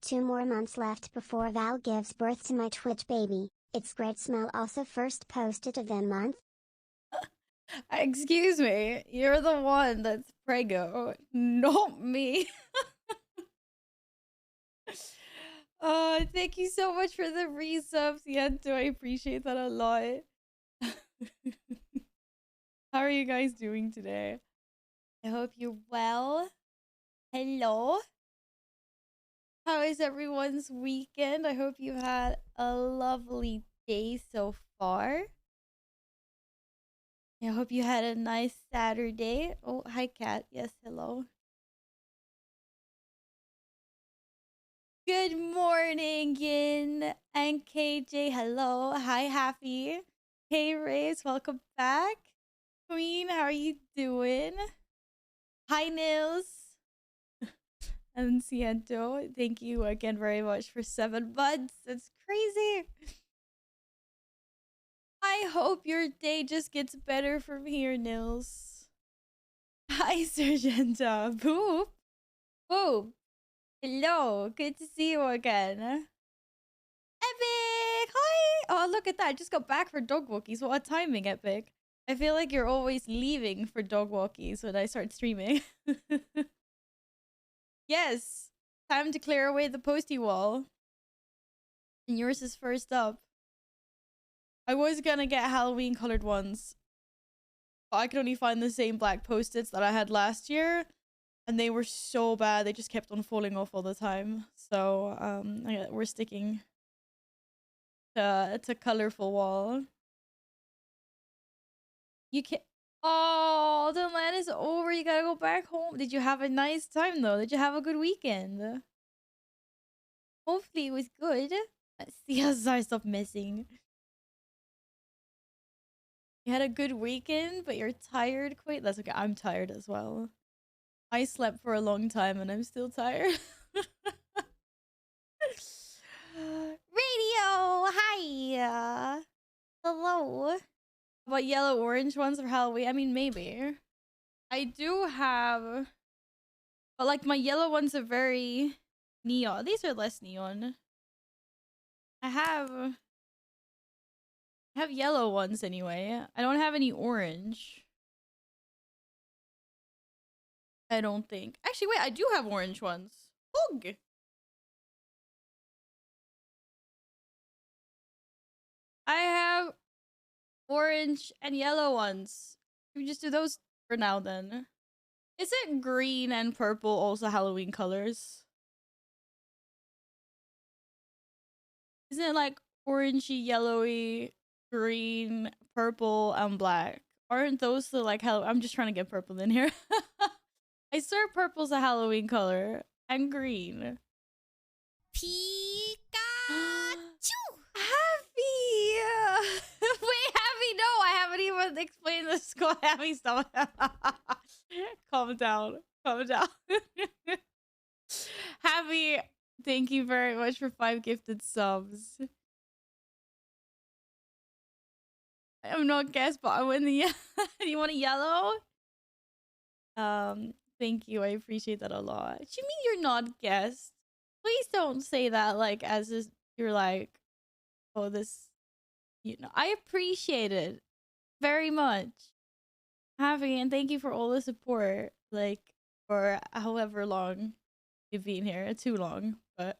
2 more months left before Val gives birth to my Twitch baby. It's great smell also first posted of the month. Excuse me, you're the one that's prego, not me. Thank you so much for the resubs, Yento. I appreciate that a lot. How are you guys doing today? I hope you're well. Hello. How is everyone's weekend? I hope you had a lovely day so far. I hope you had a nice Saturday. Oh, hi, Kat. Yes, hello. Good morning, Yin and KJ. Hello. Hi, Happy. Hey, Race. Welcome back. Queen, how are you doing? Hi, Nils. And Ciento. Thank you again very much for 7 months. It's crazy. I hope your day just gets better from here, Nils. Hi, Sergenta. Boop. Boop. Hello. Good to see you again. Epic! Hi! Oh, look at that. I just got back for dog walkies. What a timing, Epic. I feel like you're always leaving for dog walkies when I start streaming. Yes. Time to clear away the postie wall. And yours is first up. I was gonna get Halloween colored ones, but I could only find the same black post-its that I had last year, and they were so bad. They just kept on falling off all the time. So we're sticking to colorful wall. You can. Oh, the land is over. You gotta go back home. Did you have a nice time though? Did you have a good weekend? Hopefully it was good. See how I stop missing. You had a good weekend, but you're tired quite. That's okay. I'm tired as well. I slept for a long time and I'm still tired. Radio, hi. Hello. What, yellow orange ones for Halloween? I mean, maybe. I do have, but like my yellow ones are very neon. These are less neon. I have yellow ones anyway. I don't have any orange. I don't think. Actually, wait, I do have orange ones. Ugh. I have orange and yellow ones. Can we just do those for now then? Isn't green and purple also Halloween colors? Isn't it like orangey, yellowy, green, purple, and black? Aren't those the like Halloween? I'm just trying to get purple in here. I swear purple's a Halloween color. And green. Pikachu! Happy! Wait, Happy, no, I haven't even explained the squad. Happy, stop. Calm down. Calm down. Happy, thank you very much for 5 gifted subs. I'm not guest, but I win the you want a yellow? Thank you. I appreciate that a lot. You mean you're not guest? Please don't say that like as if you're like, oh, this, you know. I appreciate it very much. Happy, and thank you for all the support. Like for however long you've been here. Too long, but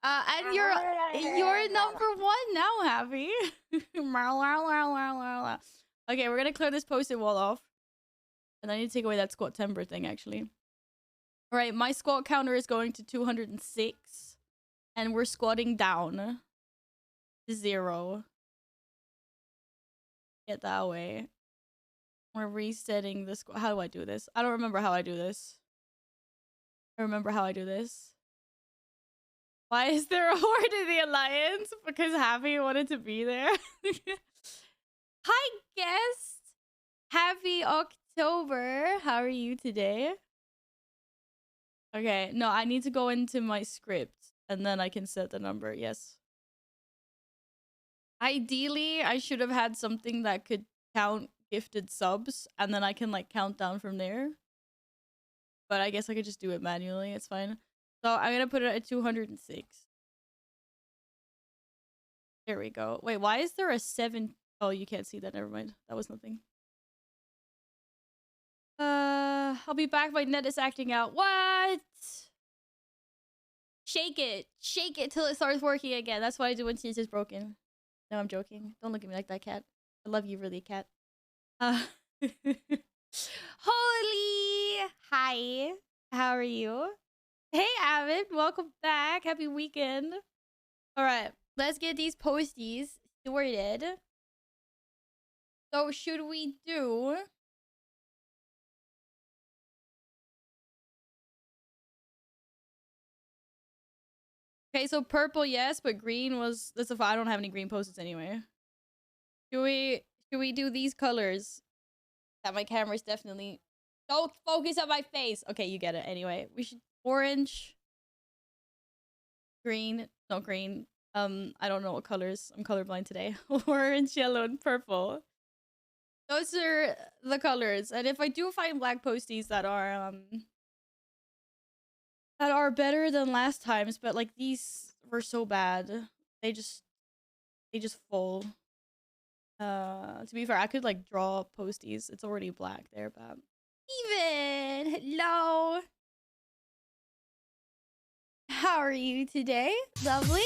and you're number 1 now, Happy. Okay, we're gonna clear this post-it wall off. And I need to take away that squat timber thing, actually. Alright, my squat counter is going to 206. And we're squatting down to 0. Get that away. We're resetting the squat. How do I do this? I don't remember how I do this. I remember how I do this. Why is there a horde in the alliance? Because Happy wanted to be there. Hi, guest. Happy October. How are you today? Okay, no, I need to go into my script and then I can set the number. Yes. Ideally, I should have had something that could count gifted subs and then I can like count down from there. but I guess I could just do it manually. It's fine. So I'm gonna put it at 206. There we go. Wait, why is there a 7? Oh, you can't see that. Never mind. That was nothing. I'll be back. My net is acting out. What? Shake it till it starts working again. That's what I do when Tears is broken. No, I'm joking. Don't look at me like that, cat. I love you, really, cat. Holy! Hi. How are you? Hey, Avid. Welcome back. Happy weekend. All right. Let's get these posties sorted. So, should we do... Okay, so purple, yes, but green was... That's I don't have any green post-its anyway. Should we do these colors? That my camera's definitely... Don't focus on my face! Okay, you get it. Anyway, we should... Orange. Green. No, green. I don't know what colors. I'm colorblind today. Orange, yellow, and purple. Those are the colors. And if I do find black posties that are better than last times, but like these were so bad. They just fall. To be fair, I could like draw posties. It's already black there, but even hello. How are you today? Lovely.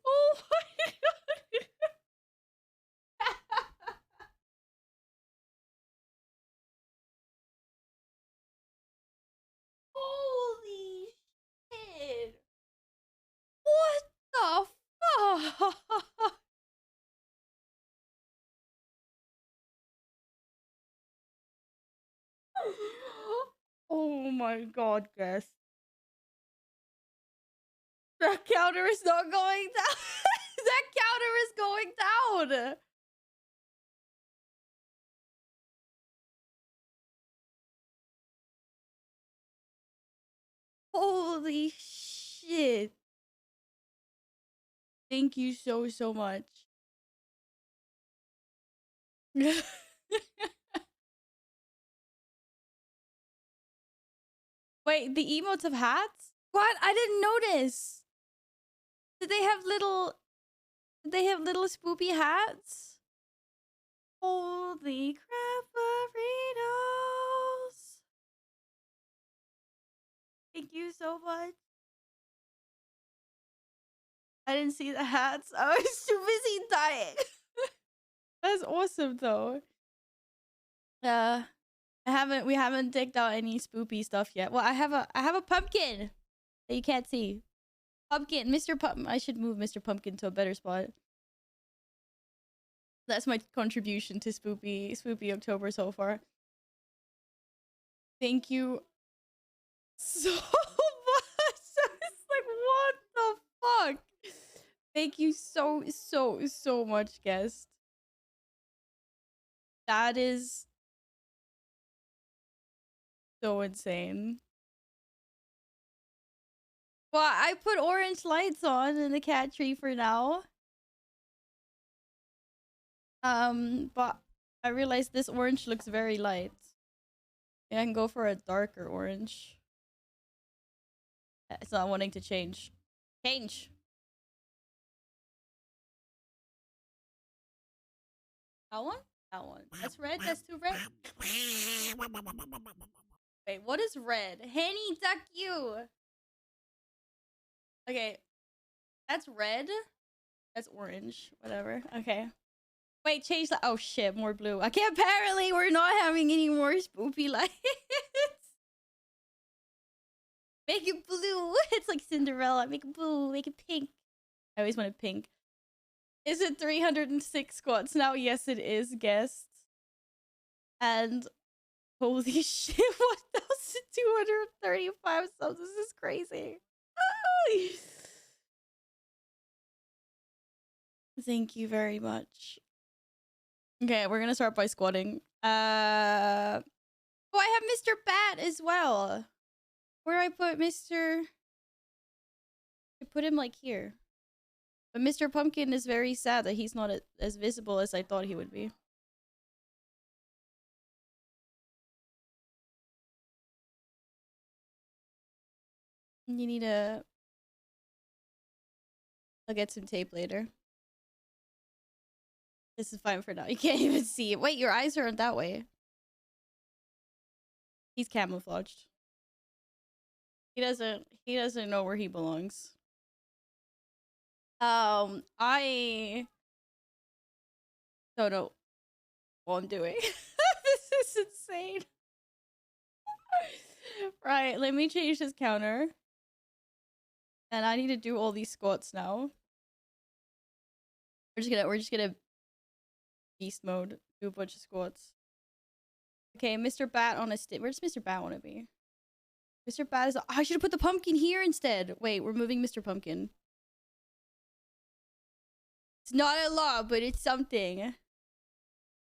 Oh my god. Holy shit. What the fuck? Oh my god, guys. That counter is not going down. That counter is going down. Holy shit. Thank you so much. Wait, the emotes have hats? What? I didn't notice. Did they have little spoopy hats? Holy crap, burritos. Thank you so much. I didn't see the hats. I was too busy dying. That's awesome though. We haven't decked out any spoopy stuff yet. Well, I have a pumpkin that you can't see. Pumpkin, Mr. Pumpkin. I should move Mr. Pumpkin to a better spot. That's my contribution to Spoopy October so far. Thank you so much. It's like, what the fuck? Thank you so much, guest. That is so insane. Well, I put orange lights on in the cat tree for now. But I realized this orange looks very light. Yeah, I can go for a darker orange. It's not wanting to change. Change! That one? That one. That's red? That's too red? Wait, what is red? Henny, duck you! Okay. That's red? That's orange. Whatever. Okay. Wait, change the... Oh shit, more blue. Okay, apparently we're not having any more spoopy lights. Make it blue. It's like Cinderella. Make it blue. Make it pink. I always wanted pink. Is it 306 squats now? Yes, it is, guest. And... Holy shit, 1,000 235 subs. This is crazy. Thank you very much. Okay, we're gonna start by squatting. Oh, I have Mr. Bat as well. Where do I put Mr. I put him like here. But Mr. Pumpkin is very sad that he's not as visible as I thought he would be. You need a... I'll get some tape later. This is fine for now. You can't even see it. Wait, your eyes aren't that way. He's camouflaged. He doesn't know where he belongs. I don't know what I'm doing. This is insane. Right, let me change this counter. And I need to do all these squats now. We're just gonna beast mode, do a bunch of squats. Okay, Mr. Bat on a stick. Where does Mr. Bat want to be? Mr. Bat is... I should have put the pumpkin here instead. Wait, we're moving Mr. Pumpkin. It's not a lot, but it's something.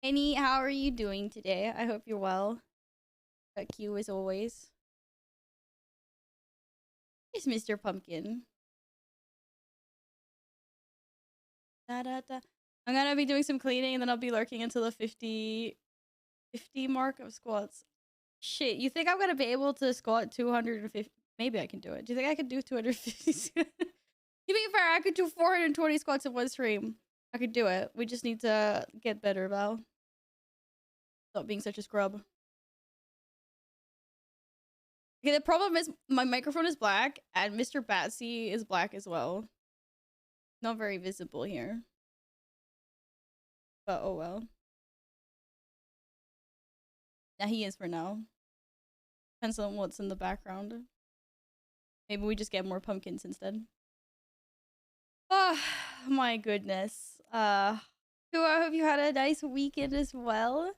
Penny, how are you doing today? I hope you're well. Got Q as always. It's Mr. Pumpkin. Da, da, da. I'm gonna be doing some cleaning and then I'll be lurking until the 50 mark of squats. Shit, you think I'm gonna be able to squat 250? Maybe I can do it. Do you think I could do 250? To be fair, I could do 420 squats in one stream. I could do it. We just need to get better, Val. Stop being such a scrub. Okay, the problem is my microphone is black and Mr. Batsy is black as well. Not very visible here. But oh well. Yeah, he is for now. Depends on what's in the background. Maybe we just get more pumpkins instead. Oh my goodness. I hope you had a nice weekend as well.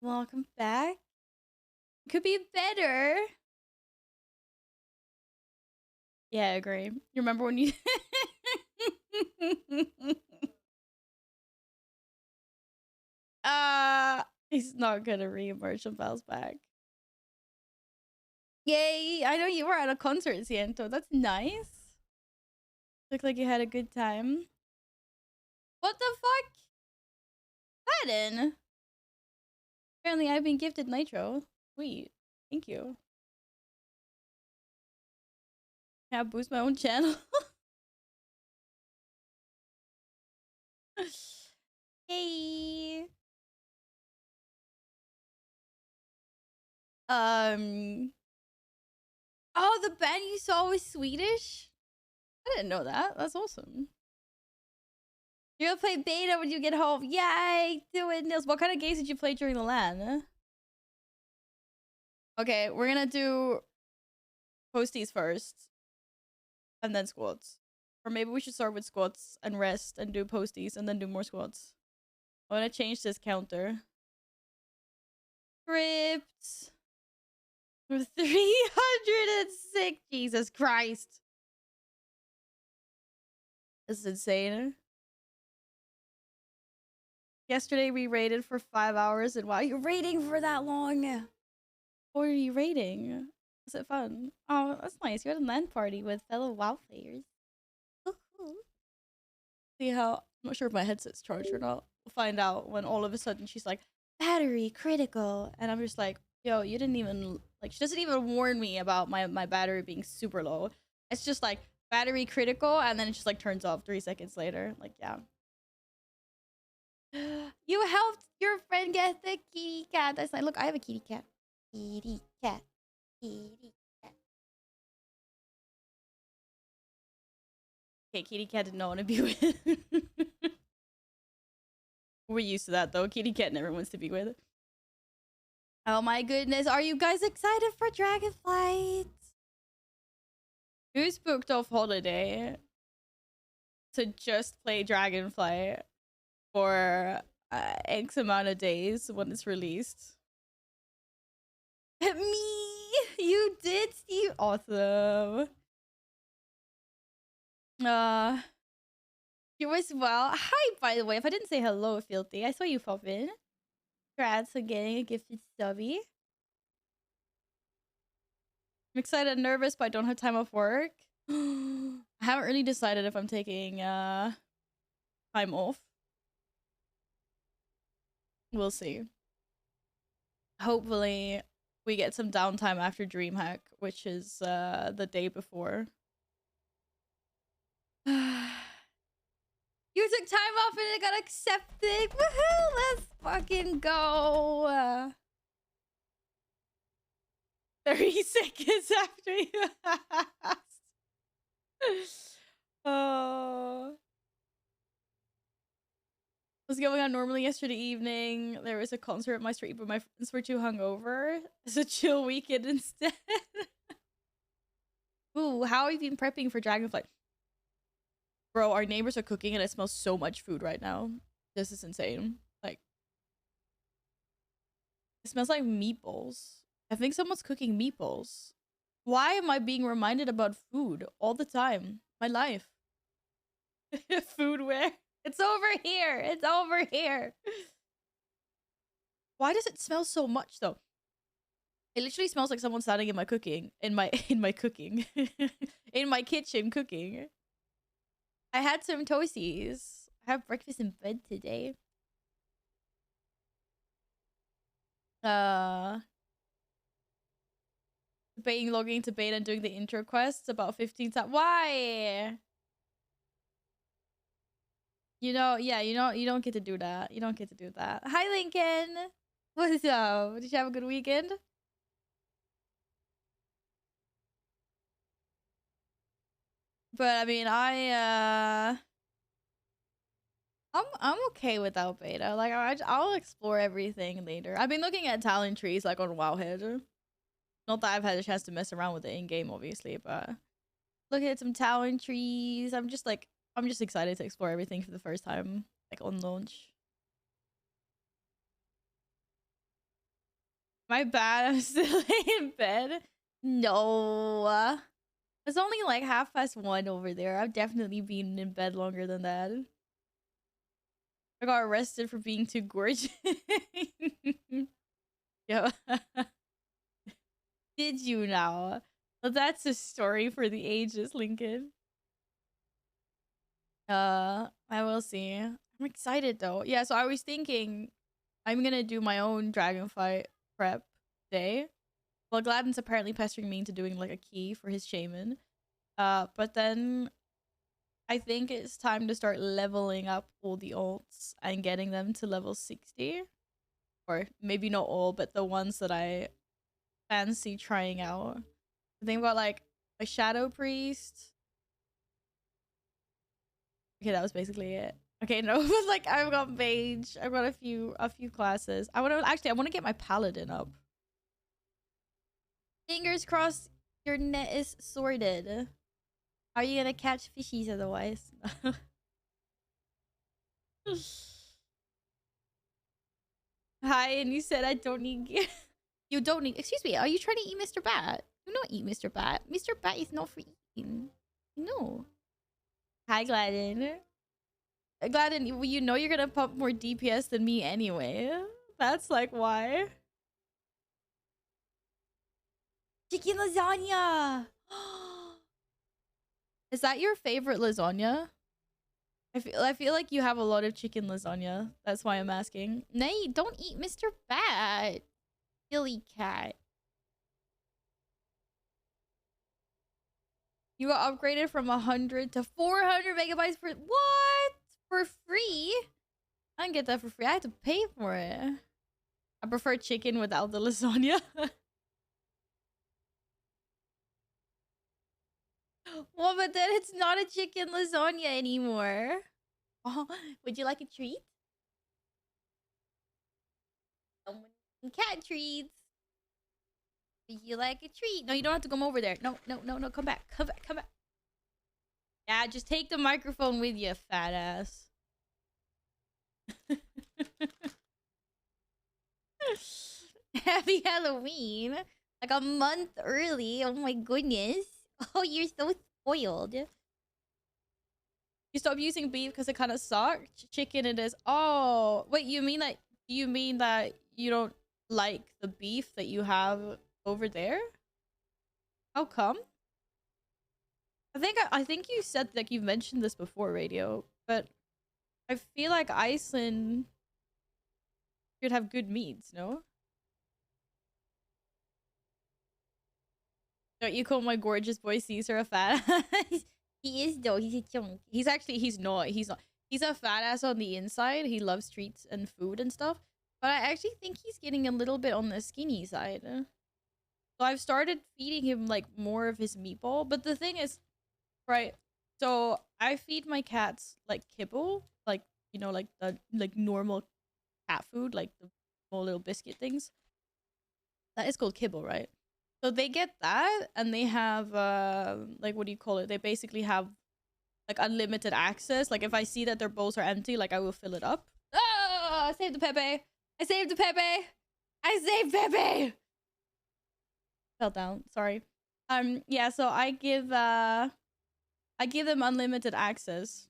Welcome back. Could be better. Yeah, I agree. You remember when you... He's not gonna re-emerge and bounce back. Yay! I know you were at a concert, Ciento. That's nice. Looked like you had a good time. What the fuck? Madden? Apparently I've been gifted Nitro. Sweet. Thank you. Can I boost my own channel? Hey. Oh, the band you saw was Swedish? I didn't know that. That's awesome. You're gonna play beta when you get home. Yay! Do it, Nils. What kind of games did you play during the LAN? Okay, we're gonna do posties first. And then squats. Or maybe we should start with squats and rest and do posties and then do more squats. I'm gonna change this counter. Script. 306. Jesus Christ. This is insane. Yesterday we raided for 5 hours and wow, you're raiding for that long. What are you raiding? Was it fun? Oh, that's nice. You had a LAN party with fellow WoW players. See how... I'm not sure if my headset's charged or not. We'll find out when all of a sudden she's like, battery critical. And I'm just like, yo, you didn't even... Like, she doesn't even warn me about my battery being super low. It's just like, battery critical, and then it just like turns off 3 seconds later. Like, yeah. You helped your friend get the kitty cat. That's like, look, I have a kitty cat. Kitty cat. Kitty cat. Okay, kitty cat did not want to be with. We're used to that though. Kitty cat never wants to be with. Oh my goodness. Are you guys excited for Dragonflight? Who's booked off holiday to just play Dragonflight for X amount of days when it's released? Me! You did, Steve! Awesome. You as well. Hi, by the way. If I didn't say hello, Filthy, I saw you pop in. Congrats on getting a gifted stubby. I'm excited and nervous, but I don't have time off work. I haven't really decided if I'm taking time off. We'll see. Hopefully, we get some downtime after DreamHack, which is the day before. You took time off and it got accepted. Woohoo! Let's fucking go. 30 seconds after you asked. Oh. What's going on? Normally yesterday evening, there was a concert at my street, but my friends were too hungover. It's a chill weekend instead. Ooh, how have you been prepping for Dragonflight? Bro, our neighbors are cooking and it smells so much food right now. This is insane. Like, it smells like meatballs. I think someone's cooking meatballs. Why am I being reminded about food all the time? My life. Food where? It's over here. It's over here. Why does it smell so much though? It literally smells like someone's standing in my cooking. In my cooking. In my kitchen cooking. I had some toasties. I have breakfast in bed today. Debating logging into beta and doing the intro quests about 15 times. Why? You know, yeah, you don't get to do that. You don't get to do that. Hi, Lincoln. What's up? Did you have a good weekend? But I mean, I'm okay without beta. Like I'll explore everything later. I've been looking at talent trees like on Wowhead. Not that I've had a chance to mess around with it in game, obviously, but looking at some talent trees. I'm just excited to explore everything for the first time, like on launch. My bad. I'm still in bed. No. It's only like 1:30 over there. I've definitely been in bed longer than that. I got arrested for being too gorgeous. Yo. Did you now? Well, that's a story for the ages, Lincoln. I will see. I'm excited though. Yeah, so I was thinking I'm gonna do my own Dragonflight prep day. Well, Gladden's apparently pestering me into doing like a key for his shaman. But then I think it's time to start leveling up all the alts and getting them to level 60. Or maybe not all, but the ones that I fancy trying out. I think about like a Shadow Priest. Okay, that was basically it. Okay, no, but like I've got Mage. I've got a few classes. I want to get my Paladin up. Fingers crossed your net is sorted. How are you gonna catch fishies otherwise? Hi, and you said I don't need you don't need. Excuse me, are you trying to eat Mr. Bat? Do not eat Mr. Bat. Mr. Bat is not for eating. No. Hi, Gladden. Gladden, you know you're gonna pump more DPS than me anyway. That's like why. Chicken lasagna! Is that your favorite lasagna? I feel like you have a lot of chicken lasagna. That's why I'm asking. Nay, don't eat Mr. Bat. Silly cat. You got upgraded from 100 to 400 megabytes for what? For free? I didn't get that for free. I had to pay for it. I prefer chicken without the lasagna. Well, but then it's not a chicken lasagna anymore. Oh, would you like a treat? Cat treats. Would you like a treat? No, you don't have to come over there. No, come back. Come back. Yeah, just take the microphone with you, fat ass. Happy Halloween. Like a month early. Oh my goodness. Oh, you're so spoiled. You stop using beef because it kind of sucked. Chicken it is. Oh, wait, you mean that you don't like the beef that you have over there? How come? I think you said, like, you've mentioned this before, Radio, but I feel like Iceland should have good meats, no? Don't you call my gorgeous boy Caesar a fat ass? He is though. He's a chunk. He's not. He's a fat ass on the inside. He loves treats and food and stuff. But I actually think he's getting a little bit on the skinny side. So I've started feeding him like more of his meatball. But the thing is, right? So I feed my cats like kibble, like, you know, like the like normal cat food, like the small little biscuit things. That is called kibble, right? So they get that, and they have like, what do you call it? They basically have like unlimited access. Like if I see that their bowls are empty, like I will fill it up. Ah! I saved the Pepe. I saved the Pepe. I saved Pepe. Fell down. Sorry. Yeah. So I give them unlimited access.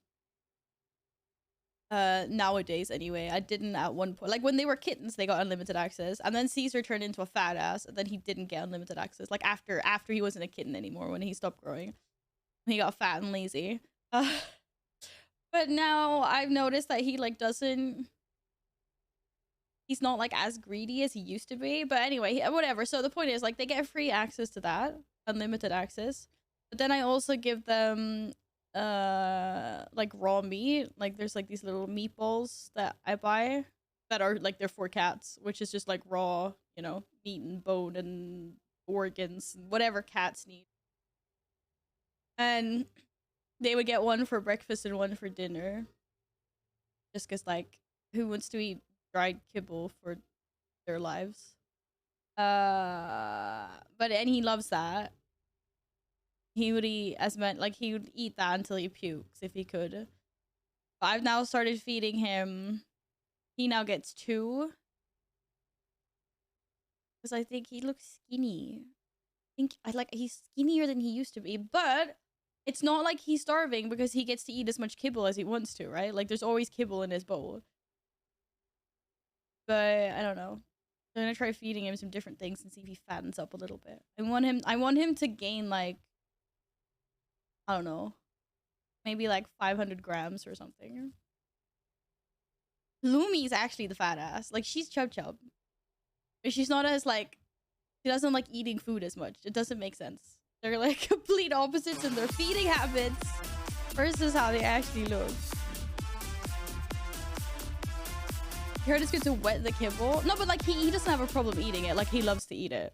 Nowadays anyway. I didn't at one point. Like when they were kittens, they got unlimited access, and then Caesar turned into a fat ass, and then he didn't get unlimited access. Like after he wasn't a kitten anymore, when he stopped growing, he got fat and lazy. But now I've noticed that he like doesn't. He's not like as greedy as he used to be. But anyway, whatever. So the point is, like, they get free access to that, unlimited access. But then I also give them like raw meat. Like there's like these little meatballs that I buy that are like, they're for cats, which is just like raw, you know, meat and bone and organs, whatever cats need. And they would get one for breakfast and one for dinner. Just because, like, who wants to eat dried kibble for their lives? And he loves that. He would eat he would eat that until he pukes if he could. But I've now started feeding him. He now gets 2. Because I think he looks skinny. He's skinnier than he used to be, but it's not like he's starving because he gets to eat as much kibble as he wants to, right? Like there's always kibble in his bowl. But I don't know. I'm gonna try feeding him some different things and see if he fattens up a little bit. I want him to gain like, I don't know, maybe like 500 grams or something. Lumi is actually the fat ass. Like she's chub chub. But she's not as like, she doesn't like eating food as much. It doesn't make sense. They're like complete opposites in their feeding habits versus how they actually look. You heard it's good to wet the kibble? No, but like he doesn't have a problem eating it. Like he loves to eat it.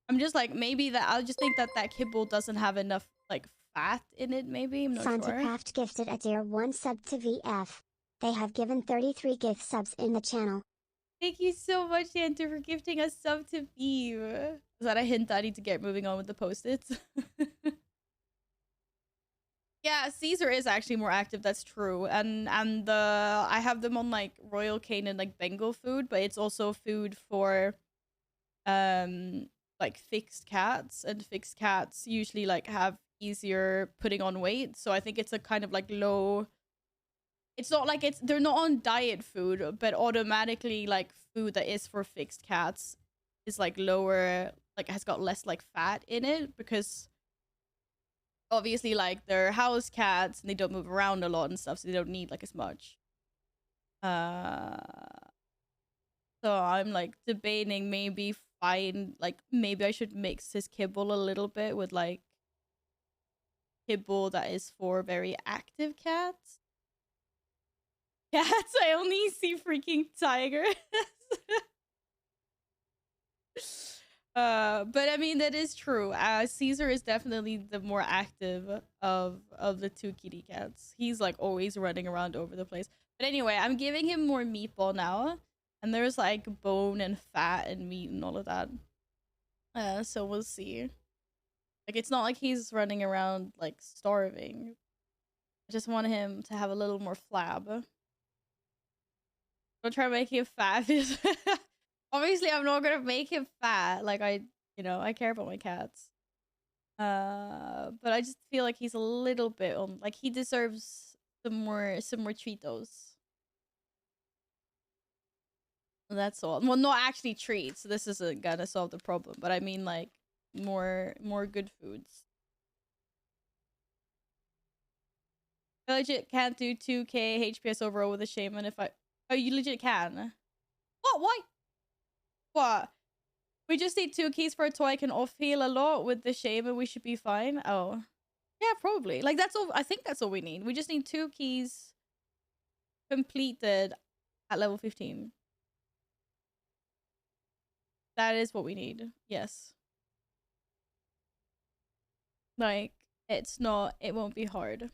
I'm just like, maybe that I'll just think that kibble doesn't have enough like fat in it, maybe. I'm not sure. Fanticraft gifted a dear 1 sub to VF. They have given 33 gift subs in the channel. Thank you so much, Santa, for gifting a sub to Beeve. Is that a hint that I need to get moving on with the post-its? Yeah, Caesar is actually more active, that's true. And I have them on like Royal Canin, like Bengal food, but it's also food for like fixed cats, and fixed cats usually like have easier putting on weight. So I think it's a kind of like low, it's not like they're not on diet food, but automatically like food that is for fixed cats is like lower, like has got less like fat in it, because obviously like they're house cats and they don't move around a lot and stuff, so they don't need like as much. So I'm like debating maybe maybe I should mix his kibble a little bit with like kibble that is for very active cats. Cats, I only see freaking tigers. But I mean, that is true. Caesar is definitely the more active of the 2 kitty cats. He's like always running around over the place. But anyway, I'm giving him more meatball now, and there's like bone and fat and meat and all of that. So we'll see. Like it's not like he's running around like starving. I just want him to have a little more flab. Don't try to make him fat. Obviously, I'm not gonna make him fat. Like I care about my cats. But I just feel like he's a little bit like he deserves some more Cheetos. That's all. Well, not actually treats. This isn't gonna solve the problem. But I mean, like more good foods. I legit can't do 2k HPS overall with a shaman if I... Oh, you legit can? What? Why? What? We just need 2 keys for a toy. I can off heal a lot with the shaman. We should be fine. Oh. Yeah, probably. Like, that's all. I think that's all we need. We just need 2 keys completed at level 15. That is what we need. Yes. Like, it's not... It won't be hard.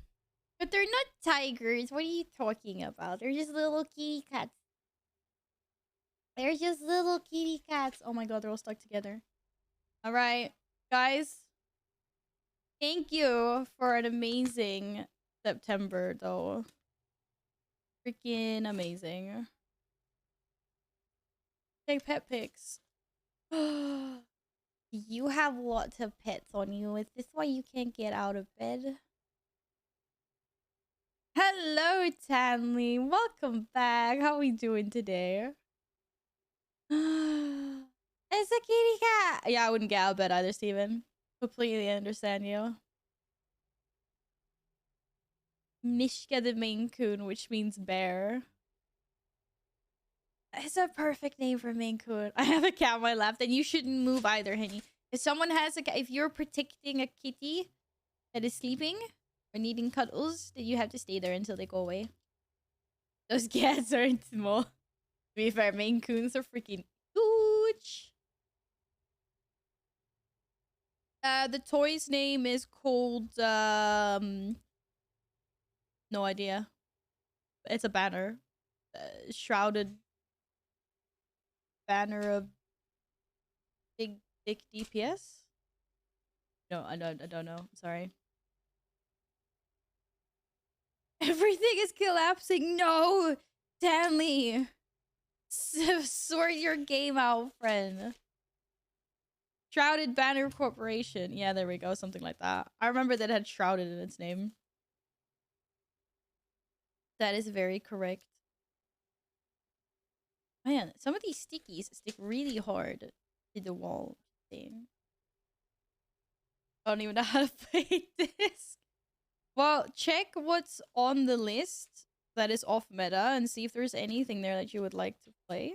But they're not tigers. What are you talking about? They're just little kitty cats. They're just little kitty cats. Oh my god, they're all stuck together. All right, guys. Thank you for an amazing September, though. Freaking amazing. Take pet pics. You have lots of pets on you. Is this why you can't get out of bed? Hello, Tanley. Welcome back. How are we doing today? It's a kitty cat. Yeah, I wouldn't get out of bed either, Steven. Completely understand you. Mishka the Maine Coon, which means bear. It's a perfect name for Maine Coon. I have a cat on my lap, then you shouldn't move either, Henny. If someone has a cat, if you're protecting a kitty that is sleeping or needing cuddles, then you have to stay there until they go away. Those cats aren't small. To be fair, Maine Coons are freaking huge. The toy's name is called, no idea. It's a banner. Shrouded banner of big dick DPS? No, I don't know. Sorry. Everything is collapsing. No! Stanley! Sort your game out, friend. Shrouded Banner Corporation. Yeah, there we go. Something like that. I remember that it had Shrouded in its name. That is very correct. Man, some of these stickies stick really hard to the wall thing. I don't even know how to play this. Well, check what's on the list that is off meta and see if there's anything there that you would like to play.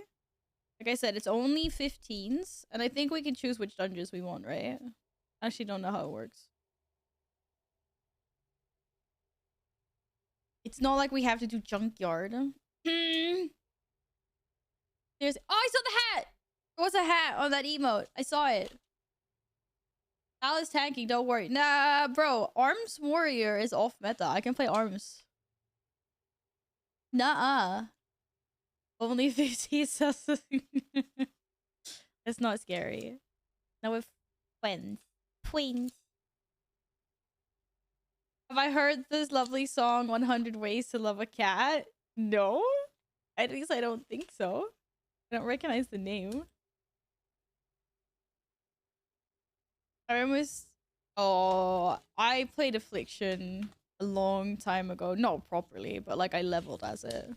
Like I said, it's only 15s, and I think we can choose which dungeons we want, right? I actually don't know how it works. It's not like we have to do Junkyard. There's... Oh, I saw the hat! There was a hat on that emote. I saw it. Al is tanking, don't worry. Nah, bro. Arms Warrior is off meta. I can play Arms. Nuh-uh. Only 50 subs. It's not scary. Now with friends. Twins. Have I heard this lovely song 100 Ways to Love a Cat? No? At least I don't think so. I don't recognize the name. I almost... Oh, I played Affliction a long time ago. Not properly, but like I leveled as it.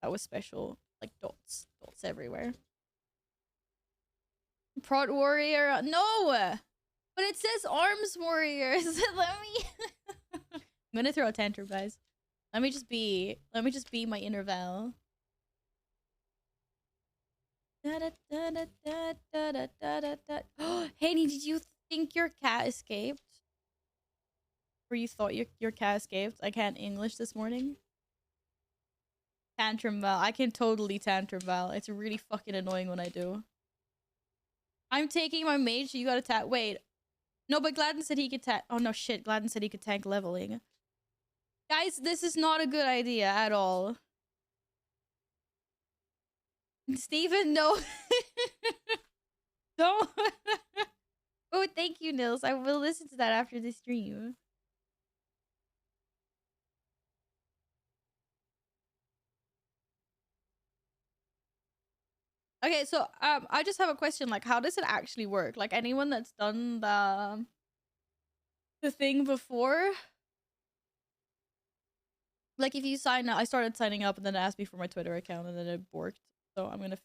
That was special. Like dots. Dots everywhere. Prod Warrior. No! But it says Arms Warriors. Let me... I'm gonna throw a tantrum, guys. Let me just be my inner Val. Haney, did you think your cat escaped? Or you thought your cat escaped? I can't English this morning. Tantrum Val. I can totally Tantrum Val. It's really fucking annoying when I do. I'm taking my mage, so you gotta tap. Wait. No, but Gladden said he could tank. Oh no, shit. Gladden said he could tank leveling. Guys, this is not a good idea at all. Steven, no. No. Oh, thank you, Nils. I will listen to that after the stream. Okay, so I just have a question. Like, how does it actually work? Like, anyone that's done the thing before, like, if you sign up, I started signing up and then it asked me for my Twitter account and then it borked. So I'm gonna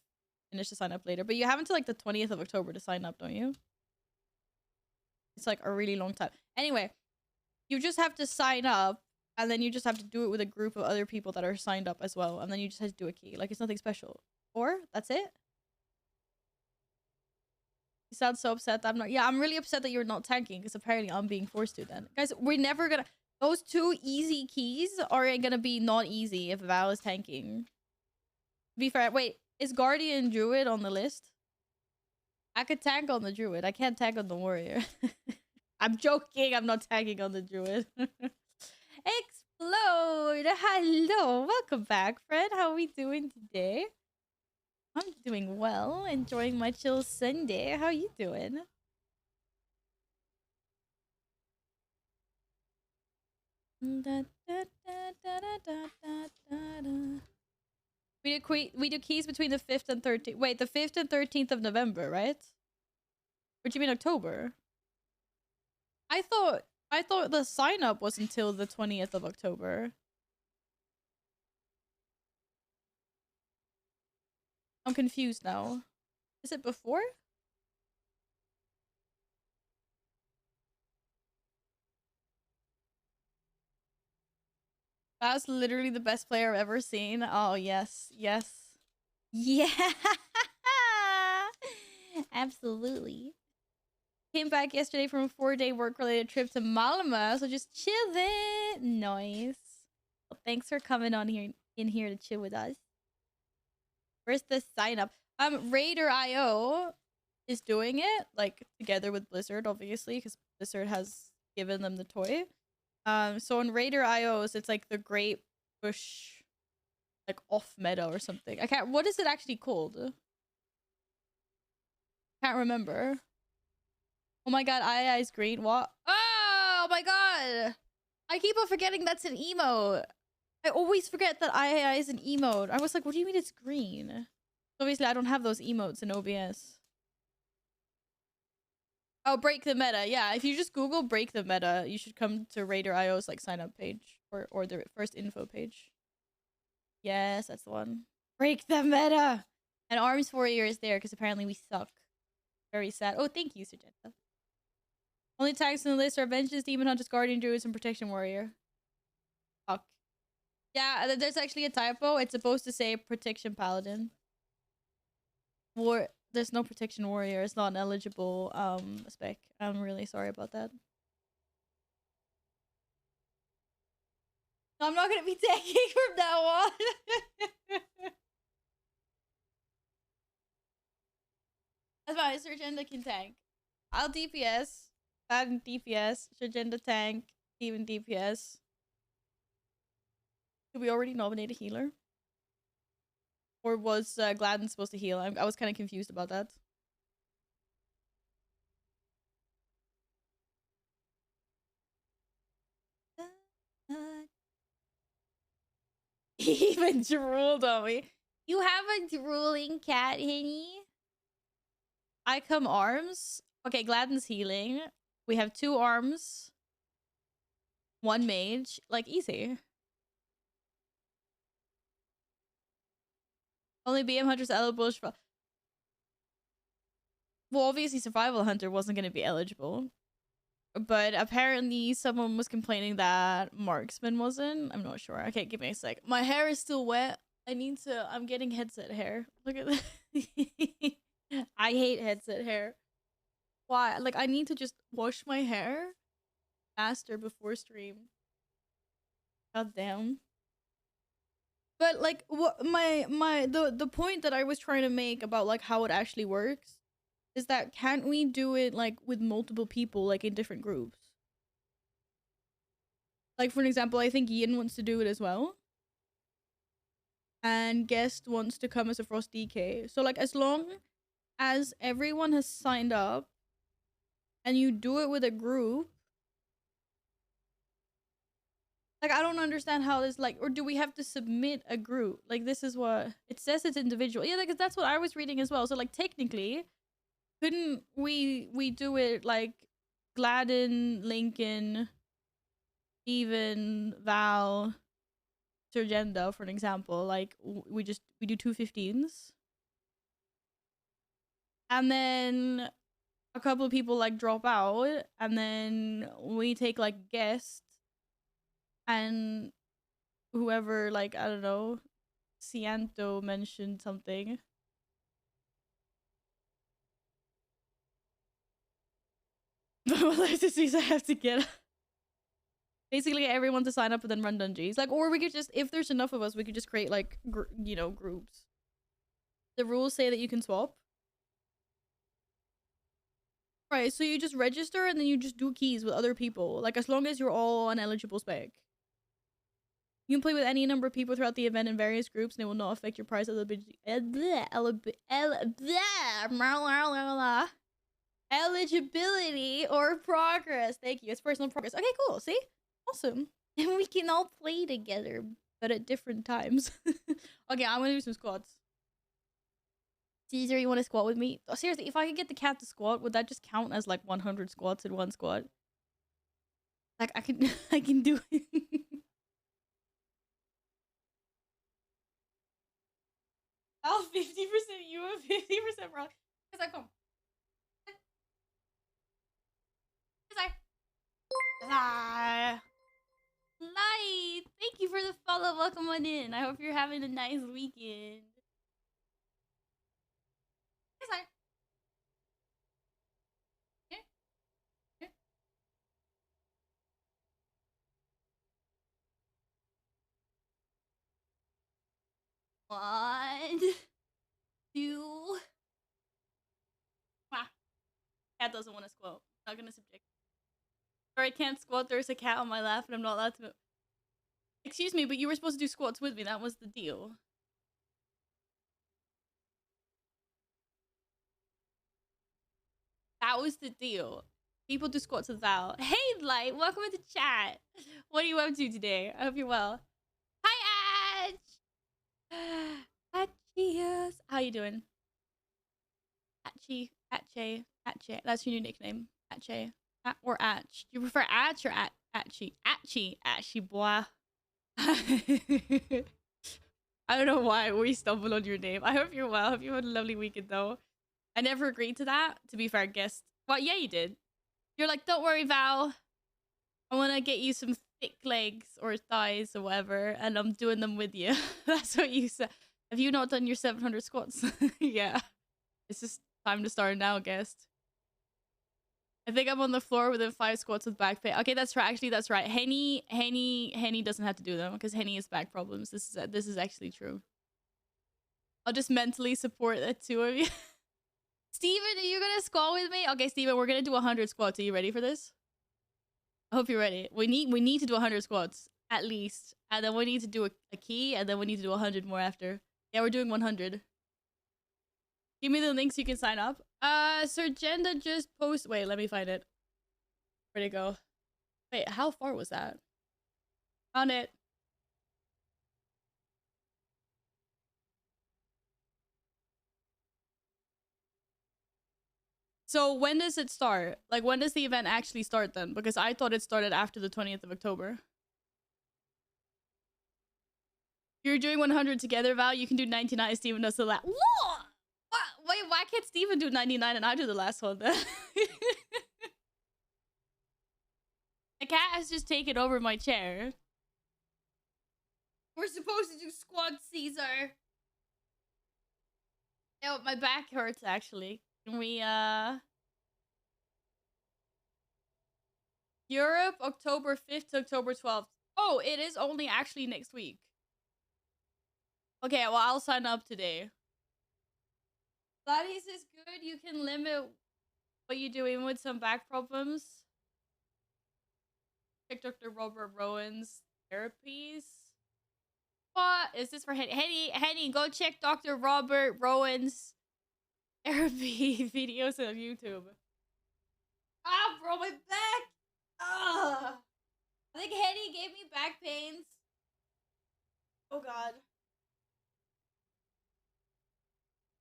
finish the sign up later. But you have until like the 20th of October to sign up, don't you? It's like a really long time. Anyway, you just have to sign up and then you just have to do it with a group of other people that are signed up as well. And then you just have to do a key. Like, it's nothing special. Or that's it. You sound so upset that I'm not. Yeah, I'm really upset that you're not tanking because apparently I'm being forced to then. Guys, we're never gonna. Those 2 easy keys are gonna be not easy if Val is tanking. To be fair, wait, is Guardian Druid on the list? I could tank on the Druid. I can't tank on the Warrior. I'm joking. I'm not tanking on the Druid. Explode! Hello! Welcome back, Fred. How are we doing today? I'm doing well. Enjoying my chill Sunday. How are you doing? We do keys between the 5th and 13th. Wait, the 5th and 13th of November, right? Or do you mean October? I thought the sign up was until the 20th of October. I'm confused now. Is it before? That's literally the best player I've ever seen. Oh, yes. Yes. Yeah. Absolutely. Came back yesterday from a 4-day work-related trip to Malmö, so just chilling. Nice. Well, thanks for coming on here in here to chill with us. Where's the sign up? Raider.io is doing it, like, together with Blizzard, obviously, because Blizzard has given them the toy. So on Raider.io, it's like the Great Bush, like, off meta or something. I can't. What is it actually called? Can't remember. Oh my god, is green. What? Oh my god! I keep on forgetting that's an emote. I always forget that II is an emote. I was like, what do you mean it's green? Obviously, I don't have those emotes in OBS. Oh, break the meta. Yeah, if you just Google break the meta, you should come to Raider.io's like sign up page or the first info page. Yes, that's the one. Break the meta. And Arms Warrior is there because apparently we suck. Very sad. Oh, thank you, Sergenta. Only tags in the list are Vengeance, Demon Hunters, Guardian Druids, and Protection Warrior. Fuck. Yeah, there's actually a typo. It's supposed to say Protection Paladin. There's no Protection Warrior. It's not an eligible spec. I'm really sorry about that. No, I'm not gonna be taking from now on. That's fine. Sergenda can tank. I'll DPS. Paladin DPS. Sergenda tank. Even DPS. Did we already nominate a healer? Or was Gladden supposed to heal? I was kind of confused about that. He even drooled on me. You have a drooling cat, Henny? I come arms. Okay, Gladden's healing. We have 2 arms. 1 mage. Like, easy. Only BM Hunter's eligible. Well, obviously Survival Hunter wasn't going to be eligible. But apparently someone was complaining that Marksman wasn't. I'm not sure. Okay, give me a sec. My hair is still wet. I'm getting headset hair. Look at that. I hate headset hair. Why? Like, I need to just wash my hair faster before stream. God damn. But like, what the point that I was trying to make about like how it actually works is that can't we do it like with multiple people, like in different groups? Like, for an example, I think Yin wants to do it as well. And Guest wants to come as a Frost DK. So like, as long as everyone has signed up and you do it with a group, Like, I don't understand how this, like, or do we have to submit a group? Like, this is what it says, it's individual. Yeah, like, that's what I was reading as well. So, like, technically, couldn't we do it like Gladden, Lincoln, even Val, Surgenda, for an example? Like, we do 215s, and then a couple of people like drop out, and then we take like guests, and whoever, like, I don't know, Cianto mentioned something. What licenses I have to get? Basically, get everyone to sign up and then run dungeons. Like, or we could just, if there's enough of us, we could just create like, you know, groups. The rules say that you can swap. Right, so you just register and then you just do keys with other people. Like, as long as you're all on eligible spec. You can play with any number of people throughout the event in various groups, and it will not affect your price eligibility or progress. Thank you. It's personal progress. Okay, cool. See? Awesome. And we can all play together, but at different times. Okay, I'm gonna do some squats. Caesar, you want to squat with me? Oh, seriously, if I could get the cat to squat, would that just count as like 100 squats in one squat? Like, I can I can do it. I'll 50% you and 50% wrong. Because I come. Light, thank you for the follow. Welcome on in. I hope you're having a nice weekend. One, two. Wow. Cat doesn't want to squat. I'm not gonna subject. Or I can't squat. There's a cat on my lap, and I'm not allowed to move. Excuse me, but you were supposed to do squats with me. That was the deal. That was the deal. People do squats with Val. Hey, Light, welcome into chat. What are you up to today? I hope you're well. Hi, Atch. Atchius. How you doing? Atchi. Atche. Atche. That's your new nickname. Atche. Or Atch. Do you prefer Atch or Atchi? Atchi. Atchi, boy. I don't know why we stumbled on your name. I hope you're well. I hope you had a lovely weekend, though. I never agreed to that. To be fair, guest. Well, yeah, you did. You're like, don't worry, Val. I want to get you some thick legs or thighs or whatever, and I'm doing them with you. That's what you said. Have you not done your 700 squats? Yeah. It's just time to start now, guest. I think I'm on the floor within 5 squats with back pain. Okay, that's right. Actually, that's right. Henny doesn't have to do them because Henny has back problems. This is actually true. I'll just mentally support the two of you. Steven, are you gonna squat with me? Okay, Steven, we're gonna do 100 squats. Are you ready for this? I hope you're ready. We need to do 100 squats at least, and then we need to do a key, and then we need to do 100 more after. Yeah, we're doing 100. Give me the link so you can sign up. Surgenda just post. Wait, let me find it. Where'd it go? Wait, how far was that? Found it. So when does it start? Like, when does the event actually start then? Because I thought it started after the 20th of October. You're doing 100 together, Val. You can do 99. Steven does the last. Whoa! Wait, why can't Steven do 99 and I do the last one then? The cat has just taken over my chair. We're supposed to do squat, Caesar. Oh, my back hurts actually. Can we Europe, October 5th to October 12th. Oh, it is only actually next week. Okay, well, I'll sign up today. Pilates is good. You can limit what you do even with some back problems. Check Dr. Robert Rowan's therapies. What is this for Henny? Henny, go check Dr. Robert Rowan's therapy videos on YouTube. Ah, bro, my back. Ah. I think Henny gave me back pains. Oh god.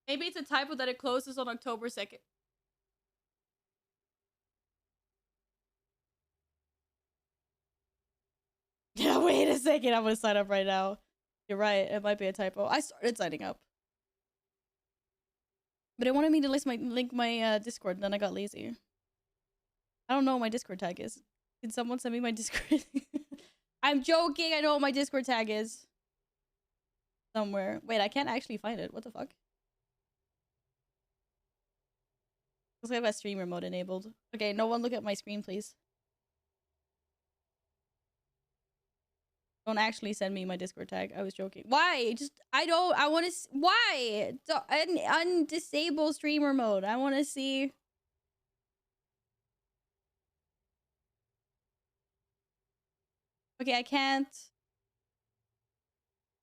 Maybe it's a typo that it closes on October 2nd. Yeah, wait a second. I'm gonna sign up right now. You're right. It might be a typo. I started signing up. But it wanted me to link my Discord, and then I got lazy. I don't know what my Discord tag is. Can someone send me my Discord? I'm joking. I know what my Discord tag is. Somewhere. Wait, I can't actually find it. What the fuck? Looks like I have a streamer mode enabled. Okay, no one look at my screen, please. Don't actually send me my Discord tag. I was joking. Why? Just, I want to, why? Undisable streamer mode. I want to see. Okay, I can't.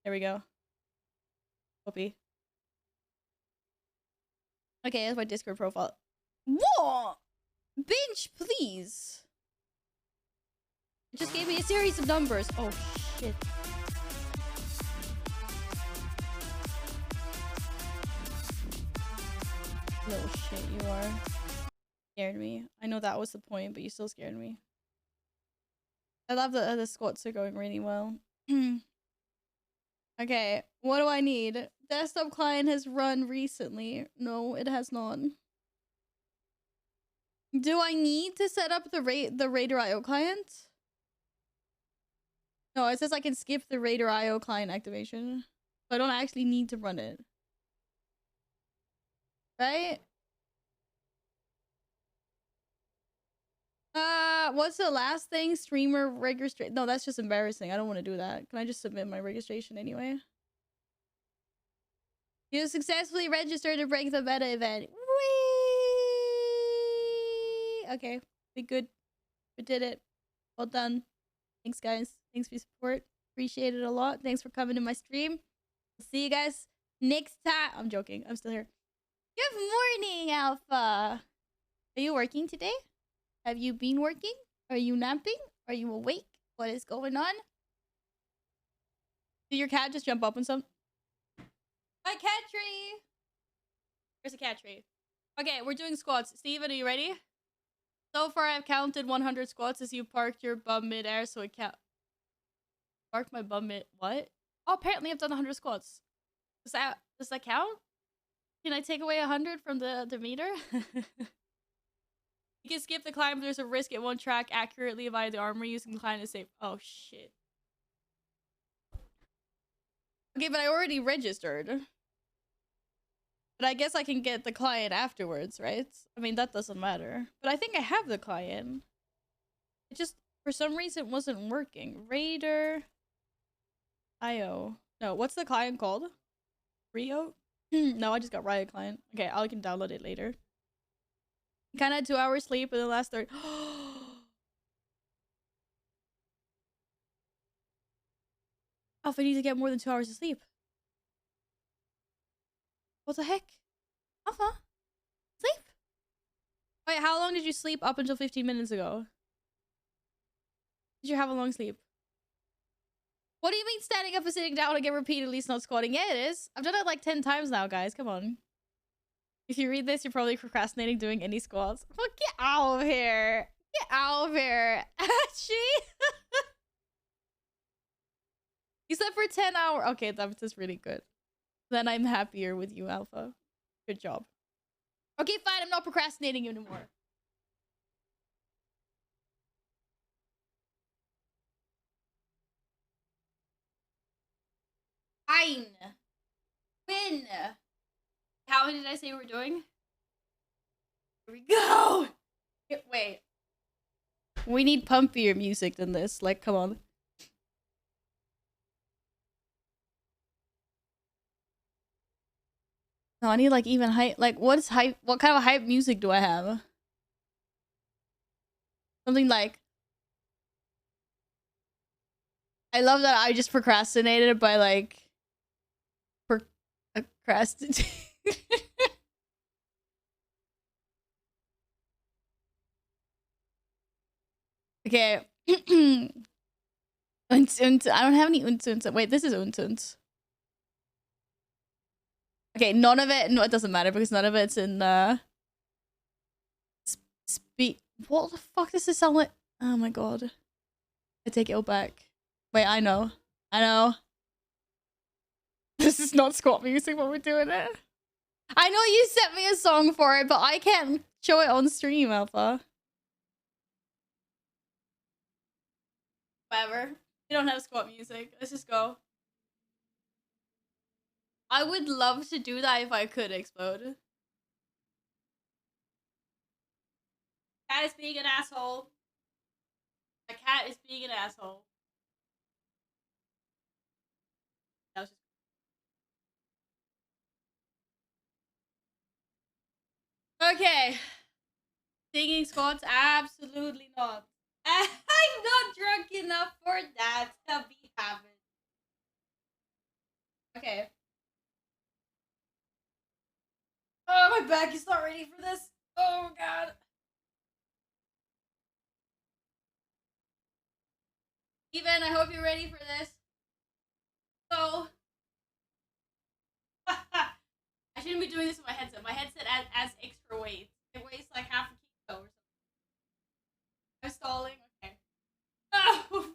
There we go. Copy. Okay, that's my Discord profile. Whoa! Binge, please. It just gave me a series of numbers. Oh, shit. Little shit you are. Scared me. I know that was the point, but you still scared me. I love that the squats are going really well. Okay, what do I need? Desktop client has run recently. No, it has not. Do I need to set up the Raider IO client? No, it says I can skip the Raider IO client activation. So I don't actually need to run it. Right? What's the last thing? Streamer registration. No, that's just embarrassing. I don't want to do that. Can I just submit my registration anyway? You successfully registered to break the beta event. Whee! Okay, we good. We did it. Well done. Thanks, guys. Thanks for your support. Appreciate it a lot. Thanks for coming to my stream. See you guys next time. I'm joking. I'm still here. Good morning, Alpha. Are you working today? Have you been working? Are you napping? Are you awake? What is going on? Did your cat just jump up on some? My cat tree! There's a cat tree. Okay, we're doing squats. Steven, are you ready? So far, I've counted 100 squats as you parked your bum mid-air, so it can't... Parked my bum mid... What? Oh, apparently I've done 100 squats. Does that count? Can I take away 100 from the meter? You can skip the climb, but there's a risk it won't track accurately via the armor using the client to save. Oh, shit. Okay, but I already registered. But I guess I can get the client afterwards, right? I mean, that doesn't matter. But I think I have the client. It just, for some reason, wasn't working. Raider IO. No, what's the client called? Rio? No, I just got Riot client. Okay, I can download it later. Kind of 2 hours sleep in the last 30. Oh, if I need to get more than 2 hours of sleep. What the heck? Alpha? Sleep? Wait, how long did you sleep up until 15 minutes ago? Did you have a long sleep? What do you mean standing up and sitting down again repeatedly is not squatting? Yeah, it is. I've done it like 10 times now, guys. Come on. If you read this, you're probably procrastinating doing any squats. Well, get out of here. Get out of here. Actually. You slept for 10 hours. Okay, that's just really good. Then I'm happier with you, Alpha. Good job. Okay, fine. I'm not procrastinating anymore. Fine. Win. How many did I say we're doing? Here we go. Wait. We need pumpier music than this. Like, come on. No, I need like even hype. Like, what's hype? What kind of hype music do I have? Something like. I love that I just procrastinated by like. Procrastinating. Okay. I don't have any unts. Wait, this is unts. Okay, none of it. No, it doesn't matter because none of it's in speak. What the fuck does this sound like? Oh my god. I take it all back. Wait, I know. This is not squat music when we're doing it. I know you sent me a song for it, but I can't show it on stream, Alpha. Whatever. We don't have squat music. Let's just go. I would love to do that if I could explode. Cat is being an asshole. My cat is being an asshole. That was just... Okay. Singing squats? Absolutely not. I'm not drunk enough for that to be happening. Okay. Oh, my back is not ready for this. Oh, God. Even, I hope you're ready for this. So, I shouldn't be doing this with my headset. My headset adds extra weight. It weighs like half a kilo or something. I'm stalling. Okay. Oh, one!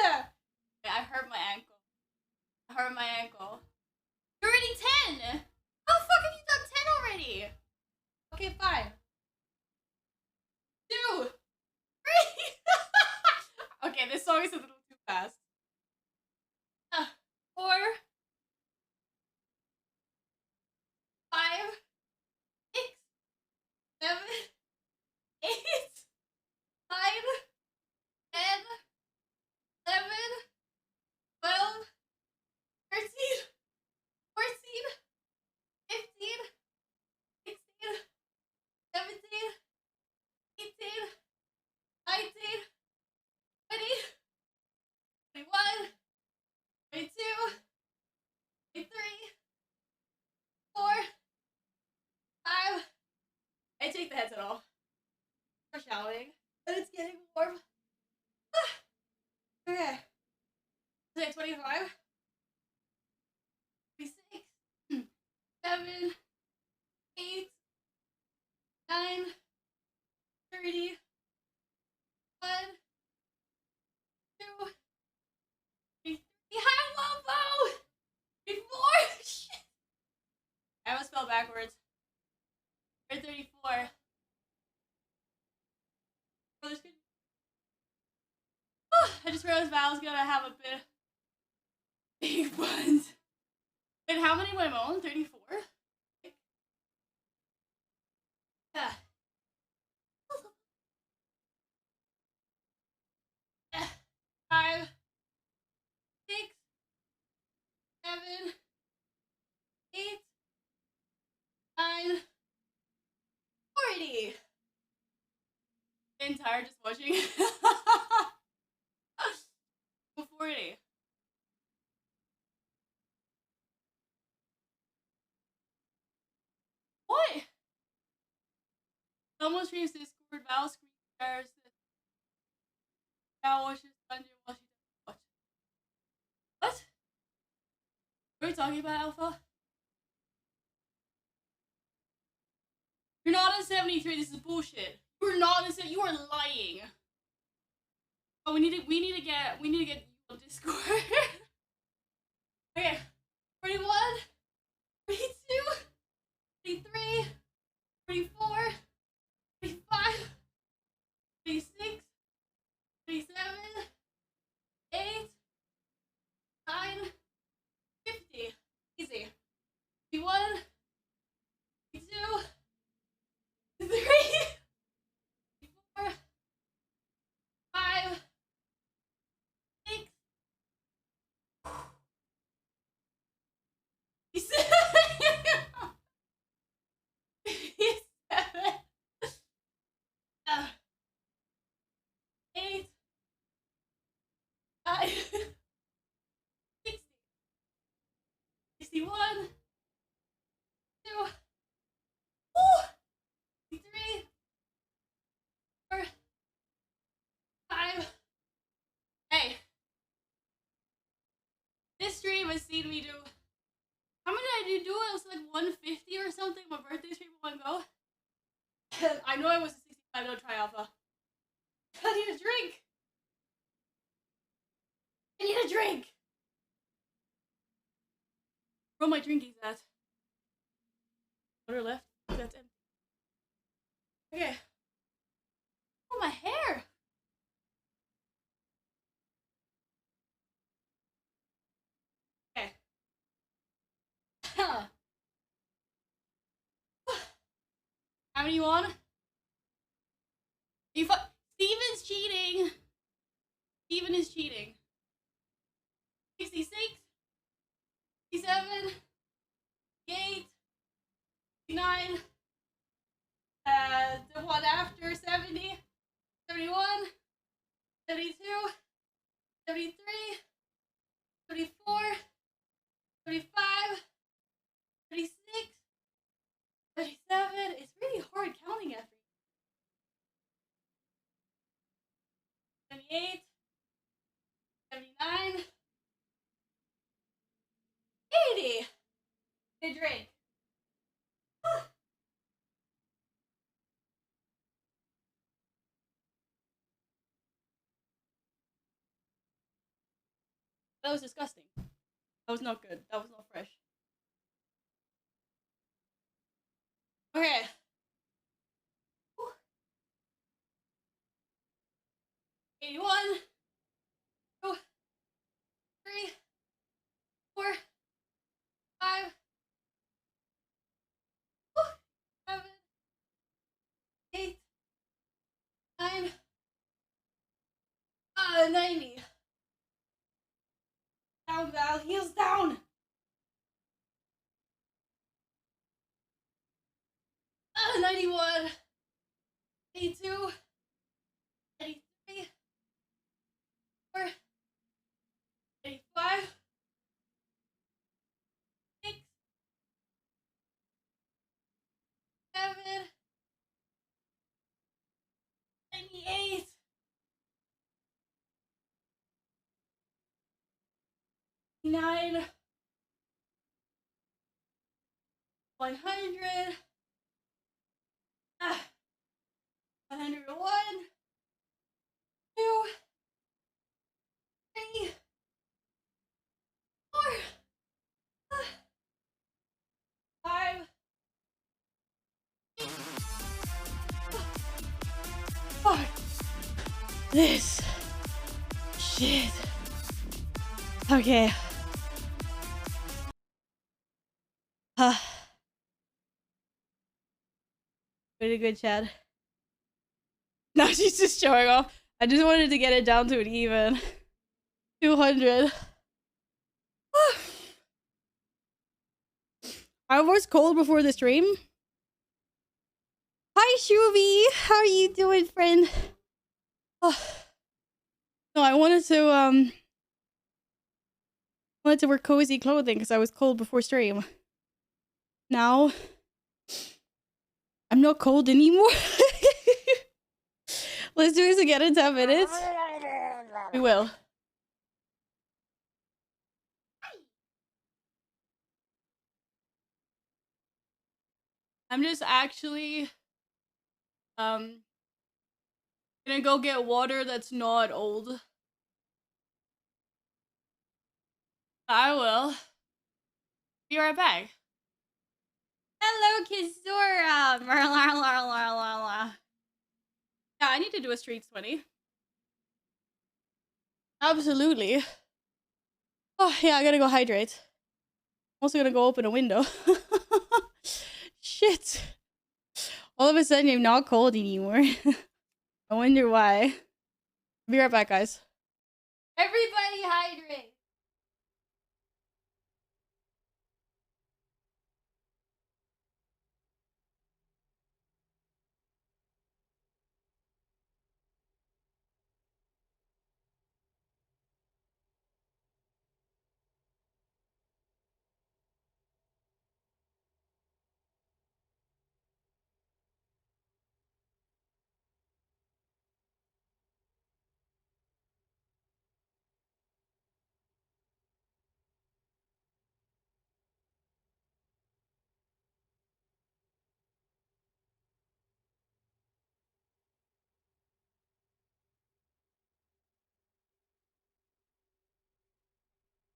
Okay, I hurt my ankle. You're already 10! How the fuck have you done 10 already? Okay, fine. 2! 3! Okay, this song is a little too fast. 4, 5, 6, 7, 8, 9, 10, 11, 12, 13, 14, 15, 16, 17, 18, 19, 20, 21, 22, 23, 4, 5. I take the headset off. We're shouting. And it's getting warm. Okay. Is it 25? 26, 7, 8, 9, 30, 1, 2, 3. Hi, Wombo! 34! Shit! I almost spelled backwards. 34. I just realized Val's gonna have a bit big buns. And how many am I on? 34? Yeah. 5, 6, 7, 8, 9, 40. I'm tired just watching. 40. What? Someone streams Discord, Val screen shares. Val watches Dungeon while she doesn't watch. What? What are you talking about, Alpha? You're not on 73. This is bullshit. You're not on 70. You are lying. Oh, we need to get you on Discord. Okay. 41, 42, 43, 44, 45, 46, 47, 8, 9, 50. Easy. 51, 52, 3, 4, 5, 6, 7, 8, 9, 60, 61, 2, 3, 4, 5. Hey, haven't seen me do. How many did I do? It was like 150 or something. My birthday stream in one go. I know I was a 65. Don't try alpha. I need a drink. I need a drink. Where my drinkies at? Water left. That's empty. Okay. Oh, my hair. Okay. How many you on? You Steven's cheating. Steven is cheating. 66, 67, 68, 69. The one after 70, 71, 72, 73, 74, 35, 36, 37. It's really hard counting after 78, 79, 80. A drink. That was disgusting. That was not good. That was not fresh. Okay. 81, 2, 3, 4, 5, 7, 8, 9, 90. Down, Val. Heels down. 91, 82, 83, 4, 85, 6, 7, 98, 9, 100, 101, 2, 3, 4, 5, 6. Fuck this shit. Okay. Pretty good, Chad. Now she's just showing off. I just wanted to get it down to an even 200. I was cold before the stream. Hi, Shuvi. How are you doing, friend? Oh. No, I wanted to wear cozy clothing because I was cold before stream. Now I'm not cold anymore. Let's do this again in 10 minutes. We will. I'm just actually gonna go get water that's not old. I will. Be right back. Hello, Kizura. Yeah, I need to do a street 20. Absolutely. Oh, yeah, I gotta go hydrate. I'm also gonna go open a window. Shit. All of a sudden, I'm not cold anymore. I wonder why. Be right back, guys. Everybody hydrate.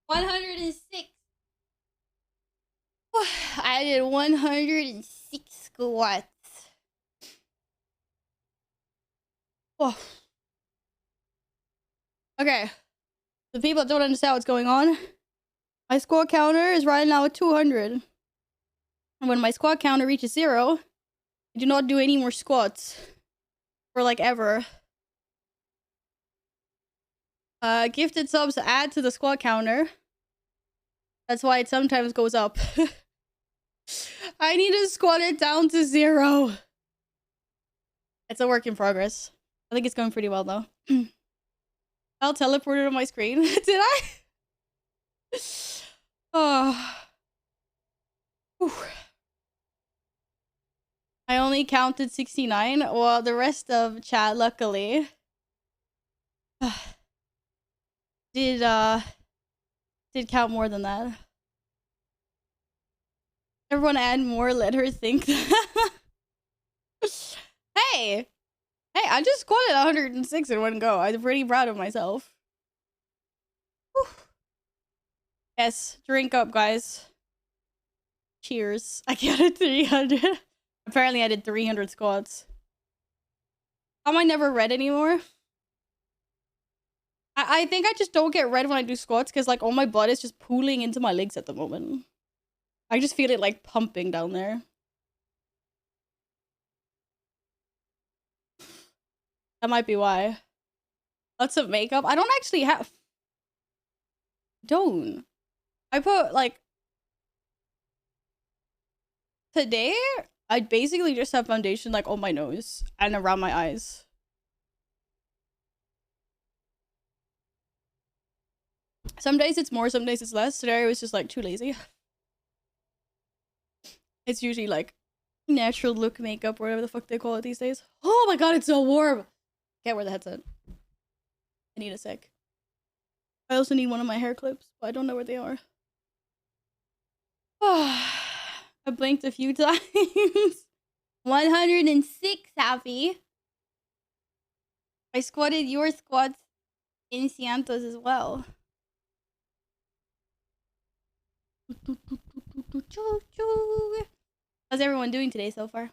106. I did 106 squats. Oh. Okay. The people that don't understand what's going on. My squat counter is right now at 200. And when my squat counter reaches 0, I do not do any more squats. For like ever. Gifted subs add to the squat counter. That's why it sometimes goes up. I need to squat it down to 0. It's a work in progress. I think it's going pretty well though. I'll teleport it on my screen. Did I? Oh. Whew. I only counted 69. Well, the rest of chat, luckily, did count more than that. Everyone add more, let her think. Hey! Hey, I just squatted 106 in one go. I'm pretty proud of myself. Whew. Yes, drink up, guys. Cheers. I counted 300. Apparently I did 300 squats. How am I never red anymore? I think I just don't get red when I do squats because like all my blood is just pooling into my legs at the moment. I just feel it like pumping down there. That might be why. Lots of makeup. I don't actually have... Don't. I put like... Today, I basically just have foundation like on my nose and around my eyes. Some days it's more, some days it's less. Today I was just like too lazy. It's usually like natural look makeup or whatever the fuck they call it these days. Oh my god, it's so warm. Can't wear the headset. I need a sec. I also need one of my hair clips, but I don't know where they are. I blinked a few times. 106, Happy. I squatted your squats in Cientos as well. How's everyone doing today so far?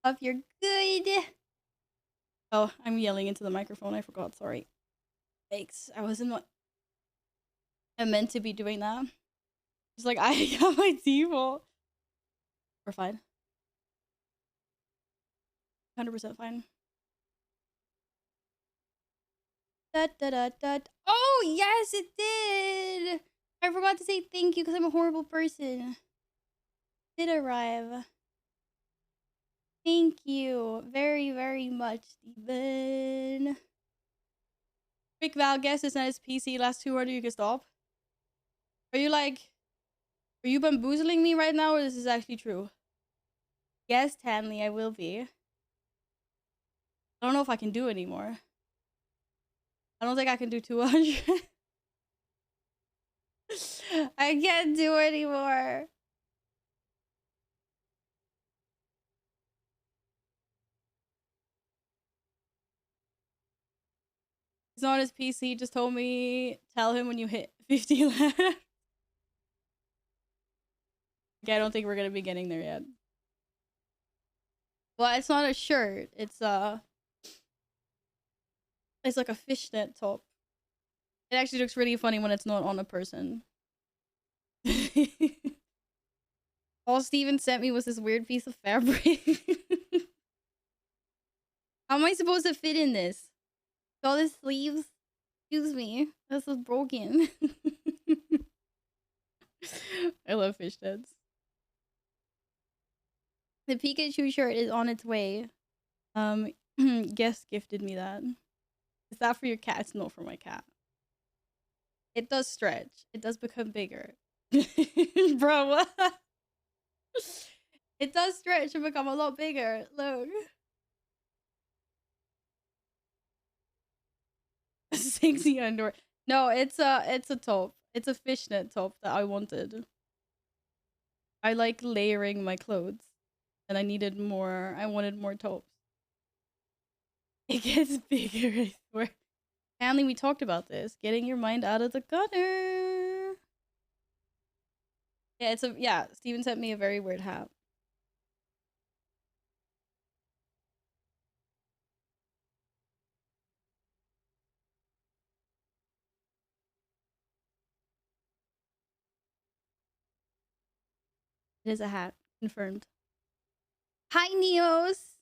Hope you're good. Oh, I'm yelling into the microphone. I forgot. Sorry. Thanks. I wasn't. I meant to be doing that. It's like I got my default. We're fine. 100% fine. Da, da, da, da. Oh, yes, it did. I forgot to say thank you because I'm a horrible person. Did arrive. Thank you very, very much, Steven. Quick Val guess is not his PC. Last 200 you can stop. Are you bamboozling me right now, or this is actually true? Yes, Tanley, I will be. I don't know if I can do anymore. I don't think I can do 200. I can't do anymore. He's not on his PC. Just told me, tell him when you hit 50 left. Okay, I don't think we're gonna be getting there yet. Well, it's not a shirt. It's like a fishnet top. It actually looks really funny when it's not on a person. All Steven sent me was this weird piece of fabric. How am I supposed to fit in this? All the sleeves? Excuse me. This is broken. I love fishnets. The Pikachu shirt is on its way. Guest gifted me that. Is that for your cat? It's not for my cat. It does stretch. It does become bigger. Bro, what? It does stretch and become a lot bigger. Look. Sexy underwear. No, it's a top. It's a fishnet top that I wanted. I like layering my clothes. And I needed more. I wanted more tops. It gets bigger, I swear. Family, we talked about this. Getting your mind out of the gutter. Yeah, yeah, Steven sent me a very weird hat. It is a hat. Confirmed. Hi, Neos!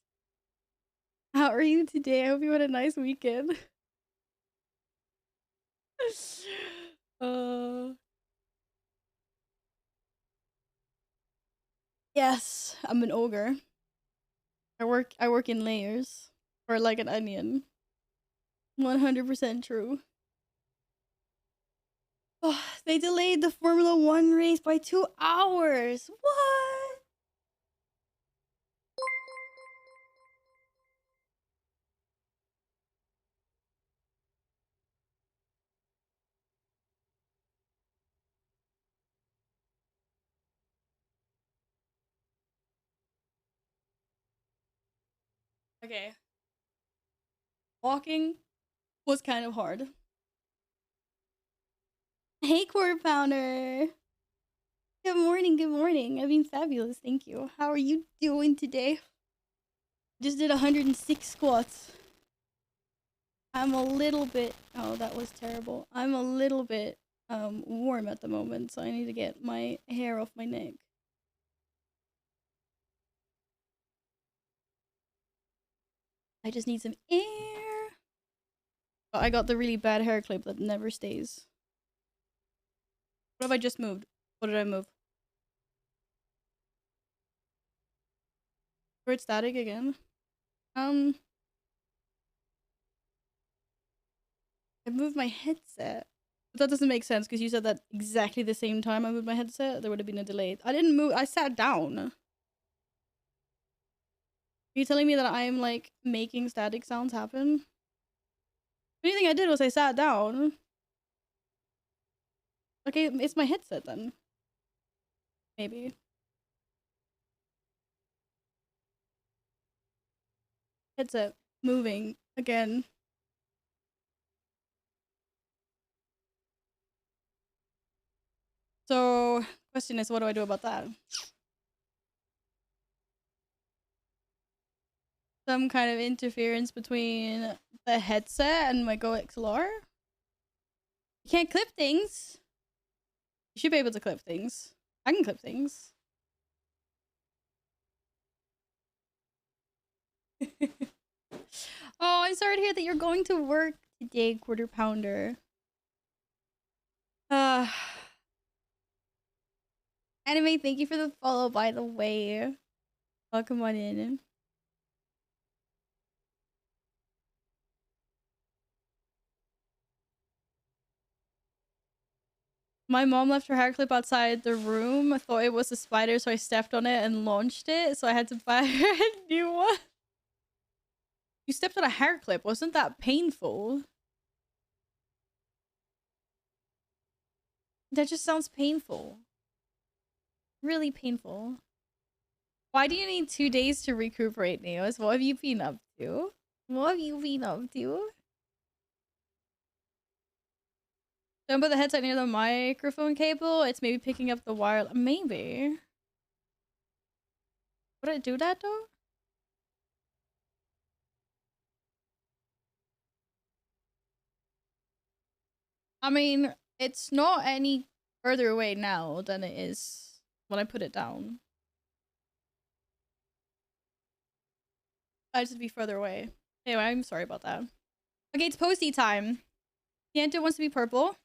How are you today? I hope you had a nice weekend. uh... Yes, I'm an ogre. I work in layers. Or like an onion. 100% true. Oh, they delayed the Formula 1 race by 2 hours. What? Okay. Walking was kind of hard. Hey, Quarter Pounder. Good morning, good morning. I've been fabulous, thank you. How are you doing today? Just did 106 squats. I'm a little bit... Oh, that was terrible. I'm a little bit warm at the moment, so I need to get my hair off my neck. I just need some air. But I got the really bad hair clip that never stays. What have I just moved? What did I move? Word static again. I moved my headset. But that doesn't make sense because you said that exactly the same time I moved my headset. There would have been a delay. I didn't move. I sat down. Are you telling me that I'm like making static sounds happen? The only thing I did was I sat down. Okay, it's my headset then. Maybe. Headset moving again. So, question is, what do I do about that? Some kind of interference between the headset and my Go XLR? You can't clip things. You should be able to clip things. I can clip things. Oh, I'm sorry to hear that you're going to work today, Quarter Pounder. Anime, thank you for the follow, by the way. Welcome on in. My mom left her hair clip outside the room. I thought it was a spider, so I stepped on it and launched it. So I had to buy her a new one. You stepped on a hair clip. Wasn't that painful? That just sounds painful. Really painful. Why do you need 2 days to recuperate, Neos? What have you been up to? What have you been up to? Don't put the headset near the microphone cable. It's maybe picking up the wire. Maybe. Would it do that though? I mean, it's not any further away now than it is when I put it down. I just be further away. Anyway, I'm sorry about that. Okay, it's posty time. Pianta wants to be purple.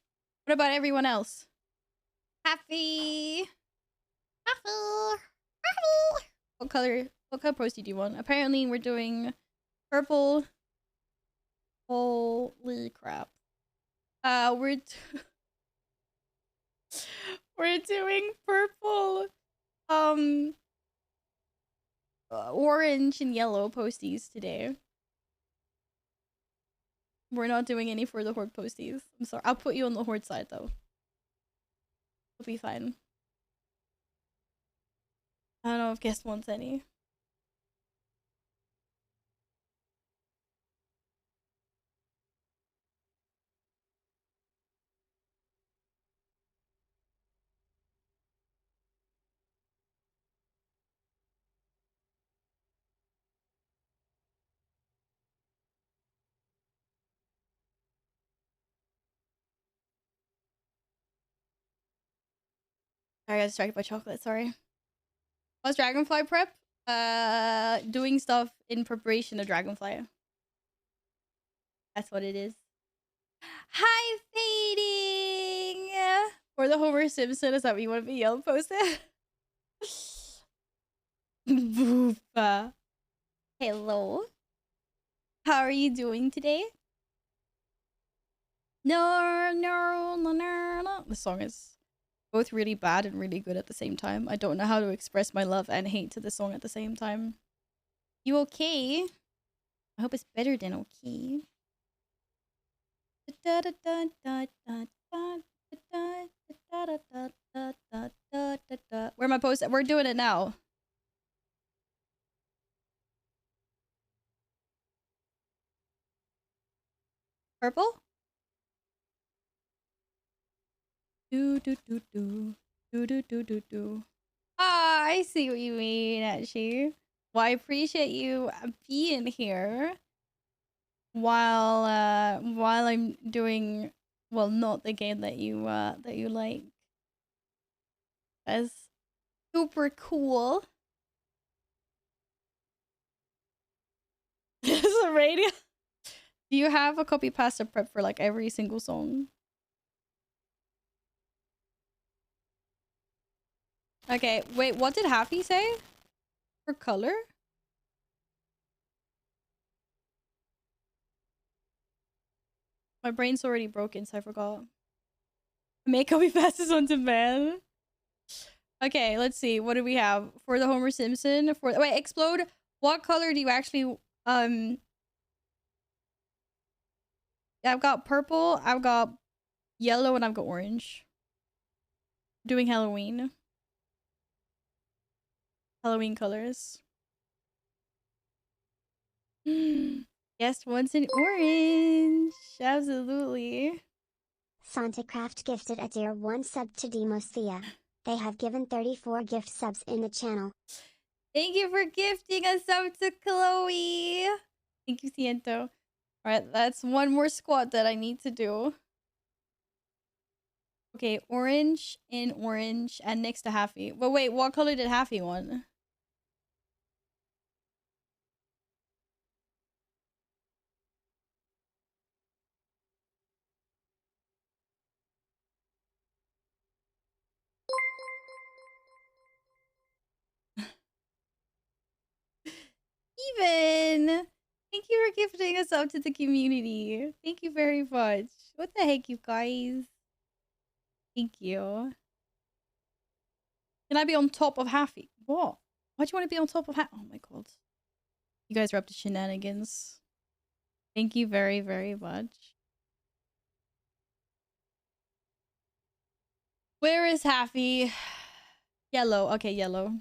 What about everyone else? Happy. Happy. Happy. What color posty do you want? Apparently we're doing purple. Holy crap. We're doing purple, orange and yellow posties today. We're not doing any for the horde posties. I'm sorry. I'll put you on the horde side though. It'll be fine. I don't know if guest wants any. I got distracted by chocolate, sorry. What's Dragonfly prep? Doing stuff in preparation of Dragonfly. That's what it is. Hi, Fading! Or the Homer Simpson, is that what you want to be yellow posted? Boofa. Hello. How are you doing today? No. The song is both really bad and really good at the same time. I don't know how to express my love and hate to the song at the same time. You okay? I hope it's better than okay. Where am I posted? We're doing it now. Purple? Ah, I see what you mean, actually. Well, I appreciate you being here while I'm doing, well, not the game that you like. That's super cool. This is a radio. Do you have a copy pasta prep for like every single song? Okay, wait, what did Happy say? For color? My brain's already broken, so I forgot. Make copy pastas on demand. Okay, let's see. What do we have for the Homer Simpson? For wait, explode. What color do you actually I've got purple, I've got yellow, and I've got orange. Doing Halloween. Halloween colors. Yes, one's in orange. Absolutely. SantaCraft gifted a tier 1 sub to Demothea. They have given 34 gift subs in the channel. Thank you for gifting a sub to Chloe. Thank you, Ciento. Alright, that's one more squat that I need to do. Okay, orange in orange and next to Happy. But wait, what color did Happy want? Steven! Thank you for gifting us up to the community. Thank you very much. What the heck, you guys? Thank you. Can I be on top of Happy? What? Why do you want to be on top of Happy? Oh my god. You guys are up to shenanigans. Thank you very, very much. Where is Happy? Yellow. Okay, yellow.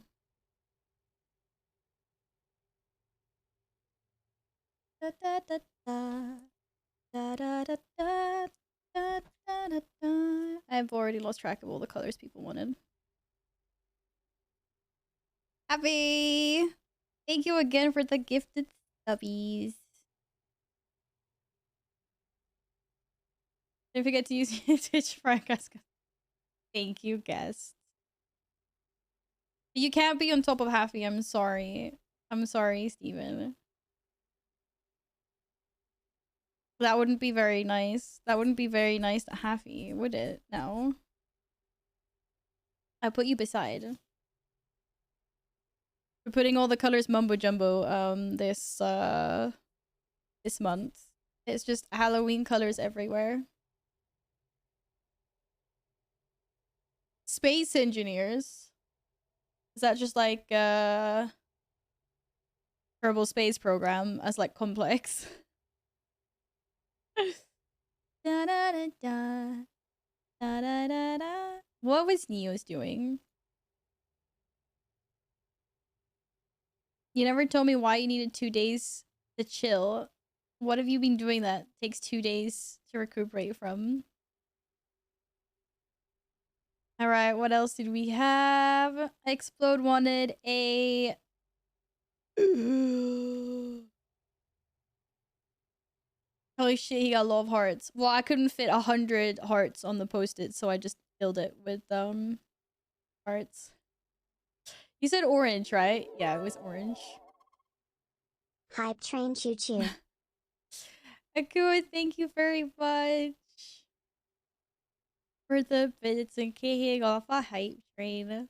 Da, da, da, da. Da, da, da, da. Da, da, da, da. I've already lost track of all the colors people wanted. Happy! Thank you again for the gifted stubbies. Don't forget to use Twitch for Casca. Thank you, guest. You can't be on top of Happy. I'm sorry. I'm sorry, Steven. That wouldn't be very nice. That wouldn't be very nice to Happy, would it? No. I put you beside. We're putting all the colors mumbo jumbo this month. It's just Halloween colors everywhere. Space engineers. Is that just like Kerbal Space Program as like complex? Da, da, da, da. Da, da, da, da. What was Neo's doing? You never told me why you needed 2 days to chill. What have you been doing that takes 2 days to recuperate from? Alright, what else did we have? Explode wanted a... Holy shit, he got a lot of hearts. Well, I couldn't fit 100 hearts on the post-it, so I just filled it with Parts. You said orange, right? Yeah, it was orange. Hype train choo choo. Akua, thank you very much for the bits and kicking off a hype train.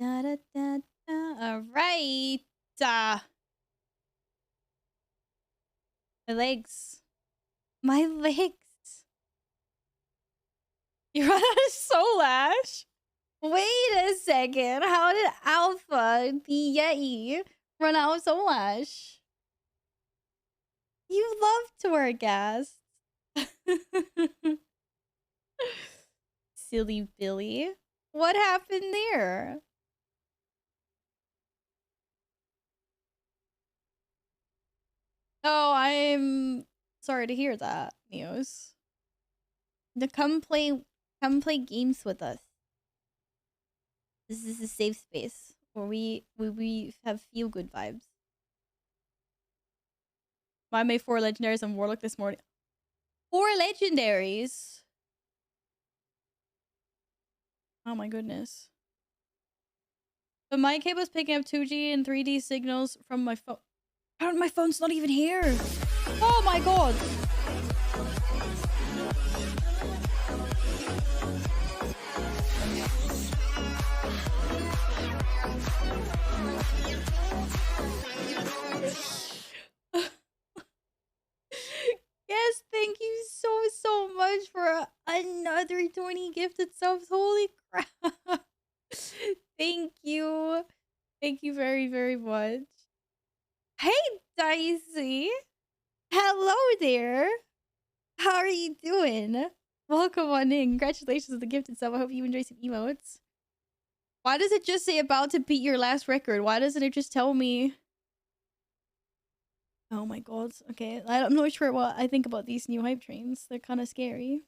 Da, da, da, da. All right. My legs. My legs. You run out of Soul Ash? Wait a second. How did Alpha, the Yeti, run out of Soul Ash? You love Torghast. Silly Billy. What happened there? Oh, I'm sorry to hear that, Neos. Come play games with us. This is a safe space where we have feel good vibes. I made 4 legendaries on Warlock this morning. 4 legendaries. Oh my goodness. But my cable's picking up 2G and 3D signals from my phone. My phone's not even here. Oh my god. Yes, thank you so much for another 20 gifted subs. Holy crap. Thank you. Thank you very much. Hey, Dicey. Hello there. How are you doing? Welcome on in. Congratulations on the gifted sub. I hope you enjoy some emotes. Why does it just say about to beat your last record? Why doesn't it just tell me? Oh my god. Okay, I'm not sure what I think about these new hype trains. They're kind of scary.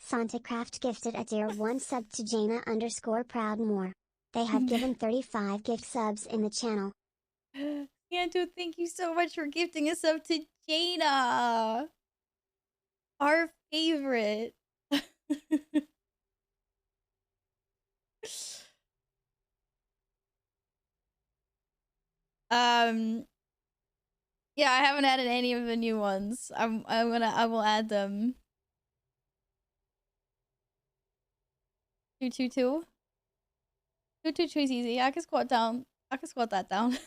SantaCraft gifted a dear 1 sub to Jaina_Proudmore. They have given 35 gift subs in the channel. Kanto, thank you so much for gifting a sub to Jaina. Our favorite. Yeah, I haven't added any of the new ones. I will add them. 222. 222 is easy. I can squat down. I can squat that down.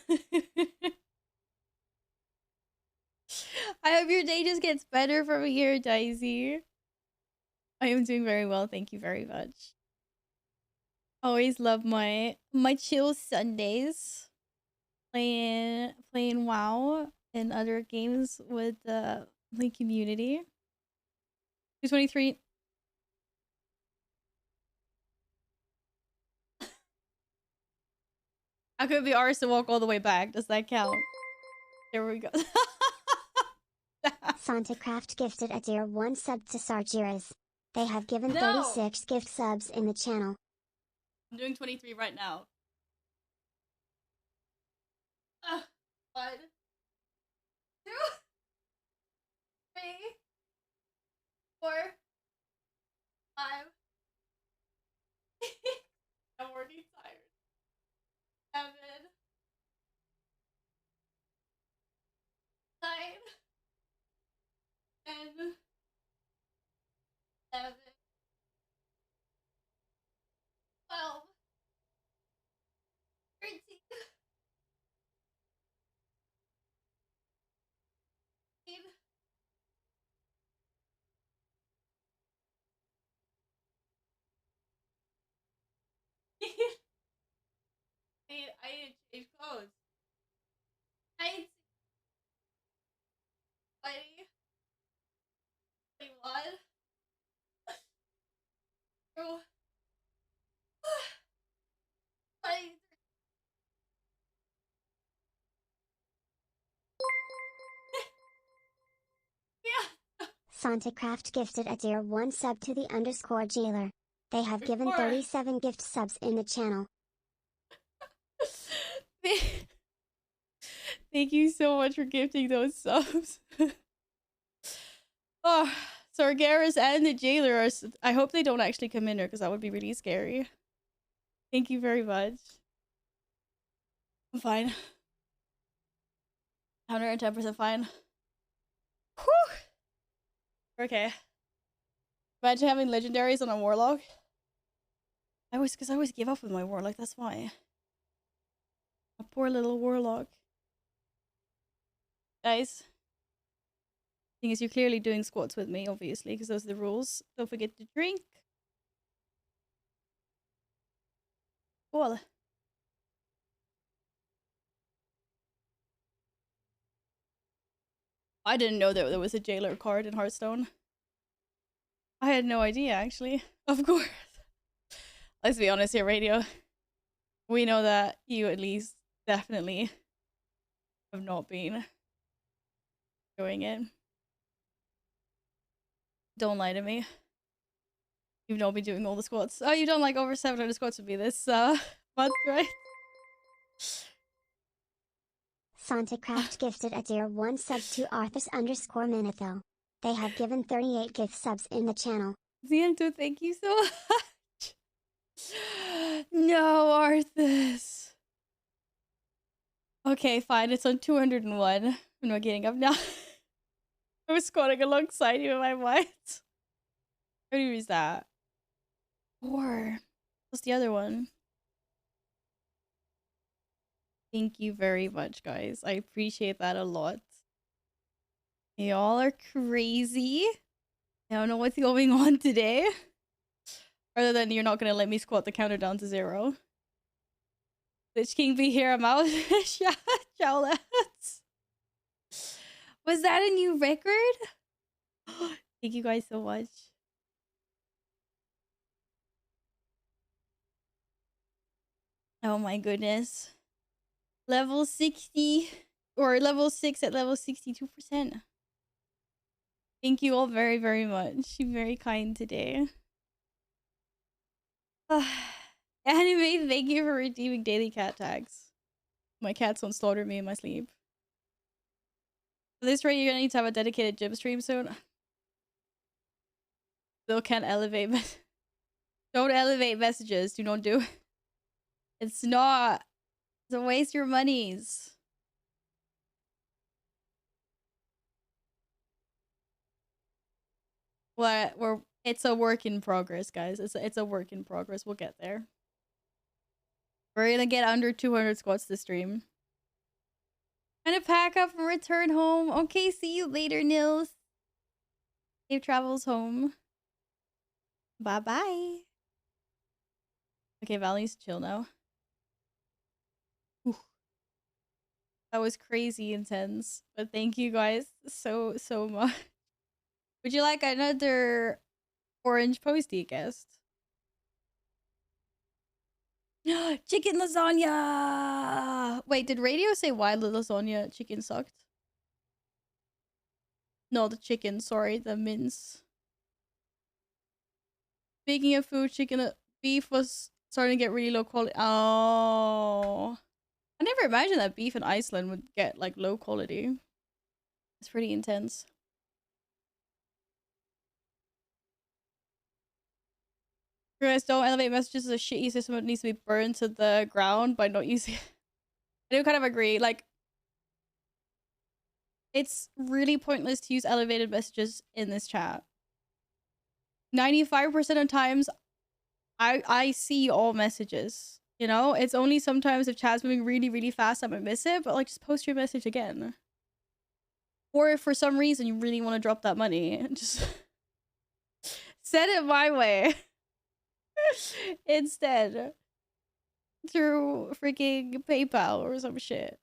I hope your day just gets better from here, Daisy. I am doing very well, thank you very much. Always love my chill Sundays. Playing WoW and other games with the community. 223. I could be ours to walk all the way back. Does that count? There we go. SantaCraft gifted a dear 1 sub to Sargeras. They have given No! 36 gift subs in the channel. I'm doing 23 right now. 1, 2, 3, 4, 5. I'm already tired. 7, 9, 10, 11, 12, 13, 14, 15. I need to change clothes. 19, 20, 21, 22, 23. Yeah. SantaCraft gifted a dear 1 sub to the _jailer. They have given 37 gift subs in the channel. Thank you so much for gifting those subs. Oh, Sargeras and the jailer are. I hope they don't actually come in here because that would be really scary. Thank you very much. I'm fine. 110% fine. Whew. Okay. Imagine having legendaries on a warlock. I always give up with my warlock. That's why. A poor little warlock. Guys. Thing is, you're clearly doing squats with me, obviously, because those are the rules. Don't forget to drink. Cool. I didn't know that there was a jailer card in Hearthstone. I had no idea, actually. Of course. Let's be honest here, Radio. We know that you at least definitely have not been doing it. Don't lie to me. You've not been doing all the squats. Oh, you've done like over 700 squats with me this month, right? Santacraft gifted a dear 1 sub to Arthas_Minitho. They have given 38 gift subs in the channel. Ziento, thank you so much. No, Arthas. Okay, fine. It's on 201. I'm not getting up now. I was squatting alongside you in my mind. How do you use that? 4. What's the other one? Thank you very much, guys. I appreciate that a lot. Y'all are crazy. I don't know what's going on today. Other than you're not going to let me squat the counter down to 0. Lich King be here, I'm out. Ciao, lads. Was that a new record? Thank you guys so much. Oh my goodness. Level 60 or level 6 at level 62%. Thank you all very, very much. You're very kind today. Anime, thank you for redeeming daily cat tags. My cats don't slaughter me in my sleep. For this rate, you're gonna need to have a dedicated gym stream soon. Still can't elevate. Don't elevate messages. Do not do it. It's not. It's a waste your monies. It's a work in progress, guys. It's a work in progress. We'll get there. We're gonna get under 200 squats this stream. Gonna pack up and return home. Okay, see you later, Nils. Safe travels home. Bye-bye. Okay, Valley's chill now. Whew. That was crazy intense. But thank you guys so much. Would you like another orange postie guest? Chicken lasagna! Wait, did Radio say why the lasagna chicken sucked? No, the chicken, sorry, the mince. Speaking of food, beef was starting to get really low quality. Oh. I never imagined that beef in Iceland would get like low quality. It's pretty intense. Guys, don't elevate messages as a shitty system that needs to be burned to the ground by not using it. I do kind of agree. Like, it's really pointless to use elevated messages in this chat. 95% of times, I see all messages. You know, it's only sometimes if chat's moving really, really fast, I might miss it. But like, just post your message again. Or if for some reason you really want to drop that money, just send it my way. Instead, through freaking PayPal or some shit,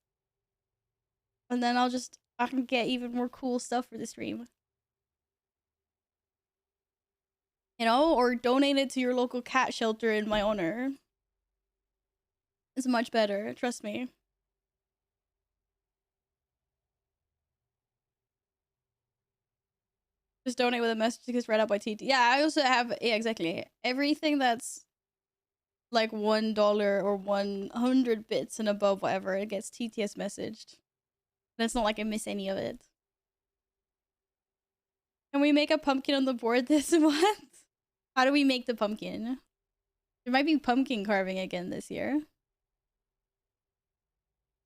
and then I can get even more cool stuff for the stream, you know, or donate it to your local cat shelter in my honor. It's much better, trust me. Just donate with a message that gets read out by TT. Yeah, I also have, yeah, exactly. Everything that's like $1 or 100 bits and above, whatever, it gets TTS messaged. And it's not like I miss any of it. Can we make a pumpkin on the board this month? How do we make the pumpkin? There might be pumpkin carving again this year.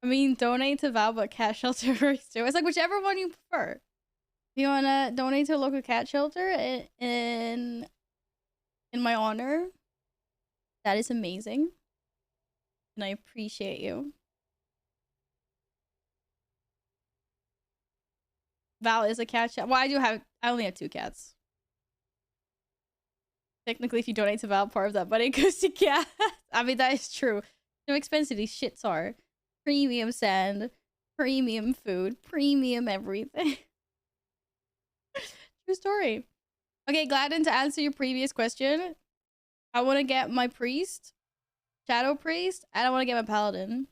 I mean, donate to Val, but cat shelter works too. It's like whichever one you prefer. If you wanna donate to a local cat shelter in my honor, that is amazing. And I appreciate you. Val is a cat shelter. Well, I only have 2 cats. Technically, if you donate to Val, part of that money goes to cat. I mean, that is true. How expensive these shits are. Premium sand, premium food, premium everything. True story. Okay, Gladden, to answer your previous question, I want to get my priest, shadow priest, and I want to get my paladin.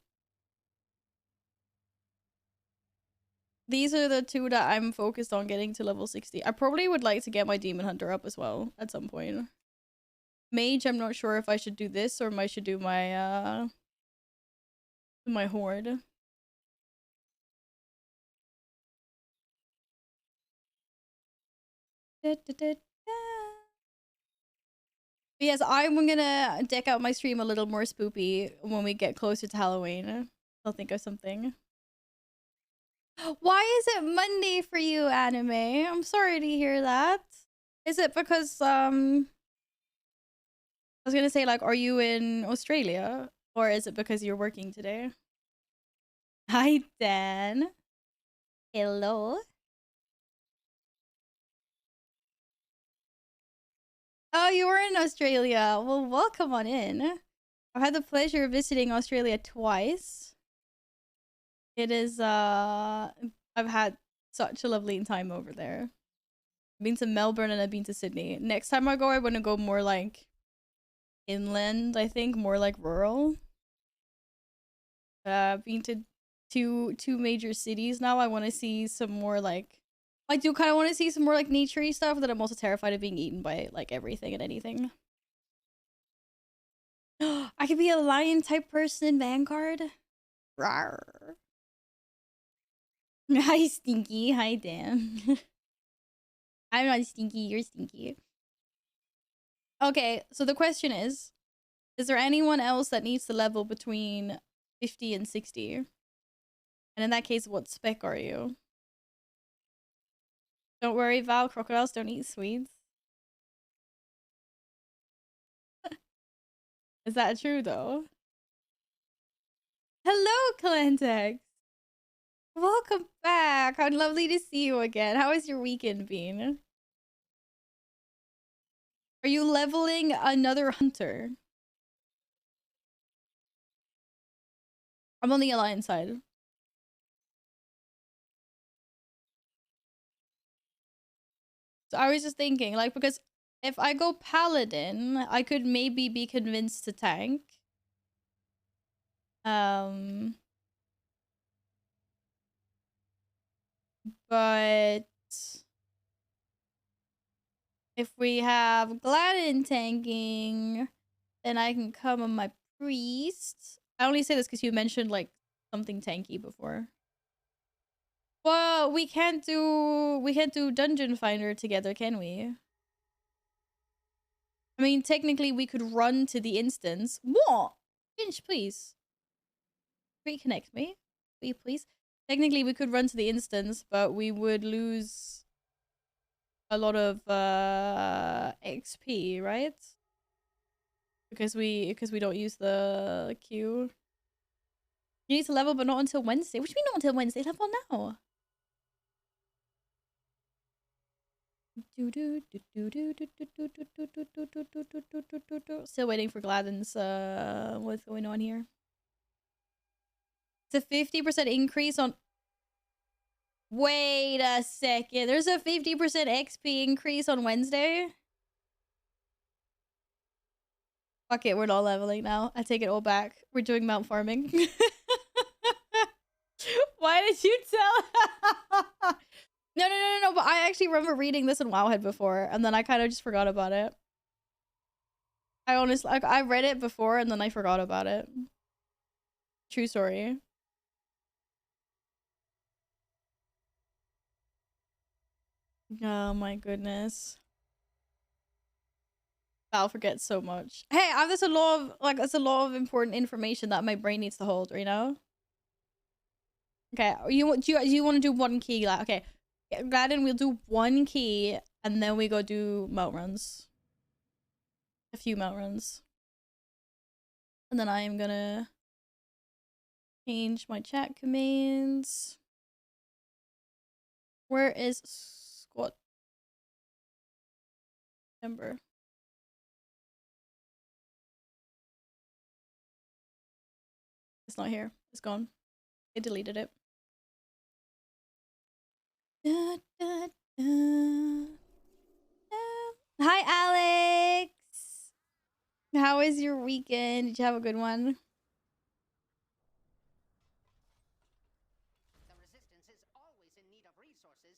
These are the 2 that I'm focused on getting to level 60. I probably would like to get my demon hunter up as well at some point. Mage, I'm not sure if I should do this or I should do my my horde. Yes, I'm gonna deck out my stream a little more spoopy when we get closer to Halloween. I'll think of something. Why is it Monday for you, anime? I'm sorry to hear that. Is it because I was gonna say, like, are you in Australia? Or is it because you're working today? Hi, Dan. Hello. Oh, you were in Australia. Well, welcome on in. I've had the pleasure of visiting Australia twice. It is, I've had such a lovely time over there. I've been to Melbourne and I've been to Sydney. Next time I go, I want to go more like inland, I think, more like rural. I've been to two major cities now. I want to see some more like, I do kind of want to see some more like nature-y stuff, that I'm also terrified of being eaten by like everything and anything. I could be a lion type person in Vanguard. Rawr. Hi, Stinky. Hi, Dan. I'm not stinky, you're stinky. Okay, so the question is there anyone else that needs to level between 50 and 60? And in that case, what spec are you? Don't worry, Val, crocodiles don't eat sweets. Is that true, though? Hello, Calentex! Welcome back! How lovely to see you again. How has your weekend been? Are you leveling another hunter? I'm on the alliance side. So I was just thinking, like, because if I go paladin, I could maybe be convinced to tank. But if we have Gladden tanking, then I can come on my priest. I only say this because you mentioned like something tanky before. Well, we can't do Dungeon Finder together, can we? I mean, technically we could run to the instance. What? Finch, please. Reconnect me. Will you please? Technically we could run to the instance, but we would lose a lot of XP, right? Because we don't use the queue. You need to level, but not until Wednesday. What do you mean not until Wednesday? Level now. Still waiting for Gladden's what's going on here. It's a 50% increase on... Wait a second. There's a 50% XP increase on Wednesday? Fuck it, we're not leveling now. I take it all back. We're doing mount farming. Why did you tell? No. but I actually remember reading this in Wowhead before, and then I kind of just forgot about it. I honestly, like, I read it before, and then I forgot about it. True story. Oh my goodness. I'll forget so much. Hey, there's a lot of there's a lot of important information that my brain needs to hold, you know? Okay, do you want to do one key? Okay, Gladden, we'll do one key and then we go do melt runs. A few melt runs. And then I am gonna change my chat commands. Where is squad member? It's not here. It's gone. I deleted it. Da, da, da. Hi, Alex. How was your weekend? Did you have a good one? The Resistance is always in need of resources.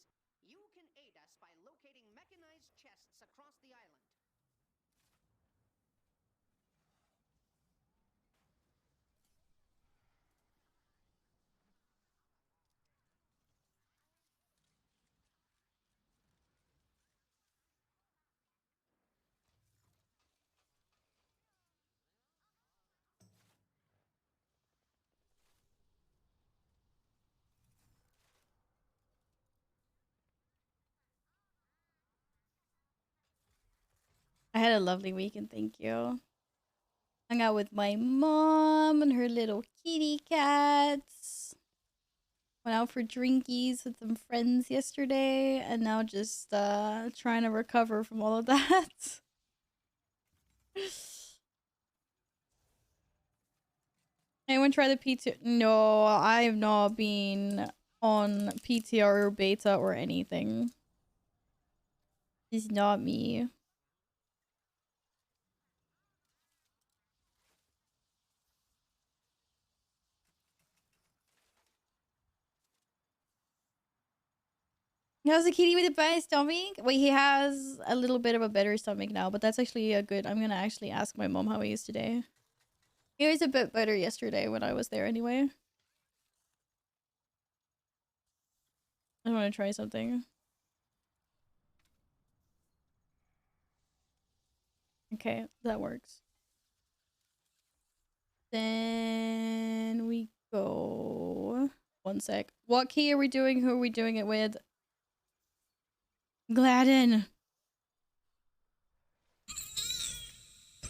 You can aid us by locating mechanized chests across the island. I had a lovely weekend, thank you. Hung out with my mom and her little kitty cats. Went out for drinkies with some friends yesterday, and now just trying to recover from all of that. Anyone try the PT? No, I have not been on PTR or beta or anything. It's not me. How's the kitty with a bad stomach? Wait, he has a little bit of a better stomach now, but that's actually a good. I'm gonna actually ask my mom how he is today. He was a bit better yesterday when I was there anyway. I want to try something. Okay, that works. Then we go. One sec. What key are we doing? Who are we doing it with? Gladden.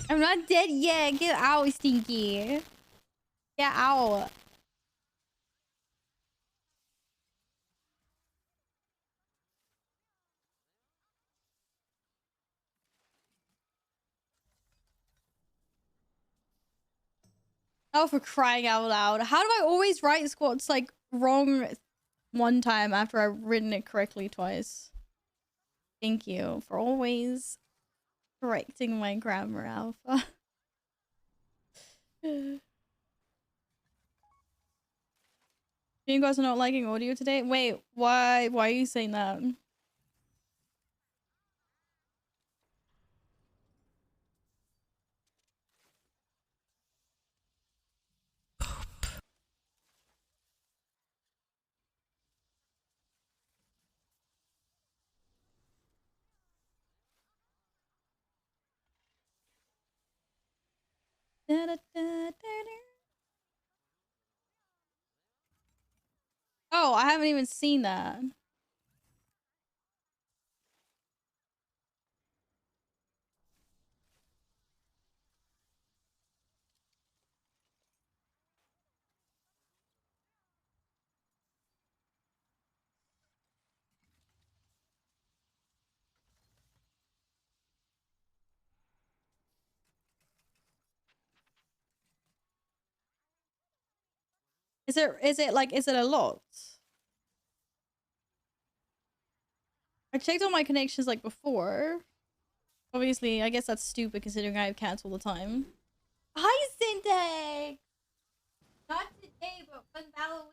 I'm not dead yet. Get out, Stinky. Get out. Oh, for crying out loud. How do I always write squats like wrong one time after I've written it correctly twice? Thank you for always correcting my grammar, Alpha. You guys are not liking audio today? Wait, why are you saying that? Oh, I haven't even seen that. Is it a lot? I checked all my connections like before. Obviously, I guess that's stupid considering I have cats all the time. Hi, Syntax! Not today, but when Halloween.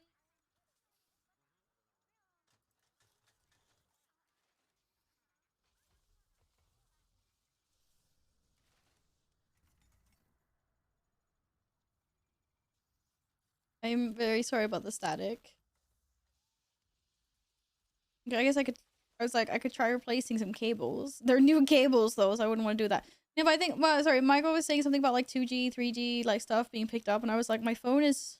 I'm very sorry about the static. I guess I could. I was like, I could try replacing some cables. They're new cables though, so I wouldn't want to do that. Yeah, but I think. Well, sorry, Michael was saying something about like 2G, 3G, like stuff being picked up, and I was like, my phone is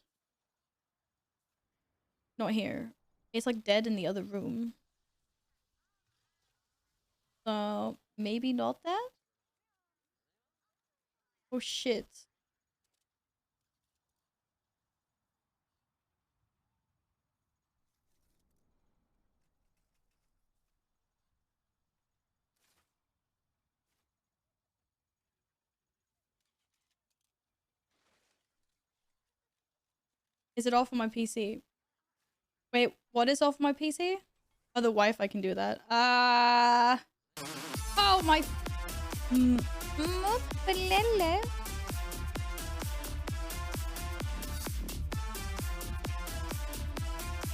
not here. It's like dead in the other room. So maybe not that. Oh shit. Is it off on my PC? Wait, what is off my PC? Oh, the Wi-Fi can do that. Oh my.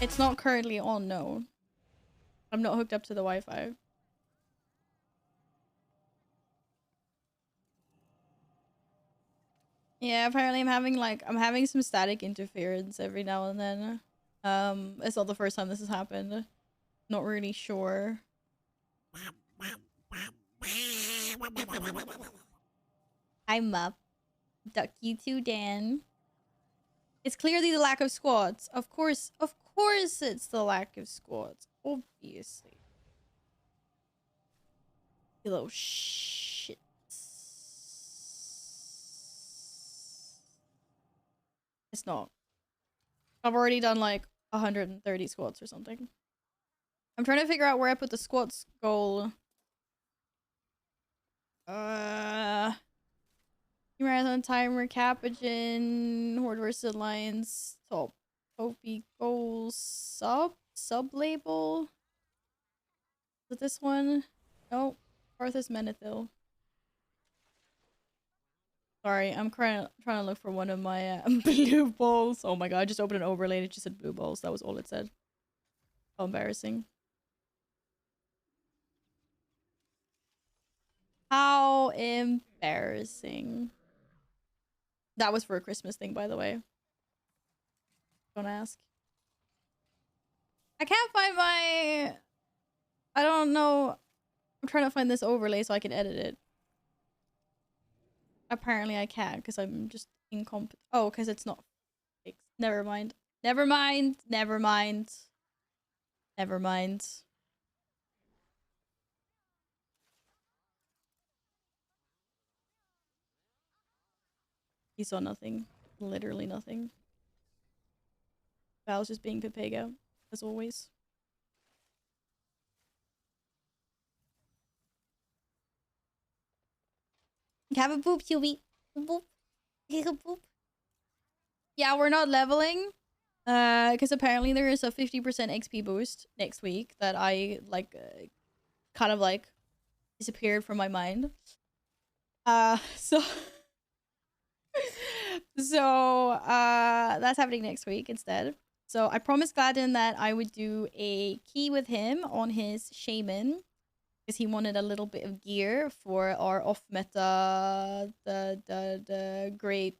It's not currently on, no. I'm not hooked up to the Wi-Fi. Yeah, apparently I'm having some static interference every now and then. It's not the first time this has happened. Not really sure. I'm up. Duck you too, Dan. It's clearly the lack of squats. Of course it's the lack of squats. Obviously. You little shit. It's not. I've already done like 130 squats or something. I'm trying to figure out where I put the squats goal. Marathon timer, Capuchin, Horde vs. Alliance, top, OP goals, sub label. Is it this one? No, Arthas Menethil. Sorry, I'm trying to look for one of my blue balls. Oh my god, I just opened an overlay and it just said blue balls. That was all it said. How embarrassing. How embarrassing. That was for a Christmas thing, by the way. Don't ask. I can't find my... I don't know. I'm trying to find this overlay so I can edit it. Apparently I can't because I'm just incompetent. Oh, because it's not fixed. Never mind. Never mind. Never mind. Never mind. He saw nothing. Literally nothing. Val's just being Pepega, as always. Have a boop, Huey. Boop. Boop. Yeah, we're not leveling. Because apparently there is a 50% XP boost next week that I, like, kind of, like, disappeared from my mind. So... that's happening next week instead. So I promised Gladden that I would do a key with him on his shaman because he wanted a little bit of gear for our off meta the great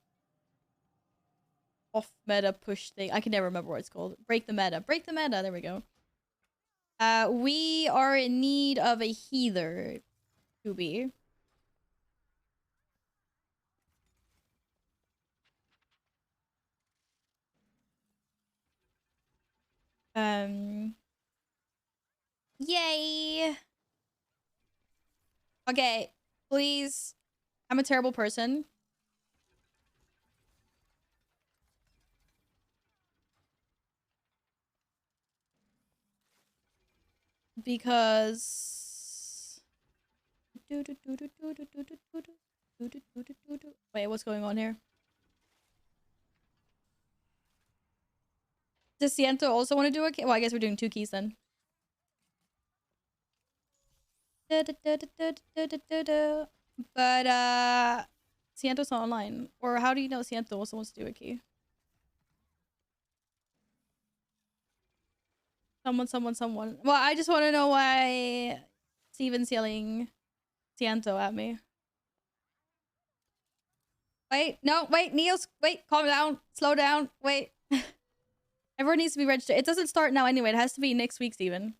off meta push thing. I can never remember what it's called. Break the meta. Break the meta. There we go. We are in need of a healer to be. Yay! Okay, please. I'm a terrible person. Because... Wait, what's going on here? Does Siento also want to do a key? Well, I guess we're doing 2 keys then. But, Siento's not online. Or how do you know Siento also wants to do a key? Someone. Well, I just want to know why Steven's yelling Siento at me. Wait, no, wait, Niels, wait, calm down, slow down, wait. Everyone needs to be registered. It doesn't start now anyway. It has to be next week's even.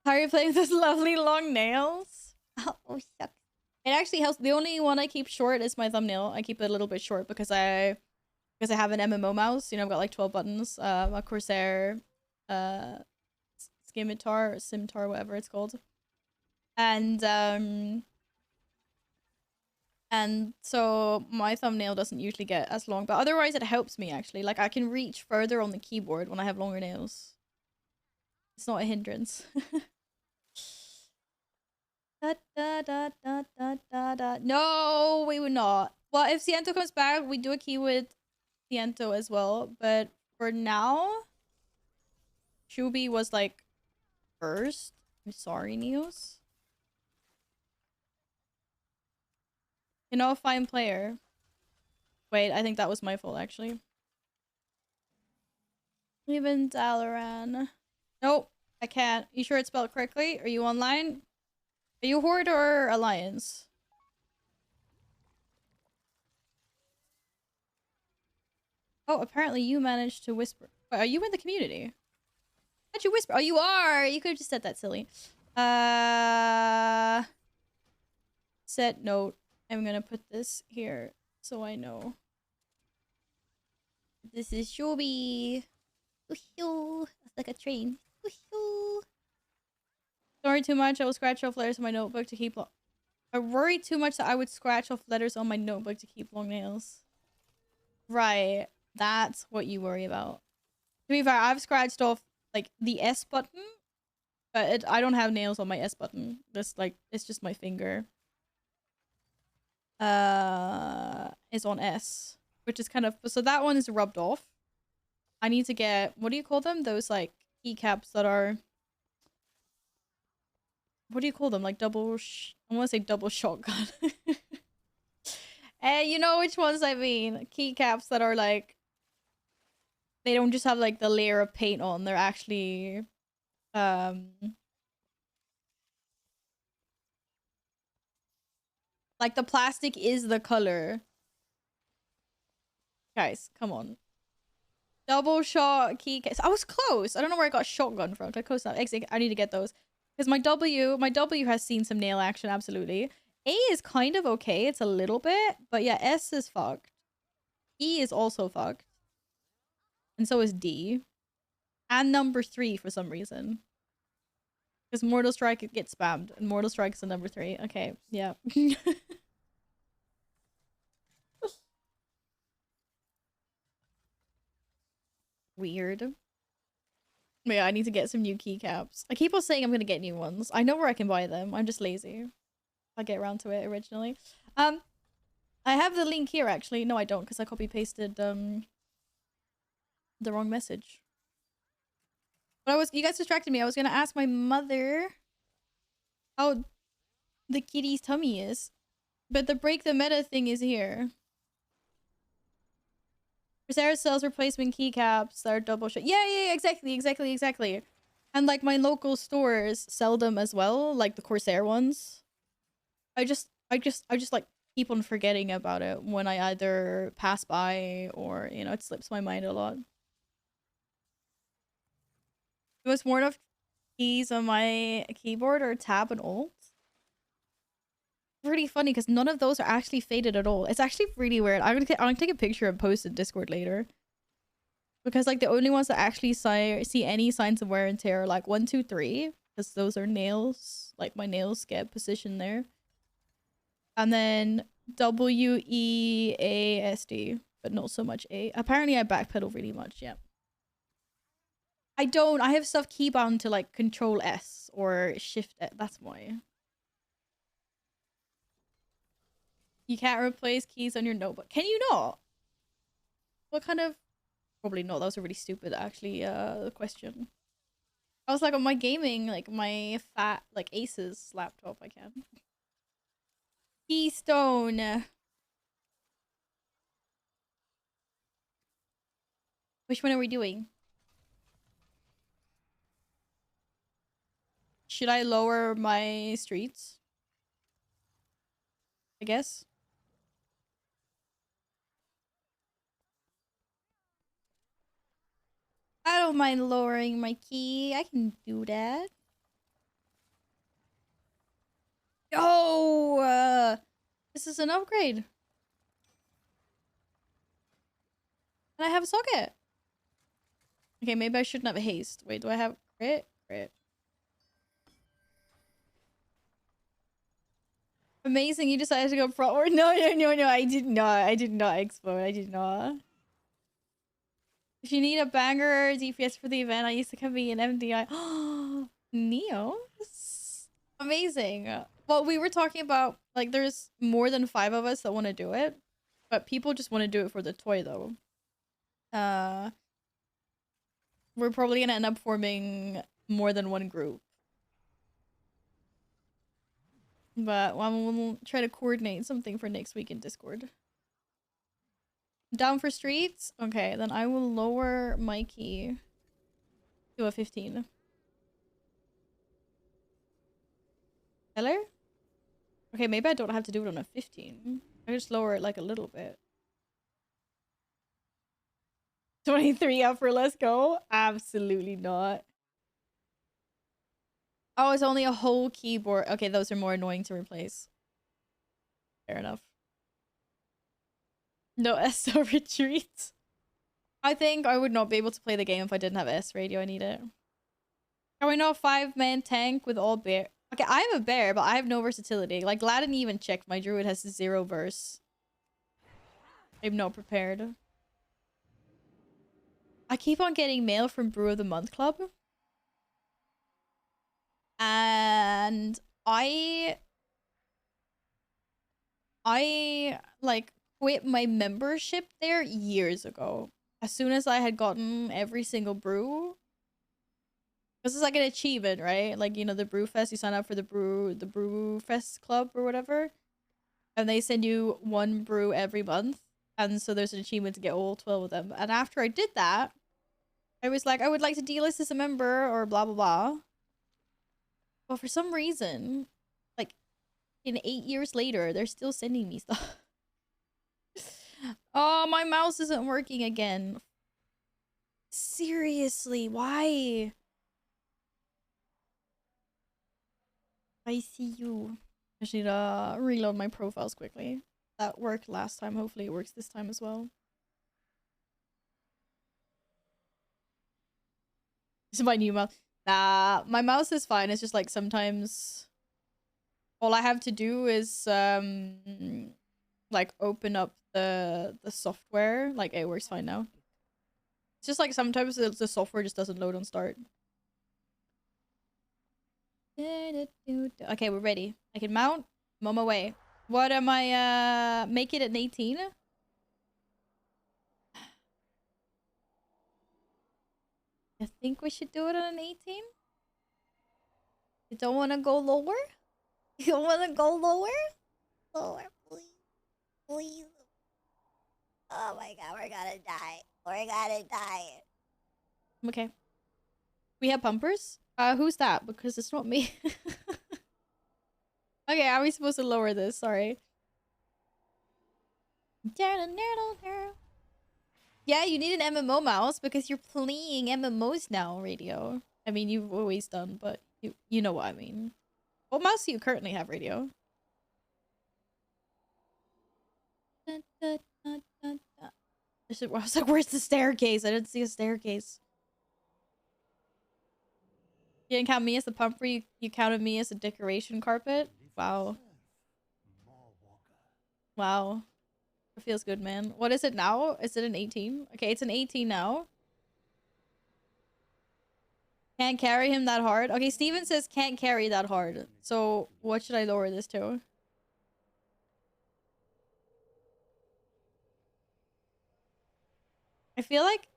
How are you playing with those lovely long nails? Oh, shucks. It actually helps. The only one I keep short is my thumbnail. I keep it a little bit short because I have an MMO mouse. You know, I've got like 12 buttons. A Corsair, Scimitar, or Scimitar, whatever it's called. And so my thumbnail doesn't usually get as long, but otherwise it helps me actually. Like I can reach further on the keyboard when I have longer nails. It's not a hindrance. Da, da, da, da, da, da, da. No, we would not. Well, if Ciento comes back, we do a key with Ciento as well. But for now, Shubi was like first. I'm sorry, Neos. You know, a fine player. Wait, I think that was my fault actually. Even Dalaran. Nope, I can't. You sure it's spelled correctly? Are you online? Are you Horde or Alliance? Oh, apparently you managed to whisper. Wait, are you in the community? How'd you whisper? Oh, you are! You could have just said that silly. Set note. I'm gonna put this here so I know. This is Shobi. It's like a train. Sorry too much. I will scratch off letters on my notebook to keep long. I worry too much that I would scratch off letters on my notebook to keep long nails. Right. That's what you worry about. To be fair, I've scratched off like the S button, but I don't have nails on my S button. This like it's just my finger. Is on S, which is kind of so that one is rubbed off. I need to get what do you call them? Those like keycaps that are. What do you call them? Like double. I want to say double shotgun. And you know which ones I mean? Keycaps that are like. They don't just have like the layer of paint on. They're actually, like the plastic is the color. Guys, come on. Double shot keycase. I was close. I don't know where I got shotgun from. I close enough. I need to get those. Because my W has seen some nail action, absolutely. A is kind of okay. It's a little bit. But yeah, S is fucked. E is also fucked. And so is D. And number 3 for some reason. Because Mortal Strike gets spammed. And Mortal Strike is the number 3. Okay, yeah. Weird. But yeah, I need to get some new keycaps. I keep on saying I'm gonna get new ones. I know where I can buy them. I'm just lazy. I'll get around to it originally. I have the link here actually. No, I don't, because I copy pasted the wrong message. But you guys distracted me. I was gonna ask my mother how the kitty's tummy is. But the break the meta thing is here. Corsair sells replacement keycaps that are double shot. Yeah, exactly. And like my local stores sell them as well, like the Corsair ones. I just like keep on forgetting about it when I either pass by or, you know, it slips my mind a lot. The most worn off keys on my keyboard are tab and alt. Really funny because none of those are actually faded at all. It's actually really weird. I'm gonna take a picture and post in Discord later. Because like the only ones that actually see any signs of wear and tear are like 1, 2, 3. Because those are nails. Like my nails get positioned there. And then W, E, A, S, D. But not so much A. Apparently I backpedal really much, yeah. I don't. I have stuff keybound to like Control S or Shift S. That's why. You can't replace keys on your notebook. Can you not? What kind of... Probably not. That was a really stupid, actually, question. I was like, on my gaming, like, my fat, like, Asus laptop, I can. Keystone. Which one are we doing? Should I lower my streets? I guess. I don't mind lowering my key. I can do that. Oh, this is an upgrade. And I have a socket. Okay, maybe I shouldn't have haste. Wait, do I have crit? Crit. Amazing, you decided to go frontward. No, I did not. I did not explode. I did not. If you need a banger DPS for the event, I used to come be an MDI. Oh, Neo? Amazing. Well, we were talking about, like, there's more than 5 of us that want to do it. But people just want to do it for the toy, though. We're probably gonna end up forming more than one group. But we'll try to coordinate something for next week in Discord. Down for streets? Okay, then I will lower my key to a 15. Hello? Okay, maybe I don't have to do it on a 15. I just lower it like a little bit. 23 up for let's go? Absolutely not. Oh, it's only a whole keyboard. Okay, those are more annoying to replace. Fair enough. No SO retreat. I think I would not be able to play the game if I didn't have S radio. I need it. Are we not a 5-man tank with all bear? Okay, I'm a bear, but I have no versatility. Like, Gladden even checked. My druid has 0 verse. I'm not prepared. I keep on getting mail from Brew of the Month Club. And I like quit my membership there years ago. As soon as I had gotten every single brew. This is like an achievement, right? Like, you know, the brew fest, you sign up for the brew fest club or whatever. And they send you 1 brew every month. And so there's an achievement to get all 12 of them. And after I did that, I was like, I would like to delist as a member or blah, blah, blah. But for some reason, like, in 8 years later, they're still sending me stuff. Oh, my mouse isn't working again. Seriously, why? I see you. I just need to reload my profiles quickly. That worked last time. Hopefully it works this time as well. This is my new mouse. Nah, my mouse is fine. It's just like sometimes all I have to do is like open up the software. Like it works fine now. It's just like sometimes the software just doesn't load on start. Okay, we're ready. I can mount. I'm on my way. What am I make it an 18? I think we should do it on an 18. You don't want to go lower? You don't want to go lower? Lower, please. Please. Oh my god, we're gonna die. We're gonna die. Okay. We have pumpers? Who's that? Because it's not me. Okay, are we supposed to lower this? Sorry. Yeah, you need an MMO mouse because you're playing MMOs now, Radio. I mean, you've always done, but you know what I mean. What mouse do you currently have, Radio? I was like, where's the staircase? I didn't see a staircase. You didn't count me as the pumper, you counted me as a decoration carpet? Wow. Wow. It feels good, man. What is it now? Is it an 18? Okay, it's an 18 now. Can't carry him that hard. Okay, Steven says can't carry that hard. So what should I lower this to? I feel like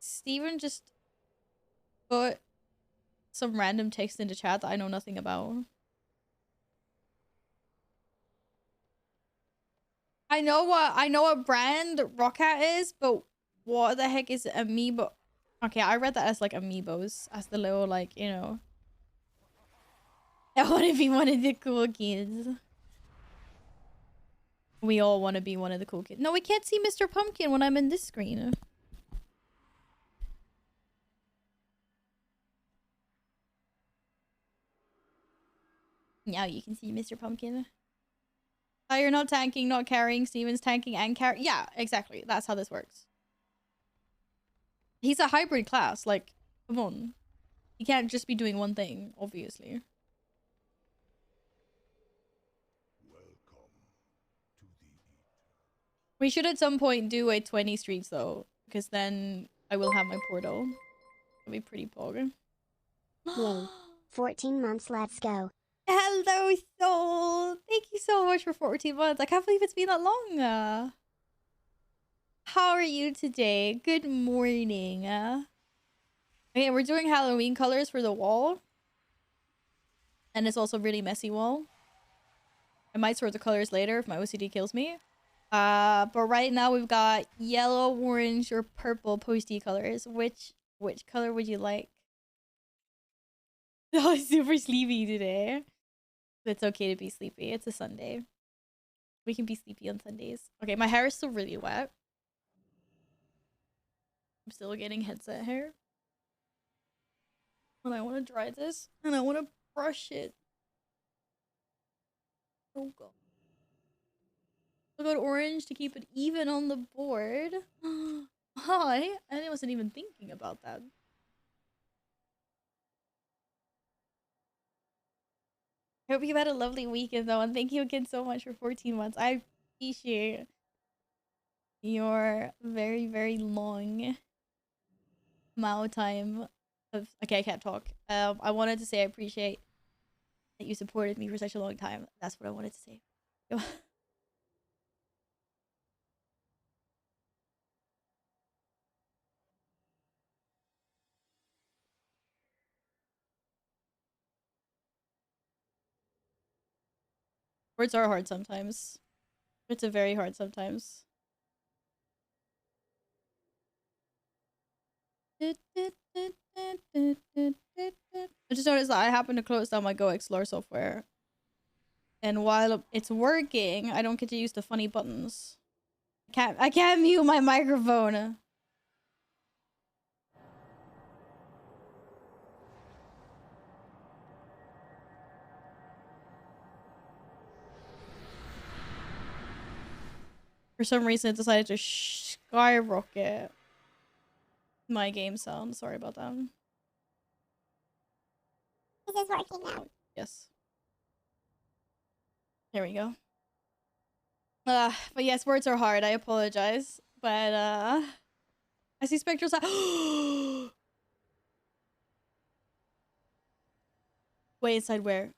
Steven just put some random text into chat that I know nothing about. I know what brand Roccat is, but what the heck is Amiibo? Okay, I read that as like Amiibos, as the little like, you know. I want to be one of the cool kids. We all want to be one of the cool kids. No, we can't see Mr. Pumpkin when I'm in this screen. Now you can see Mr. Pumpkin. Oh, you're not tanking, not carrying. Steven's tanking and carry. Yeah, exactly. That's how this works. He's a hybrid class. Like, come on. He can't just be doing one thing, obviously. We should at some point do a 20 streets though, because then I will have my portal. It'll be pretty pog. Yay. 14 months, let's go. Hello, Soul! Thank you so much for 14 months. I can't believe it's been that long. How are you today? Good morning. Okay, we're doing Halloween colors for the wall. And it's also really messy wall. I might sort the colors later if my OCD kills me. But right now we've got yellow, orange, or purple posty colors. Which color would you like? Oh, super sleepy today. It's okay to be sleepy. It's a Sunday. We can be sleepy on Sundays. Okay, my hair is still really wet. I'm still getting headset hair. And I want to dry this. And I want to brush it. Oh god. I got orange to keep it even on the board. Hi. I wasn't even thinking about that. I hope you've had a lovely weekend though, and thank you again so much for 14 months. I appreciate your very, very long amount of time of... Okay, I can't talk. I wanted to say I appreciate that you supported me for such a long time. That's what I wanted to say. Words are hard sometimes. It's a very hard sometimes. I just noticed that I happen to close down my Go Explore software. And while it's working, I don't get to use the funny buttons. I can't mute my microphone. For some reason, it decided to skyrocket my game sound. Sorry about that. This is working now. Yes. There we go. But yes, words are hard. I apologize. But I see Spectral Wait, inside where?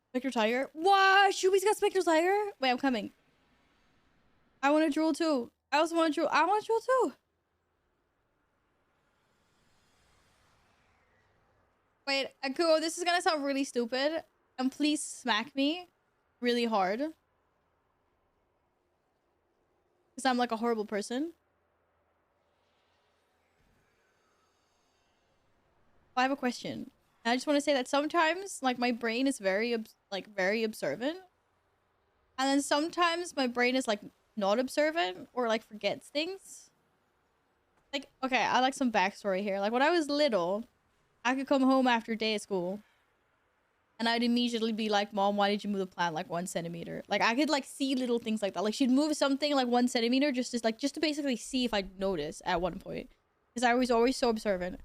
Spectral Tiger? What? Shubi's got Spectral Tiger? Wait, I'm coming. I want to drool too. I also want to drool. I want to drool too. Wait, Akuo, this is gonna sound really stupid. And please smack me really hard. Because I'm like a horrible person. I have a question. And I just want to say that sometimes, like, my brain is very observant. And then sometimes my brain is, like, not observant or, like, forgets things. Like, okay, I like some backstory here. Like, when I was little, I could come home after day of school. And I'd immediately be like, Mom, why did you move the plant, like, 1 centimeter? Like, I could, like, see little things like that. Like, she'd move something, like, 1 centimeter just to basically see if I'd notice at one point. Because I was always so observant.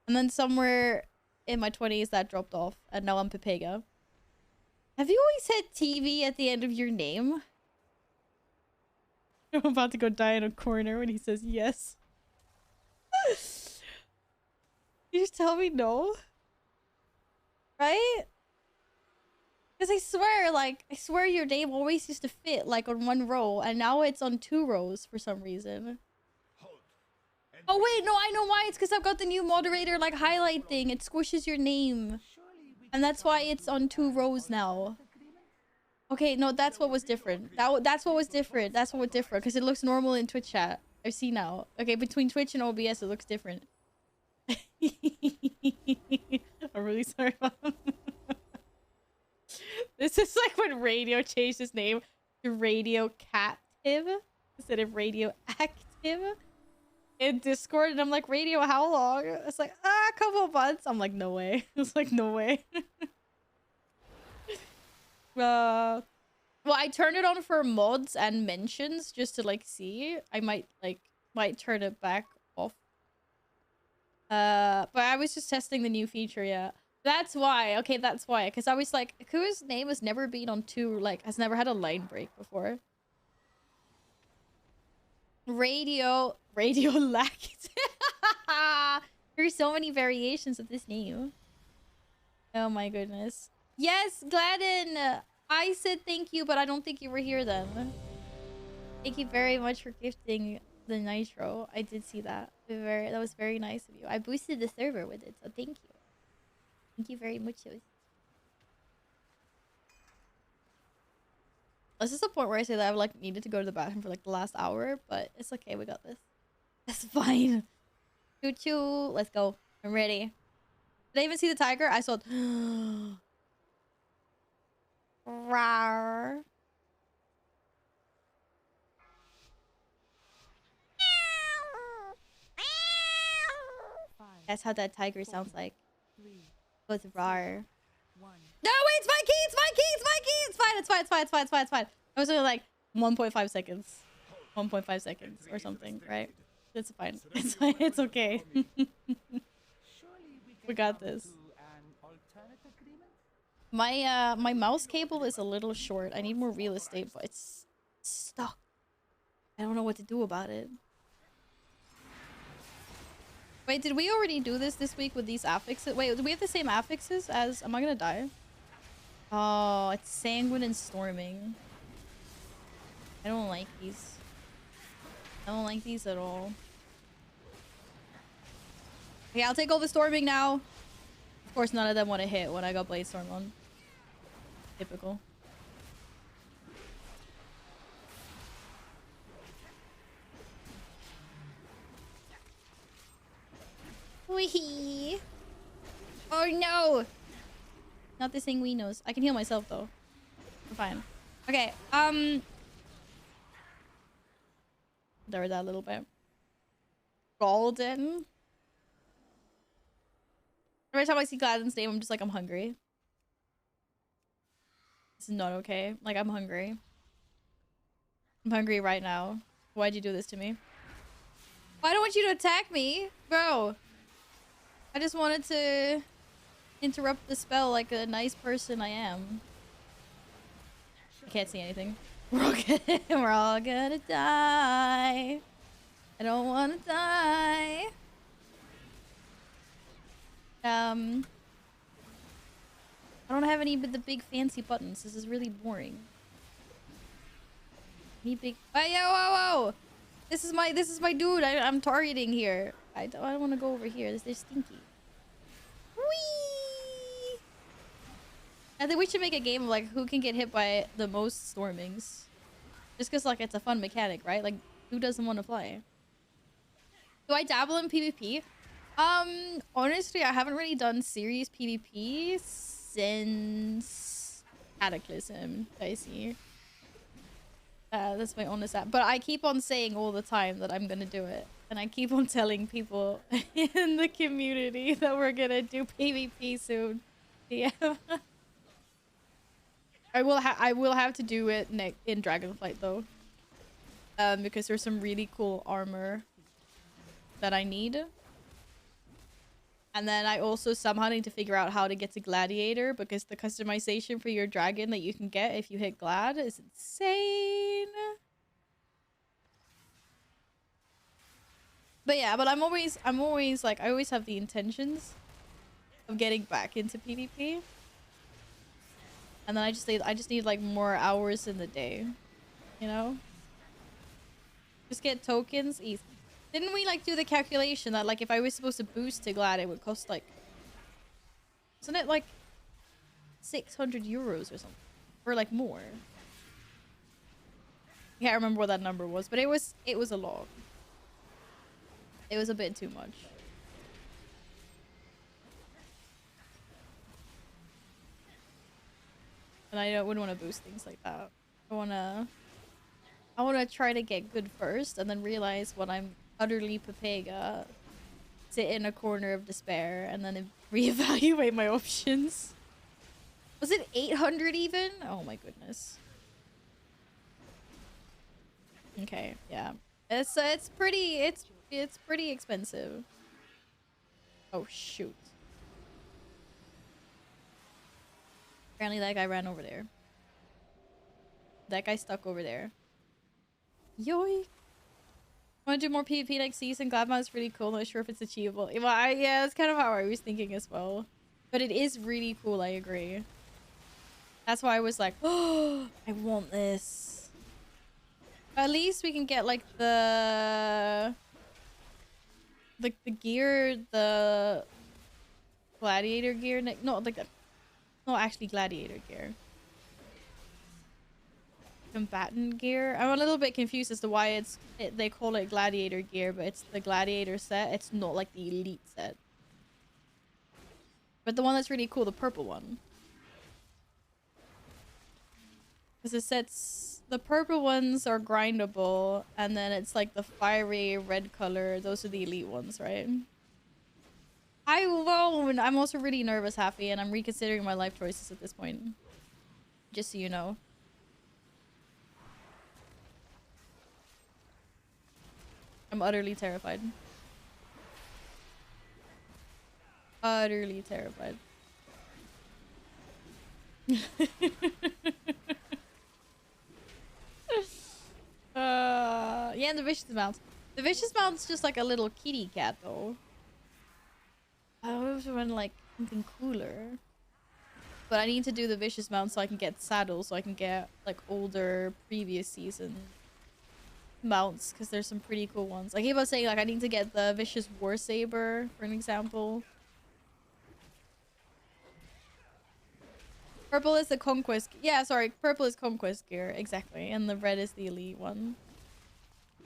And then somewhere in my 20s, that dropped off. And now I'm Pepega. Have you always said TV at the end of your name? I'm about to go die in a corner when he says yes. You just tell me no? Right? Because I swear your name always used to fit, like, on 1 row. And now it's on 2 rows for some reason. Oh, wait, no, I know why. It's because I've got the new moderator, like, highlight thing. It squishes your name. And that's why it's on 2 rows now. Okay, no, that's what was different. That's what was different. That's what was different. Because it looks normal in Twitch chat. I see now. Okay, between Twitch and OBS, it looks different. I'm really sorry about that. This is like when Radio changed his name to Radio Captive instead of Radio Active in Discord, and I'm like, Radio, how long? It's like, a couple of months. I'm like, no way. It's like, no way. Well, I turned it on for mods and mentions just to like see. I might turn it back off. But I was just testing the new feature, yeah. That's why. Okay, that's why. Because I was like, Akua's name has never been on two, like, has never had a line break before. Radio lag. There's so many variations of this name. Oh my goodness. Yes, Gladden! I said thank you, but I don't think you were here then. Thank you very much for gifting the nitro. I did see that. That was very nice of you. I boosted the server with it, so thank you. Thank you very much. This is the point where I say that I've like needed to go to the bathroom for like the last hour, but it's okay. We got this. That's fine. Choo choo. Let's go. I'm ready. Did I even see the tiger? I saw. Rawr. That's how that tiger sounds like. Goes rawr. No, wait, it's my key! It's my key! It's my key! It's fine, it's fine, it's fine, it's fine, it's fine, it's fine. I was only like 1.5 seconds. 1.5 seconds or something, right? It's fine. It's fine. It's okay. We got this. My mouse cable is a little short. I need more real estate, but it's stuck. I don't know what to do about it. Wait, did we already do this week with these affixes? Wait, do we have the same affixes as... Am I gonna die? Oh, it's sanguine and storming. I don't like these. I don't like these at all. Okay, I'll take all the storming now. Of course, none of them want to hit when I got Blade Storm on. Typical. Wee. Oh no! Not the thing we knows. I can heal myself though. I'm fine. Okay, lower that a little bit. Golden. Every time I see Gladden's name, I'm just like, I'm hungry. This is not okay. Like, I'm hungry. I'm hungry right now. Why'd you do this to me? Why don't want you to attack me? Bro. I just wanted to interrupt the spell like a nice person I am. I can't see anything. We're all gonna die. I don't want to die. I don't have any but the big fancy buttons. This is really boring. Any big... Oh, yo, whoa, whoa! This is my dude. I'm targeting here. I don't want to go over here. They're stinky. Whee! I think we should make a game of like who can get hit by the most stormings. Just because like it's a fun mechanic, right? Like who doesn't want to play? Do I dabble in PvP? Honestly, I haven't really done serious PvP since Cataclysm, I see. That's my honest app. But I keep on saying all the time that I'm gonna do it. And I keep on telling people in the community that we're gonna do PvP soon. Yeah. I will have to do it in Dragonflight though. Because there's some really cool armor that I need. And then I also somehow need to figure out how to get to Gladiator, because the customization for your dragon that you can get if you hit Glad is insane. But yeah, but I'm always like, I always have the intentions of getting back into PvP. And then I just need like more hours in the day, you know? Just get tokens easy. Didn't we like do the calculation that like if I was supposed to boost to Glad it would cost like, wasn't it like 600 euros or something? Or like more? I can't remember what that number was, but it was a lot. It was a bit too much. And I wouldn't want to boost things like that. I wanna try to get good first and then realize when I'm utterly Pepega, sit in a corner of despair and then reevaluate my options. Was it 800 even? Oh my goodness. Okay, yeah. It's pretty expensive. Oh shoot. Apparently that guy ran over there. That guy stuck over there. Yoink. Want to do more PvP next season? Gladmouth is really cool. Not sure if it's achievable. Well, yeah, that's kind of how I was thinking as well. But it is really cool, I agree. That's why I was like, oh, I want this. At least we can get like the gear, the gladiator gear. Not like that. Not actually gladiator gear. Combatant gear. I'm a little bit confused as to why they call it gladiator gear, but it's the gladiator set. It's not like the elite set. But the one that's really cool, the purple one. Because it sets... The purple ones are grindable, and then it's like the fiery red color. Those are the elite ones, right? I won't! I'm also really nervous, Happy, and I'm reconsidering my life choices at this point. Just so you know. I'm utterly terrified. Utterly terrified. Yeah, and the vicious mount. The vicious mount's just like a little kitty cat, though. I always want like something cooler. But I need to do the vicious mount so I can get saddles, so I can get like older previous season mounts, because there's some pretty cool ones. I keep on saying like I need to get the vicious war saber for an example. Purple is the conquest. Yeah, sorry, purple is conquest gear, exactly, and the red is the elite one.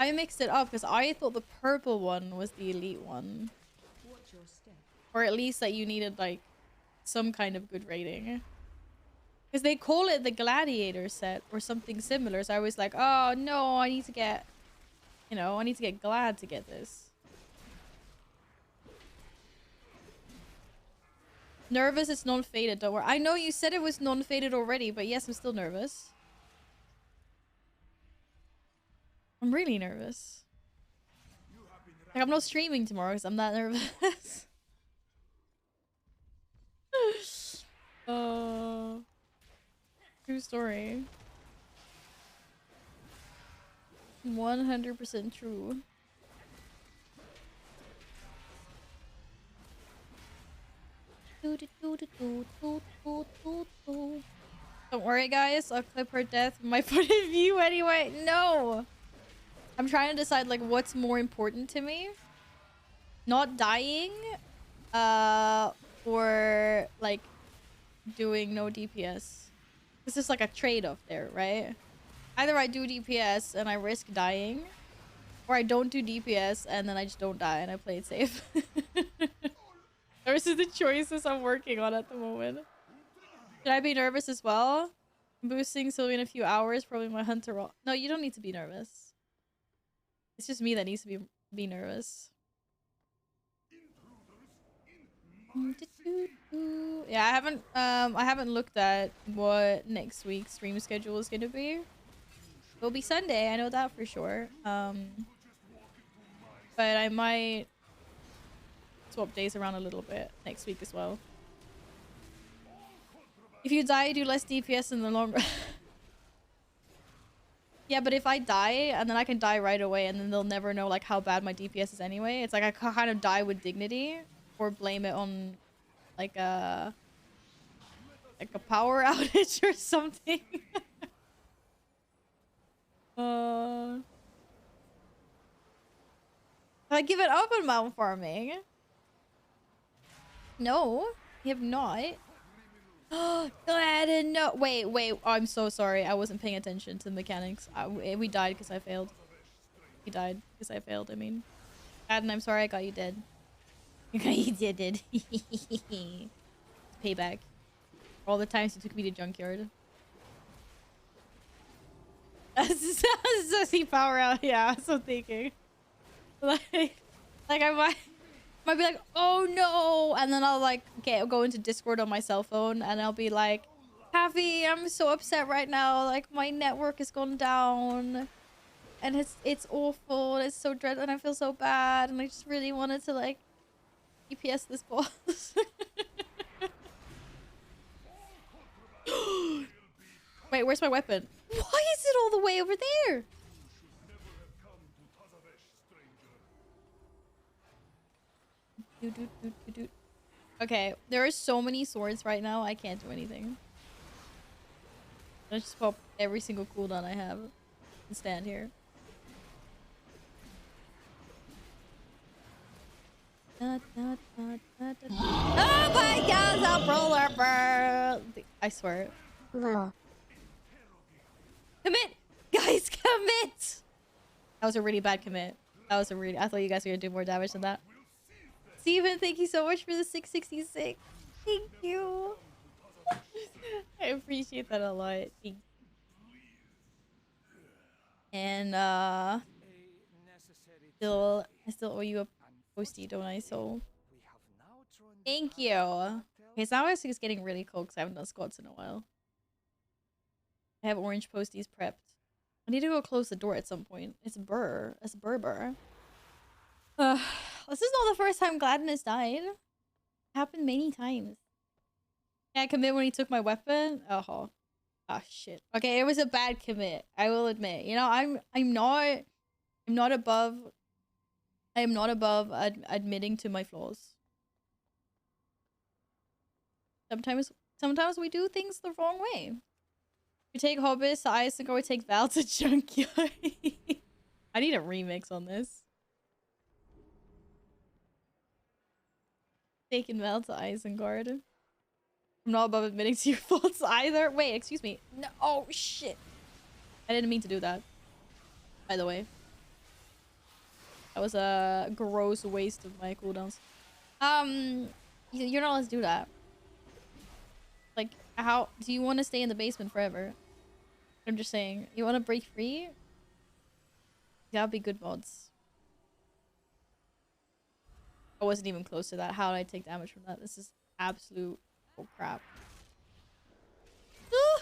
I mixed it up because I thought the purple one was the elite one, or at least that you needed like some kind of good rating. Because they call it the gladiator set or something similar. So I was like, oh no, I need to get, you know, I need to get glad to get this. Nervous, it's non-faded, don't worry. I know you said it was non-faded already, but yes, I'm still nervous. I'm really nervous. Like, I'm not streaming tomorrow because I'm that nervous. True story. 100% true. Don't worry, guys. I'll clip her death from my point of view anyway. No! I'm trying to decide, like, what's more important to me. Not dying, or, like, doing no DPS. This is like a trade-off there, right? Either I do DPS and I risk dying, or I don't do DPS and then I just don't die and I play it safe. Those are the choices I'm working on at the moment. Should I be nervous as well? Boosting Sylvie in a few hours, probably my hunter roll. No, you don't need to be nervous. It's just me that needs to be nervous. Yeah, I haven't looked at what next week's stream schedule is gonna be. It'll be Sunday, I know that for sure. But I might swap days around a little bit next week as well. If you die, do less DPS in the long run. Yeah, but if I die and then I can die right away and then they'll never know like how bad my DPS is anyway. It's like I kind of die with dignity, or blame it on like a power outage or something. I give it up on mountain farming. No, you have not. Glad and no. Wait. Oh, I'm so sorry. I wasn't paying attention to the mechanics. We died because I failed. He died because I failed. I mean, Adam, I'm sorry I got you dead. You did. Payback. For all the times you took me to junkyard. Sussy power out. Yeah, I'm so thinking. Like I might be like, oh no, and then I'll like go into Discord on my cell phone and I'll be like, Happy, I'm so upset right now. Like my network has gone down, and it's awful. And it's so dreadful, and I feel so bad. And I just really wanted to like DPS this boss. Wait, where's my weapon? Why is it all the way over there? Okay, there are so many swords right now. I can't do anything. I just pop every single cooldown I have and stand here. Oh my god, the roller bird! I swear. Lol. Commit! Guys, commit! That was a really bad commit. That was a really... I thought you guys were gonna do more damage than that. Steven, thank you so much for the 666. Thank you. I appreciate that a lot. And I still owe you a postie, don't I? So thank you. Okay, so now I think it's getting really cold because I haven't done squats in a while. I have orange posties prepped. I need to go close the door at some point. It's burr. It's burr. This is not the first time Gladden has died. It happened many times. Can I commit when he took my weapon? Oh shit. Okay, it was a bad commit. I will admit. You know, I'm not above admitting to my flaws. Sometimes we do things the wrong way. We take Hobbits to Isengard, we take Val to Junkyard. I need a remix on this. Taking Val to Isengard. I'm not above admitting to your faults either. Wait, excuse me. No, oh shit. I didn't mean to do that. By the way. That was a gross waste of my cooldowns. You're not allowed to do that. Like, how do you want to stay in the basement forever? I'm just saying, you want to break free? That'd be good mods. I wasn't even close to that. How did I take damage from that? This is absolute crap. Oh,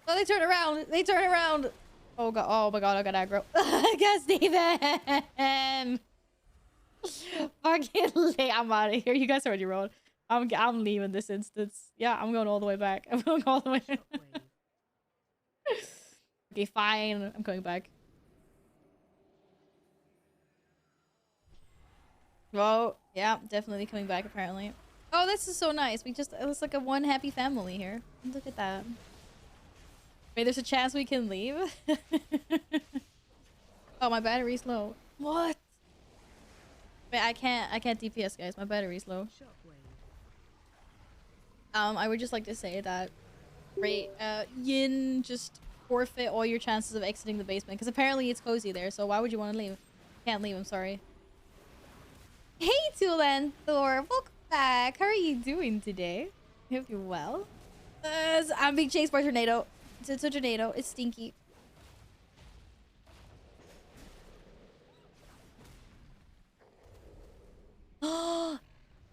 they turn around. They turn around. Oh god. Oh my god. I got aggro. I got Steven. Fucking late. I'm out of here. You guys already rolled. I'm leaving this instance. Yeah, I'm going all the way back. I'm going all the way. Okay, fine. I'm coming back. Oh, yeah, definitely coming back apparently. Oh, this is so nice. It's like a one happy family here. Look at that. Wait, there's a chance we can leave? Oh, my battery's low. What? Wait, I can't DPS, guys. My battery's low. I would just like to say that Yin, just forfeit all your chances of exiting the basement because apparently it's cozy there, so why would you want to leave? Can't leave, I'm sorry. Hey Tulan Thor, welcome back. How are you doing today? I hope you're well. I'm being chased by a tornado. It's a tornado. It's stinky. Oh,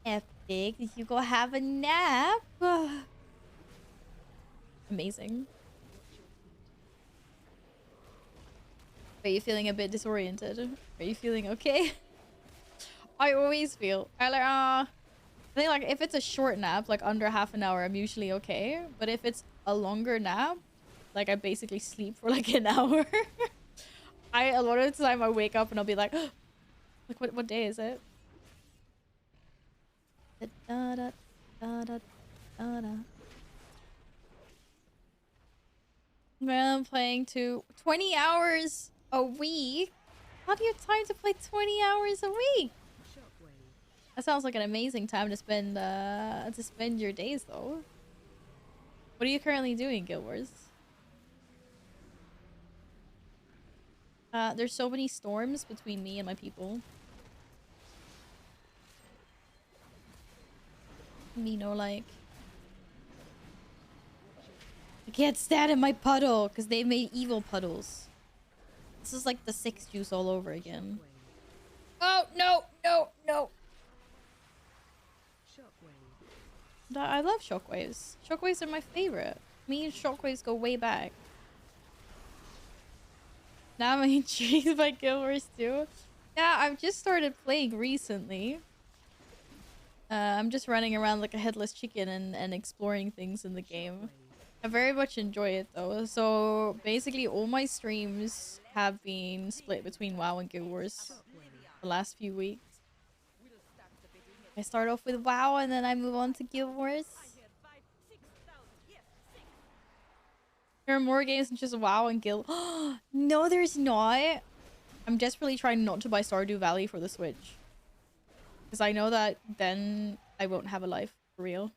epic. Did you go have a nap? Amazing. Are you feeling a bit disoriented? Are you feeling okay? I always feel. I think like if it's a short nap, like under half an hour, I'm usually okay. But if it's a longer nap, like I basically sleep for like an hour. A lot of the time I wake up and I'll be like, like what day is it? Man, I'm playing 20 hours a week. How do you have time to play 20 hours a week? That sounds like an amazing time to spend your days though. What are you currently doing, Guild Wars? There's so many storms between me and my people. You know, like I can't stand in my puddle because they made evil puddles. This is like the 6 juice all over again. Oh no, no, no. I love shockwaves. Shockwaves are my favorite. Me and Shockwaves go way back. Now I'm intrigued by Guild Wars 2. Yeah, I've just started playing recently. I'm just running around like a headless chicken and exploring things in the game. I very much enjoy it though. So basically all my streams have been split between WoW and Guild Wars the last few weeks. I start off with WoW and then I move on to Guild Wars. There are more games than just WoW and Guild. No, there's not. I'm desperately trying not to buy Stardew Valley for the Switch. Because I know that then I won't have a life for real.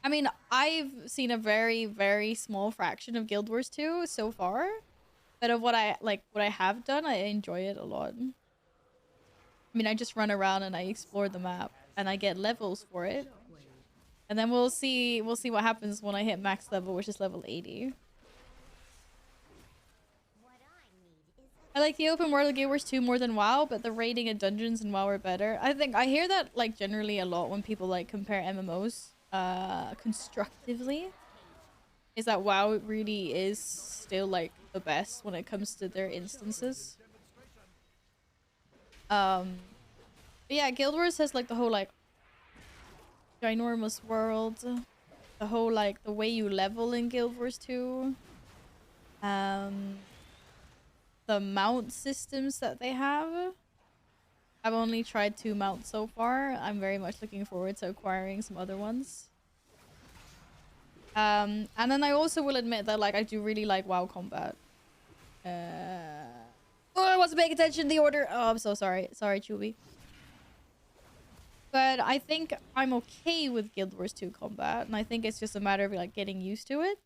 I mean, I've seen a very, very small fraction of Guild Wars 2 so far. But of what I have done, I enjoy it a lot. I mean, I just run around and I explore the map and I get levels for it. And then we'll see what happens when I hit max level, which is level 80. I like the open world of Guild Wars 2 more than WoW, but the raiding and dungeons in WoW are better. I hear that like generally a lot when people like compare MMOs constructively. Is that WoW really is still like the best when it comes to their instances. But yeah, Guild Wars has like the whole like ginormous world, the whole like the way you level in Guild Wars 2. The mount systems that they have. I've only tried 2 mounts so far. I'm very much looking forward to acquiring some other ones. And then I also will admit that like I do really like WoW combat. Oh, I wasn't paying attention to the order. Oh, I'm so sorry. Sorry, Chewy. But I think I'm okay with Guild Wars 2 combat, and I think it's just a matter of like getting used to it.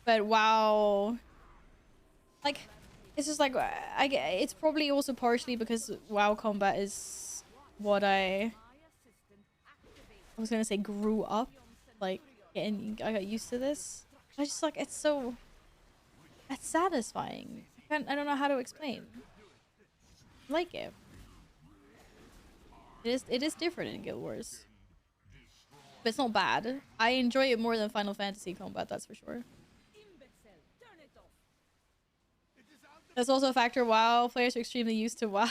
But WoW, like, it's just like it's probably also partially because WoW combat is what I was gonna say grew up like getting. I got used to this. I just like it's satisfying. I don't know how to explain. I like it. It is different in Guild Wars. But it's not bad. I enjoy it more than Final Fantasy combat, that's for sure. That's also a factor. WoW players are extremely used to WoW.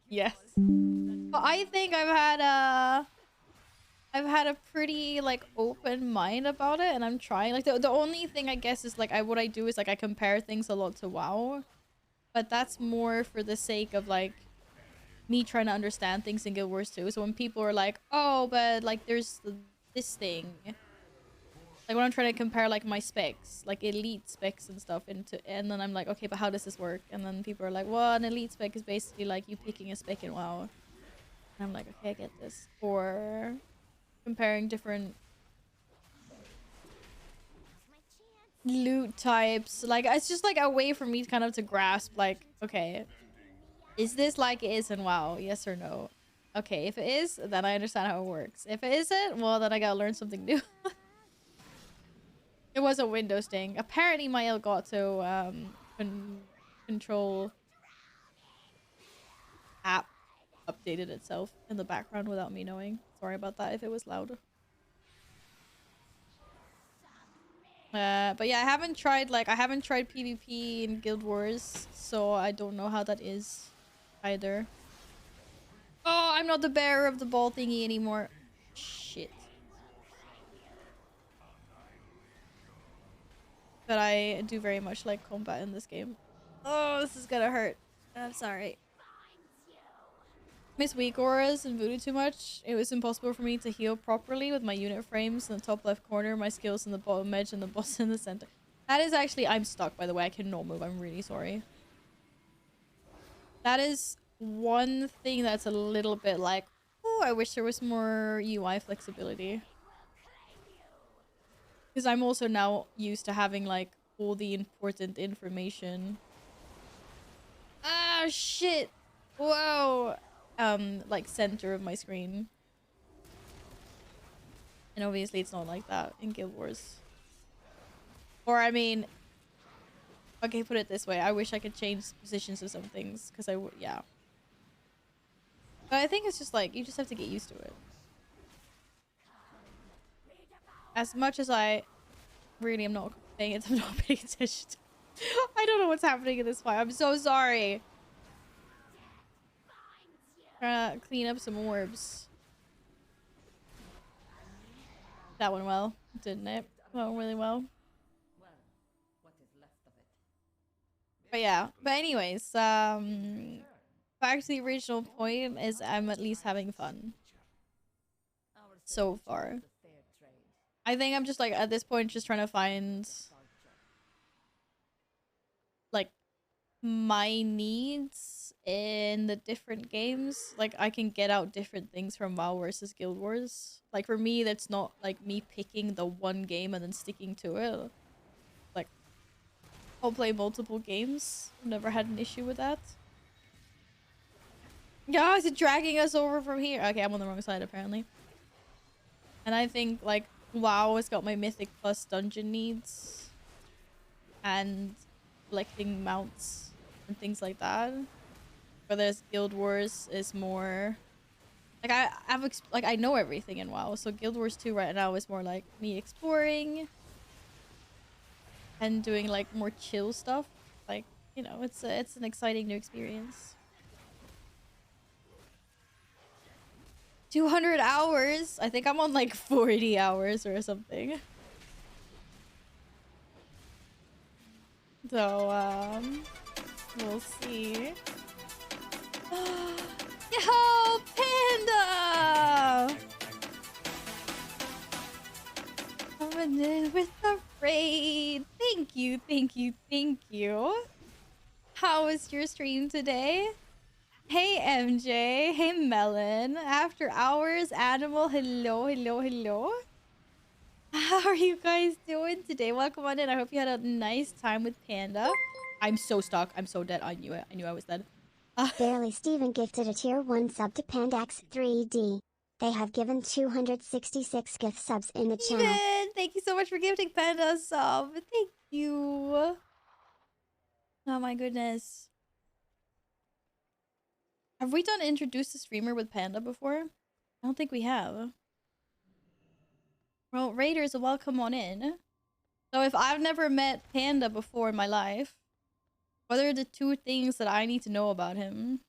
Yes. But I think I've had a pretty like open mind about it, and I'm trying. Like the only thing I guess is like what I do is like I compare things a lot to WoW. But that's more for the sake of like me trying to understand things in Guild Wars 2. So when people are like, oh, but like there's this thing. Like when I'm trying to compare like my specs, like elite specs and stuff and then I'm like, okay, but how does this work? And then people are like, well, an elite spec is basically like you picking a spec in WoW. And I'm like, okay, I get this. Or comparing different loot types. Like it's just like a way for me kind of to grasp like, okay, is this like it is in WoW? Yes or no? Okay, if it is, then I understand how it works. If it isn't, well, then I gotta learn something new. It was a Windows thing. Apparently my Elgato control app updated itself in the background without me knowing. Sorry about that if it was loud. But yeah, I haven't tried PvP in Guild Wars, so I don't know how that is either. Oh, I'm not the bearer of the ball thingy anymore. Shit. But I do very much like combat in this game. Oh, this is gonna hurt. I'm sorry. Miss weak auras and voodoo too much. It was impossible for me to heal properly with my unit frames in the top left corner, my skills in the bottom edge, and the boss in the center. That is actually... I'm stuck, by the way. I cannot move. I'm really sorry. That is one thing that's a little bit like, oh, I wish there was more UI flexibility. Because I'm also now used to having, like, all the important information. Ah, shit! Whoa! Like, center of my screen. And obviously it's not like that in Guild Wars. Or, I mean... Okay, put it this way. I wish I could change positions of some things. Because I would... Yeah. But I think it's just, like, you just have to get used to it. as much as I really am not paying it, I'm not paying attention. I don't know what's happening in this fight. I'm so sorry. Trying to clean up some orbs. That went well, didn't it? Went really well. But yeah. But anyways, back to the original point is I'm at least having fun. So far. I think I'm just like at this point just trying to find like my needs in the different games. Like I can get out different things from WoW versus Guild Wars. Like for me that's not like me picking the one game and then sticking to it. Like I'll play multiple games. I've never had an issue with that. Yeah, is it dragging us over from here? Okay, I'm on the wrong side apparently. And I think like WoW has got my Mythic plus dungeon needs and collecting mounts and things like that. Whereas Guild Wars is more like I know everything in WoW, so Guild Wars 2 right now is more like me exploring and doing like more chill stuff. Like, you know, it's an exciting new experience. 200 hours? I think I'm on like 40 hours or something. So, we'll see. Yo, Panda! Coming in with the raid. Thank you, thank you, thank you. How was your stream today? Hey MJ, hey Melon, after hours, Animal, hello, hello, hello. How are you guys doing today? Welcome on in. I hope you had a nice time with Panda. I'm so stuck. I'm so dead. I knew it. I knew I was dead. Barely Steven gifted a tier 1 sub to Pandax 3D. They have given 266 gift subs in the channel. Steven, thank you so much for gifting Panda a sub. Thank you. Oh my goodness. Have we done introduce the streamer with Panda before? I don't think we have. Well, Raiders, welcome on in. So if I've never met Panda before in my life, what are the 2 things that I need to know about him?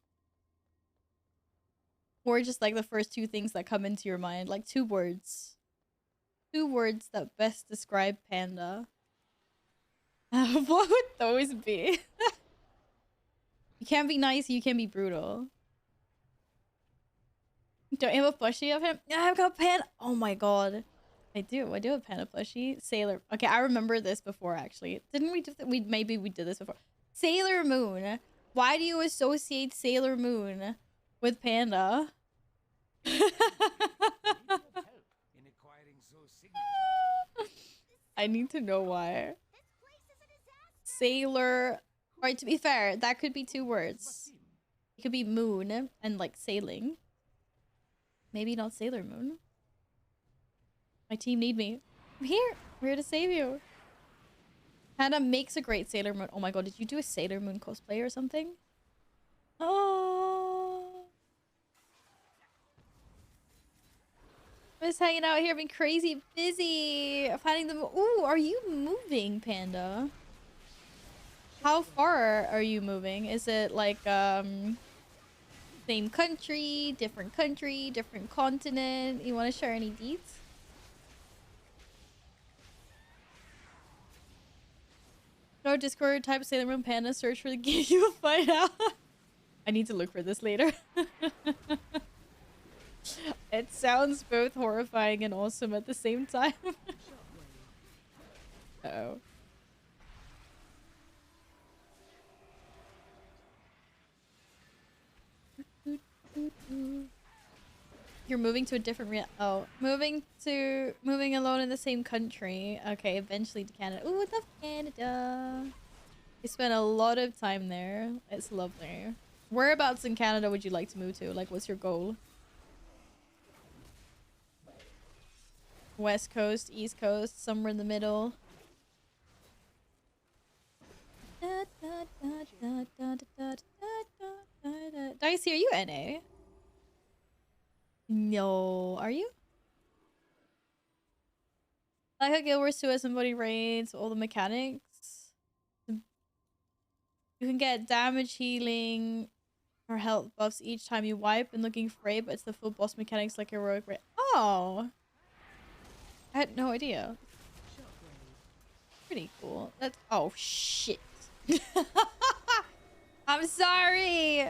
Or just like the first 2 things that come into your mind, like 2 words. 2 words that best describe Panda. What would those be? You can't be nice, you can be brutal. Don't you have a plushie of him? Yeah, I've got Panda. Oh my god. I do have a Panda plushie. Sailor. Okay, I remember this before actually. Didn't we do maybe we did this before. Sailor Moon. Why do you associate Sailor Moon with Panda? I need to know why. Sailor. Alright, to be fair, that could be 2 words. It could be moon and like sailing. Maybe not Sailor Moon. My team need me. I'm here. I'm here to save you. Hannah makes a great Sailor Moon. Oh my god, did you do a Sailor Moon cosplay or something? Oh. I'm just hanging out here being crazy busy. Finding them. Ooh, are you moving, Panda? How far are you moving? Is it like, same country, different continent? You want to share any deets? No Discord, type Sailor Moon Panda, search for the game, you will find out. I need to look for this later. It sounds both horrifying and awesome at the same time. Uh-oh. You're moving to a different moving alone in the same country. Okay, eventually to Canada. Ooh, I love Canada. I spent a lot of time there. It's lovely. Whereabouts in Canada would you like to move to? Like, what's your goal? West Coast, East Coast, somewhere in the middle. Dicey, are you NA? No, are you? Like how Guild Wars 2 has somebody raids all the mechanics. You can get damage, healing, or health buffs each time you wipe and looking for raid, but it's the full boss mechanics like heroic raid. Oh! I had no idea. Pretty cool. That's— oh shit. I'm sorry!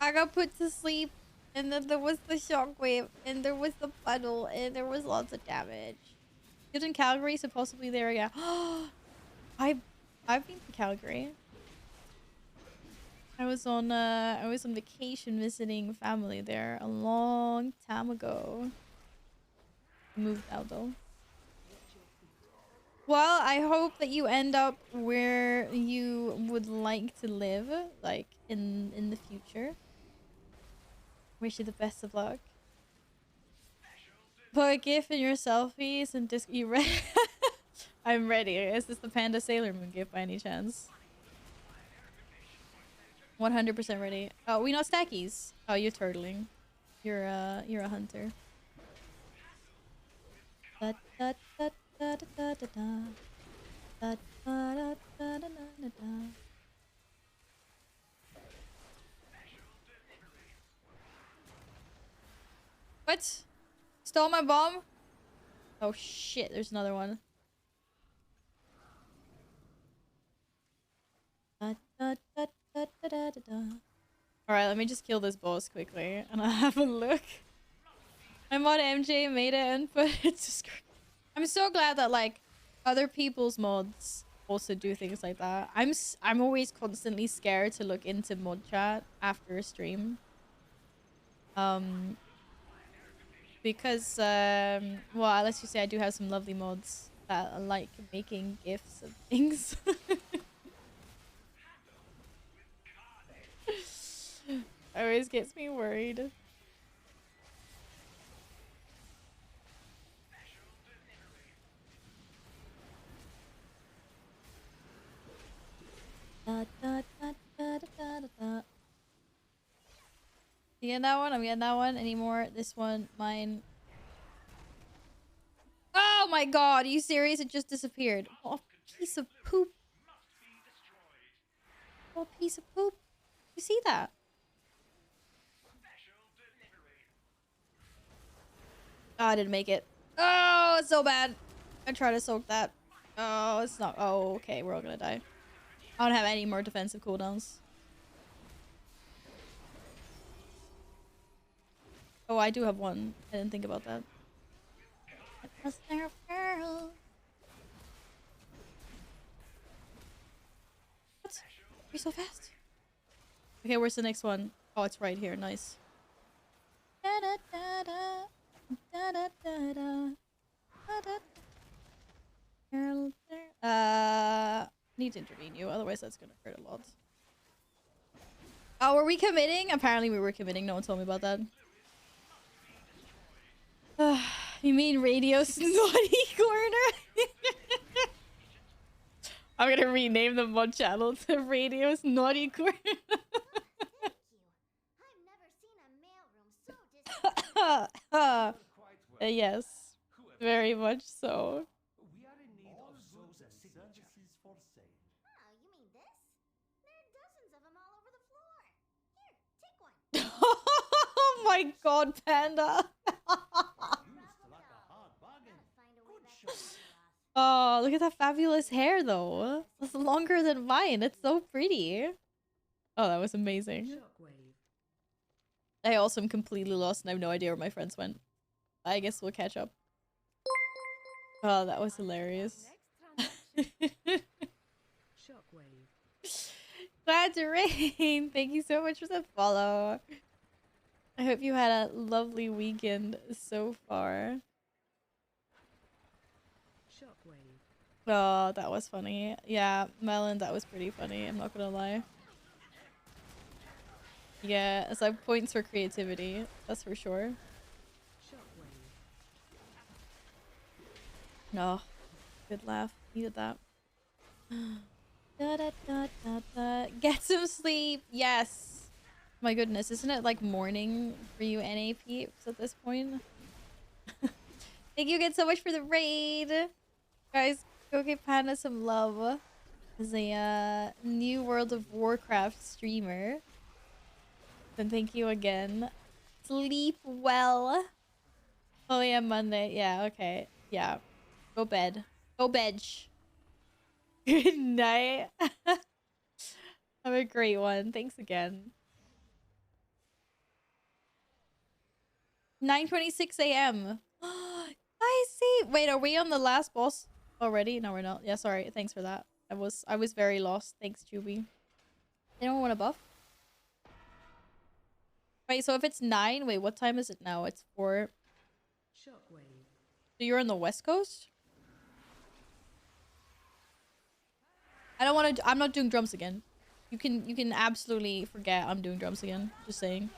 I got put to sleep, and then there was the shockwave, and there was the puddle, and there was lots of damage. Lived in Calgary, so possibly there again. I've been to Calgary. I was on vacation visiting family there a long time ago. Moved out though. Well, I hope that you end up where you would like to live, like in the future. Wish you the best of luck. Put a gif in your selfies and just— you ready? I'm ready. Is this the Panda Sailor Moon gif by any chance? 100% ready. Oh, we know stackies. Oh, you're turtling. You're a hunter. Da, da, da, da, da, da, da. Da, da, da, da, da, da, da. What? Stole my bomb? Oh shit, there's another one. Da, da, da, da, da, da, da. Alright, let me just kill this boss quickly and I'll have a look. My mod MJ made it and put it to screen. I'm so glad that like other people's mods also do things like that. I'm always constantly scared to look into mod chat after a stream. Because well, let's just say I do have some lovely mods that like making gifs of things. Always gets me worried. Da, da, da, da, da, da, da. You getting that one? I'm getting that one. Any more? This one, mine. Oh my god, are you serious? It just disappeared. What a piece of poop. What a piece of poop. You see that? Oh, I didn't make it. Oh, it's so bad. I tried to soak that. Oh, it's not. Oh, okay. We're all gonna die. I don't have any more defensive cooldowns. Oh, I do have one. I didn't think about that. Was there a girl? What? You're so fast. Okay, where's the next one? Oh, it's right here. Nice. Da da da da. Da da da da. Da da. Girl there. Need to intervene you, otherwise that's gonna hurt a lot. Oh, were we committing? Apparently we were committing. No one told me about that. You mean Radio Snotty Corner? I'm gonna rename the mod channel to Radio Snotty Corner. Yes, very much so. We are in need of those services for sale. Oh, you mean this? There are dozens of them all over the floor. Here, take one. Oh my god, Panda. Oh, look at that fabulous hair though. It's longer than mine. It's so pretty. Oh, that was amazing. I also am completely lost and I have no idea where my friends went. I guess we'll catch up. Oh, that was hilarious. Glad to rain. Thank you so much for the follow. I hope you had a lovely weekend so far. Oh, that was funny. Yeah, Melon, that was pretty funny. I'm not gonna lie. Yeah, it's like points for creativity. That's for sure. No, good laugh. Needed that. Da, da, da, da, da. Get some sleep. Yes. My goodness, isn't it like morning for you NA peeps at this point? Thank you again so much for the raid. Guys, go give Panda some love. As a new World of Warcraft streamer. And thank you again. Sleep well. Oh yeah, Monday. Yeah, okay. Yeah. Go bed. Go bedge. Good night. Have a great one. Thanks again. 9:26 a.m. I see. Wait, are we on the last boss already? No, we're not. Yeah, sorry. Thanks for that. I was very lost. Thanks, Juby. Anyone want a buff? Wait, so if it's 9, wait, what time is it now? It's 4. Shockwave. So you're on the West Coast? I don't want to. I'm not doing drums again. You can absolutely forget I'm doing drums again. Just saying.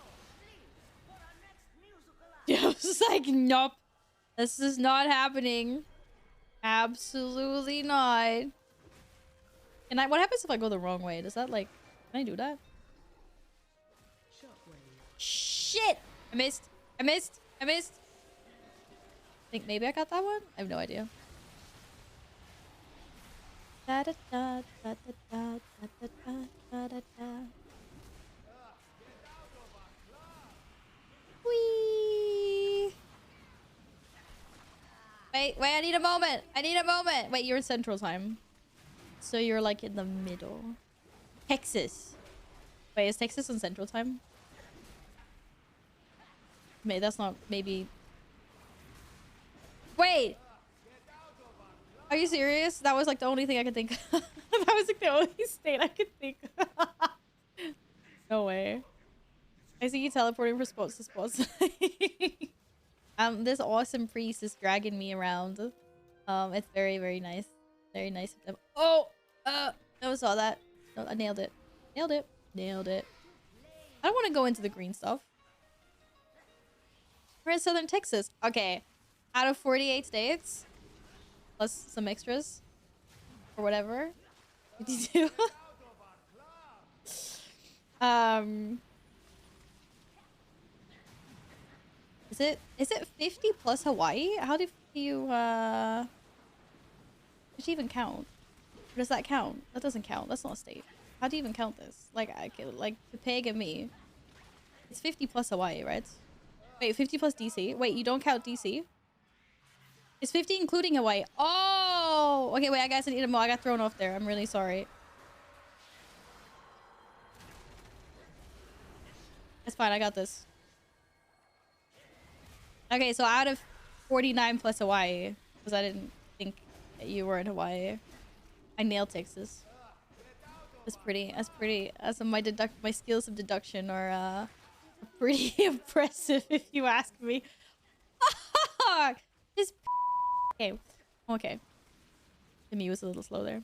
Yeah, I was just like, nope. This is not happening. Absolutely not. And what happens if I go the wrong way? Does that like, can I do that? Shockwave. Shit! I missed. I missed. I missed. I think maybe I got that one? I have no idea. Da da da da da da da da da da. Whee! Wait, I need a moment. I need a moment. Wait, you're in Central Time. So you're like in the middle. Texas. Wait, is Texas in Central Time? Maybe that's not, maybe. Wait! Are you serious? That was like the only thing I could think of. That was like the only state I could think of. No way. I see you teleporting from spots to spots. This awesome priest is dragging me around. It's very, very nice. Very nice of them. Oh! No, saw that. No, I nailed it. Nailed it. Nailed it. I don't want to go into the green stuff. We're in Southern Texas. Okay. Out of 48 states, plus some extras, or whatever. 52. Is it 50 plus Hawaii? How do you does it even count? Or does that count? That doesn't count. That's not a state. How do you even count this? Like like the pig and me. It's 50 plus Hawaii, right? Wait, 50 plus DC. Wait, you don't count DC? It's 50 including Hawaii. Oh! Okay, wait, I guess I need more. I got thrown off there. I'm really sorry. It's fine, I got this. Okay, so out of 49 plus Hawaii, because I didn't think that you were in Hawaii, I nailed Texas. That's pretty. That's pretty. My skills of deduction are pretty impressive, if you ask me. This. Okay. Okay. The me was a little slow there.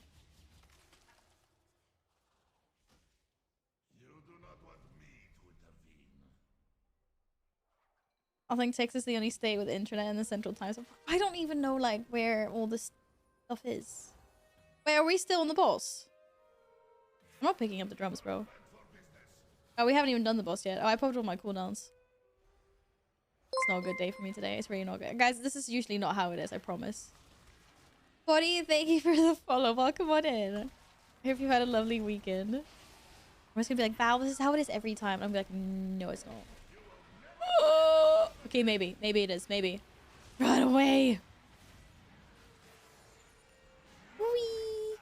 I think Texas is the only state with internet in the Central Time Zone. I don't even know like where all this stuff is. Wait, are we still on the boss? I'm not picking up the drums, bro. Oh, we haven't even done the boss yet. Oh, I popped all my cooldowns. It's not a good day for me today. It's really not good. Guys, this is usually not how it is, I promise. Buddy, thank you for the follow. Welcome on in. I hope you had a lovely weekend. I'm just gonna be like, Val, this is how it is every time. I'm gonna be like, no, it's not. Okay, maybe. Maybe it is. Maybe. Run away. Whee.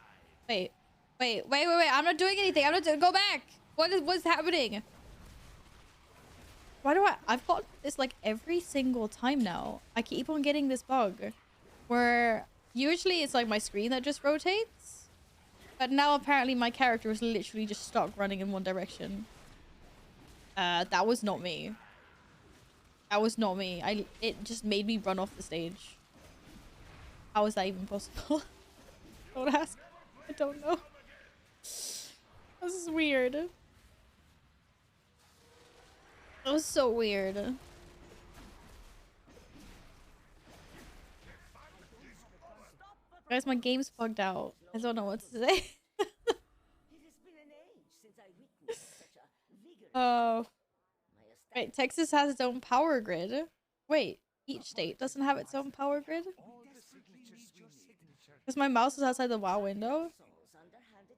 Wait. I'm not doing anything. I'm not doing. Go back. What's happening? Why do I've got this like every single time now. I keep on getting this bug where usually it's like my screen that just rotates. But now apparently my character is literally just stuck running in one direction. That was not me. That was not me. It just made me run off the stage. How is that even possible? Don't ask. I don't know. This is weird. That was so weird. Guys, my game's bugged out. I don't know what to say. Oh. Wait, Texas has its own power grid. Wait, each state doesn't have its own power grid. Because my mouse is outside the WoW window.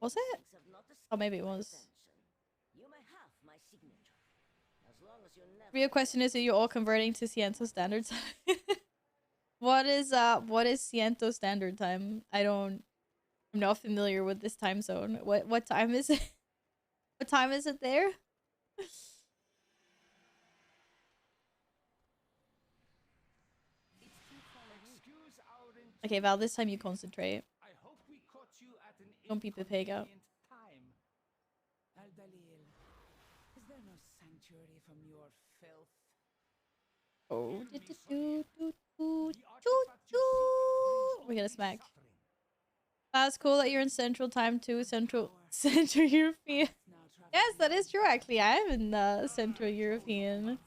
Was it? Oh, maybe it was. Real question is, are you all converting to Ciento Standard Time? What is Ciento Standard Time? I'm not familiar with this time zone. What time is it? What time is it there? Okay, Val, this time you concentrate. Don't be Pepega. Is there no sanctuary from your filth? Oh, we get a smack. That's cool that you're in Central Time too. Central European. Yes, that is true. Actually, I am in Central European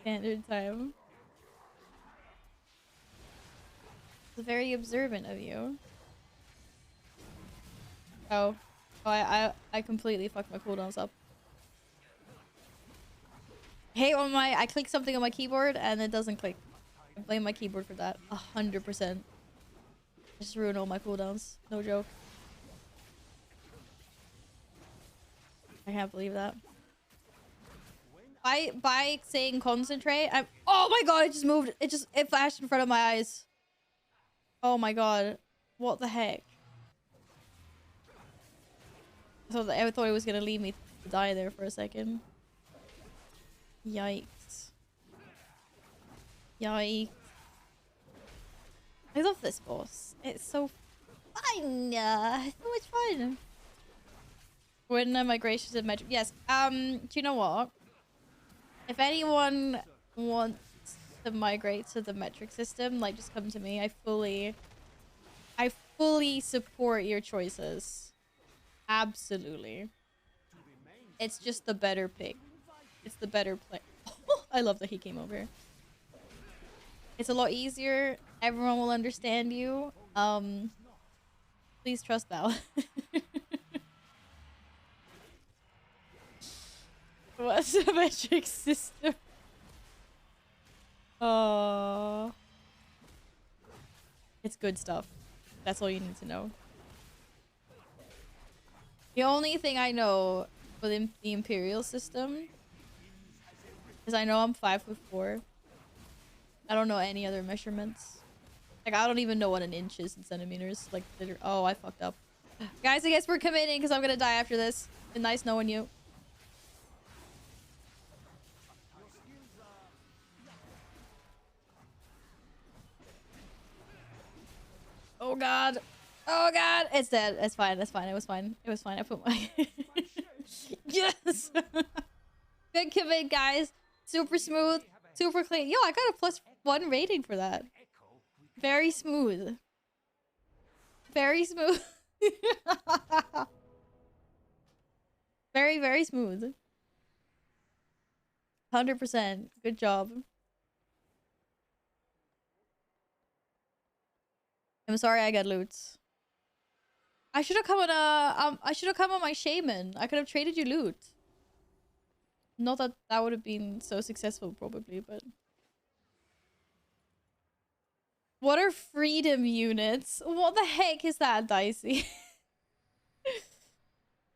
Standard Time. It's very observant of you. Oh, I completely fucked my cooldowns up. Hey, I click something on my keyboard and it doesn't click. I blame my keyboard for that. 100%. I just ruined all my cooldowns. No joke. I can't believe that. By saying concentrate, oh my god, it just moved. It flashed in front of my eyes. Oh my god. What the heck? I thought it was gonna leave me to die there for a second. Yikes. Yikes. I love this boss. It's so fun. So much fun. When migration to metric. Yes. Do you know what? If anyone wants to migrate to the metric system, like, just come to me. I fully support your choices. Absolutely. It's just the better pick. It's the better play. I love that he came over. It's a lot easier. Everyone will understand you. Please trust Val. What's the metric system? Oh, it's good stuff. That's all you need to know. The only thing I know for the Imperial system is I know I'm 5'4". I don't know any other measurements. Like, I don't even know what an inch is in centimeters. Like, oh, I fucked up. Guys, I guess we're committing because I'm gonna die after this. Been nice knowing you. Oh god. Oh god. It's dead. It's fine. It's fine. It was fine. It was fine. I put my... Yes! Good commit, guys. Super smooth. Super clean. Yo, I got a +1 rating for that. Very smooth. Very smooth. Very, very smooth. 100%. Good job. I'm sorry I got loot. I should have come on my shaman. I could have traded you loot. Not that that would have been so successful probably, but what are freedom units? What the heck is that, Dicey?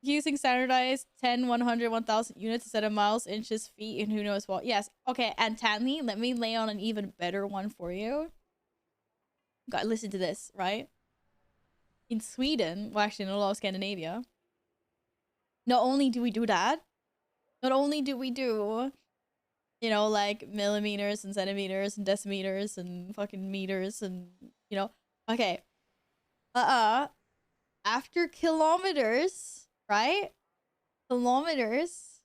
Using standardized 10, 100, 1000 units instead of miles, inches, feet, and who knows what. Yes. Okay, and Tanley, let me lay on an even better one for you. God, listen to this, right? In Sweden, well, actually in a lot of Scandinavia, not only do we do that, not only do we do, you know, like millimeters and centimeters and decimeters and fucking meters and, you know, okay. After kilometers, right? Kilometers.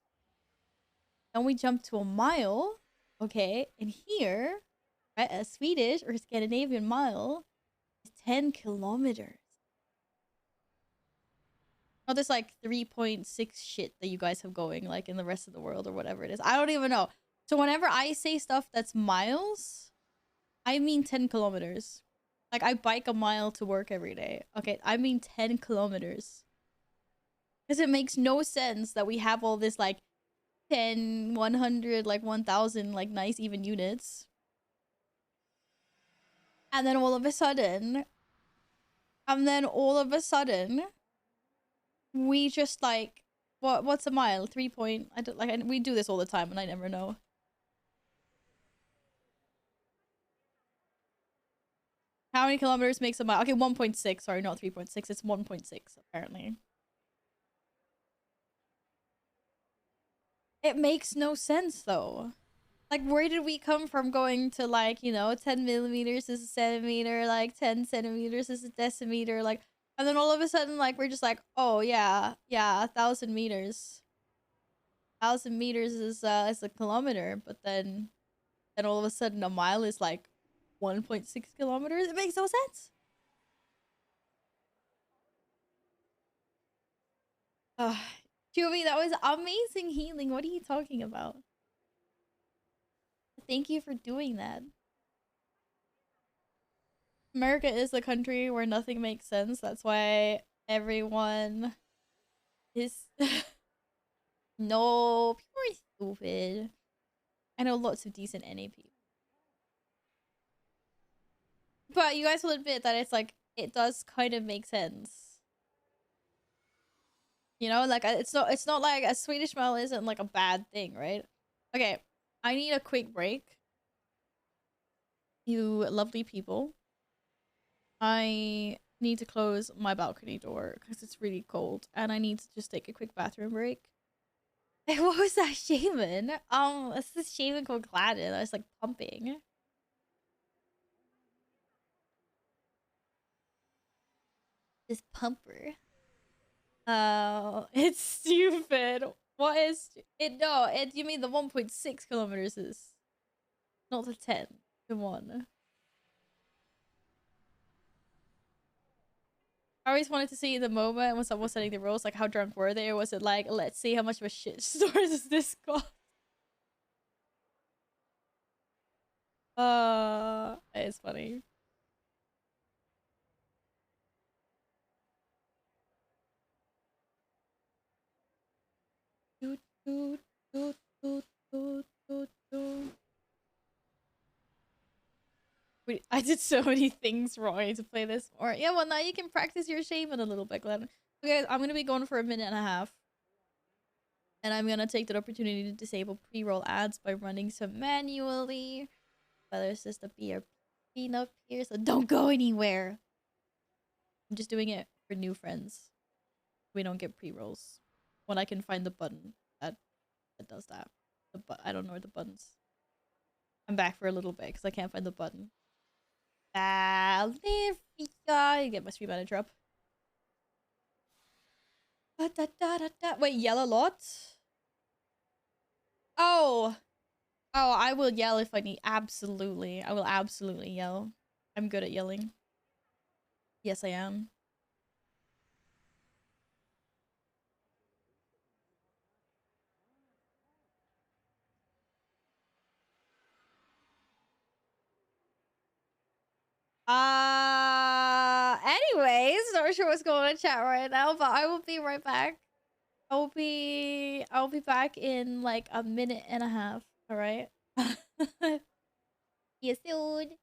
Then we jump to a mile, okay? And here, right, a Swedish or Scandinavian mile is 10 kilometers. Not this like 3.6 shit that you guys have going like in the rest of the world or whatever it is. I don't even know. So whenever I say stuff that's miles, I mean 10 kilometers. Like, I bike a mile to work every day. Okay, I mean 10 kilometers. Because it makes no sense that we have all this like 10, 100, like 1000 like nice even units. And then all of a sudden, we just like, what's a mile? 3 point, I don't like, we do this all the time and I never know. How many kilometers makes a mile? Okay, 1.6, sorry, not 3.6, it's 1.6 apparently. It makes no sense though. Like, where did we come from going to, like, you know, 10 millimeters is a centimeter, like 10 centimeters is a decimeter, like, and then all of a sudden, like, we're just like, oh yeah, 1,000 meters. 1,000 meters is a kilometer, but then all of a sudden a mile is like 1.6 kilometers. It makes no sense. Juvi, that was amazing healing. What are you talking about? Thank you for doing that. America is the country where nothing makes sense. That's why everyone is... No, people are stupid. I know lots of decent NA people. But you guys will admit that it's like, it does kind of make sense. You know, like, it's not like a Swedish mile isn't like a bad thing, right? Okay, I need a quick break. You lovely people. I need to close my balcony door because it's really cold and I need to just take a quick bathroom break. Hey, what was that shaman? It's this shaman called Gladden. I was like pumping. This pumper. It's stupid. What is it? No, you mean the 1.6 kilometers is not the 10. The 1. I always wanted to see the moment when someone was setting the rules, like how drunk were they, or was it like, let's see how much of a shit store does this cost? It's funny. Doot, doot, doot, doot, doot, doot, doot. Wait, I did so many things wrong. I need to play this more. Yeah, well, now you can practice your shaman a little bit, Glenn. Okay, I'm gonna be going for a minute and a half. And I'm gonna take that opportunity to disable pre-roll ads by running some manually. But there's just a BRP up here, so don't go anywhere. I'm just doing it for new friends. We don't get pre-rolls. When I can find the button that does that. I don't know where the button's. I'm back for a little bit because I can't find the button. There we go. You get my stream manager up. Wait, yell a lot? Oh, I will yell if I need. Absolutely. I will absolutely yell. I'm good at yelling. Yes, I am. Anyways, not sure what's going on in chat right now, but I will be right back. I'll be back in like a minute and a half. All right. See you soon.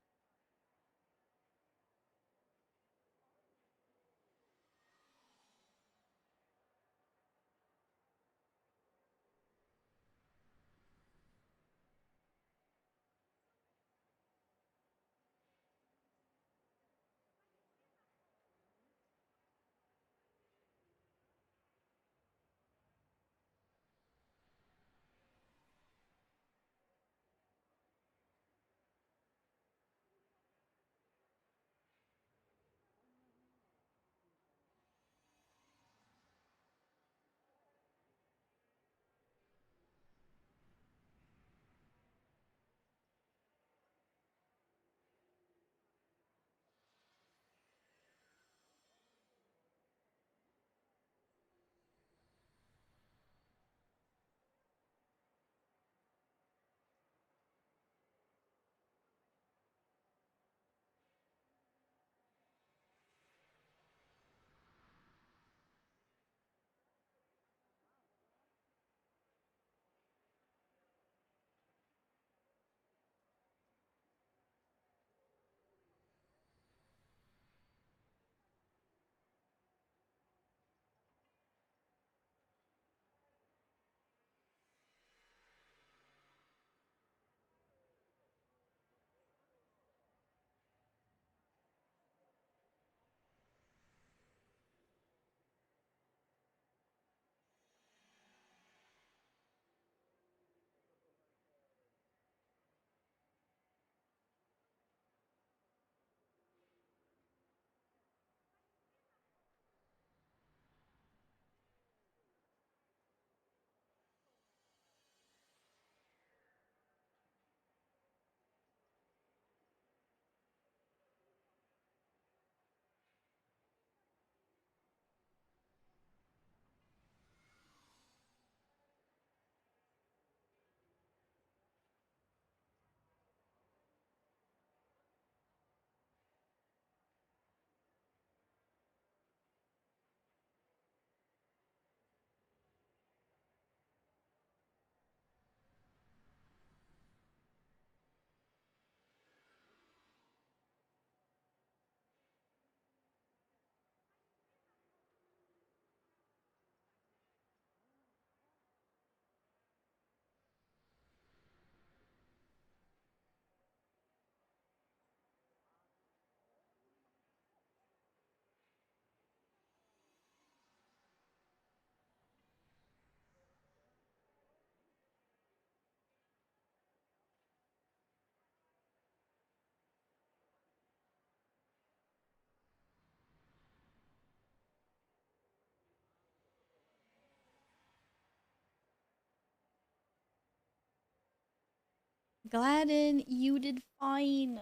Gladden, you did fine.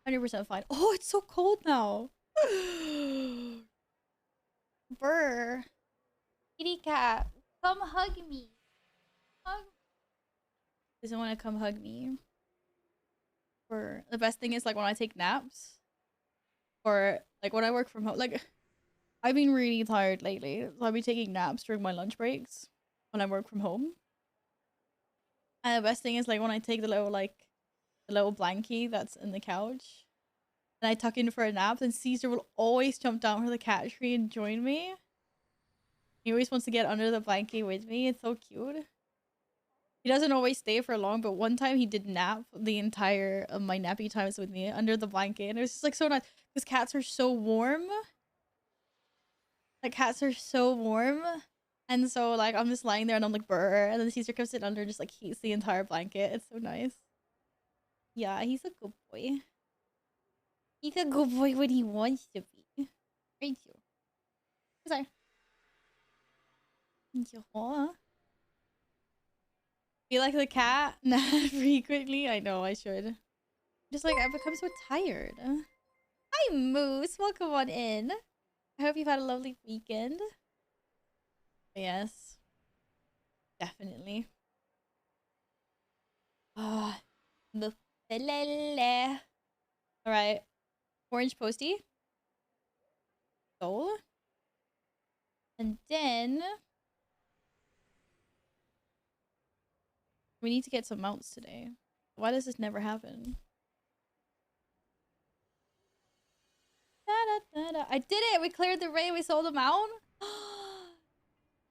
100% fine. Oh, it's so cold now. Brr. Kitty cat, come hug me. Hug. Doesn't want to come hug me. Brr. The best thing is like when I take naps, or like when I work from home. Like I've been really tired lately, so I'll be taking naps during my lunch breaks when I work from home. And the best thing is like when I take the little blankie that's in the couch, and I tuck in for a nap, then Caesar will always jump down from the cat tree and join me. He always wants to get under the blanket with me. It's so cute. He doesn't always stay for long, but one time he did nap the entire of my nappy times with me under the blanket. And it was just like so nice because cats are so warm. Like cats are so warm. And so like I'm just lying there and I'm like brr. And then Caesar comes in under and just like heats the entire blanket. It's so nice. Yeah, he's a good boy. He's a good boy when he wants to be. Thank you. Sorry. Yeah. Be like the cat? Not frequently. I know I should. Just like I've become so tired. Hi Moose, welcome on in. I hope you've had a lovely weekend. Yes. Definitely. Ah, alright. Orange posty. Soul. And then we need to get some mounts today. Why does this never happen? I did it! We cleared the raid, we sold a mount?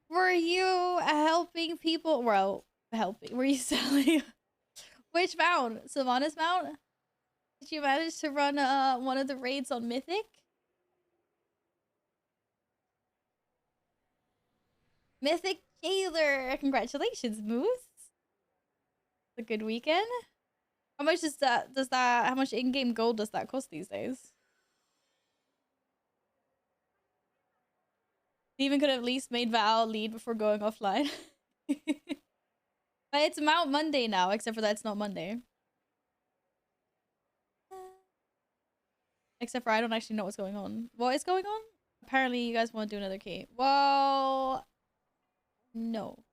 Were you helping people? Well, helping. Were you selling? Which mount? Savannah's mount? Did you manage to run one of the raids on Mythic? Mythic Jailer! Congratulations, Moose! A good weekend? How much is that? How much in-game gold does that cost these days? Steven could have at least made Val lead before going offline. But it's Mount Monday now, except for that it's not Monday. Except for I don't actually know what's going on. What is going on? Apparently you guys want to do another key. Well, no.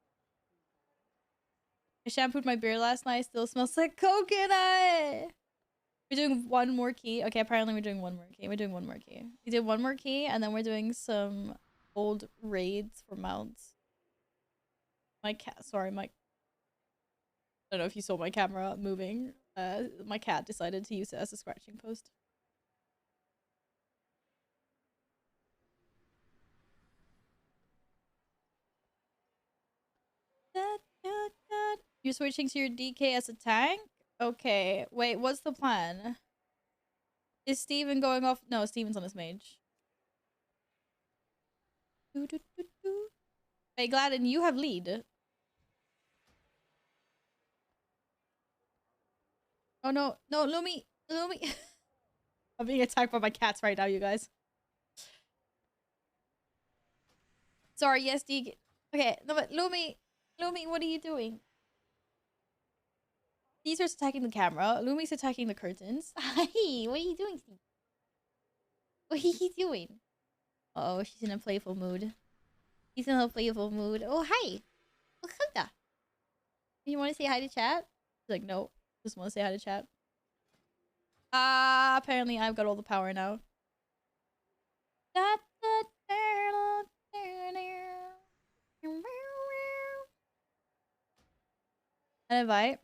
I shampooed my beard last night. Still smells like coconut. We're doing one more key. Okay, apparently we're doing one more key. We're doing one more key. We did one more key, and then we're doing some old raids for mounts. My cat. Sorry, my. I don't know if you saw my camera moving. My cat decided to use it as a scratching post. You're switching to your DK as a tank? Okay. Wait, what's the plan? Is Steven going off? No, Steven's on his mage. Hey, Gladden, you have lead. Oh no, no, Lumi! Lumi! I'm being attacked by my cats right now, you guys. Sorry, yes, DK. Okay, no, but Lumi, what are you doing? Caesar's attacking the camera. Lumi's attacking the curtains. Hi, what are you doing, Steve? What are you doing? Uh oh, she's in a playful mood. She's in a playful mood. Oh, hi. Welcome. You want to say hi to chat? She's like, no. Just want to say hi to chat. Apparently I've got all the power now. An invite.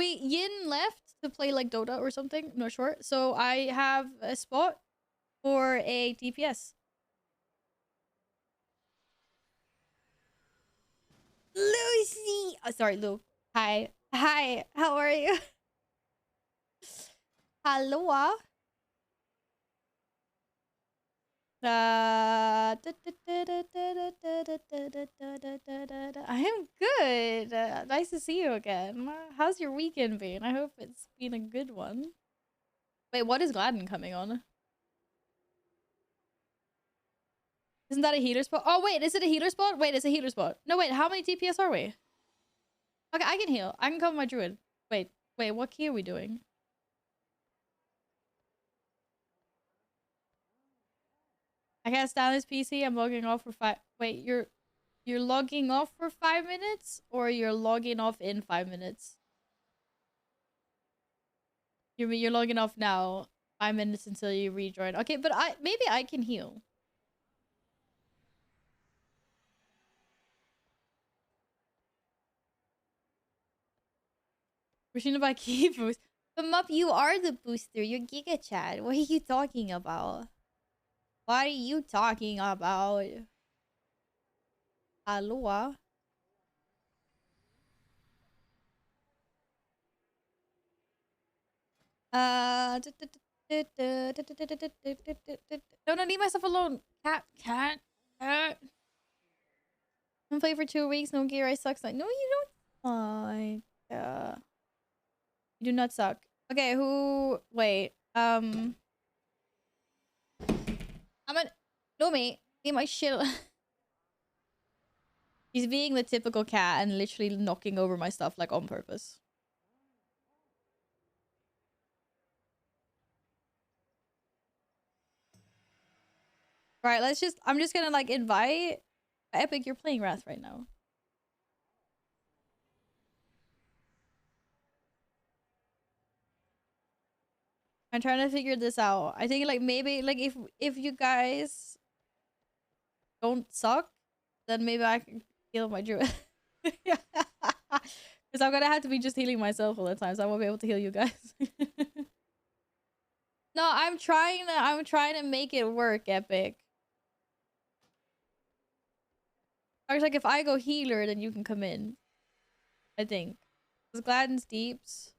Yin left to play like Dota or something. I'm not sure. So I have a spot for a DPS. Lucy! Oh, sorry, Luke. Hi. Hi. How are you? Hello. I am good. Nice to see you again. How's your weekend been? I hope it's been a good one. Wait, what is Gladden coming on? Isn't that a healer spot? Oh, wait, is it a healer spot? Wait, it's a healer spot. No, wait, how many DPS are we? Okay, I can heal. I can cover my druid. Wait, what key are we doing? I can't stand this PC. I'm logging off for 5. Wait, you're logging off for 5 minutes, or you're logging off in 5 minutes? You mean you're logging off now, 5 minutes until you rejoin? Okay, but maybe I can heal. Machine by key boost. But Mup, you are the booster. You're Giga Chad. What are you talking about? What are you talking about? Aloha. Don't leave myself alone. Cat. I'm playing for 2 weeks. No gear. I suck. Like, no, you don't. Oh, you do not suck. Okay, who? Wait. I'm gonna. No, mate. Leave my shit. He's being the typical cat and literally knocking over my stuff like on purpose. Right, let's just. I'm just gonna like invite. Epic, you're playing Wrath right now. I'm trying to figure this out. I think like maybe like if you guys don't suck, then maybe I can heal my druid. Because I'm gonna have to be just healing myself all the time, so I won't be able to heal you guys. No, I'm trying to make it work, Epic. I was like, if I go healer, then you can come in. I think. Because Gladden's deeps.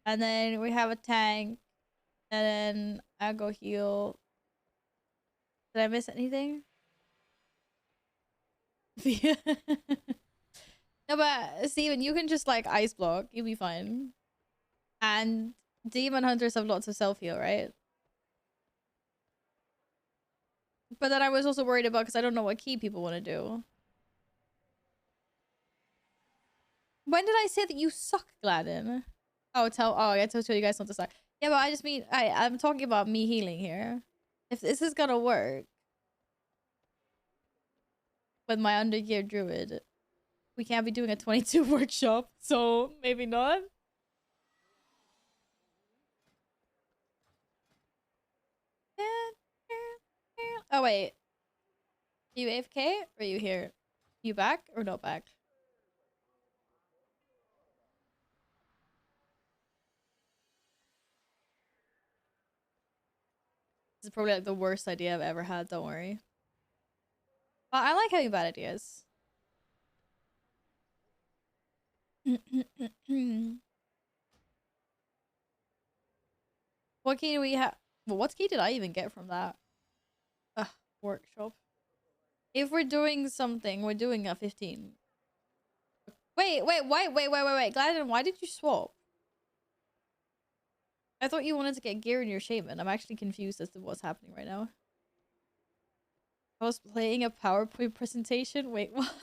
And then we have a tank. And then I go heal. Did I miss anything? No, but Steven, you can just like ice block. You'll be fine. And demon hunters have lots of self-heal, right? But then I was also worried about because I don't know what key people want to do. When did I say that you suck, Gladden? Oh, I told you guys not to suck. Yeah, but I just mean I'm talking about me healing here. If this is gonna work with my undergear druid, we can't be doing a 22 workshop, so maybe not. Oh wait, are you AFK or are you here? You back or not back? This is probably like the worst idea I've ever had. Don't worry. Well, I like having bad ideas. What key do we have? Well, what key did I even get from that? Workshop. If we're doing something, we're doing a 15. Wait. Gladden, why did you swap? I thought you wanted to get gear in your shaman. I'm actually confused as to what's happening right now. I was playing a PowerPoint presentation. Wait, what?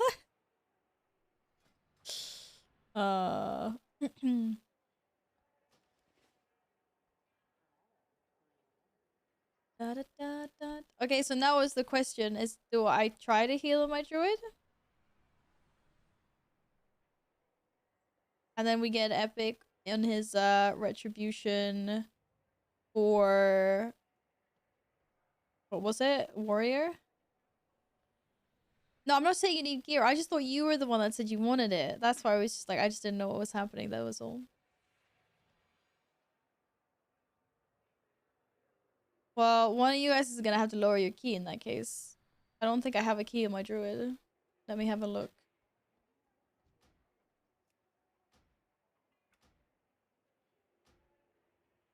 Okay, so now is the question is, do I try to heal my druid? And then we get Epic in his retribution for what was it? Warrior? No, I'm not saying you need gear. I just thought you were the one that said you wanted it. That's why I was just like, I just didn't know what was happening. That was all. Well, one of you guys is gonna have to lower your key in that case. I don't think I have a key in my druid. Let me have a look.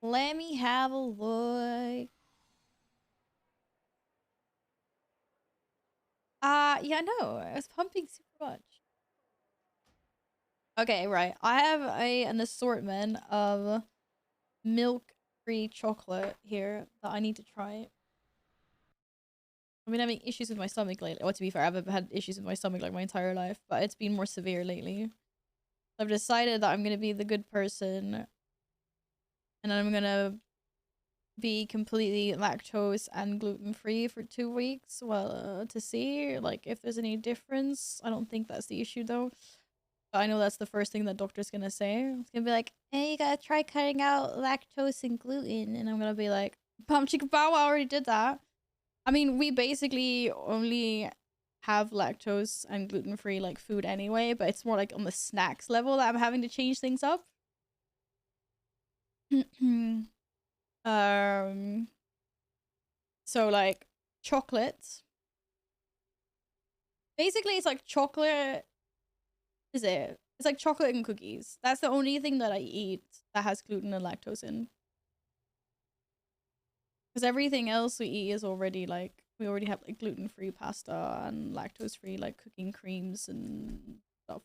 Let me have a look. Yeah, no, I was pumping super much. Okay, right. I have an assortment of milk-free chocolate here that I need to try. I've been having issues with my stomach lately. Well, to be fair, I've had issues with my stomach like my entire life, but it's been more severe lately. I've decided that I'm gonna be the good person, and I'm gonna be completely lactose and gluten free for 2 weeks. Well, to see like if there's any difference. I don't think that's the issue though. But I know that's the first thing that doctor's gonna say. It's gonna be like, "Hey, you gotta try cutting out lactose and gluten," and I'm gonna be like, "Pump chicka bow! I already did that." I mean, we basically only have lactose and gluten free like food anyway, but it's more like on the snacks level that I'm having to change things up. So like chocolate. Basically, it's like chocolate. Is it? It's like chocolate and cookies. That's the only thing that I eat that has gluten and lactose in. Because everything else we eat is already like, we already have like gluten-free pasta and lactose-free like cooking creams and stuff.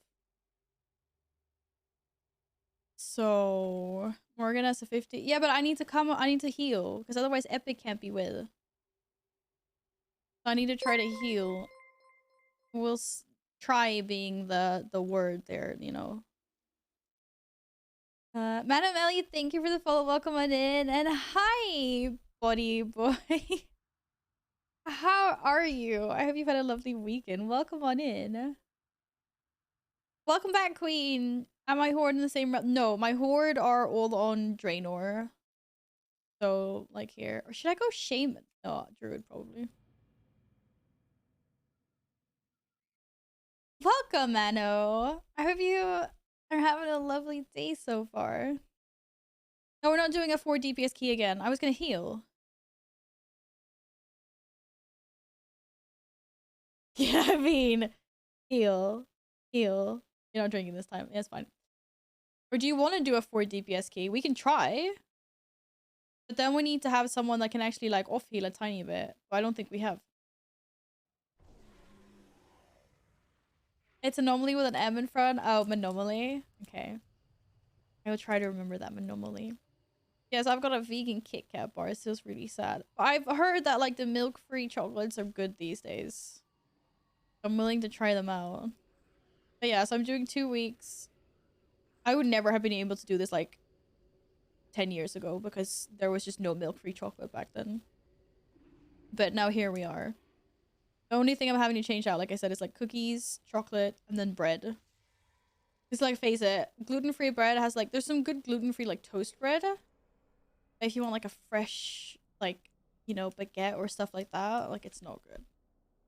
So Morgan has a 50. Yeah, but I need to heal because otherwise Epic can't be with. So I need to try to heal. We'll try being the word there, you know. Madam Ellie, thank you for the follow. Welcome on in. And hi, buddy boy. How are you? I hope you've had a lovely weekend. Welcome on in. Welcome back, Queen. Am I horde in the same No, my horde are all on Draenor. So, like here. Or should I go Shaman? No, Druid probably. Welcome, Mano. I hope you are having a lovely day so far. No, we're not doing a 4 DPS key again. I was gonna heal. Yeah, I mean, heal. Heal. You're not drinking this time. Yeah, it's fine. Or do you want to do a 4 DPS key? We can try. But then we need to have someone that can actually like off heal a tiny bit. But I don't think we have. It's anomaly with an M in front. Oh, Manomaly. Okay. I will try to remember that Manomaly. Yes, I've got a vegan Kit Kat bar. It feels really sad. I've heard that like the milk-free chocolates are good these days. I'm willing to try them out. But yeah, so I'm doing 2 weeks. I would never have been able to do this like 10 years ago because there was just no milk-free chocolate back then. But now here we are. The only thing I'm having to change out, like I said, is like cookies, chocolate, and then bread. Because like, face it, gluten-free bread has like, there's some good gluten-free like toast bread. If you want like a fresh, like, you know, baguette or stuff like that, like it's not good.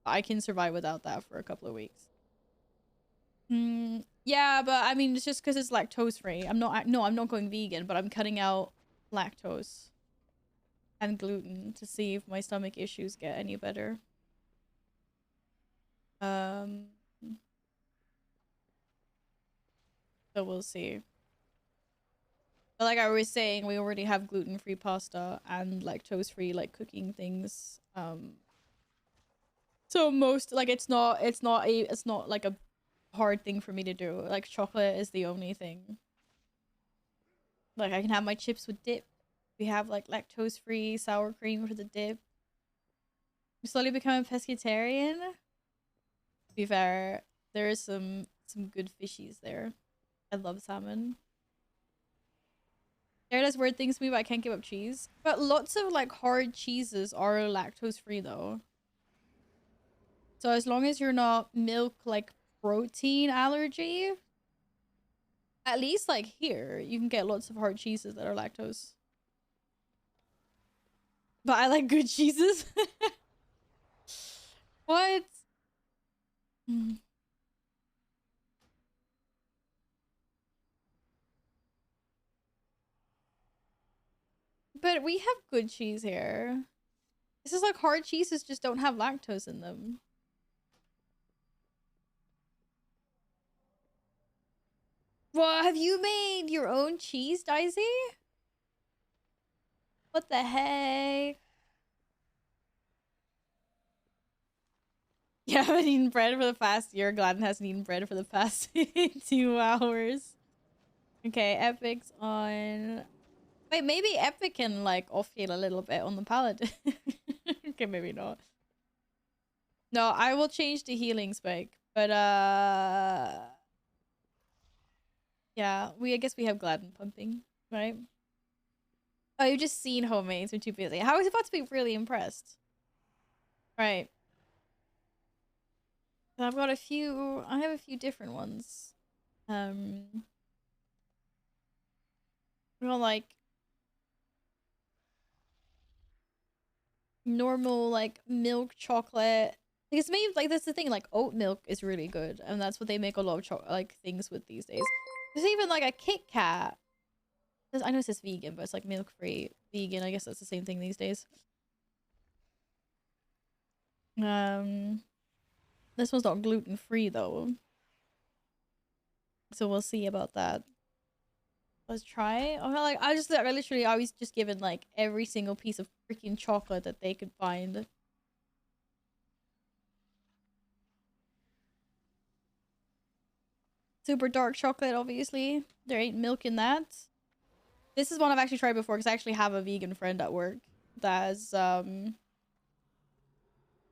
I can survive without that for a couple of weeks. Yeah, but I mean, it's just because it's lactose-free. I'm not going vegan, but I'm cutting out lactose and gluten to see if my stomach issues get any better. So we'll see. But like I was saying, we already have gluten-free pasta and lactose-free like cooking things. So most like it's not like a hard thing for me to do. Like chocolate is the only thing. Like I can have my chips with dip. We have like lactose-free sour cream for the dip. You slowly become a pescatarian. To be fair, there is some good fishies there. I love salmon. Jared does weird things to me, but I can't give up cheese. But lots of like hard cheeses are lactose-free though. So as long as you're not milk like protein allergy, at least like here, you can get lots of hard cheeses that are lactose. But I like good cheeses. What? But we have good cheese here. This is like hard cheeses just don't have lactose in them. What? Have you made your own cheese, Daisy? What the heck? You haven't eaten bread for the past year. Gladden hasn't eaten bread for the past 2 hours. Okay, Epic's on... Wait, maybe Epic can, like, off-heal a little bit on the paladin. Okay, maybe not. No, I will change the healing spec. But, Yeah, I guess we have Gladden pumping, right? Oh, you've just seen homemade, so too busy. How is it about to be really impressed? Right. I've got a few. I have a few different ones. You know, like normal like milk chocolate. Because maybe like that's the thing. Like oat milk is really good, and that's what they make a lot of like things with these days. There's even like a Kit Kat. I know it says vegan, but it's like milk free vegan. I guess that's the same thing these days. This one's not gluten free though, so we'll see about that. Let's try. Oh, like I was just given like every single piece of freaking chocolate that they could find. Super dark chocolate, obviously. There ain't milk in that. This is one I've actually tried before because I actually have a vegan friend at work that has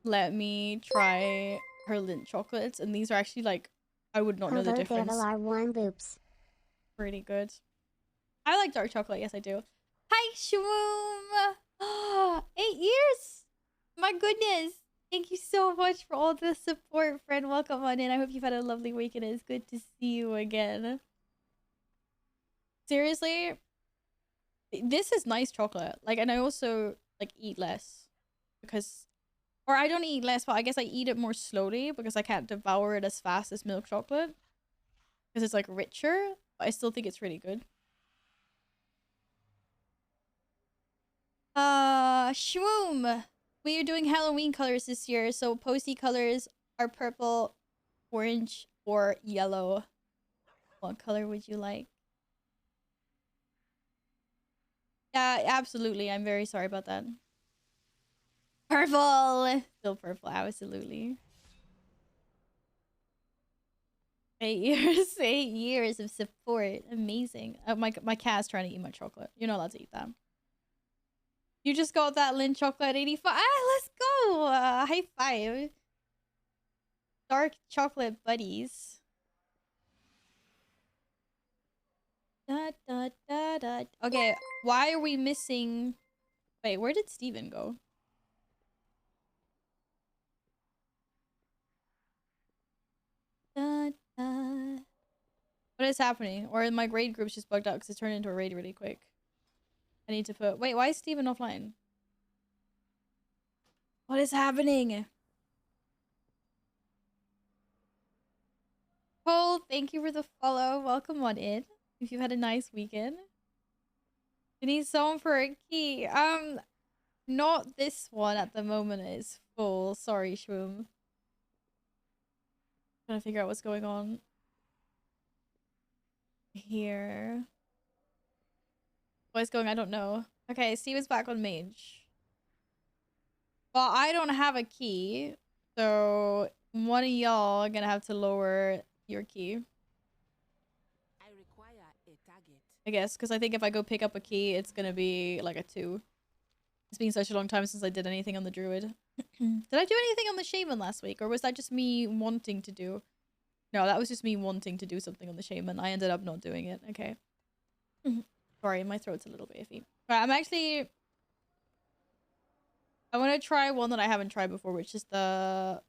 let me try her Lindt chocolates, and these are actually like I would not know the difference. One boops. Pretty good. I like dark chocolate. Yes, I do. Hi, Shwoom. 8 years. My goodness. Thank you so much for all the support, friend. Welcome on in. I hope you've had a lovely week and it's good to see you again. Seriously, this is nice chocolate. Like, and I also like eat less because, or I don't eat less, but I guess I eat it more slowly because I can't devour it as fast as milk chocolate because it's like richer. But I still think it's really good. Shwoom. We are doing Halloween colors this year, so posty colors are purple, orange, or yellow. What color would you like? Yeah, absolutely. I'm very sorry about that. Purple! Still purple, absolutely. 8 years. 8 years of support. Amazing. My cat's trying to eat my chocolate. You're not allowed to eat that. You just got that Lindt chocolate 85. Ah, let's go! High five. Dark chocolate buddies. Da, da, da, da. Okay, why are we missing... Wait, where did Steven go? Da, da. What is happening? Or my raid group's just bugged out because it turned into a raid really quick. I need to put... Wait, why is Steven offline? What is happening? Cole, thank you for the follow. Welcome on in. If you've had a nice weekend. You need someone for a key. Not this one at the moment. It's full. Sorry, Shwoom. Trying to figure out what's going on here. What's going? I don't know. Okay, Steven's back on mage. Well, I don't have a key, so one of y'all are gonna have to lower your key. I require a target. I guess, because I think if I go pick up a key, it's gonna be like a 2. It's been such a long time since I did anything on the druid. Did I do anything on the shaman last week, or was that just me wanting to do? No, that was just me wanting to do something on the shaman. I ended up not doing it. Okay. Sorry, my throat's a little bit iffy. Right, I want to try one that I haven't tried before, which is the...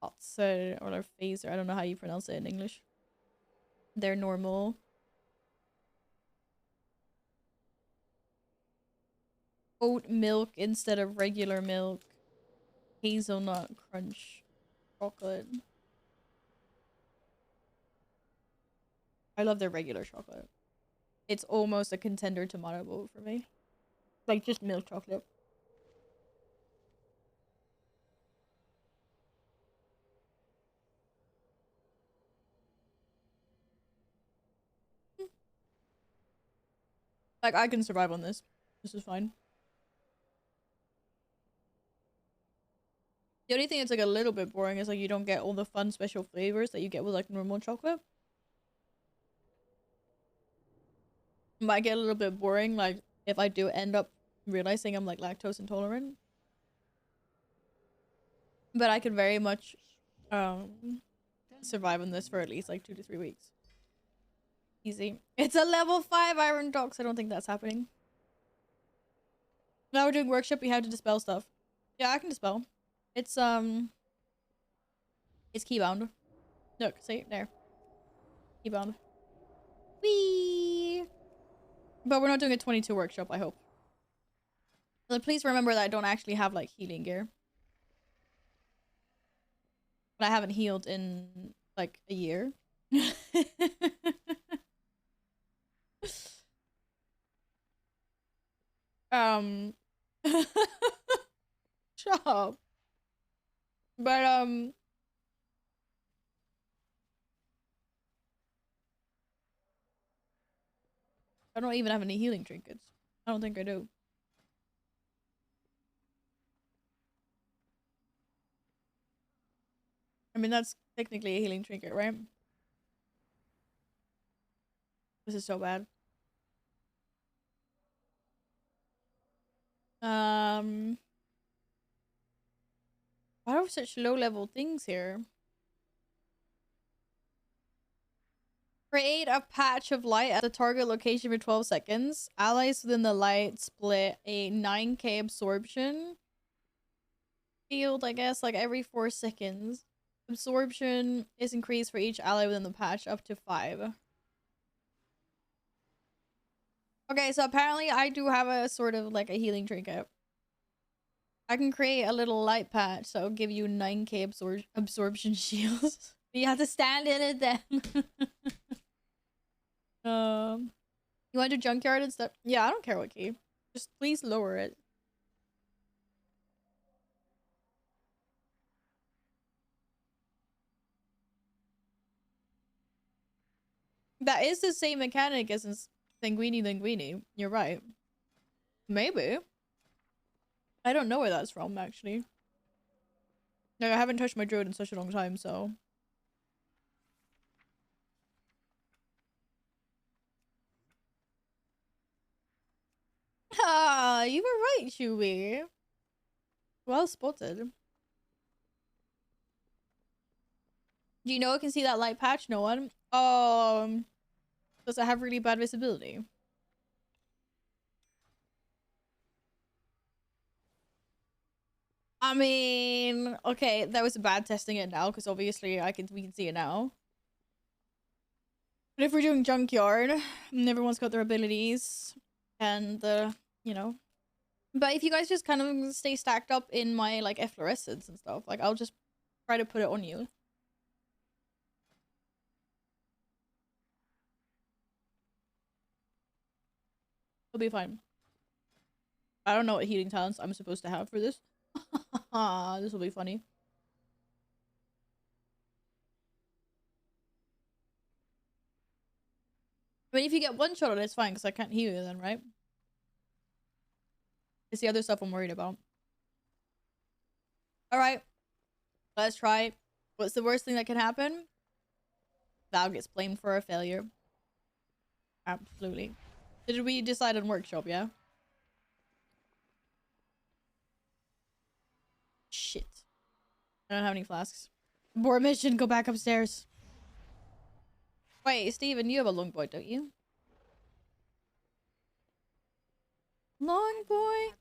or phaser. I don't know how you pronounce it in English. They're normal. Oat milk instead of regular milk. Hazelnut crunch chocolate. I love their regular chocolate. It's almost a contender to Mono Bowl for me. Like just milk chocolate. Like I can survive on this. This is fine. The only thing that's like a little bit boring is like you don't get all the fun special flavors that you get with like normal chocolate. Might get a little bit boring like if I do end up realizing I'm like lactose intolerant. But I could very much survive on this for at least like 2 to 3 weeks. Easy. It's a level 5 Iron Dogs. I don't think that's happening. Now we're doing workshop. We have to dispel stuff. Yeah, I can dispel. It's keybound. Look, see there. Keybound. Whee! But we're not doing a 22 workshop, I hope. So please remember that I don't actually have like healing gear. But I haven't healed in like a year. Shut up. But I don't even have any healing trinkets. I don't think I do. I mean, that's technically a healing trinket, right? This is so bad. Why are such low level things here? Create a patch of light at the target location for 12 seconds. Allies within the light split a 9k absorption field, I guess, like every 4 seconds. Absorption is increased for each ally within the patch up to 5. Okay, so apparently I do have a sort of like a healing trinket. I can create a little light patch that will give you 9k absorption shields. You have to stand in it then. You want to do junkyard and stuff? Yeah, I don't care what key. Just please lower it. That is the same mechanic as in Linguini. You're right. Maybe. I don't know where that's from, actually. Like, I haven't touched my druid in such a long time, so... Ah, you were right, Chewie. Well spotted. Do you know it can see that light patch? No one? Does it have really bad visibility? I mean, okay, that was bad testing it now, because obviously we can see it now. But if we're doing junkyard, and everyone's got their abilities, and you know. But if you guys just kind of stay stacked up in my like efflorescence and stuff, like I'll just try to put it on you. It'll be fine. I don't know what healing talents I'm supposed to have for this. This will be funny. I mean, if you get one shot on it, it's fine, because I can't heal you then, right? It's the other stuff I'm worried about. Alright. Let's try. What's the worst thing that can happen? Val gets blamed for a failure. Absolutely. Did we decide on workshop, yeah? Shit. I don't have any flasks. Board mission, go back upstairs. Wait, Steven, you have a long boy, don't you? Long boy?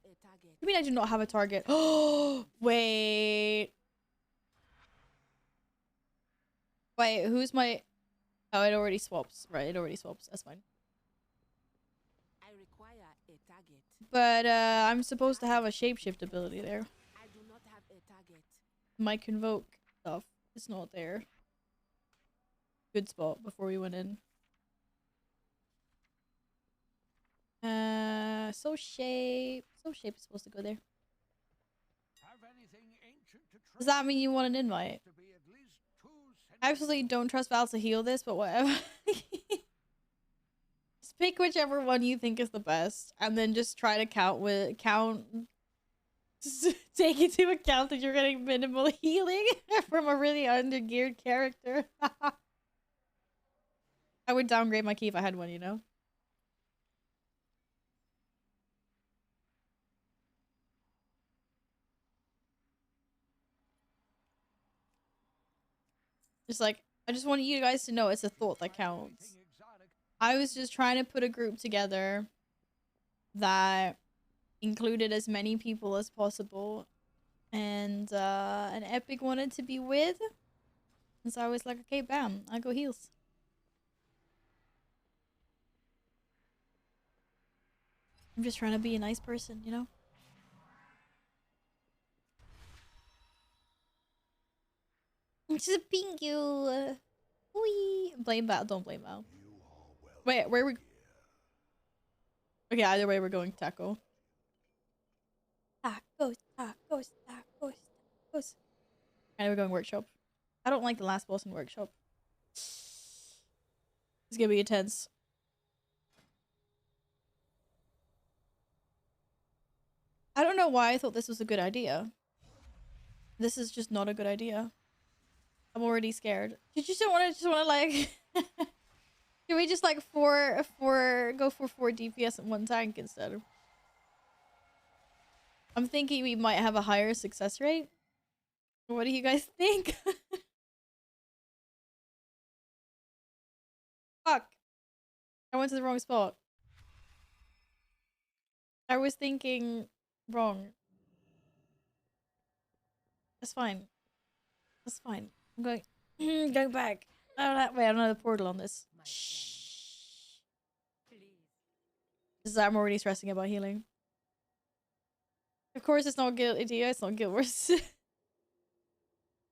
You mean I do not have a target? Oh, wait. Wait, who's my... Oh, it already swaps. Right, it already swaps. That's fine. I require a target. But, I'm supposed to have a shapeshift ability there. I do not have a target. My convoke stuff is not there. Good spot before we went in. Soul shape is supposed to go there. Does that mean you want an invite? I absolutely don't trust Val to heal this, but whatever. Just pick whichever one you think is the best, and then just try to take into account that you're getting minimal healing from a really undergeared character. I would downgrade my key if I had one, you know? Just like, I just want you guys to know it's a thought that counts. I was just trying to put a group together that included as many people as possible, and an epic wanted to be with, and so I was like, okay, bam, I go heals. I'm just trying to be a nice person, you know? Just ping you. Wee. Blame Val. Don't blame Val. Wait, where are we? Okay, either way, we're going taco. Tacos, tacos, tacos, tacos. And we're going workshop. I don't like the last boss in workshop. It's gonna be intense. I don't know why I thought this was a good idea. This is just not a good idea. I'm already scared. You just don't want to like... Can we just like go for 4 DPS in one tank instead? I'm thinking we might have a higher success rate. What do you guys think? Fuck. I went to the wrong spot. I was thinking wrong. That's fine. That's fine. I'm going going back. Oh, wait, I don't have the portal on this. Shh. I'm already stressing about healing. Of course, it's not Guild idea. It's not Guild Wars.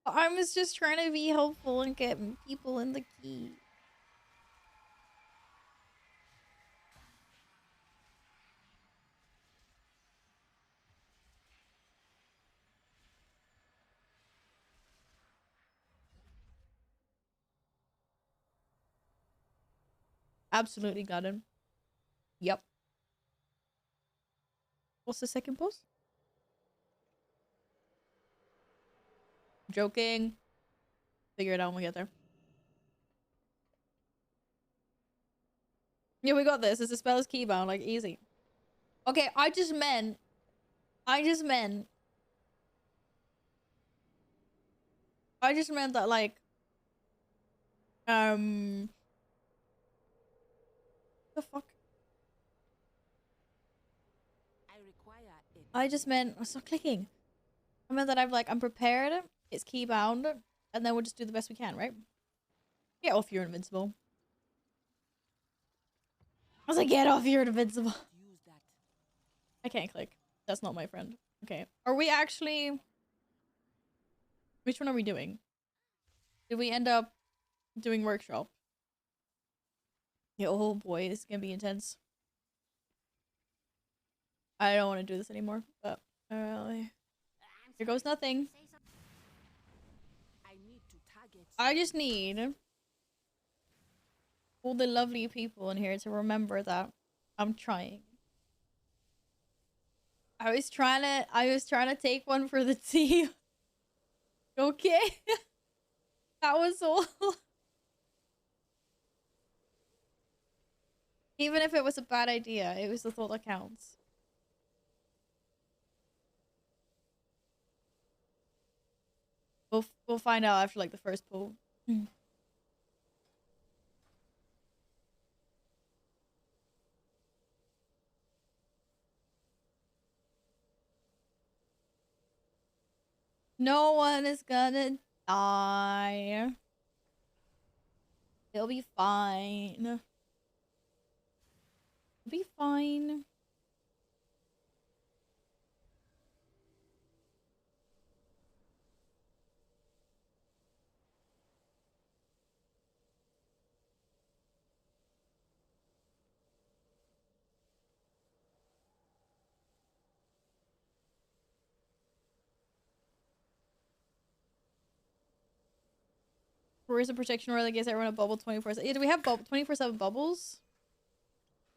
I was just trying to be helpful and get people in the key. Absolutely got him. Yep. What's the second boss? Joking. Figure it out when we get there. Yeah, we got this. It's a spell's keybound, like easy. Okay, I just meant that like the fuck? I just meant stop clicking. I meant that I'm prepared, it's keybound, and then we'll just do the best we can, right? Get off, you're invincible. I was like, get off, you're invincible. I can't click. That's not my friend. Okay. Are we actually... Which one are we doing? Did we end up doing workshop? Yeah, oh boy, this is gonna be intense. I don't want to do this anymore, but here goes nothing. I just need all the lovely people in here to remember that I'm trying. I was trying to take one for the team. Okay. That was all. Even if it was a bad idea, it was the thought that counts. We'll find out after like the first pull. No one is gonna die. It'll be fine. It'll be fine. Where's the protection aura that gives everyone a bubble 24/7? Yeah, do we have 24/7 bubbles?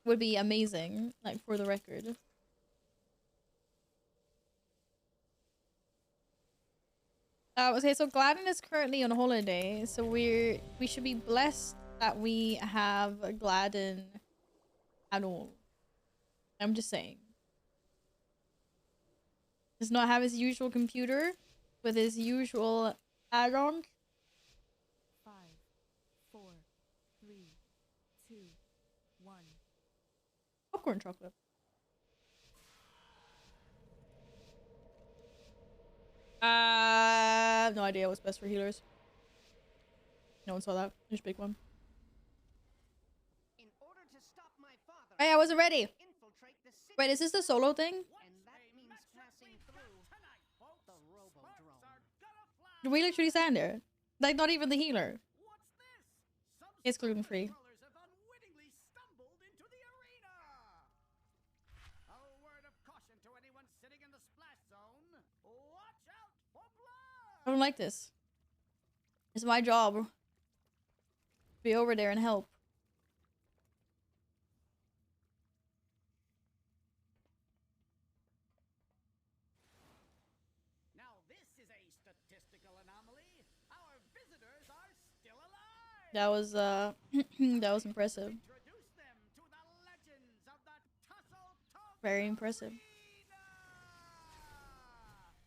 Would be amazing, like for the record. Okay, so Gladden is currently on holiday, so we should be blessed that we have Gladden at all. I'm just saying. Does not have his usual computer with his usual add-on. 5, 4, 3, 2, Popcorn chocolate. No idea what's best for healers. No one saw that. Just big one. In order to stop my father, Hey, I wasn't ready. infiltrate the city. Wait, is this the solo thing? And that means passing through the Robodrome. Did we literally stand there? Like, not even the healer. It's gluten free. Controllers have unwittingly stumbled into the arena. A word of caution to anyone sitting in the splash zone. Watch out for blood. I don't like this. It's my job to be over there and help. Now this is a statistical anomaly. Our visitors are still alive. That was that was impressive. Introduce them to the legends of the Tussle Talk Very impressive. Arena.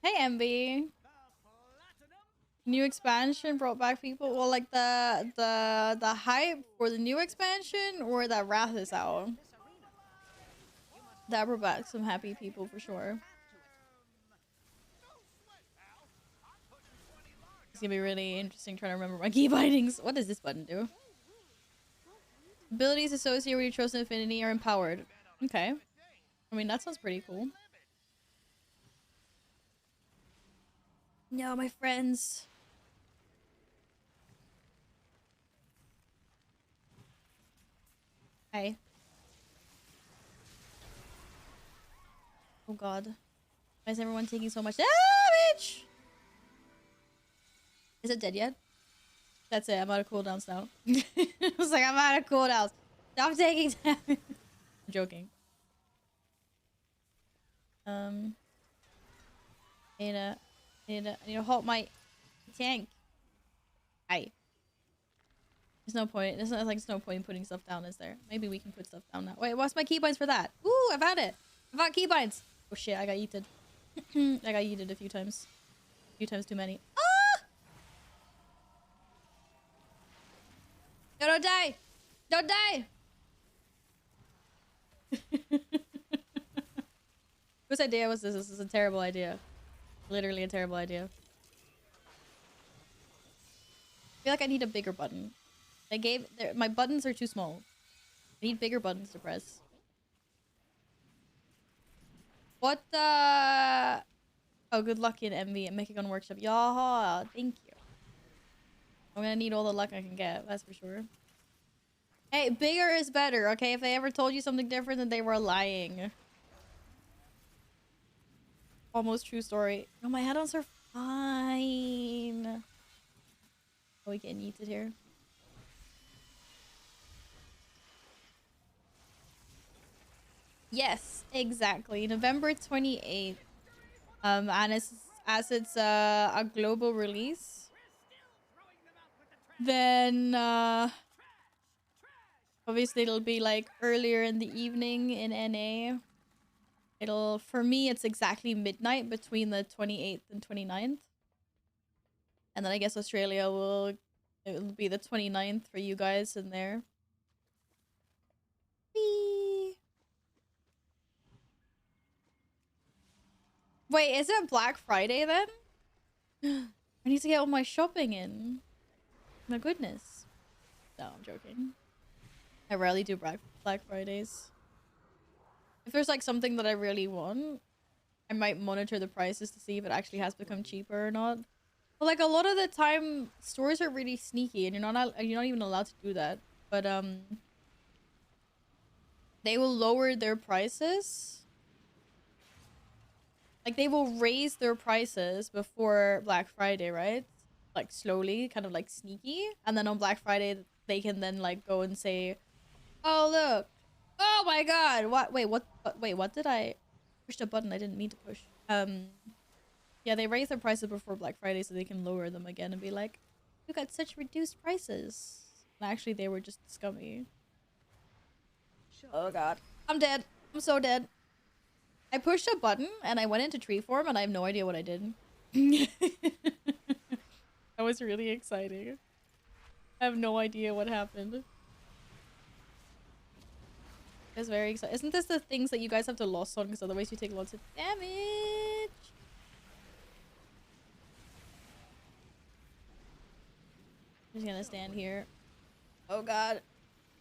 Hey, MB. The Platinum New expansion brought back people. Well, like the hype for the new expansion, or that Wrath is out. That brought back some happy people for sure. It's gonna be really interesting trying to remember my key bindings. What does this button do? Abilities associated with your chosen affinity are empowered. Okay. I mean, that sounds pretty cool. No, my friends. Hi. Oh god. Why is everyone taking so much damage? Is it dead yet? That's it. I'm out of cooldowns now. I was like, I'm out of cooldowns. Stop taking damage. I'm joking. I need to halt my tank. Hi. There's no point. There's no point in putting stuff down, is there? Maybe we can put stuff down now. Wait, what's my keybinds for that? Ooh, I found it. I found keybinds. Oh shit, I got yeeted. I got yeeted a few times. A few times too many. Ah! No, don't die! Don't die! Whose idea was this? This is a terrible idea. Literally a terrible idea. I feel like I need a bigger button. My buttons are too small. I need bigger buttons to press. What the? Oh, good luck in MV and Mechagon Workshop. Yaha, thank you. I'm gonna need all the luck I can get, that's for sure. Hey, bigger is better, okay? If they ever told you something different, then they were lying. Almost true story. No, my add-ons are fine. Oh, we getting yeeted here. Yes, exactly. November 28th. And it's, as it's a global release, then obviously it'll be like earlier in the evening in NA. For me, it's exactly midnight between the 28th and 29th. And then I guess Australia it'll be the 29th for you guys in there. Whee! Wait, is it Black Friday then? I need to get all my shopping in. My goodness. No, I'm joking. I rarely do Black Fridays. If there's like something that I really want, I might monitor the prices to see if it actually has become cheaper or not. But like a lot of the time, stores are really sneaky, and you're not even allowed to do that. But they will lower their prices. Like they will raise their prices before Black Friday, right? Like slowly, kind of like sneaky, and then on Black Friday they can then like go and say, "Oh look, oh my god, what? Wait, what? Wait, what did I pushed a button I didn't mean to push?" Yeah, they raise their prices before Black Friday so they can lower them again and be like, "You got such reduced prices." And actually, they were just scummy. Oh god, I'm dead. I'm so dead. I pushed a button and I went into tree form and I have no idea what I did. That was really exciting. I have no idea what happened. It's very exciting. Isn't this the things that you guys have to loss on? Because otherwise you take lots of damage. I'm just gonna stand here. Oh god.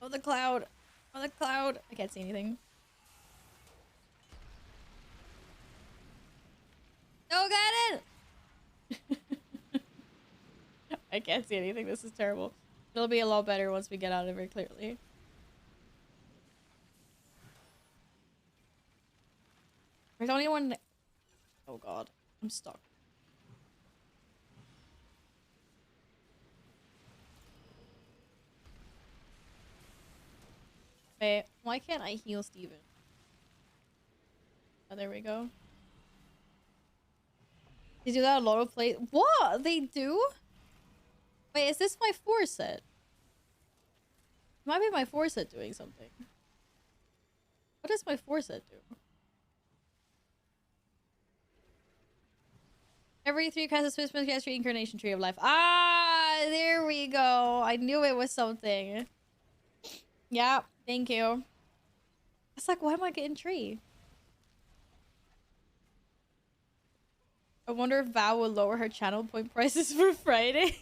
Oh, the cloud. Oh, the cloud. I can't see anything. Oh, got it! I can't see anything. This is terrible. It'll be a lot better once we get out of here clearly. There's only one. Oh god. I'm stuck. Wait, why can't I heal Steven? Oh, there we go. They do that a lot of plays. What? They do? Wait, is this my 4 set? Might be my 4 set doing something. What does my 4 set do? Every 3 casts a Swiss cast your incarnation tree of life. Ah, there we go. I knew it was something. Yeah, thank you. It's like, why am I getting tree? I wonder if Val will lower her channel point prices for Friday.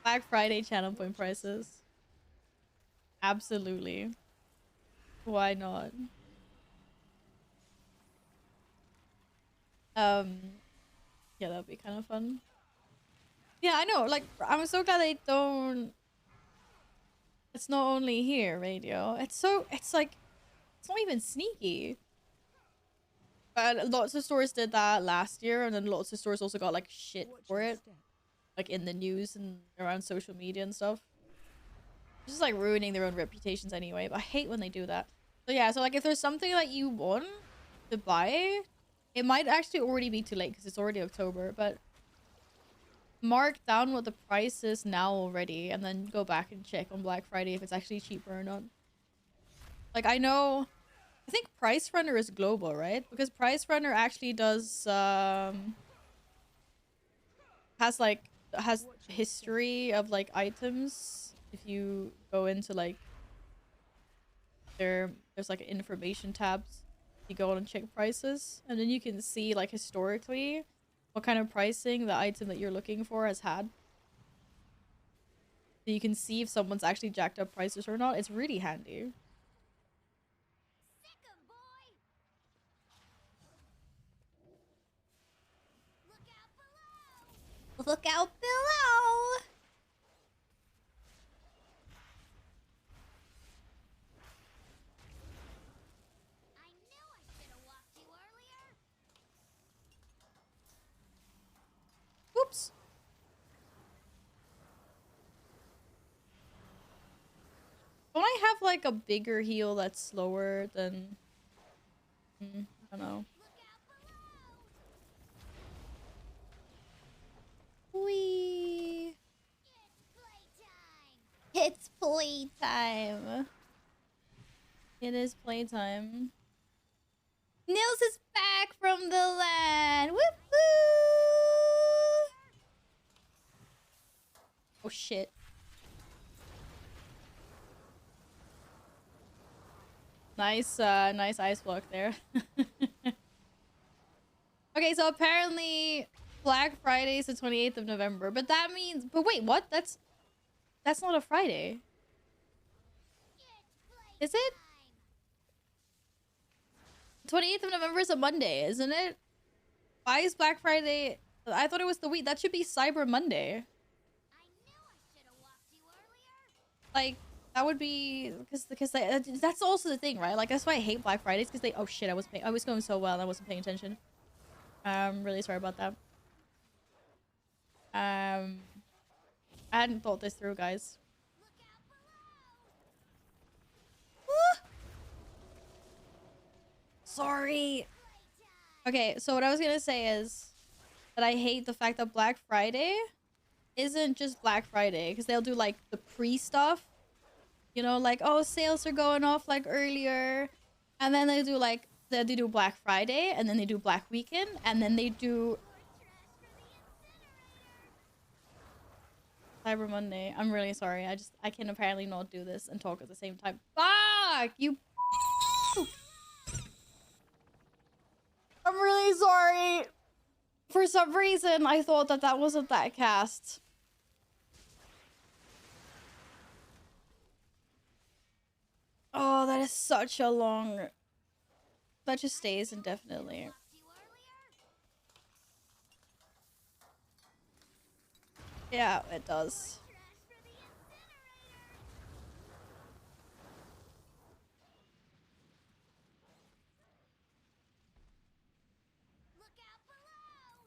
Black Friday channel point prices. Absolutely. Why not? Yeah, that'd be kind of fun. Yeah, I know. Like, I'm so glad they don't. It's not only here, radio. It's like, it's not even sneaky. But lots of stores did that last year, and then lots of stores also got like shit for it, like in the news and around social media and stuff. It's just like ruining their own reputations anyway. But I hate when they do that. So yeah, so like if there's something that you want to buy, it might actually already be too late because it's already October. But mark down what the price is now already, and then go back and check on Black Friday if it's actually cheaper or not. Like I know. I think Price Runner is global, right? Because Price Runner actually does has history of like items. If you go into like there's like information tabs, you go on and check prices, and then you can see like historically what kind of pricing the item that you're looking for has had. So you can see if someone's actually jacked up prices or not. It's really handy. Look out below! I knew I should have walked you earlier. Whoops. Don't I have like a bigger heal that's slower than... I don't know. Whee! It's playtime. It is playtime. Nils is back from the land. Whoop woo! Oh shit. Nice, nice ice block there. Okay, so apparently Black Friday is the 28th of November, but that means... But wait, what? That's not a Friday. Is it? 28th of November is a Monday, isn't it? Why is Black Friday... I thought it was the week. That should be Cyber Monday. I knew I should have walked you earlier. Like, that would be... Because that's also the thing, right? Like, that's why I hate Black Fridays, because they... Oh shit, I was going so well and I wasn't paying attention. I'm really sorry about that. I hadn't thought this through, guys. Sorry. Okay, so what I was gonna say is that I hate the fact that Black Friday isn't just Black Friday, because they'll do like the pre-stuff, you know, like, oh, sales are going off like earlier, and then they do like they do Black Friday, and then they do Black Weekend, and then they do Cyber Monday. I'm really sorry. I can apparently not do this and talk at the same time. Fuck you. I'm really sorry. For some reason, I thought that that wasn't that cast. Oh, that is such a long... That just stays indefinitely. Yeah, it does.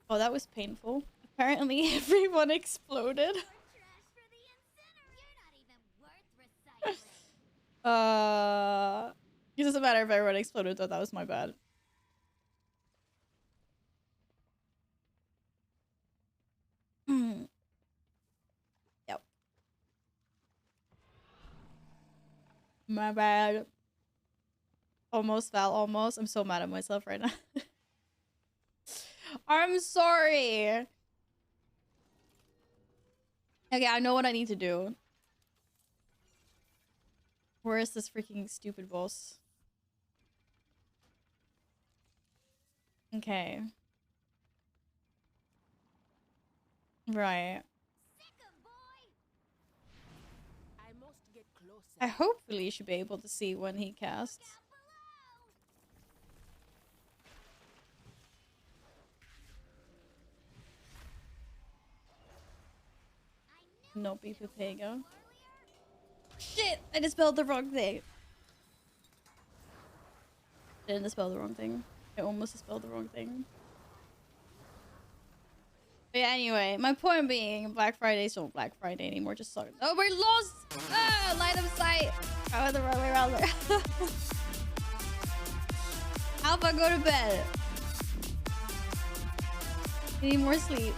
Oh, that was painful. Apparently everyone exploded. It doesn't matter if everyone exploded though, that was my bad. Yep. My bad. Almost, Val, almost. I'm so mad at myself right now. I'm sorry. Okay, I know what I need to do. Where is this freaking stupid boss? Okay. Right. I hopefully should be able to see when he casts. No beef with Pego. Shit! I just spelled the wrong thing. I didn't spell the wrong thing. I almost spelled the wrong thing. But yeah, anyway, my point being, Black Friday's not Black Friday anymore, just sorry. Oh, we're lost! Ah, line of sight! I went the wrong way around there. Alpha, go to bed. You need more sleep.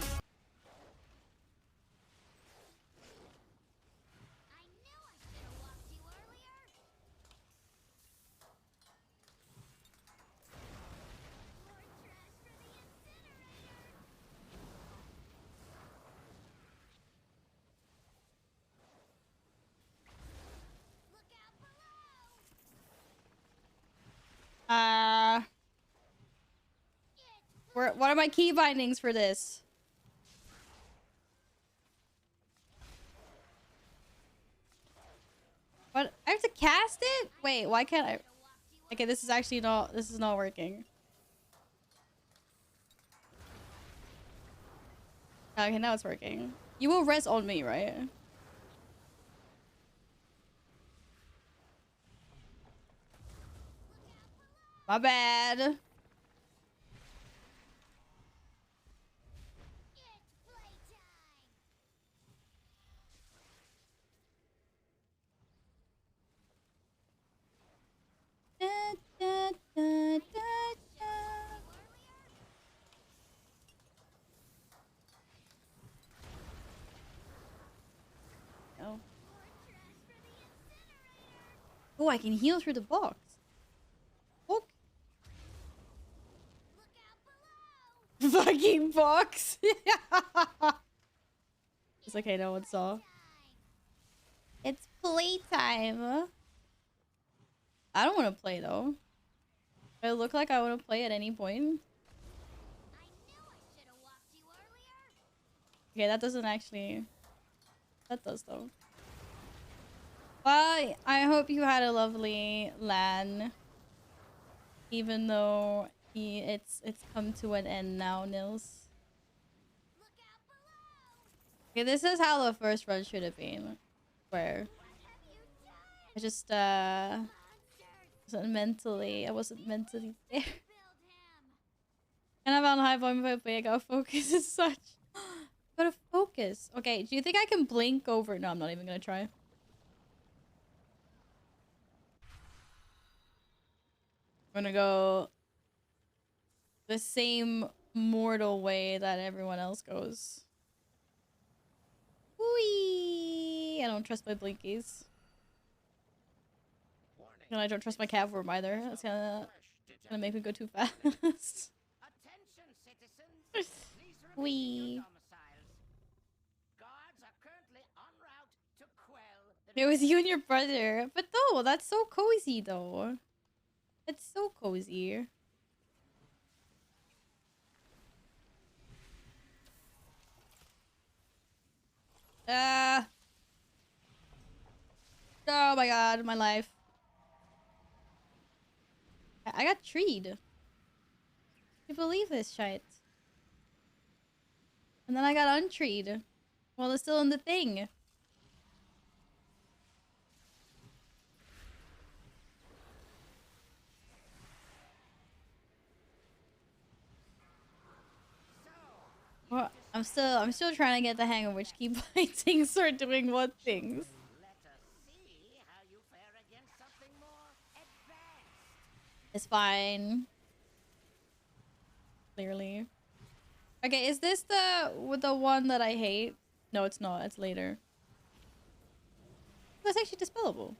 What are my key bindings for this? What? I have to cast it? Wait, why can't I? Okay, this is actually not, this is not working. Okay, now it's working. You will rest on me, right? My bad. Da, da, da, da, da. Oh. Oh, I can heal through the box. Oh. Fucking box. It's okay, no one saw. It's playtime. I don't want to play though. I look like I want to play at any point. Okay, that doesn't actually... That does though. Well, I hope you had a lovely LAN. Even though it's come to an end now, Nils. Okay, this is how the first run should have been. Where I just I wasn't mentally there. And I'm on high volume, but I gotta focus as such. Gotta focus. Okay, do you think I can blink over? No, I'm not even gonna try. I'm gonna go the same mortal way that everyone else goes. Whee! I don't trust my blinkies. And I don't trust my cat form either. That's gonna make me go too fast. Attention, citizens. Please remain in your Whee! domiciles. Guards are currently It was you and your brother. But no, that's so cozy though. It's so cozy. Ah. Oh my god, my life. I got treed. Can you believe this shit? And then I got untreed. While it's still in the thing. Well, I'm still trying to get the hang of which key bindings are doing what things. Let us see how you fare against something more advanced. It's fine. Clearly. Okay, is this the one that I hate? No, it's not. It's later. That's actually dispellable.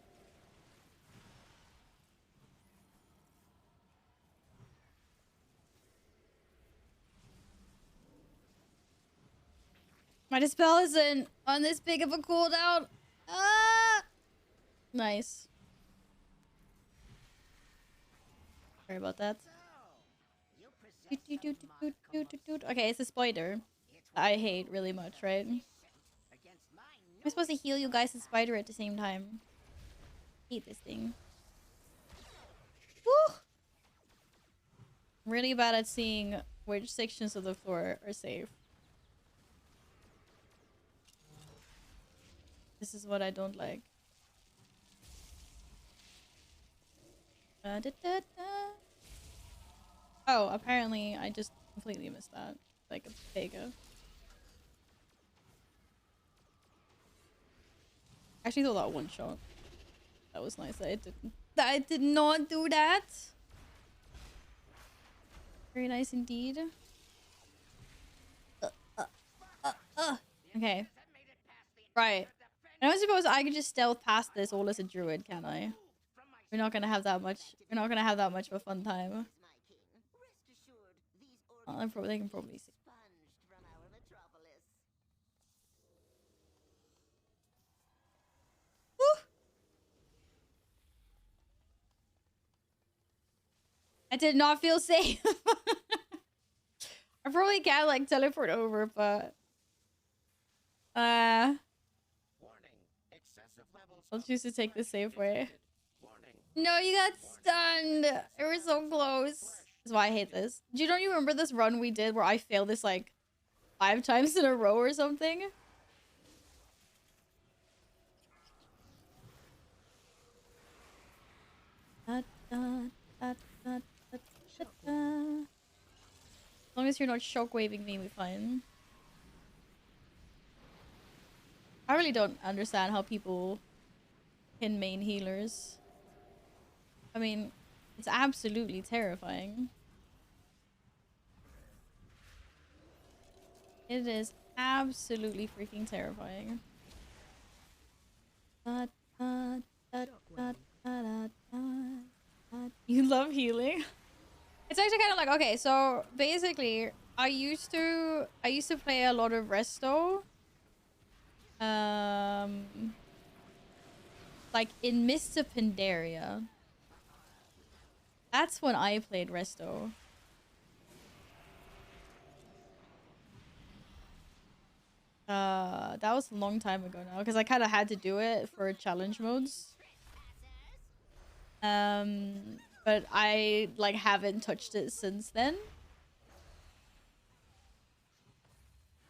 My dispel isn't on this big of a cooldown. Ah! Nice. Sorry about that. Okay, it's a spider. I hate really much, right? Am I supposed to heal you guys and spider at the same time? Hate this thing. Woo! I'm really bad at seeing which sections of the floor are safe. This is what I don't like. Oh, apparently I just completely missed that. Like a Vega. Actually thought that one shot. That was nice that it didn't. That I did not do that. Very nice indeed. Okay. Right. And I suppose I could just stealth past this all as a druid, can I? We're not gonna have that much. We're not gonna have that much of a fun time. They can probably see. Woo! I did not feel safe. I probably can't like teleport over, but I'll choose to take the safe way. No, you got stunned. It was so close. That's why I hate this. Do you don't you remember this run we did where I failed this like 5 times in a row or something? As long as you're not shockwaving me, we're fine. I really don't understand how people can main healers. I mean, it's absolutely terrifying. It is absolutely freaking terrifying. You love healing? It's actually kind of like, okay, so basically I used to play a lot of resto. Like in Mr. Pandaria. That's when I played resto. That was a long time ago now because I kind of had to do it for challenge modes. But I like haven't touched it since then.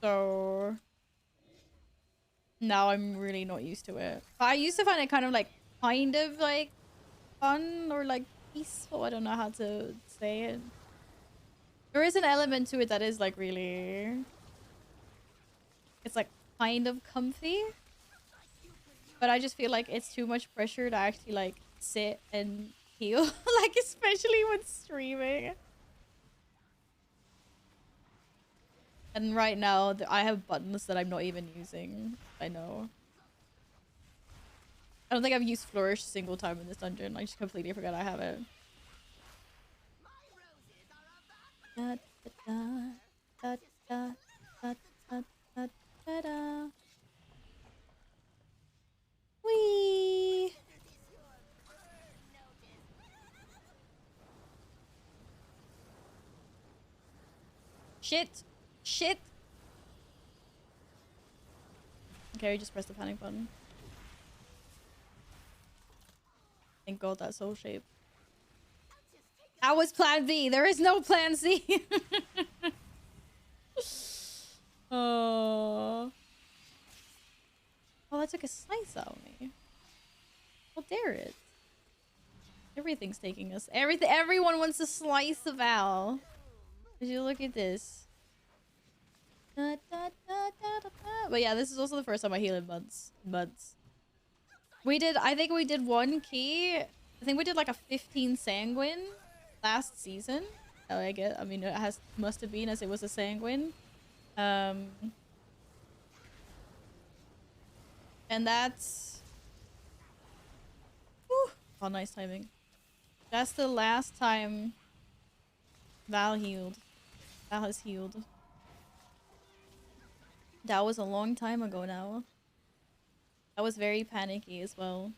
So now I'm really not used to it. But I used to find it kind of like fun or like peaceful. I don't know how to say it. There is an element to it that is like really, it's like kind of comfy. But I just feel like it's too much pressure to actually like sit and heal. Like especially when streaming. And right now I have buttons that I'm not even using. I know. I don't think I've used Flourish a single time in this dungeon. I just completely forgot I have it. Da, da, da, da, da, da, da, da, da. Whee! Shit. Shit. Okay, just press the panic button. Thank God that's soul shape. That was plan B. There is no plan C. Oh. Oh, that took a slice out of me. How dare it? Everything's taking us. Everyone wants a slice of Al. Would you look at this? Da, da, da, da, da, da. But yeah, this is also the first time I heal in months. I think we did one key. I think we did like a 15 sanguine last season. I mean, it must have been, as it was a sanguine. And that's... Whew. Oh, nice timing. That's the last time Val healed. Val has healed. That was a long time ago now. I was very panicky as well.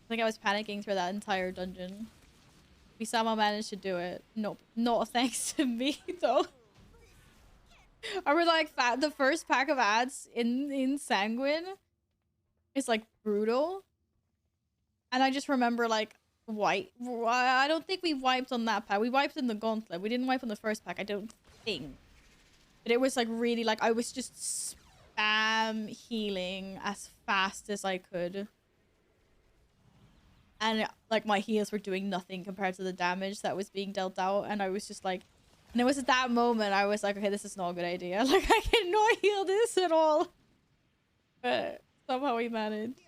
I think I was panicking through that entire dungeon. We somehow managed to do it. Nope. Not thanks to me, though. I remember, like, the first pack of ads in Sanguine is, like, brutal. And I just remember, like, I don't think we wiped on that pack. We wiped in the gauntlet. We didn't wipe on the first pack, I don't think. But it was, like, really, like, I was just spam healing as fast as I could. And, like, my heals were doing nothing compared to the damage that was being dealt out. And I was just, like... And it was at that moment I was like, okay, this is not a good idea. Like, I cannot heal this at all. But somehow we managed.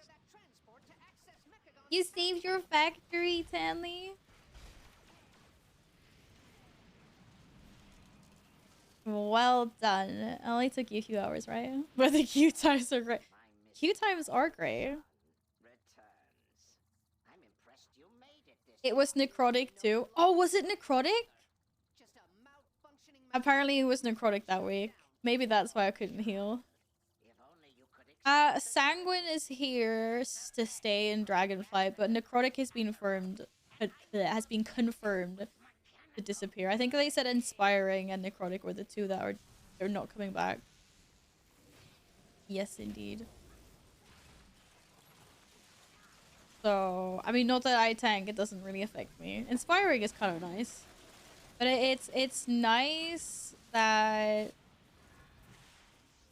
You saved your factory, Tanley. Well done. It only took you a few hours, right? But the queue times are great. Queue times are great. It was necrotic too. Oh, was it necrotic? Apparently it was necrotic that week. Maybe that's why I couldn't heal. Sanguine is here to stay in Dragonflight, but necrotic has been confirmed to disappear. I think they said inspiring and necrotic were the two that they're not coming back. Yes, indeed. So, I mean, not that I tank, it doesn't really affect me. Inspiring is kind of nice. But it's nice that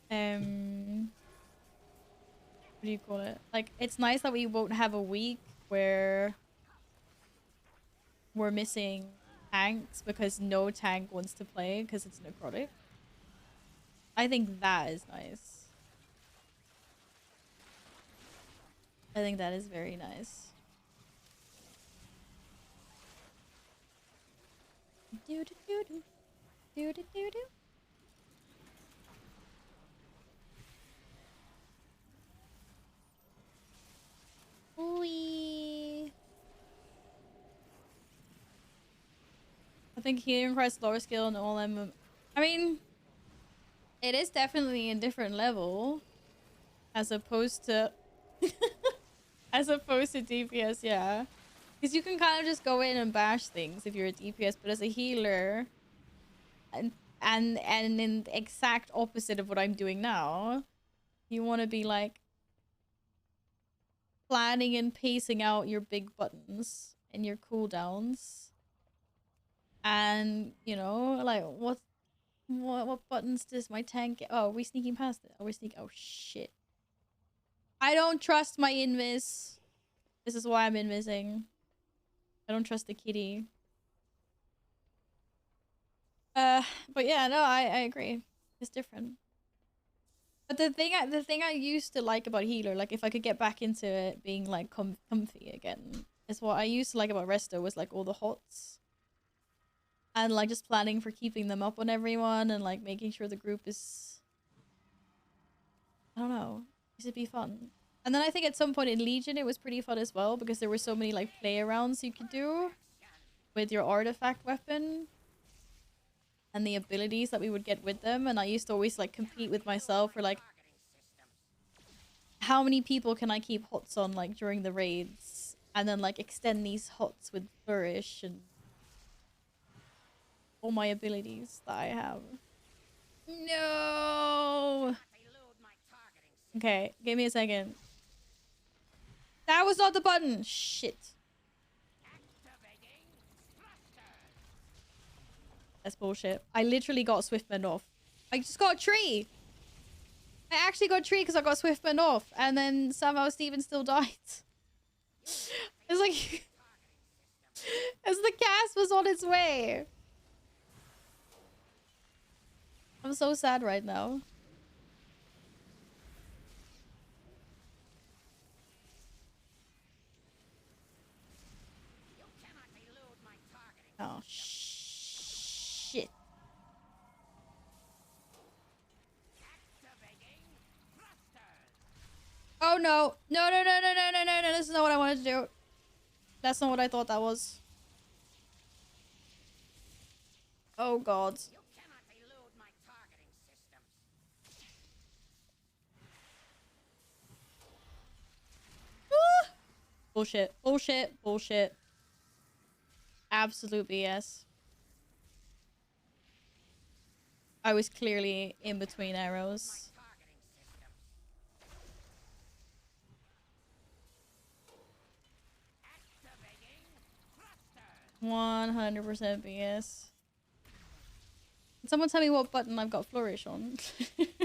what do you call it? Like, it's nice that we won't have a week where we're missing tanks because no tank wants to play because it's necrotic. I think that is nice. I think that is very nice. Do do do do do do do do. Wee. I think healing requires lower skill and all them. I mean, it is definitely a different level as opposed to DPS, yeah. Because you can kind of just go in and bash things if you're a DPS, but as a healer, and in the exact opposite of what I'm doing now, you want to be like planning and pacing out your big buttons and your cooldowns, and you know, like what buttons does my tank get? Oh, are we sneaking past it? Oh, oh shit! I don't trust my invis. This is why I'm invising. I don't trust the kitty. But yeah, no, I agree. It's different. But the thing I used to like about healer, like if I could get back into it being like comfy again, is what I used to like about Resto was like all the hots. And like just planning for keeping them up on everyone and like making sure the group is, I don't know, it should be fun. And then I think at some point in Legion it was pretty fun as well because there were so many like play arounds you could do with your artifact weapon and the abilities that we would get with them. And I used to always like compete with myself for like how many people can I keep hots on like during the raids and then like extend these hots with flourish and all my abilities that I have. No. Elude my targeting system. Okay, give me a second. That was not the button. Shit. Activating thrusters. That's bullshit. I literally got Swiftbend off. I just got a tree. I actually got a tree because I got Swiftbend off. And then somehow Steven still died. It's like... as the cast was on its way. I'm so sad right now. You cannot elude my targeting. Oh, shit. Activating thrusters. Oh, no. No, no, no, no, no, no, no, no. This is not what I wanted to do. That's not what I thought that was. Oh, God. You cannot elude my targeting systems. Ah! Bullshit. Bullshit. Bullshit. Absolute BS. I was clearly in between arrows. Targeting systems. Activating thrusters. 100% BS. Can someone tell me what button I've got flourish on? Cannot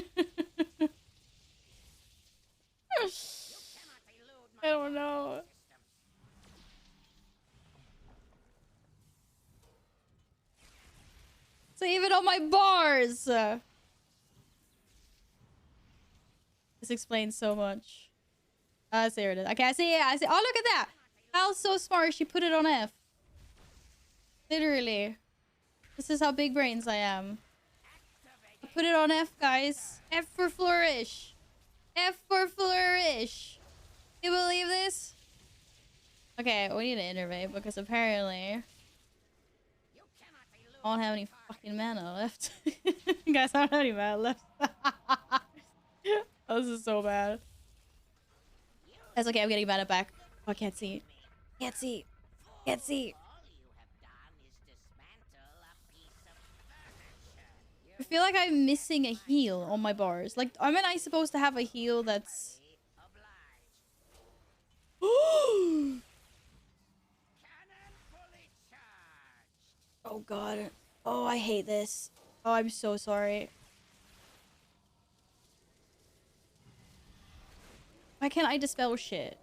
elude my I don't know. systems. So even on my bars! This explains so much. There it is. Okay, I see it. I see. Oh, look at that! Al's so smart. She put it on F. Literally. This is how big brains I am. I put it on F, guys. F for flourish. F for flourish. You believe this? Okay, we need to innervate because apparently You cannot elude I don't have any fucking mana left. Guys, I don't have any mana left. Oh, this is so bad. That's okay, I'm getting mana back. Oh, I can't see. Can't see. Can't see. all you have done is dismantle a piece of furniture. I feel like I'm missing a heal on my bars. Like, am I supposed to have a heal that's... Obliged. Cannon fully charged. Oh, God. Oh, I hate this. Oh, I'm so sorry. Why can't I dispel shit?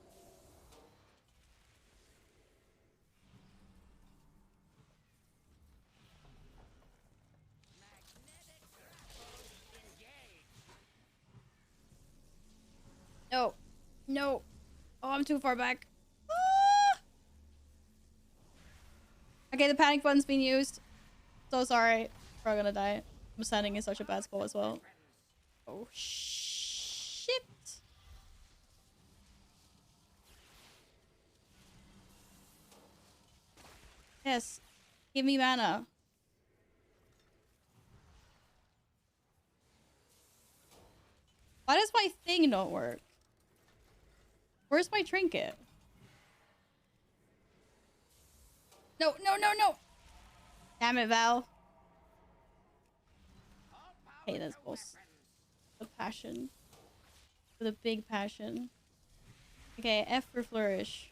No. No. Oh, I'm too far back. Ah! Okay, the panic button's been used. So sorry. We're gonna die. I'm standing in such a bad spot as well. Oh, shit. Yes. Give me mana. Why does my thing not work? Where's my trinket? No, no, no, no! Damn it, Val. Hey, that's boss. The passion. For the big passion. Okay, F for flourish.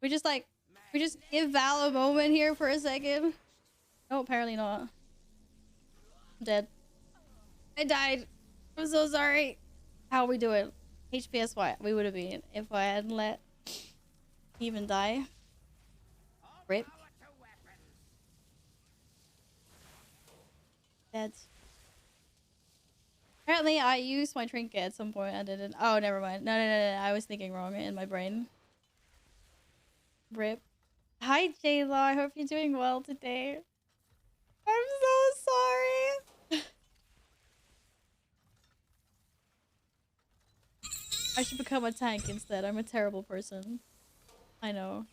We just give Val a moment here for a second. Oh, apparently not. I'm dead. I died. I'm so sorry. How are we doing? HPSY. We would have been if I hadn't let even die. Rip. Dead. Apparently I used my trinket at some point. I didn't. Oh, never mind. No, no, no, no. I was thinking wrong in my brain. Rip. Hi, J-Law. I hope you're doing well today. I'm so sorry. I should become a tank instead. I'm a terrible person. I know.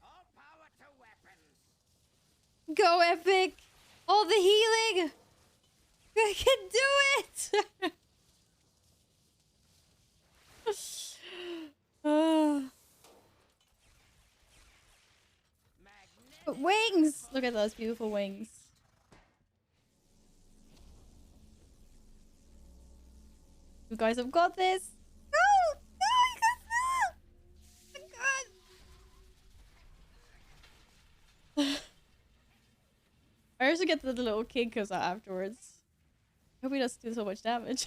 All power to weapons. Go, Epic! All the healing! I can do it! Wings! Look at those beautiful wings. You guys have got this. Go! Go! You guys go! Oh my god. I also get the little kid goes out afterwards. I hope he doesn't do so much damage.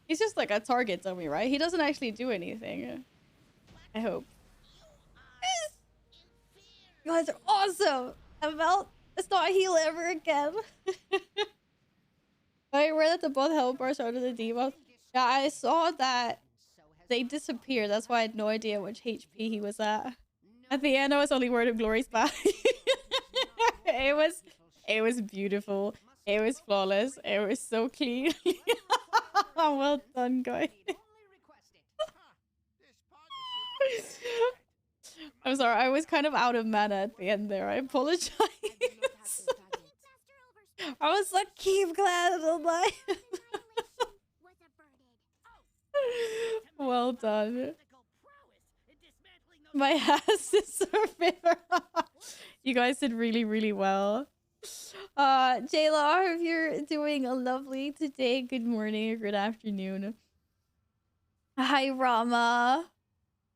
He's just like a target dummy, right? He doesn't actually do anything. I hope. Yes! You guys are awesome! Well, let's not heal ever again. I read that the both health bars are under the debuff. Yeah, I saw that they disappeared. That's why I had no idea which HP he was at. At the end, I was only worried of Glory's back. It was beautiful. It was flawless. It was so clean. Well done, guys. I'm sorry, I was kind of out of mana at the end there. I apologize. I was like, keep glad alive. Well done. My ass is surveyor. You guys did really, really well. Jayla, I hope you're doing a lovely today. Good morning or good afternoon. Hi, Rama.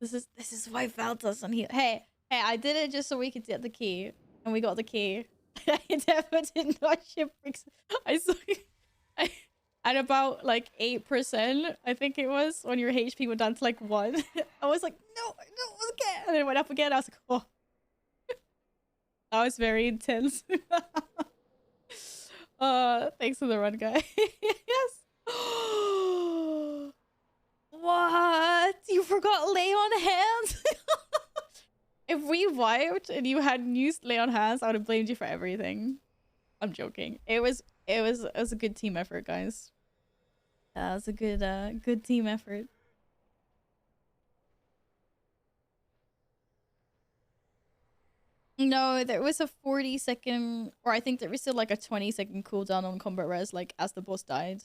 This is why Val doesn't heal. Hey, I did it just so we could get the key, and we got the key. I definitely did not ship. I saw at about like 8%, I think it was, when your HP went down to like 1. I was like, no, again, and then it went up again. I was like, oh, that was very intense. Thanks for the run, guy. Yes. What? You forgot lay on hands? If we wiped and you hadn't used lay on hands, I would have blamed you for everything. I'm joking. It was a good team effort, guys. It was a good team effort. No, there was a 40-second, or I think there was still like a 20-second cooldown on combat res, like as the boss died.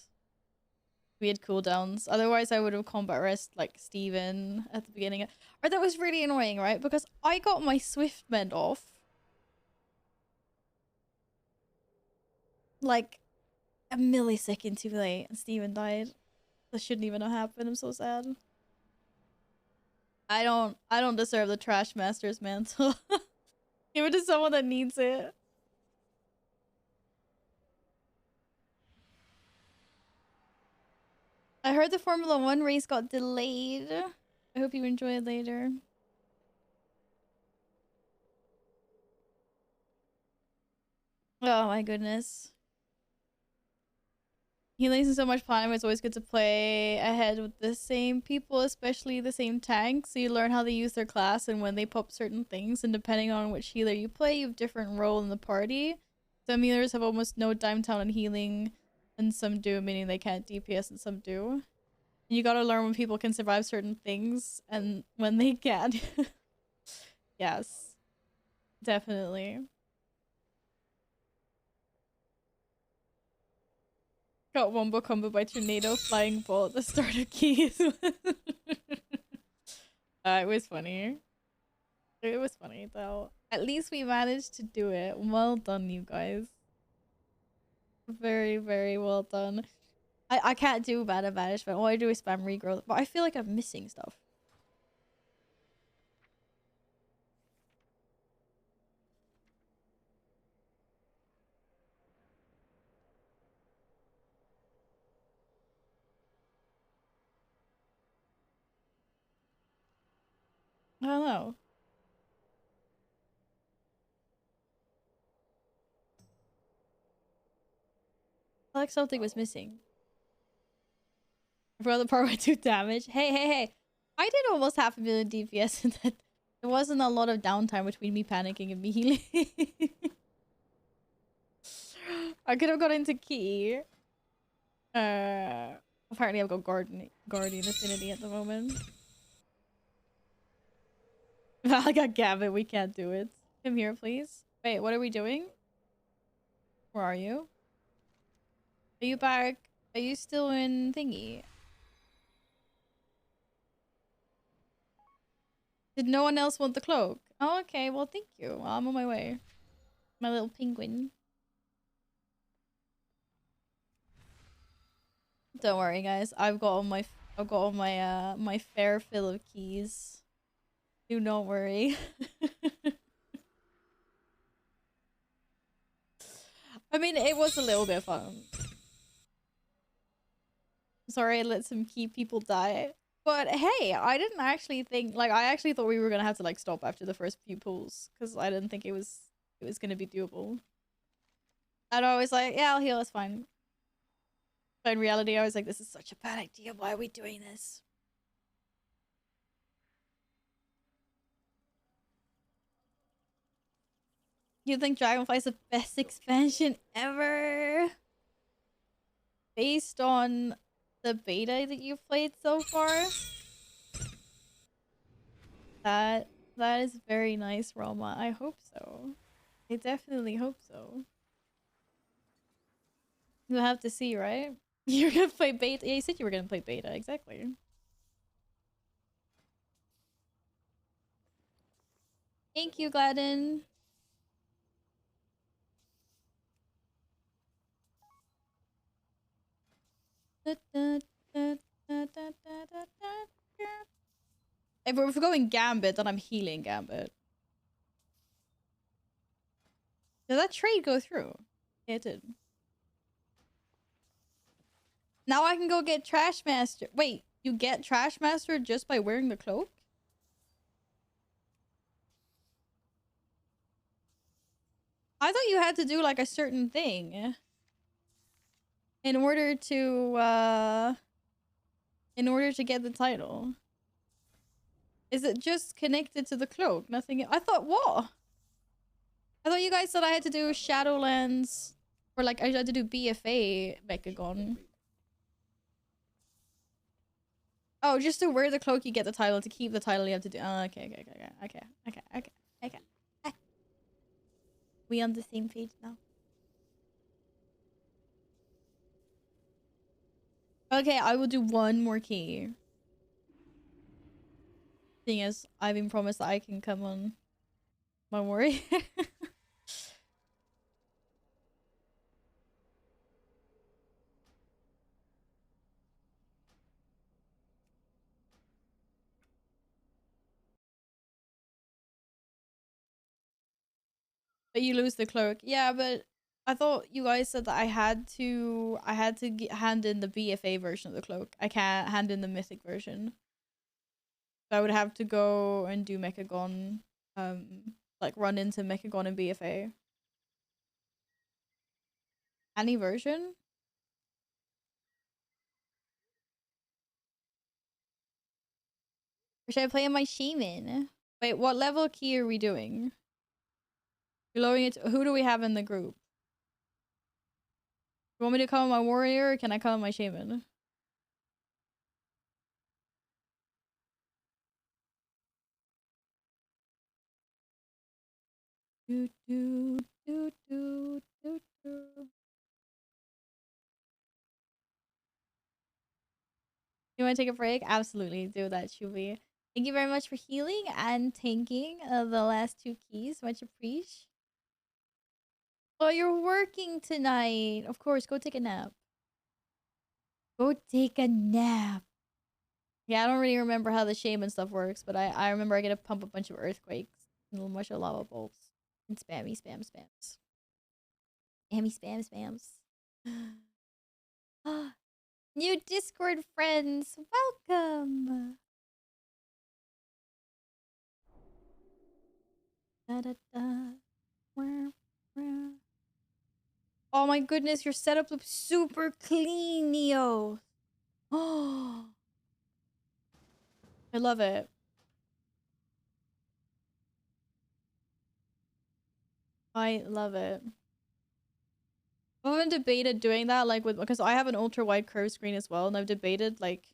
We had cooldowns. Otherwise, I would have combat rest like Steven at the beginning. Or that was really annoying, right? Because I got my Swift Mend off like a millisecond too late, and Steven died. That shouldn't even have happened. I'm so sad. I don't deserve the Trash Master's mantle. Give it to someone that needs it. I heard the Formula 1 race got delayed. I hope you enjoy it later. Oh my goodness. Healing is so much fun. It's always good to play ahead with the same people, especially the same tank, so you learn how they use their class and when they pop certain things, and depending on which healer you play, you have different role in the party. Some healers have almost no downtime on healing, and some do, meaning they can't DPS and some do. You gotta learn when people can survive certain things and when they can't. Yes. Definitely. Got wombo combo by tornado flying ball at the start of keys. It was funny. It was funny though. At least we managed to do it. Well done, you guys. Very, very well done. I can't do bad at management. All I do is spam regrowth, but I feel like I'm missing stuff. I don't know. I feel like something was missing. For the part where I took damage. Hey. I did almost 500,000 DPS and that there wasn't a lot of downtime between me panicking and me healing. I could have got into key. Apparently I've got Guardian Affinity at the moment. I got Gambit, we can't do it. Come here, please. Wait, what are we doing? Where are you? Are you back? Are you still in thingy? Did no one else want the cloak? Oh, okay. Well, thank you. Well, I'm on my way. My little penguin. Don't worry, guys. I've got all my my fair fill of keys. Do not worry. I mean, it was a little bit fun. Sorry, I let some key people die. But hey, I didn't actually think, like, I actually thought we were gonna have to, like, stop after the first few pulls. Because I didn't think it was gonna be doable. And I was like, yeah, I'll heal, it's fine. But in reality, I was like, this is such a bad idea. Why are we doing this? You think Dragonfly is the best expansion ever? Based on the beta that you've played so far? That is very nice, Roma. I hope so. I definitely hope so. You'll have to see, right? You're gonna play beta. Yeah, you said you were gonna play beta, exactly. Thank you, Gladden. If we're going Gambit, then I'm healing Gambit. Did that trade go through? Yeah, it did. Now I can go get Trash Master. Wait, you get Trash Master just by wearing the cloak? I thought you had to do like a certain thing in order to get the title. Is it just connected to the cloak? Nothing. I thought what? I thought you guys said I had to do Shadowlands, or like I had to do BFA Mechagon. Oh, just to wear the cloak, you get the title. To keep the title, you have to do. Oh, okay. We on the same page now. Okay, I will do one more key. Thing is, I've been promised that I can come on my warrior. But you lose the cloak. Yeah, but I thought you guys said that I had to hand in the BFA version of the cloak. I can't hand in the Mythic version. So I would have to go and do Mechagon, like run into Mechagon and BFA. Any version? Or should I play on my Shaman? Wait, what level key are we doing? You're lowering it to, who do we have in the group? You want me to call my warrior or can I call my Shaman? Do, do, do, do, do, do. You want to take a break? Absolutely, do that, Shubi. Thank you very much for healing and tanking the last two keys. Much appreciated. Oh, you're working tonight. Of course, go take a nap. Go take a nap. Yeah, I don't really remember how the shaman stuff works, but I remember I get to pump a bunch of earthquakes and a bunch of lava bolts and spammy spams. Spammy spams. New Discord friends, welcome. Da, da, da. Oh my goodness, your setup looks super clean, Neo. Oh, I love it. I love it. I've been debated doing that, like with, because I have an ultra wide curved screen as well, and I've debated like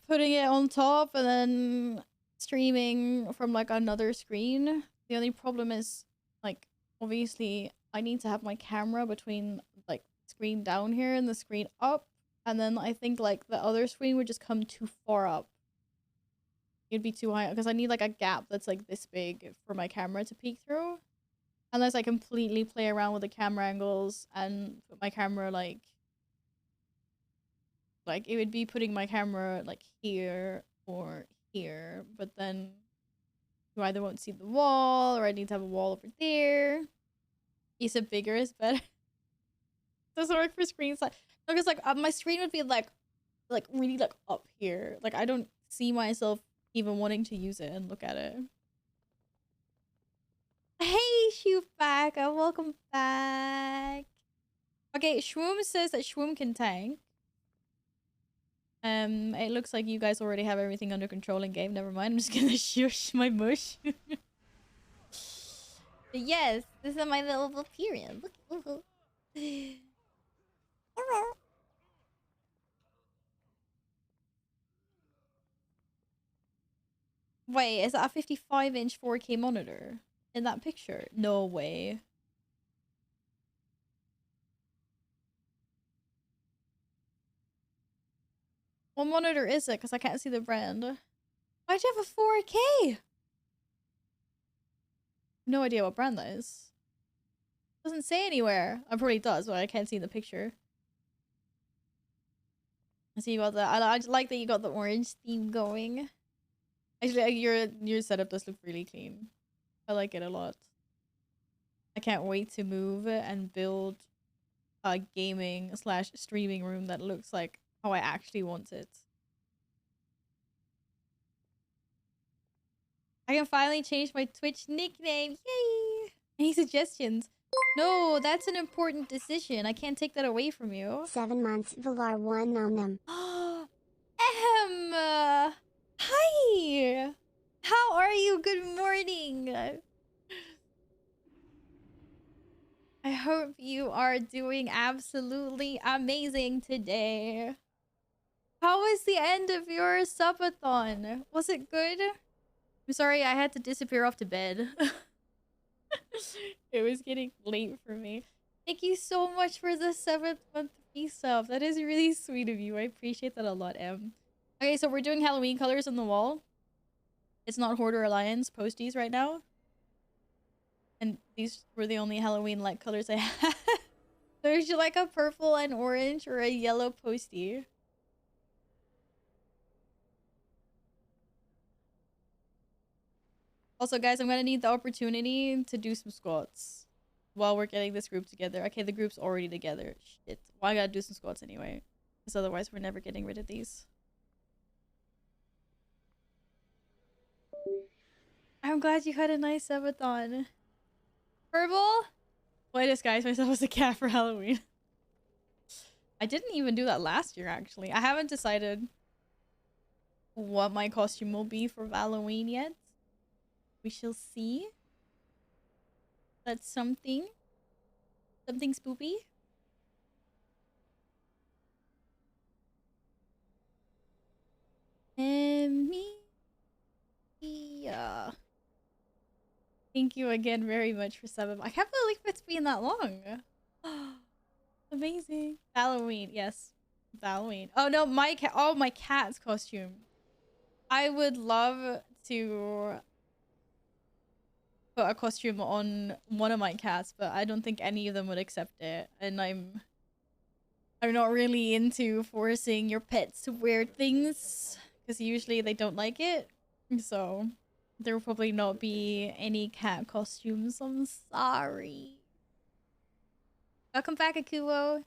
putting it on top and then streaming from like another screen. The only problem is, like, obviously I need to have my camera between like screen down here and the screen up, and then I think like the other screen would just come too far up. it'd be too high because I need like a gap that's like this big for my camera to peek through. Unless I completely play around with the camera angles and put my camera like it would be putting my camera like here or here, but then you either won't see the wall or I need to have a wall over there. He said bigger is better. Doesn't work for screen size. No, because like my screen would be like really like up here. Like I don't see myself even wanting to use it and look at it. Hey, Shoofback, welcome back. Okay, Shwoom says that Shwoom can tank. It looks like you guys already have everything under control in game. Never mind, I'm just gonna shush my mush. But yes, this is my little Valkyrian. Look. Hello. Wait, is that a 55-inch 4K monitor in that picture? No way. What monitor is it? Because I can't see the brand. Why'd you have a 4K? No idea what brand that is. Doesn't say anywhere. It probably does, but I can't see the picture. I see you got the. I just like that you got the orange theme going. Actually, your setup does look really clean. I like it a lot. I can't wait to move and build a gaming / streaming room that looks like how I actually want it. I can finally change my Twitch nickname. Yay! Any suggestions? No, that's an important decision. I can't take that away from you. 7 months, Valar 1 nom nom. Hi! How are you? Good morning! I hope you are doing absolutely amazing today. How was the end of your subathon? Was it good? I'm sorry I had to disappear off to bed. It was getting late for me. Thank you so much for the 7th month resub. That is really sweet of you. I appreciate that a lot, Em. Okay, so we're doing Halloween colors on the wall. It's not Horde Alliance posties right now. And these were the only Halloween-like colors I had. There's like a purple and orange or a yellow postie. Also, guys, I'm gonna need the opportunity to do some squats while we're getting this group together. Okay, the group's already together. Shit. Well, I gotta do some squats anyway. Because otherwise we're never getting rid of these. I'm glad you had a nice subathon. Purple? Well, I disguised myself as a cat for Halloween. I didn't even do that last year, actually. I haven't decided what my costume will be for Halloween yet. We shall see. That's something. Something spoopy. And me. Yeah. Thank you again very much for 7. I can't believe it's been that long. Amazing. Halloween, yes. Halloween. Oh no, my cat. Oh, my cat's costume. I would love to put a costume on one of my cats, but I don't think any of them would accept it. And I'm not really into forcing your pets to wear things because usually they don't like it. So there will probably not be any cat costumes. I'm sorry. Welcome back, Akuo.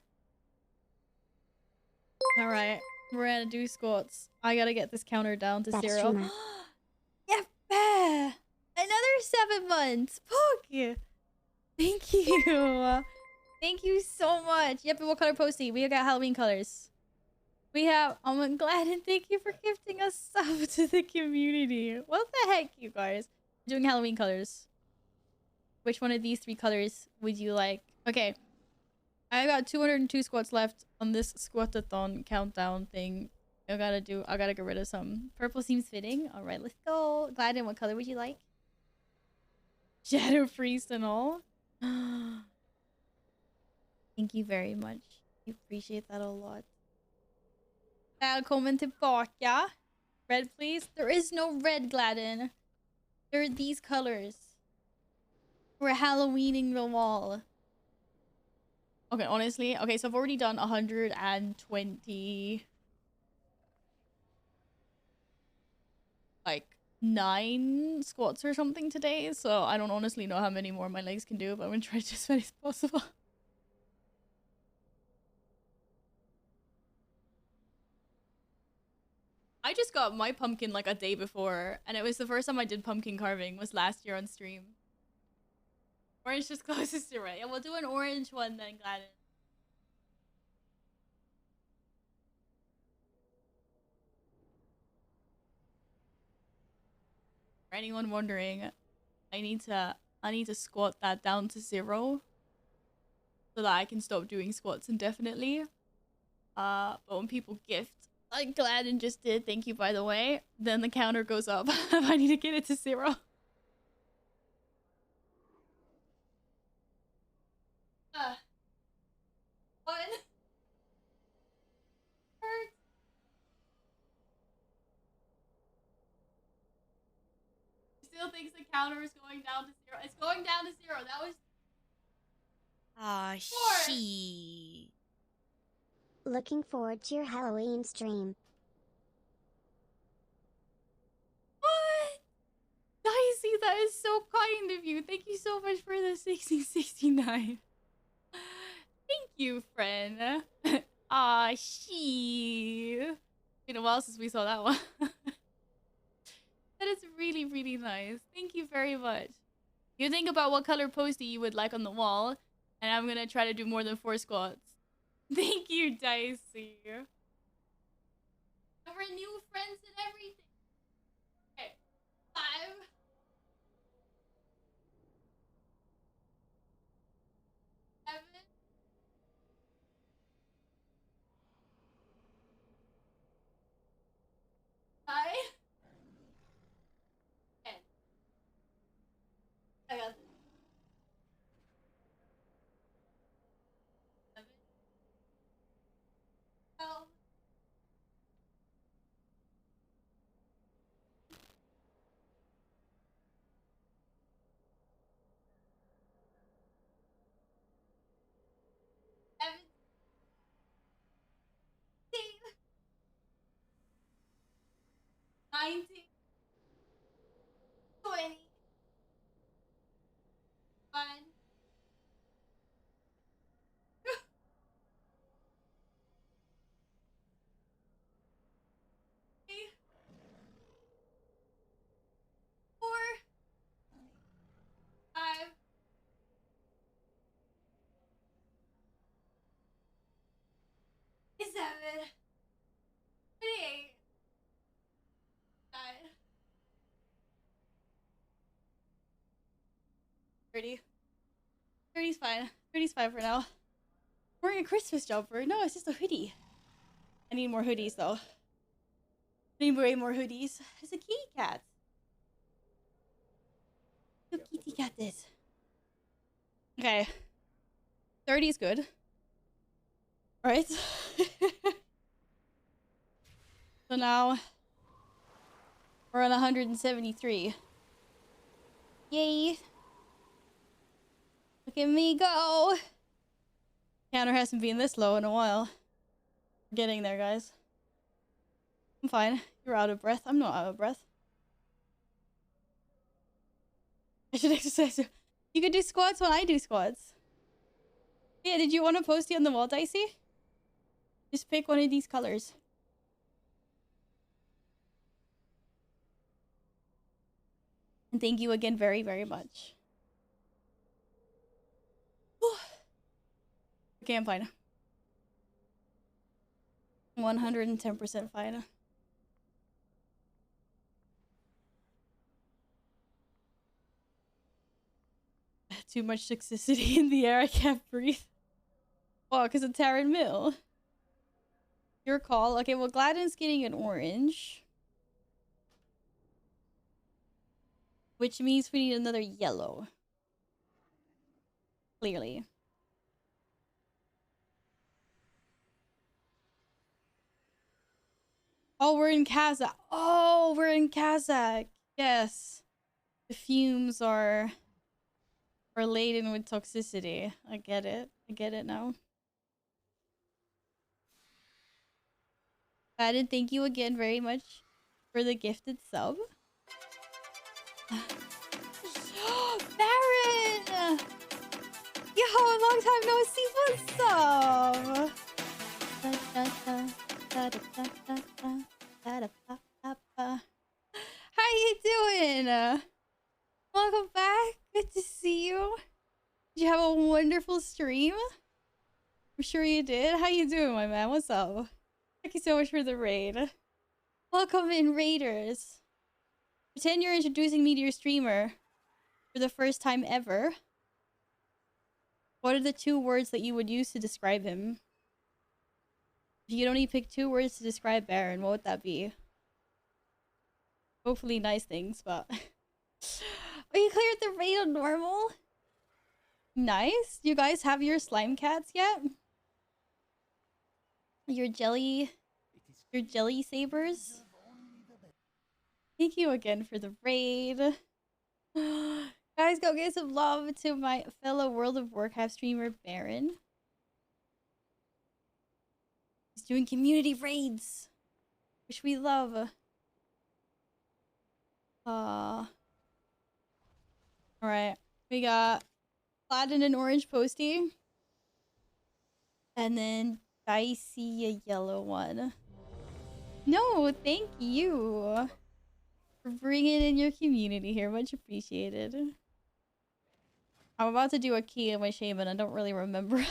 Alright, we're gonna do squats. I gotta get this counter down to 0. Yeah, another 7 months. Fuck. Thank you. Thank you so much. Yep, and what color posty? We got Halloween colors. We have, oh my god, and thank you for gifting a sub to the community. What the heck, you guys? We're doing Halloween colors. Which one of these 3 colors would you like? Okay. I got 202 squats left on this squatathon countdown thing. I gotta get rid of some. Purple seems fitting. Alright, let's go. Gladden, what color would you like? Shadow Priest and all. Thank you very much. I appreciate that a lot. Välkommen tillbaka. Red, please. There is no red, Gladden. There are these colors. We're Halloweening the wall. Okay, honestly. Okay, so I've already done 120... like 9 squats or something today, so I don't honestly know how many more my legs can do, but I'm gonna try to do as many as possible. I just got my pumpkin like a day before, and it was the first time I did pumpkin carving was last year on stream. Orange just closest to red. Yeah, we'll do an orange one then, Gladys. For anyone wondering, I need to squat that down to 0 so that I can stop doing squats indefinitely. But when people gift, like Gladden just did, thank you by the way, then the counter goes up. I need to get it to 0. One. Hurt. Still thinks the counter is going down to 0. It's going down to 0. That was... she. Looking forward to your Halloween stream. What? Dicey, that is so kind of you. Thank you so much for the 1669. Thank you, friend. She. Been a while since we saw that one. That is really, really nice. Thank you very much. You think about what color poster you would like on the wall, and I'm gonna try to do more than 4 squats. Thank you, Dicey. We're new friends and everything. Okay, 5. 7. 9. 10. I got this. 11. 12. 17. 19. 20. 1. 3. 4. 5. 7. 8. 9. 30. 30's fine. 30's fine for now. I'm wearing a Christmas jumper. No, it's just a hoodie. I need more hoodies though. I need way more hoodies. It's a kitty cat. Look, kitty cat this. Okay. 30 is good. Alright. So now we're on 173. Yay. Look at me go. Counter hasn't been this low in a while. We're getting there, guys. I'm fine. You're out of breath. I'm not out of breath. I should exercise. You could do squats when I do squats. Yeah, did you want to post it on the wall, Dicey? Just pick one of these colors. And thank you again very, very much. Okay, I'm fine. 110% fine. Too much toxicity in the air, I can't breathe. Oh, because of Taryn Mill. Your call. Okay, well, Gladden's getting an orange. Which means we need another yellow. Clearly. Oh, we're in Kazakh. Oh, we're in Kazakh. Yes. The fumes are laden with toxicity. I get it. I get it now. Baden, thank you again very much for the gifted sub. Baron! Yo, long time no see. What's up? How you doing? Welcome back. Good to see you. Did you have a wonderful stream? I'm sure you did. How you doing, my man? What's up? Thank you so much for the raid. Welcome in, raiders. Pretend you're introducing me to your streamer for the first time ever. What are the 2 words that you would use to describe him? If you could only pick 2 words to describe Baron, what would that be? Hopefully nice things, but... Oh, you cleared the raid on normal? Nice. You guys have your slime cats yet? Your jelly sabers? Thank you again for the raid. Guys, go give some love to my fellow World of Warcraft streamer, Baron. He's doing community raids, which we love. Alright. We got plaid and orange posty. And then dicey a yellow one. No, thank you for bringing in your community here. Much appreciated. I'm about to do a key in my shaman. I don't really remember.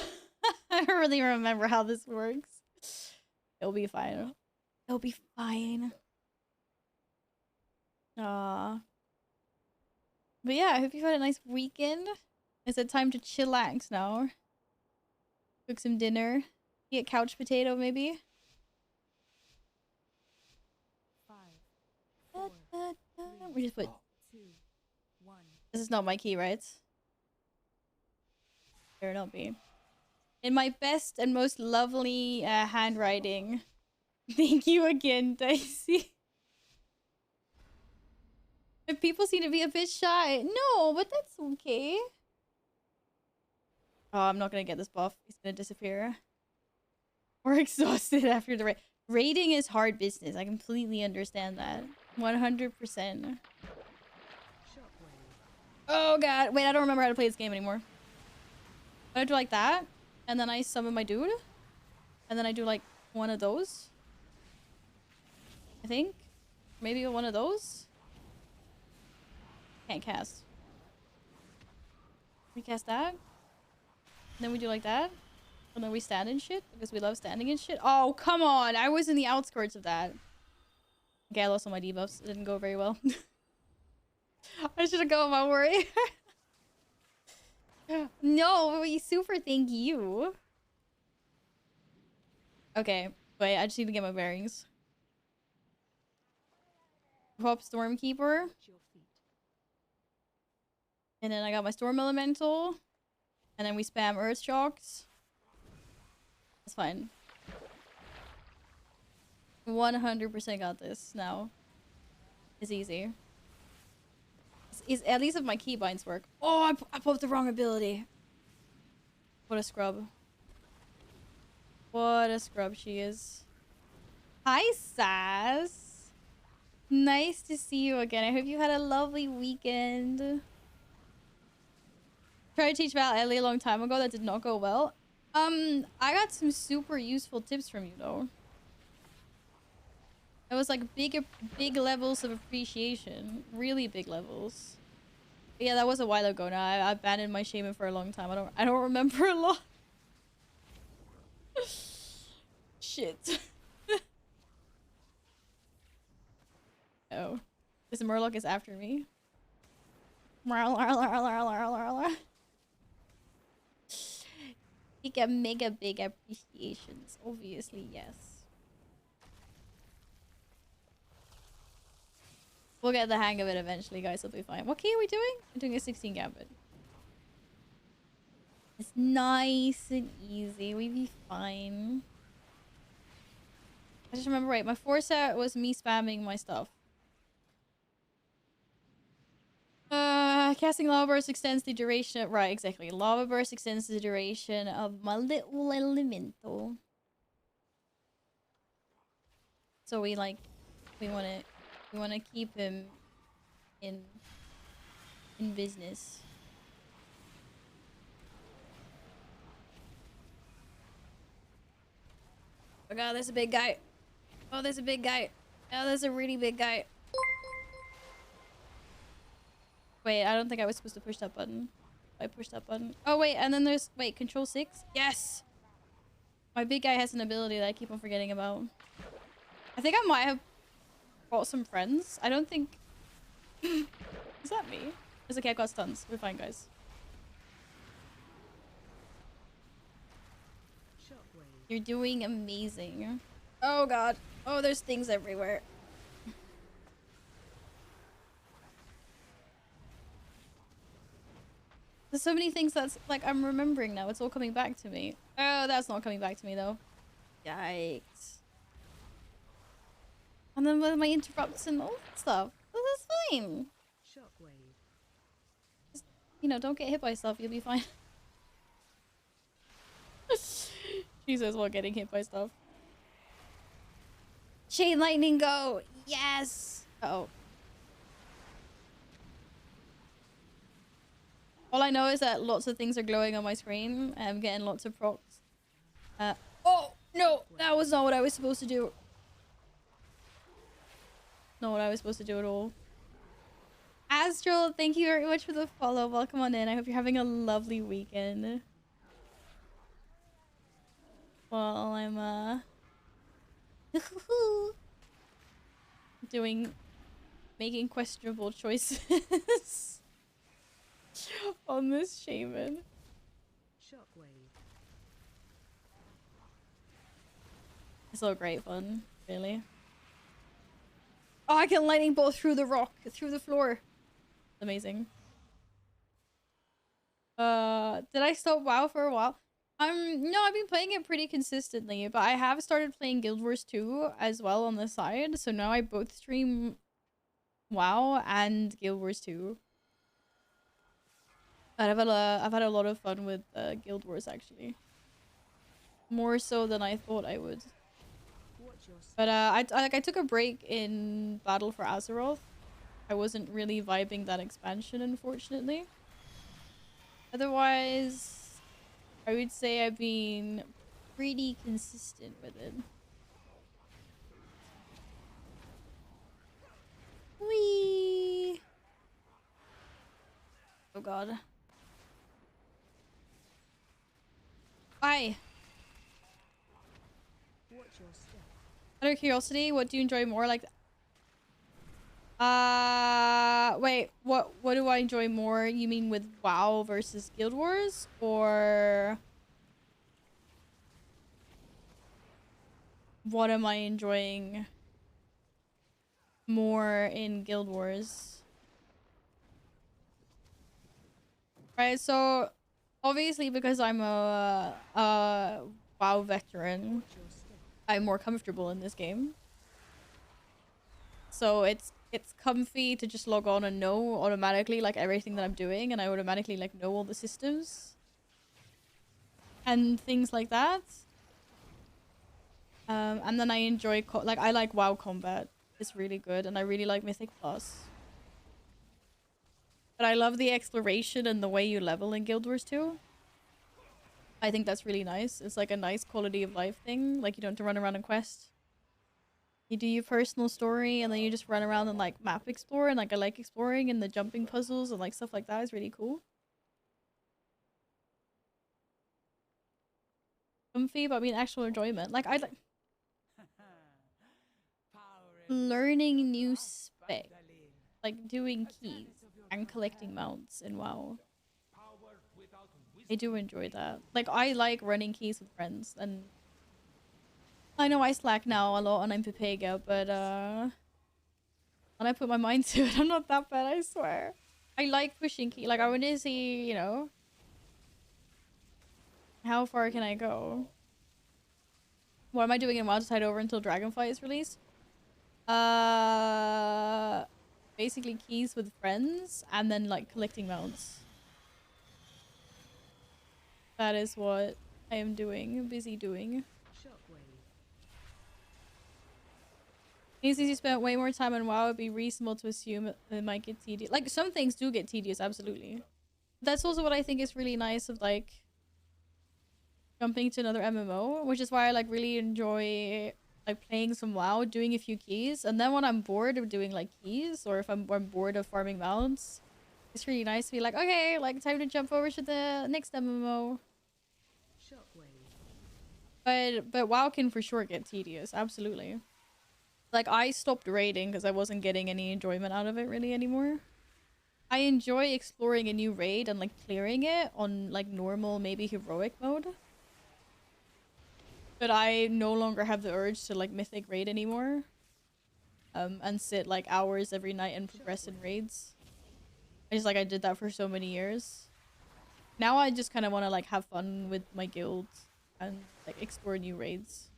I don't really remember how this works. It'll be fine. It'll be fine. But yeah, I hope you've had a nice weekend. Is it time to chillax now? Cook some dinner. Get couch potato, maybe? 5, 4, We just put... 2, 1. This is not my key, right? Better not be. In my best and most lovely handwriting. Thank you again, Dicey. People seem to be a bit shy. No, but that's okay. Oh, I'm not gonna get this buff. He's gonna disappear. We're exhausted after the raid. Raiding is hard business. I completely understand that. 100%. Oh god. Wait, I don't remember how to play this game anymore. I do like that. And then I summon my dude. And then I do like one of those. I think. Maybe one of those. Can't cast. We cast that. And then we do like that. And then we stand in shit. Because we love standing in shit. Oh, come on. I was in the outskirts of that. Okay, I lost all my debuffs. It didn't go very well. I should have gone my worry. No, super thank you. Okay, wait, I just need to get my bearings. Pop Stormkeeper. And then I got my Storm Elemental. And then we spam Earth Shocks. That's fine. 100% got this now. It's easy. It's at least if my keybinds work. Oh, I popped the wrong ability. What a scrub. What a scrub she is. Hi, Sass. Nice to see you again. I hope you had a lovely weekend. Tried to teach Val Ellie a long time ago. That did not go well. I got some super useful tips from you, though. It was like big levels of appreciation. Really big levels. But yeah, that was a while ago now. I abandoned my shaman for a long time. I don't remember a lot. Shit. Oh. This Murloc is after me. Big mega big appreciations. Obviously, yes. We'll get the hang of it eventually, guys. It'll be fine. What key are we doing? I'm doing a 16 Gambit. It's nice and easy. We'll be fine. I just remember, right, my foresight was me spamming my stuff. Casting Lava Burst extends the duration. Right, exactly. Lava Burst extends the duration of my little elemental. So we wanna keep him in business. Oh god, there's a big guy. Oh, there's a big guy. Oh, there's a really big guy. Wait, I don't think I was supposed to push that button. I pushed that button. Oh wait, and then there's control 6. Yes. My big guy has an ability that I keep on forgetting about. I think I might have brought some friends. I don't think. Is that me? It's okay. I've got stuns. We're fine, guys. You're doing amazing. Oh god. Oh, there's things everywhere. There's so many things that's like I'm remembering now. It's all coming back to me. Oh, that's not coming back to me though. Yikes. And then with my interrupts and all that stuff. Well, that's fine. Shockwave. Just, you know, don't get hit by stuff. You'll be fine. Jesus, while getting hit by stuff. Chain lightning go. Yes. Uh-oh. All I know is that lots of things are glowing on my screen. I'm getting lots of procs. Oh, no. That was not what I was supposed to do. Not what I was supposed to do at all. Astral, thank you very much for the follow. Welcome on in. I hope you're having a lovely weekend. Well, I'm, making questionable choices. On this shaman. Shockwave. It's all great fun, really. Oh, I can lightning bolt through the rock, through the floor. Amazing. Did I stop WoW for a while? No, I've been playing it pretty consistently, but I have started playing Guild Wars 2 as well on the side. So now I both stream WoW and Guild Wars 2. But I've had a lot of fun with Guild Wars actually. More so than I thought I would. But I took a break in Battle for Azeroth. I wasn't really vibing that expansion, unfortunately. Otherwise, I would say I've been pretty consistent with it. Whee! Oh god. Bye. Out of curiosity, what do you enjoy more? Like, wait, what do I enjoy more? You mean with WoW versus Guild Wars, or what am I enjoying more in Guild Wars? Right, so obviously because I'm a WoW veteran, I'm more comfortable in this game. So it's comfy to just log on and know automatically like everything that I'm doing, and I automatically like know all the systems and things like that. And then I enjoy I like WoW combat. It's really good, and I really like Mythic Plus. But I love the exploration and the way you level in Guild Wars 2. I think that's really nice. It's like a nice quality of life thing. Like, you don't have to run around and quest. You do your personal story, and then you just run around and like map explore, and like I like exploring and the jumping puzzles and like stuff like that is really cool. Comfy, but I mean actual enjoyment. Like I like learning new spec, like doing keys and collecting mounts in WoW. I do enjoy that. Like, I like running keys with friends, and I know I slack now a lot and I'm Pepega, but when I put my mind to it, I'm not that bad, I swear. I like pushing key. Like, I want to see, you know, how far can I go? What am I doing in WoW to tide over until Dragonflight is released? Basically keys with friends and then like collecting mounts. That is what I am doing, busy doing. Since you spent way more time on WoW, it'd be reasonable to assume it might get tedious. Like, some things do get tedious, absolutely. That's also what I think is really nice of, like, jumping to another MMO, which is why I, like, really enjoy, like, playing some WoW, doing a few keys, and then when I'm bored of doing, like, keys, or if I'm bored of farming mounts, it's really nice to be like, okay, like, time to jump over to the next MMO. But WoW can for sure get tedious, absolutely. Like, I stopped raiding because I wasn't getting any enjoyment out of it really anymore. I enjoy exploring a new raid and, like, clearing it on, like, normal, maybe heroic mode. But I no longer have the urge to, like, Mythic raid anymore. And sit, like, hours every night and progress in raids. I did that for so many years. Now I just kind of want to, like, have fun with my guild and, like, explore new raids.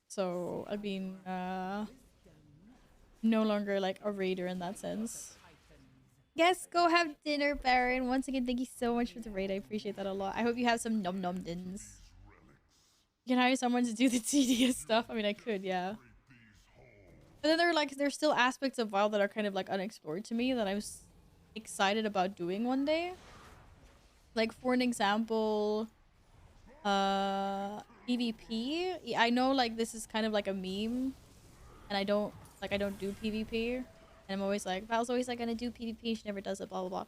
So, I've been, no longer, like, a raider in that sense. Yes, go have dinner, Baron. Once again, thank you so much for the raid. I appreciate that a lot. I hope you have some nom-nom dins. You can hire someone to do the tedious stuff. I mean, I could, yeah. But then there's still aspects of WoW that are kind of, like, unexplored to me that I was excited about doing one day. Like, for an example, PvP. I know, like, this is kind of like a meme, and I don't do PvP, and I'm always like, Val's always like gonna do PvP, she never does it, blah blah blah.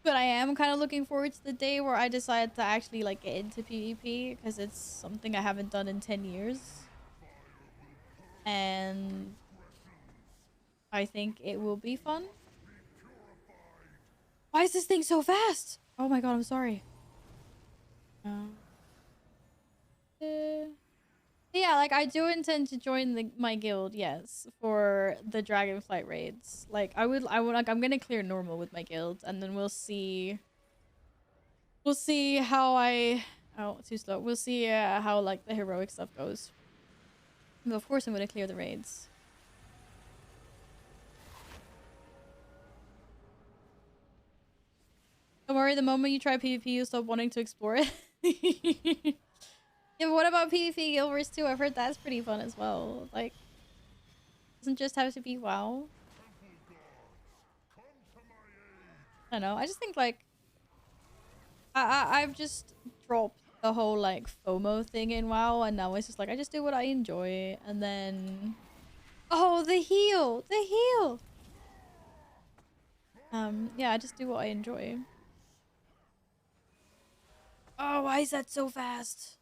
But I am kind of looking forward to the day where I decide to actually, like, get into PvP, because it's something I haven't done in 10 years, and I think it will be fun. Why is this thing so fast? Oh my god, I'm sorry. Yeah, like, I do intend to join my guild, yes, for the Dragonflight raids. Like, I'm gonna clear normal with my guild, and then we'll see how oh, too slow. We'll see how, like, the heroic stuff goes. But of course I'm gonna clear the raids. Don't worry, the moment you try PvP, you'll stop wanting to explore it. Yeah, but what about PvP Guild Wars 2? I've heard that's pretty fun as well. Like, doesn't just have to be WoW. I don't know. I just think, like, I've just dropped the whole, like, FOMO thing in WoW, and now it's just like, I just do what I enjoy, and then... Oh, the heal! The heal! Yeah, I just do what I enjoy. Oh, why is that so fast?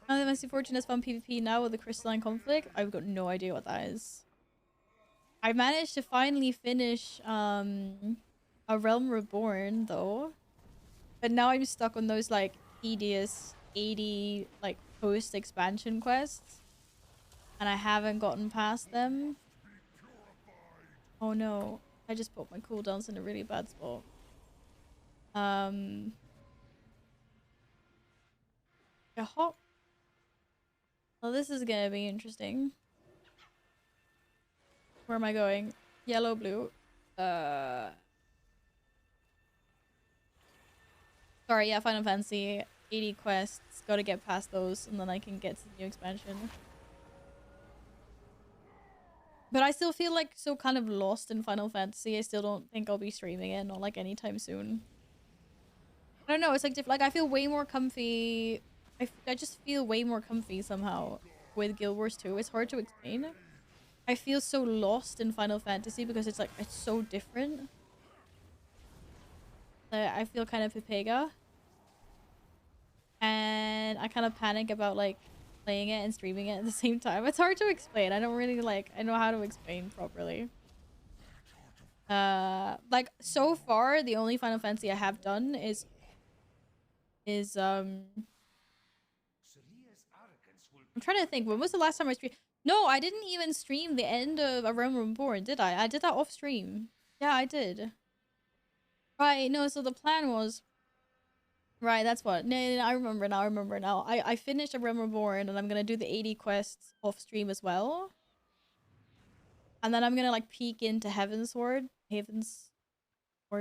Now that Messy Fortune has found PvP now with the Crystalline Conflict, I've got no idea what that is. I managed to finally finish A Realm Reborn, though. But now I'm stuck on those, like, tedious 80, like, post-expansion quests. And I haven't gotten past them. Oh no. I just put my cooldowns in a really bad spot. Yeah. Well, this is gonna be interesting. Where am I going? Yellow, blue. Sorry, yeah, Final Fantasy 80 quests. Gotta get past those, and then I can get to the new expansion. But I still feel, like, so kind of lost in Final Fantasy. I still don't think I'll be streaming it, not, like, anytime soon. I don't know, it's, like, different. Like, I feel way more comfy. I just feel way more comfy somehow with Guild Wars 2. It's hard to explain. I feel so lost in Final Fantasy because it's, like, it's so different. I feel kind of Pepega. And I kind of panic about, like, playing it and streaming it at the same time. It's hard to explain. I don't really, like, I know how to explain properly. Like, so far, the only Final Fantasy I have done is I'm trying to think. When was the last time I streamed? No, I didn't even stream the end of A Realm Reborn, did I? I did that off stream. Yeah, I did. Right, no, so the plan was right, that's what. No, I remember now, I remember now. I finished A Realm Reborn and I'm gonna do the 80 quests off stream as well. And then I'm gonna like peek into Heaven's Sword,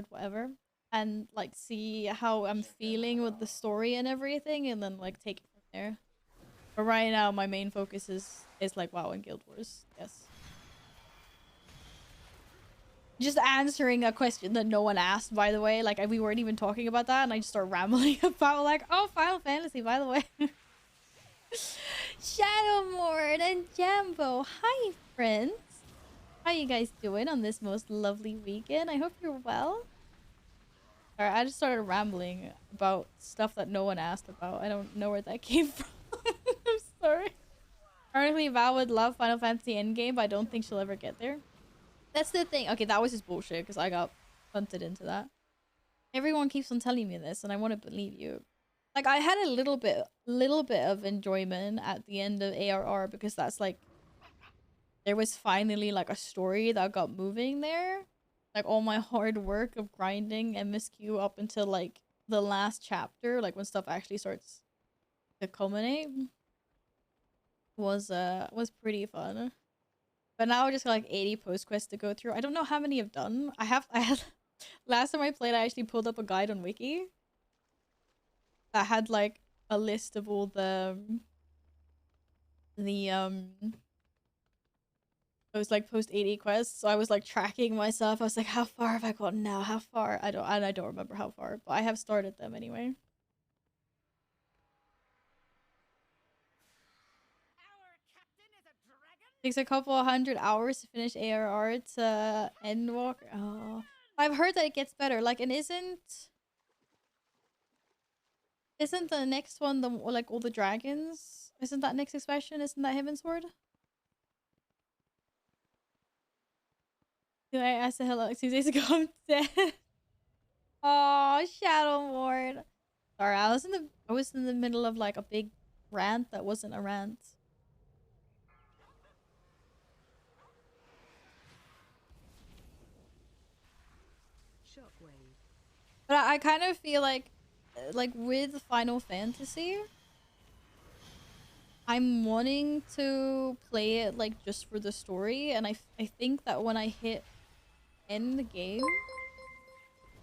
whatever. And like see how I'm feeling with the story and everything and then like take it from there. But right now my main focus is like WoW and Guild Wars. Yes. Just answering a question that no one asked, by the way. Like, we weren't even talking about that, and I just start rambling about, like, oh, Final Fantasy, by the way. Shadowmord and Jambo. Hi, friends. How you guys doing on this most lovely weekend? I hope you're well. Alright, I just started rambling about stuff that no one asked about. I don't know where that came from. I'm sorry. Currently, Val would love Final Fantasy Endgame, but I don't think she'll ever get there. That's the thing. Okay, that was just bullshit because I got punted into that. Everyone keeps on telling me this and I want to believe you. Like, I had a little bit of enjoyment at the end of ARR because that's like, there was finally like a story that got moving there. Like all my hard work of grinding MSQ up until like the last chapter, like when stuff actually starts to culminate, was pretty fun. But now I just got like 80 post quests to go through. I don't know how many I've done. I had last time I played, I actually pulled up a guide on Wiki that had like a list of all those like post 80 quests. So I was like tracking myself. I was like, how far have I gotten now? How far? I don't remember how far, but I have started them anyway. Takes a couple 100 hours to finish ARR to Endwalker. Oh, I've heard that it gets better. Like, and isn't the next one the like all the dragons? Isn't that next expansion? Isn't that Heaven's Sword? Did I ask the hell like 2 days ago? I'm dead. Oh, Shadowmord. Sorry, I was in the middle of like a big rant that wasn't a rant. But I kind of feel like with Final Fantasy, I'm wanting to play it like just for the story, and I think that when I hit end the game,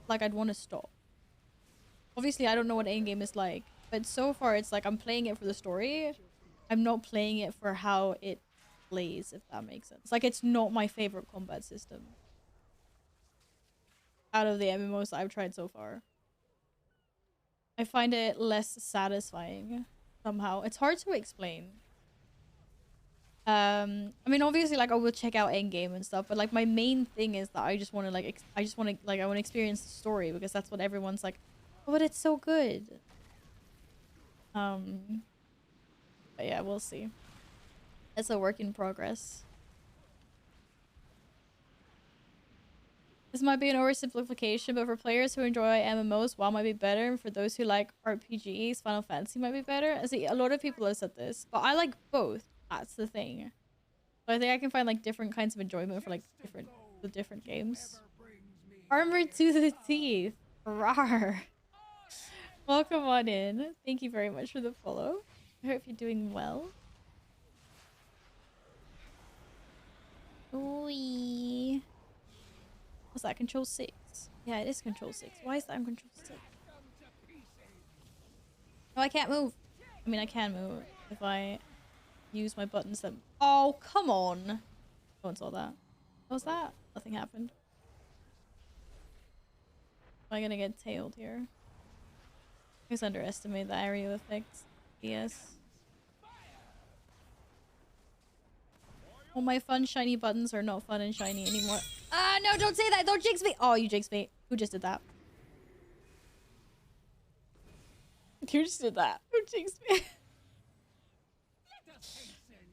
like I'd want to stop. Obviously, I don't know what end game is like, but so far it's like I'm playing it for the story. I'm not playing it for how it plays, if that makes sense. Like, it's not my favorite combat system out of the MMOs that I've tried so far. I find it less satisfying somehow. It's hard to explain. I mean, obviously, like I will check out Endgame and stuff, but like my main thing is that I just want to like I want to experience the story because that's what everyone's like. Oh, but it's so good. But yeah, we'll see. It's a work in progress. This might be an oversimplification, but for players who enjoy MMOs, WoW might be better. And for those who like RPGs, Final Fantasy might be better. I see a lot of people have said this, but I like both. That's the thing. So I think I can find like different kinds of enjoyment for like different games. Armor to the teeth. Rawr. Welcome on in. Thank you very much for the follow. I hope you're doing well. Ooh. Was that Control 6? Yeah, it is Control 6. Why is that on Control 6? No, I can't move. I mean, I can move if I use my buttons. That... Oh, come on. No one saw that. What was that? Nothing happened. Am I gonna get tailed here? I just underestimate the area effects. Yes. All my fun shiny buttons are not fun and shiny anymore. Ah, no, don't say that. Don't jinx me. Oh, you jinxed me. Who just did that? You just did that. Who jinxed me?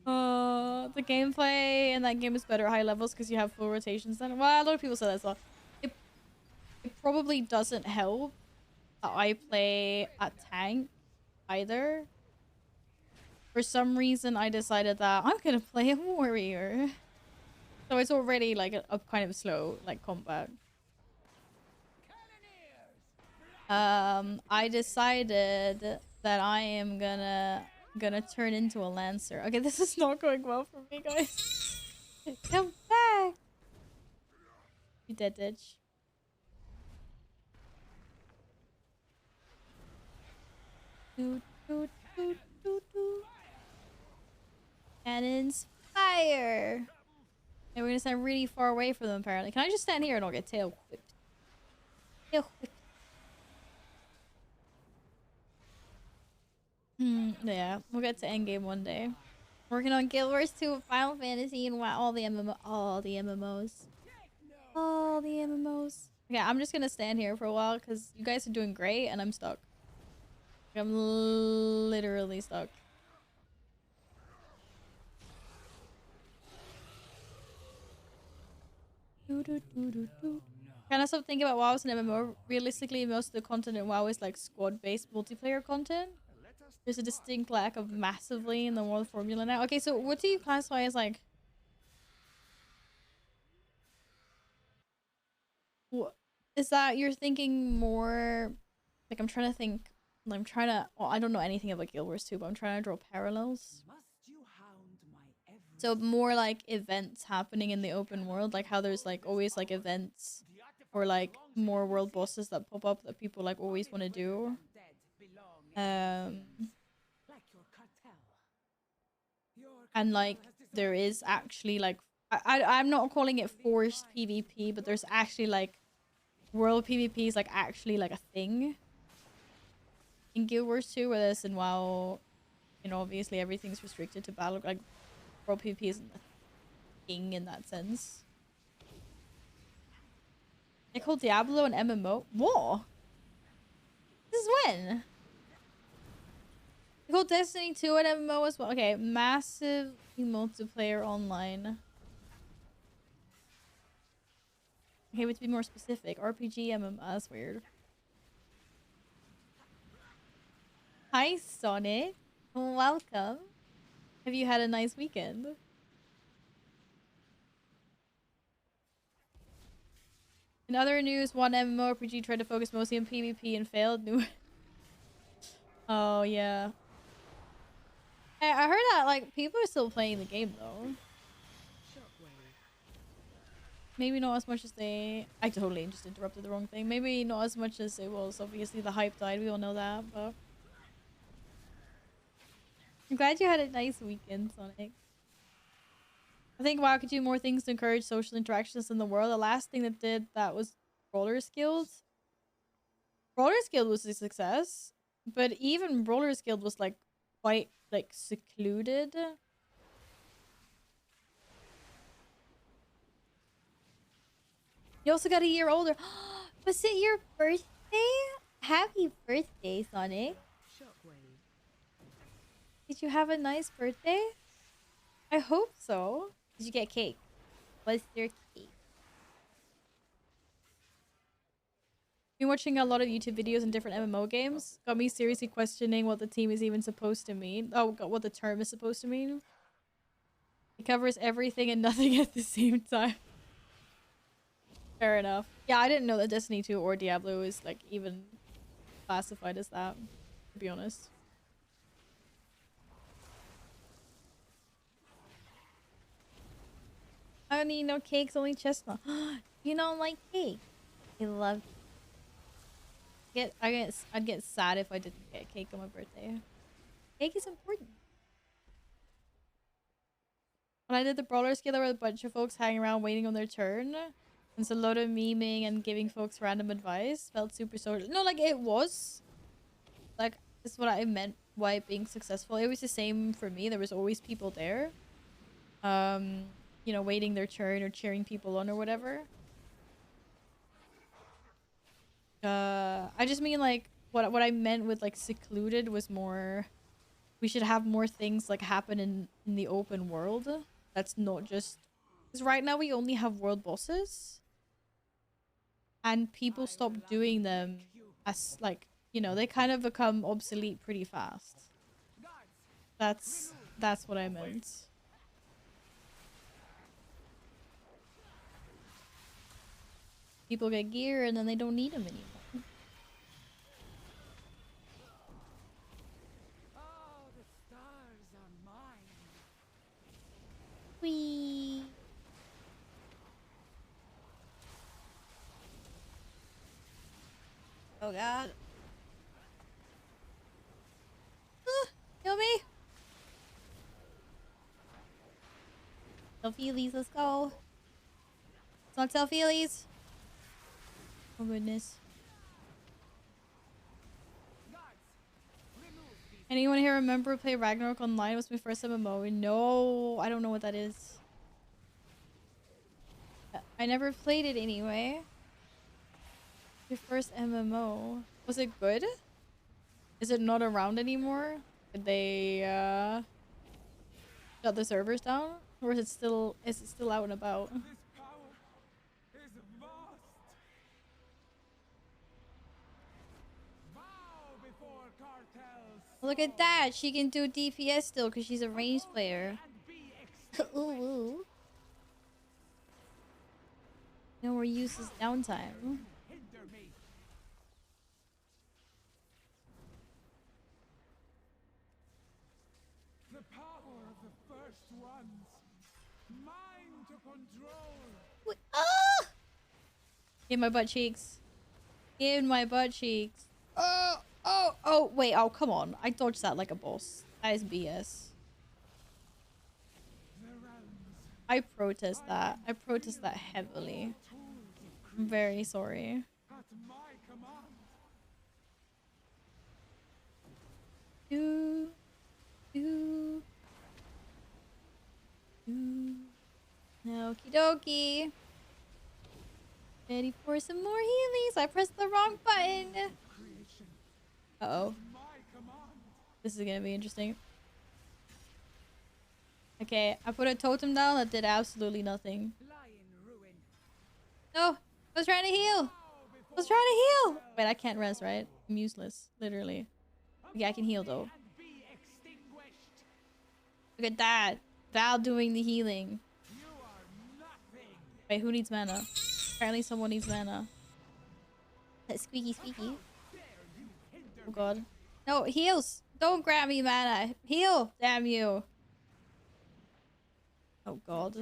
The gameplay in that game is better at high levels because you have full rotations then. Well, a lot of people say that as well. It probably doesn't help that I play at tank either. For some reason, I decided that I'm gonna play a warrior. So it's already like a kind of slow like combat. I decided that I am gonna turn into a lancer. Okay, this is not going well for me, guys. Come back. You dead ditch. Doot, doot, doot, doot, doot. Cannons fire. And we're gonna stand really far away from them apparently. Can I just stand here and I'll get tail whipped? Tail whipped. Yeah, we'll get to endgame one day. Working on Guild Wars 2, Final Fantasy, and all the MMOs. All the MMOs. Okay, I'm just gonna stand here for a while because you guys are doing great and I'm stuck. I'm literally stuck. Kind of stop thinking about WoW as an MMO. Realistically, most of the content in WoW is like squad-based multiplayer content. There's a distinct lack of massively in the world formula now. Okay, so what do you classify as like... What is that you're thinking more... Like I'm trying to think... I'm trying to... Well, I don't know anything about Guild Wars 2, but I'm trying to draw parallels. So more like events happening in the open world, like how there's like always like events or like more world bosses that pop up that people like always want to do. And like there is actually like I'm not calling it forced PvP, but there's actually like world PvP is like actually like a thing in Guild Wars 2, whereas in WoW, you know, obviously everything's restricted to battle. Like world PvP isn't a thing in that sense. They call Diablo an MMO. What? This is when? They call Destiny 2 an MMO as well. Okay, massive multiplayer online. Okay, but to be more specific, RPG MMO. That's weird. Hi, Sonic. Welcome. Have you had a nice weekend? In other news, one MMORPG tried to focus mostly on PvP and failed. Oh, yeah. Hey, I heard that, like, people are still playing the game, though. Maybe not as much as they... I totally just interrupted the wrong thing. Maybe not as much as it was. Obviously, the hype died. We all know that, but... I'm glad you had a nice weekend, Sonic. I think WoW could do more things to encourage social interactions in the world. The last thing that did that was Brawler's Guild. Brawler's Guild was a success, but even Brawler's Guild was like quite like secluded. You also got a year older. Was it your birthday? Happy birthday, Sonic. Did you have a nice birthday? I hope so. Did you get cake? Was there cake? Been watching a lot of YouTube videos and different MMO games. Got me seriously questioning what the team is even supposed to mean. Oh, what the term is supposed to mean. It covers everything and nothing at the same time. Fair enough. Yeah, I didn't know that Destiny 2 or Diablo is like even classified as that, to be honest. I don't need no cakes, only chestnut. You don't like cake? I love cake. I'd get sad if I didn't get cake on my birthday. Cake is important. When I did the Brawler skill, there were a bunch of folks hanging around waiting on their turn. And it's a lot of memeing and giving folks random advice. Felt super social. No, like it was. Like, that's what I meant by it being successful. It was the same for me. There was always people there. You know, waiting their turn or cheering people on or whatever. I just mean like what I meant with like secluded was more we should have more things like happen in the open world. That's not just because right now we only have world bosses and people stop doing them as like, you know, they kind of become obsolete pretty fast. That's what I meant. People get gear and then they don't need them anymore. Oh, the stars are mine. Whee! Oh god. Kill me! Selfies, let's go. It's not selfies. Oh goodness. Anyone here remember play Ragnarok Online? It was my first MMO. No, I don't know what that is. I never played it anyway. Your first MMO. Was it good? Is it not around anymore? Did they shut the servers down? Or is it still out and about? This power is vast. Bow before cartels. Look at that! She can do DPS still because she's a ranged player. And be Ooh, ooh. No more useless downtime. hinder me. The power of the first ones. Mine to control. Wait, ah! In my butt cheeks. In my butt cheeks. Oh, wait, oh, come on. I dodged that like a boss. That is BS. The realms I protest that. I protest that heavily. I'm very sorry. at my command. Do, do, do. Okie dokie. Ready for some more healies? I pressed the wrong button. Creation Uh-oh. my command. This is gonna be interesting. Okay, I put a totem down that did absolutely nothing. Lie in ruin. No! I was trying to heal! Bow I was before trying to heal! Wait, I can't rest, right? I'm useless. Literally. Okay, I can heal though. and be extinguished. Look at that! Val doing the healing. You are nothing. Wait, who needs mana? Apparently someone needs mana. Squeaky squeaky. Oh god. No, heals! Don't grab me mana! Heal! Damn you! Oh god.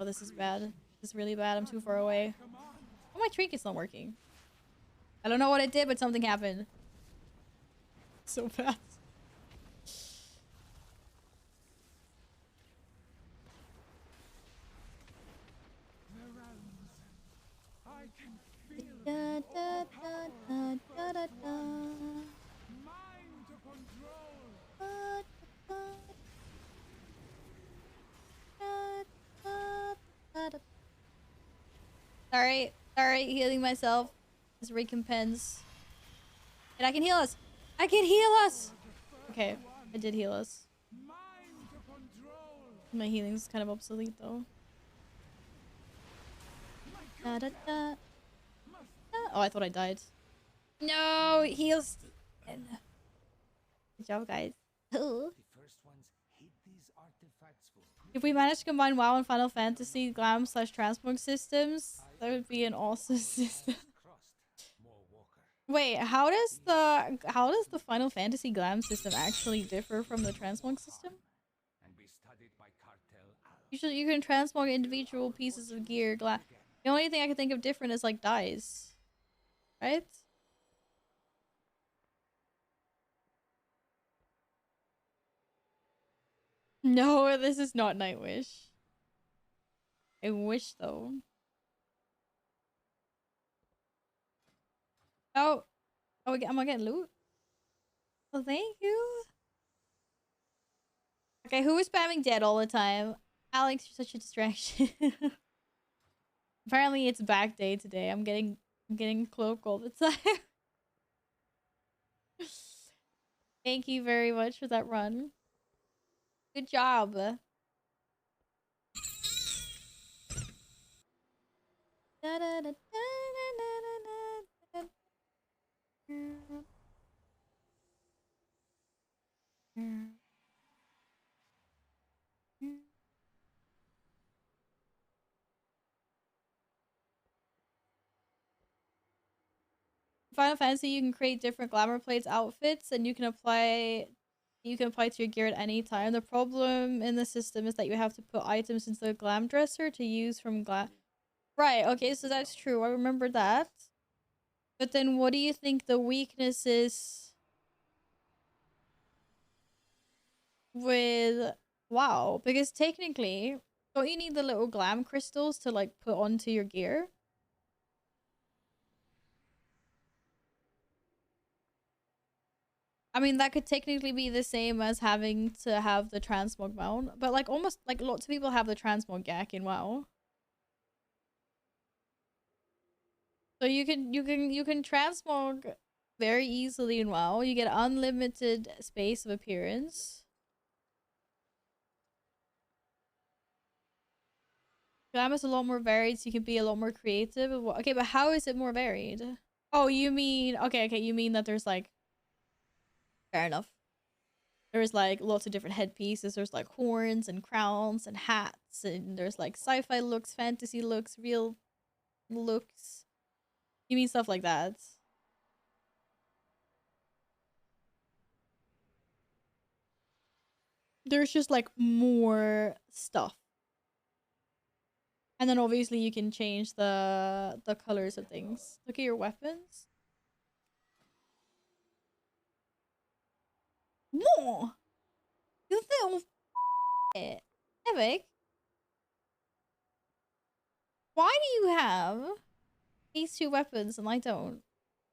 Oh, this is bad. This is really bad. I'm too far away. Oh, my trinket's not working. I don't know what it did, but something happened. So fast. The realms. I can feel Da, da, da, da, da, da, da. mine to control. Da, da, da, da, da, da. Sorry, healing myself. As recompense. And I can heal us! I can heal us! Okay, I did heal us. Mine to control. My healing's kind of obsolete though. Da, da, da. Oh, I thought I died. No, heal Steven. Good job, guys. The first ones hid these artifacts for If we manage to combine WoW and Final Fantasy glam / transmog systems, that would be an awesome system. crust. More Walker. Wait, how does the Final Fantasy glam system actually differ from the transmog system? And be studied by cartel You can transmog individual pieces of gear. The only thing I can think of different is like dyes, right? No, this is not Nightwish. I wish though. Oh, am I getting loot? Oh, thank you. Okay, who is spamming dead all the time? Alex, you're such a distraction. Apparently, it's back day today. I'm getting cloak all the time. Thank you very much for that run. Good job. Da, da, da, da, da, da, da, da. Final Fantasy, you can create different glamour plates outfits, and you can apply to your gear at any time. The problem in the system is that you have to put items into the glam dresser to use from glam. Right. Okay, so that's true. I remember that. But then, what do you think the weakness is with WoW? Because technically, don't you need the little glam crystals to like put onto your gear? I mean, that could technically be the same as having to have the transmog mount, but like almost like lots of people have the transmog yak in WoW. So you can transmog very easily in WoW. You get unlimited space of appearance. Glam is a lot more varied, so you can be a lot more creative. Okay, but how is it more varied? Oh, you mean okay, you mean that there's like fair enough. There's like lots of different headpieces. There's like horns and crowns and hats, and there's like sci-fi looks, fantasy looks, real looks. You mean stuff like that? There's just like more stuff. And then obviously you can change the colors of things. Look at your weapons. Whoa! You little it. Epic. Why do you have these two weapons and I don't?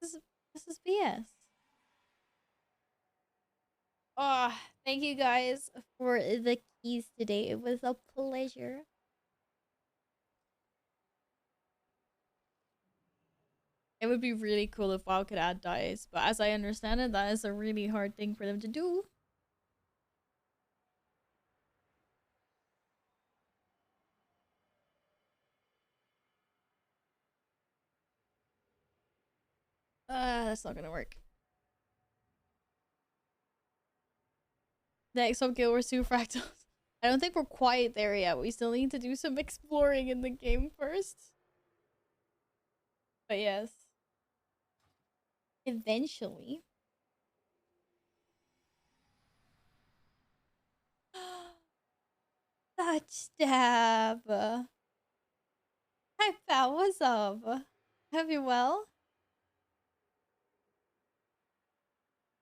This is BS. Oh, thank you guys for the keys today. It was a pleasure. It would be really cool if WoW could add dice, but as I understand it, that is a really hard thing for them to do. That's not gonna work. Next up, Guild Wars 2 Fractals. I don't think we're quite there yet. We still need to do some exploring in the game first. But yes. Eventually. Touch stab. Hi, pal. What's up? Hope you're well.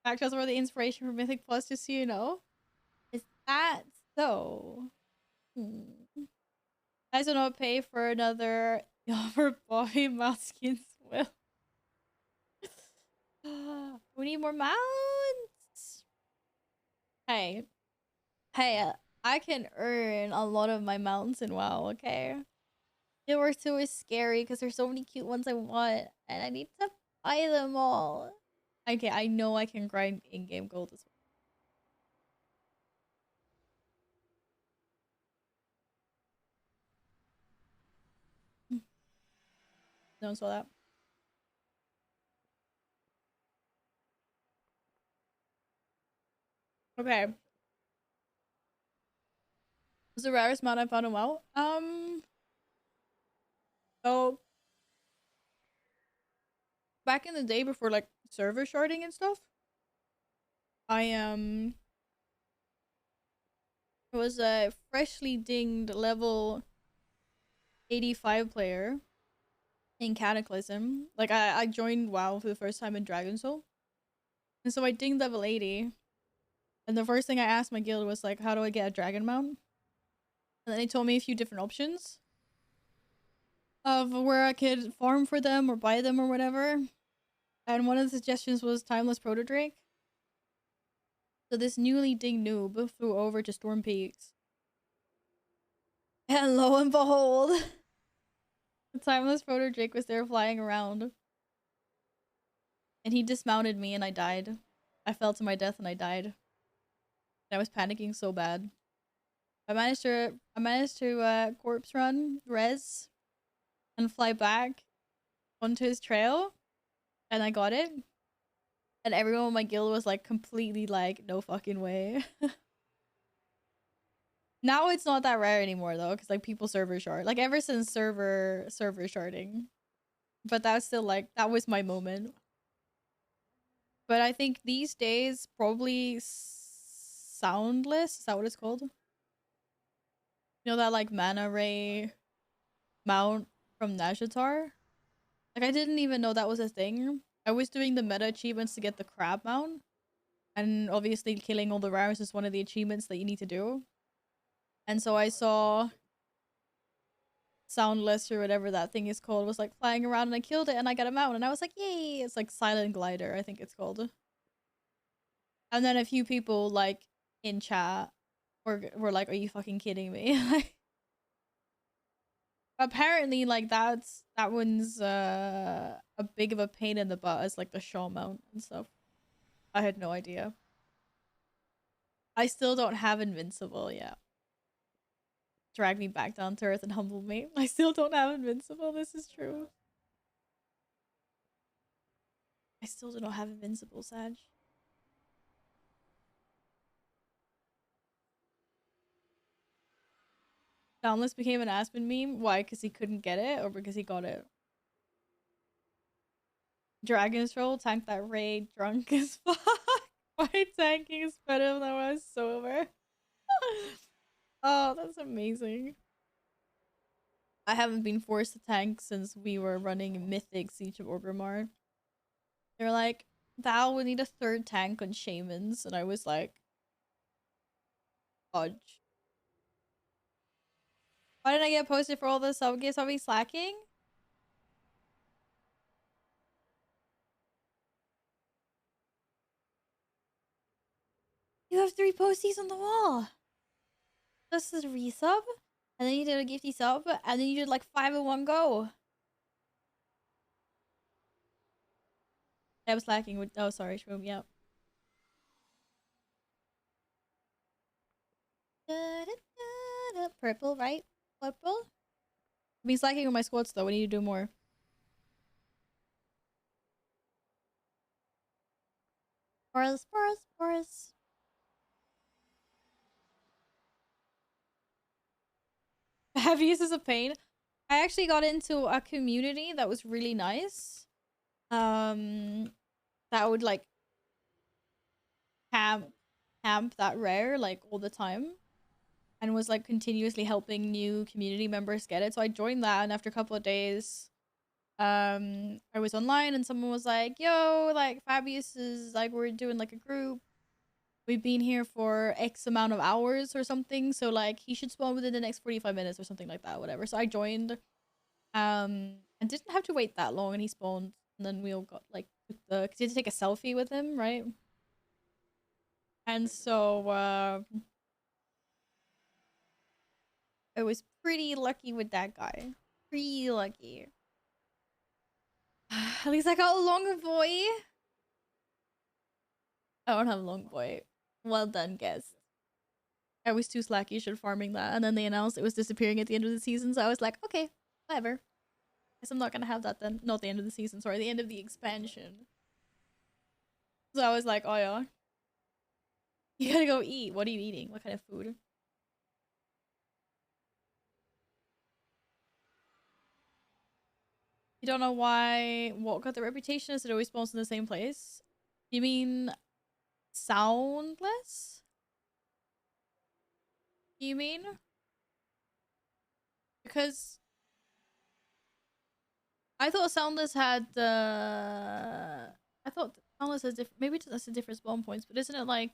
Fractals were the inspiration for Mythic Plus, just so you know. Is that so? I do not pay for another for Bobby Mouskin's will. We need more mounts. Hey, I can earn a lot of my mounts in WoW. Okay, Guild Wars 2 is scary because there's so many cute ones I want, and I need to buy them all. Okay, I know I can grind in-game gold as well. No one saw that. Okay. Was the rarest mount I found in WoW? So back in the day before like server sharding and stuff, I was a freshly dinged level 85 player in Cataclysm. Like I joined WoW for the first time in Dragon Soul. And so I dinged level 80. And the first thing I asked my guild was like, how do I get a dragon mount? And then they told me a few different options of where I could farm for them or buy them or whatever. And one of the suggestions was Timeless Proto Drake. So this newly dinged noob flew over to Storm Peaks. And lo and behold, the Timeless Proto Drake was there flying around. And he dismounted me and I died. I fell to my death and I died. And I was panicking so bad. I managed to corpse run, res, and fly back onto his trail. And I got it. And everyone in my guild was like completely like, no fucking way. Now it's not that rare anymore though, because like people server shard. Like ever since server sharding. But that's still like, that was my moment. But I think these days probably soundless. Is that what it's called? You know that like mana ray mount from Nashatar? Like I didn't even know that was a thing. I was doing the meta achievements to get the crab mount. And obviously killing all the rares is one of the achievements that you need to do. And so I saw Soundless or whatever that thing is called was like flying around and I killed it and I got a mount and I was like, yay! It's like Silent Glider, I think it's called. And then a few people like in chat were like, are you fucking kidding me? Like apparently like that one's a big of a pain in the butt as like the Shaw mount and stuff. I had no idea. I still don't have Invincible yet. Drag me back down to earth and humble me. I still don't have Invincible, this is true. I still do not have Invincible, Sag. Downless became an Aspen meme. Why? Because he couldn't get it or because he got it? Dragon's Roll, tank that raid, drunk as fuck. My tanking is better than I was sober. Oh, that's amazing. I haven't been forced to tank since we were running Mythic Siege of Orgrimmar. They were like, Val, we need a third tank on Shamans. And I was like, fudge. Why didn't I get posted for all the sub gifts? I'll be slacking? You have 3 posties on the wall. This is a resub, and then you did a gifty sub, and then you did like 5 in one go. I was slacking with. Oh, sorry, Shroom. Yep. Purple, right? Purple. I've been slacking with my squats though. We need to do more. Boris. Heaviest is a pain. I actually got into a community that was really nice. That would like camp that rare like all the time, and was like continuously helping new community members get it. So I joined that, and after a couple of days, I was online, and someone was like, "Yo, like Fabius is like we're doing like a group. We've been here for X amount of hours or something, so like he should spawn within the next 45 minutes or something like that, whatever." So I joined, and didn't have to wait that long, and he spawned, and then we all got like because you had to take a selfie with him, right? And so I was pretty lucky with that guy. Pretty lucky. At least I got a long boy. I don't have a long boy. Well done, guest. I was too slackish at farming that, and then they announced it was disappearing at the end of the season, so I was like, okay, whatever. Guess I'm not gonna have that then. Not the end of the season, sorry, the end of the expansion. So I was like, oh yeah. You gotta go eat. What are you eating? What kind of food? You don't know why what got the reputation is it always spawns in the same place? You mean Soundless? You mean? Because I thought Soundless had I thought Soundless has different, maybe that's a different spawn points, but isn't it like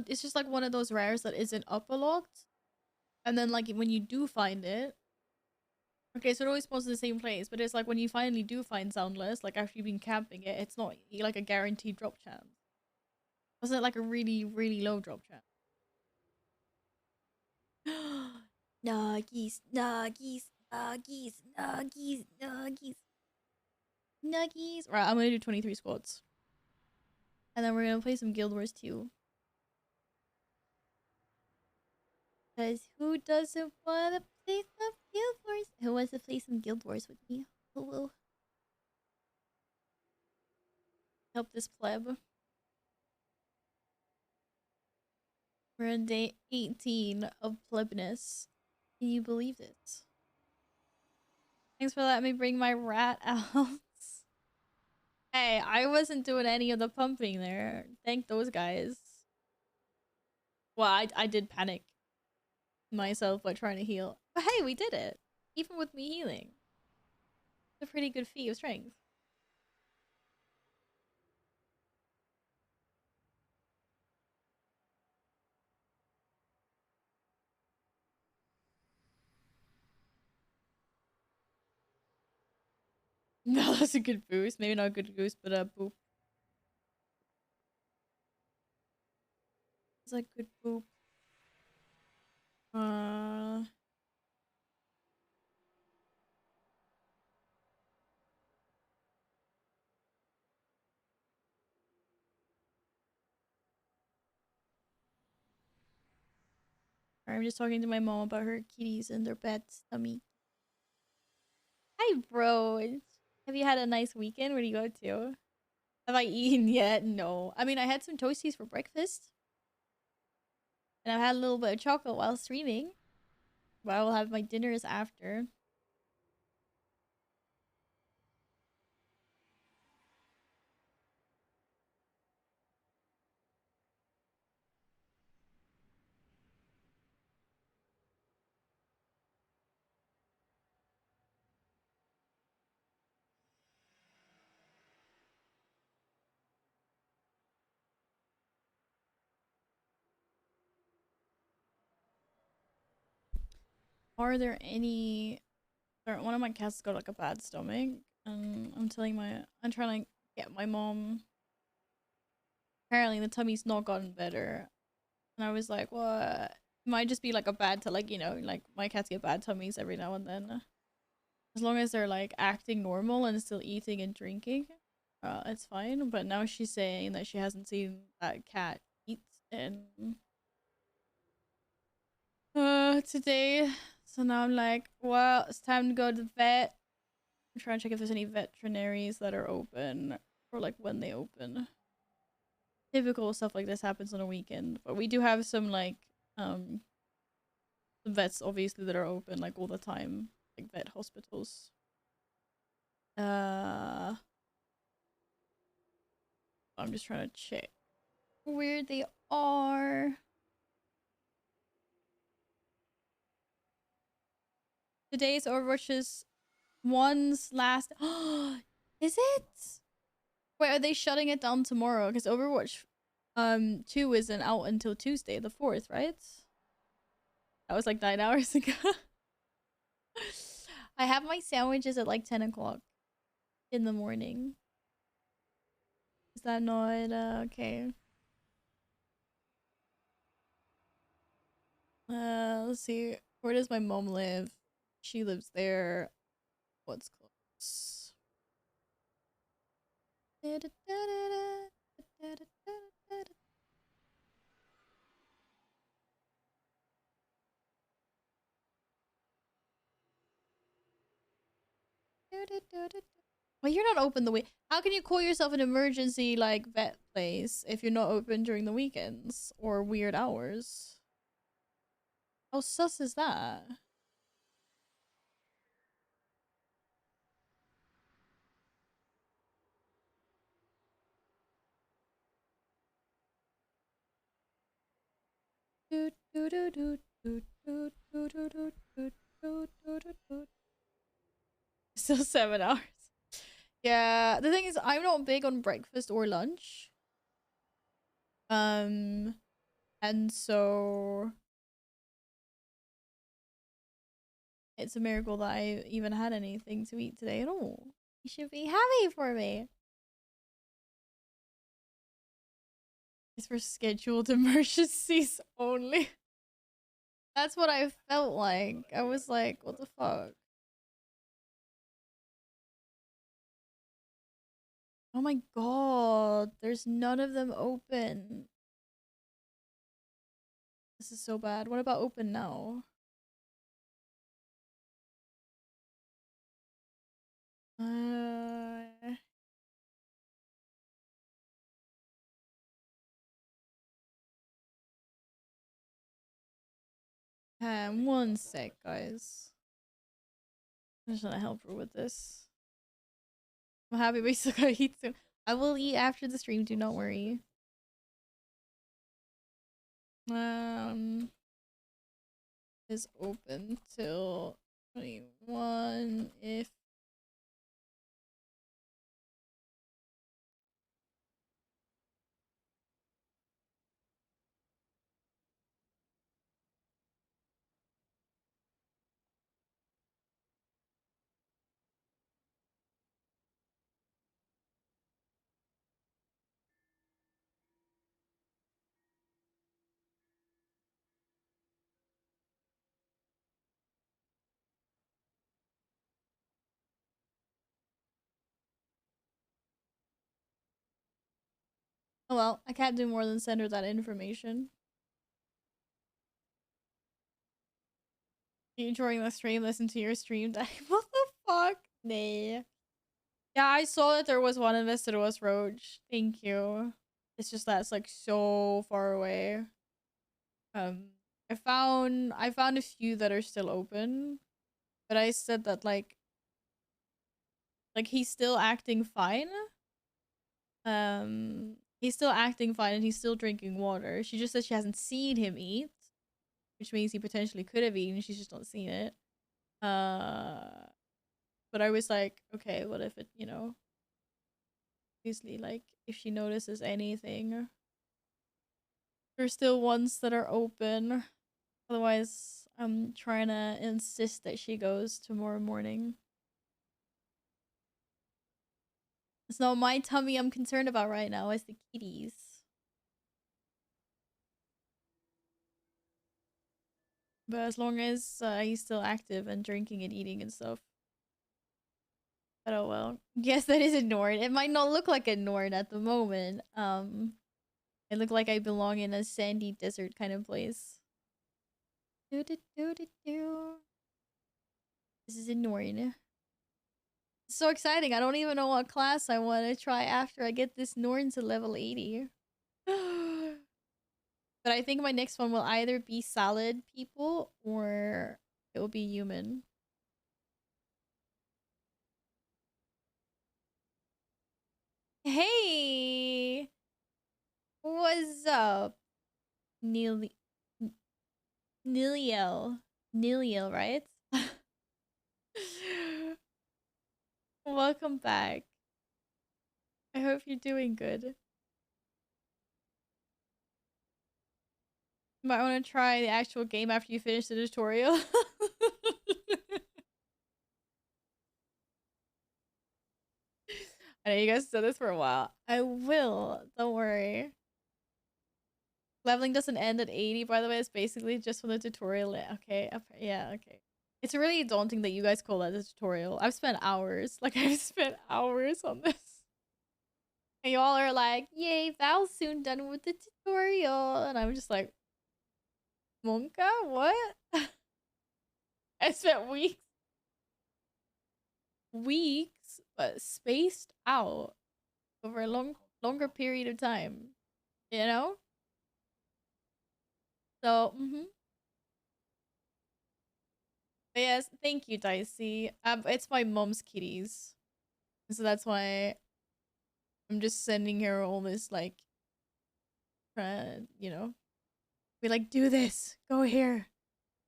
it's just like one of those rares that isn't up a lot, and then like when you do find it, okay, so it always spawns in the same place, but it's like when you finally do find Soundless, like after you've been camping it, it's not like a guaranteed drop chance. Wasn't it like a really, really low drop chance? Nuggies. Right, I'm gonna do 23 squads. And then we're gonna play some Guild Wars too. Because who doesn't want to play some Guild Wars? Who wants to play some Guild Wars with me? Hello. Help this pleb. We're on day 18 of plebness. Can you believe it? Thanks for letting me bring my rat out. Hey, I wasn't doing any of the pumping there. Thank those guys. Well, I did panic myself by trying to heal. But hey, we did it. Even with me healing. It's a pretty good feat of strength. No, that's a good boost. Maybe not a good boost, but a boop. It's a good boop. I'm just talking to my mom about her kitties and their pets' tummy. Hi, bro. Have you had a nice weekend? Where do you go to? Have I eaten yet? No. I mean, I had some toasties for breakfast. And I've had a little bit of chocolate while streaming. But I will have my dinners after. Are there any... One of my cats got like a bad stomach. And I'm trying to get my mom... Apparently the tummy's not gotten better. And I was like, what? It might just be like a bad, like, you know, like my cats get bad tummies every now and then. As long as they're like acting normal and still eating and drinking, it's fine. But now she's saying that she hasn't seen that cat eat in today. So now I'm like, well, it's time to go to the vet. I'm trying to check if there's any veterinaries that are open or like when they open. Typical stuff like this happens on a weekend, but we do have some like some vets obviously that are open like all the time, like vet hospitals. I'm just trying to check where they are. Today's Overwatch's one's last. Is it? Wait, are they shutting it down tomorrow? Because Overwatch 2 isn't out until Tuesday, the 4th, right? That was like 9 hours ago. I have my sandwiches at like 10 o'clock in the morning. Is that not okay? Let's see. Where does my mom live? She lives there. What's close? Well, you're not open the week. How can you call yourself an emergency like vet place if you're not open during the weekends or weird hours? How sus is that? Still 7 hours. Yeah, the thing is, I'm not big on breakfast or lunch. And so it's a miracle that I even had anything to eat today at all. You should be happy for me. It's for scheduled emergencies only. That's what I felt like. I was like, what the fuck? Oh my god, there's none of them open. This is so bad. What about open now? Uh, 1 sec, guys. I'm just gonna help her with this. I'm happy we still gotta eat soon. I will eat after the stream, do not worry. Is open till 21 if oh well, I can't do more than send her that information. You enjoying the stream? Listen to your stream. What the fuck? Nay. Yeah, I saw that there was one invested. It was Roach. Thank you. It's just that it's like so far away. I found a few that are still open, but I said that like he's still acting fine. He's still acting fine and he's still drinking water. She just said she hasn't seen him eat, which means he potentially could have eaten. She's just not seen it. But I was like, okay, what if it, you know, obviously, like, if she notices anything. There's still ones that are open. Otherwise, I'm trying to insist that she goes tomorrow morning. It's not my tummy I'm concerned about right now, it's the kitties. But as long as he's still active and drinking and eating and stuff. But oh well. Yes, that is a Nord. It might not look like a Nord at the moment. It looked like I belong in a sandy desert kind of place. This is a Nord. It's so exciting. I don't even know what class I want to try after I get this Norn to level 80. But I think my next one will either be salad people or it will be human. Hey! What's up? Niliel, right? Welcome back. I hope you're doing good. Might want to try the actual game after you finish the tutorial. I know you guys said this for a while. I will. Don't worry. Leveling doesn't end at 80, by the way. It's basically just from the tutorial. Okay. Yeah, okay. It's really daunting that you guys call that a tutorial. I've spent hours. Like, I've spent hours on this. And y'all are like, yay, Val's soon done with the tutorial. And I'm just like, Monka? What? I spent weeks, but spaced out over a longer period of time. You know? So, But yes, thank you, Dicey. It's my mom's kitties. So that's why I'm just sending her all this, like, you know, be like, do this, go here.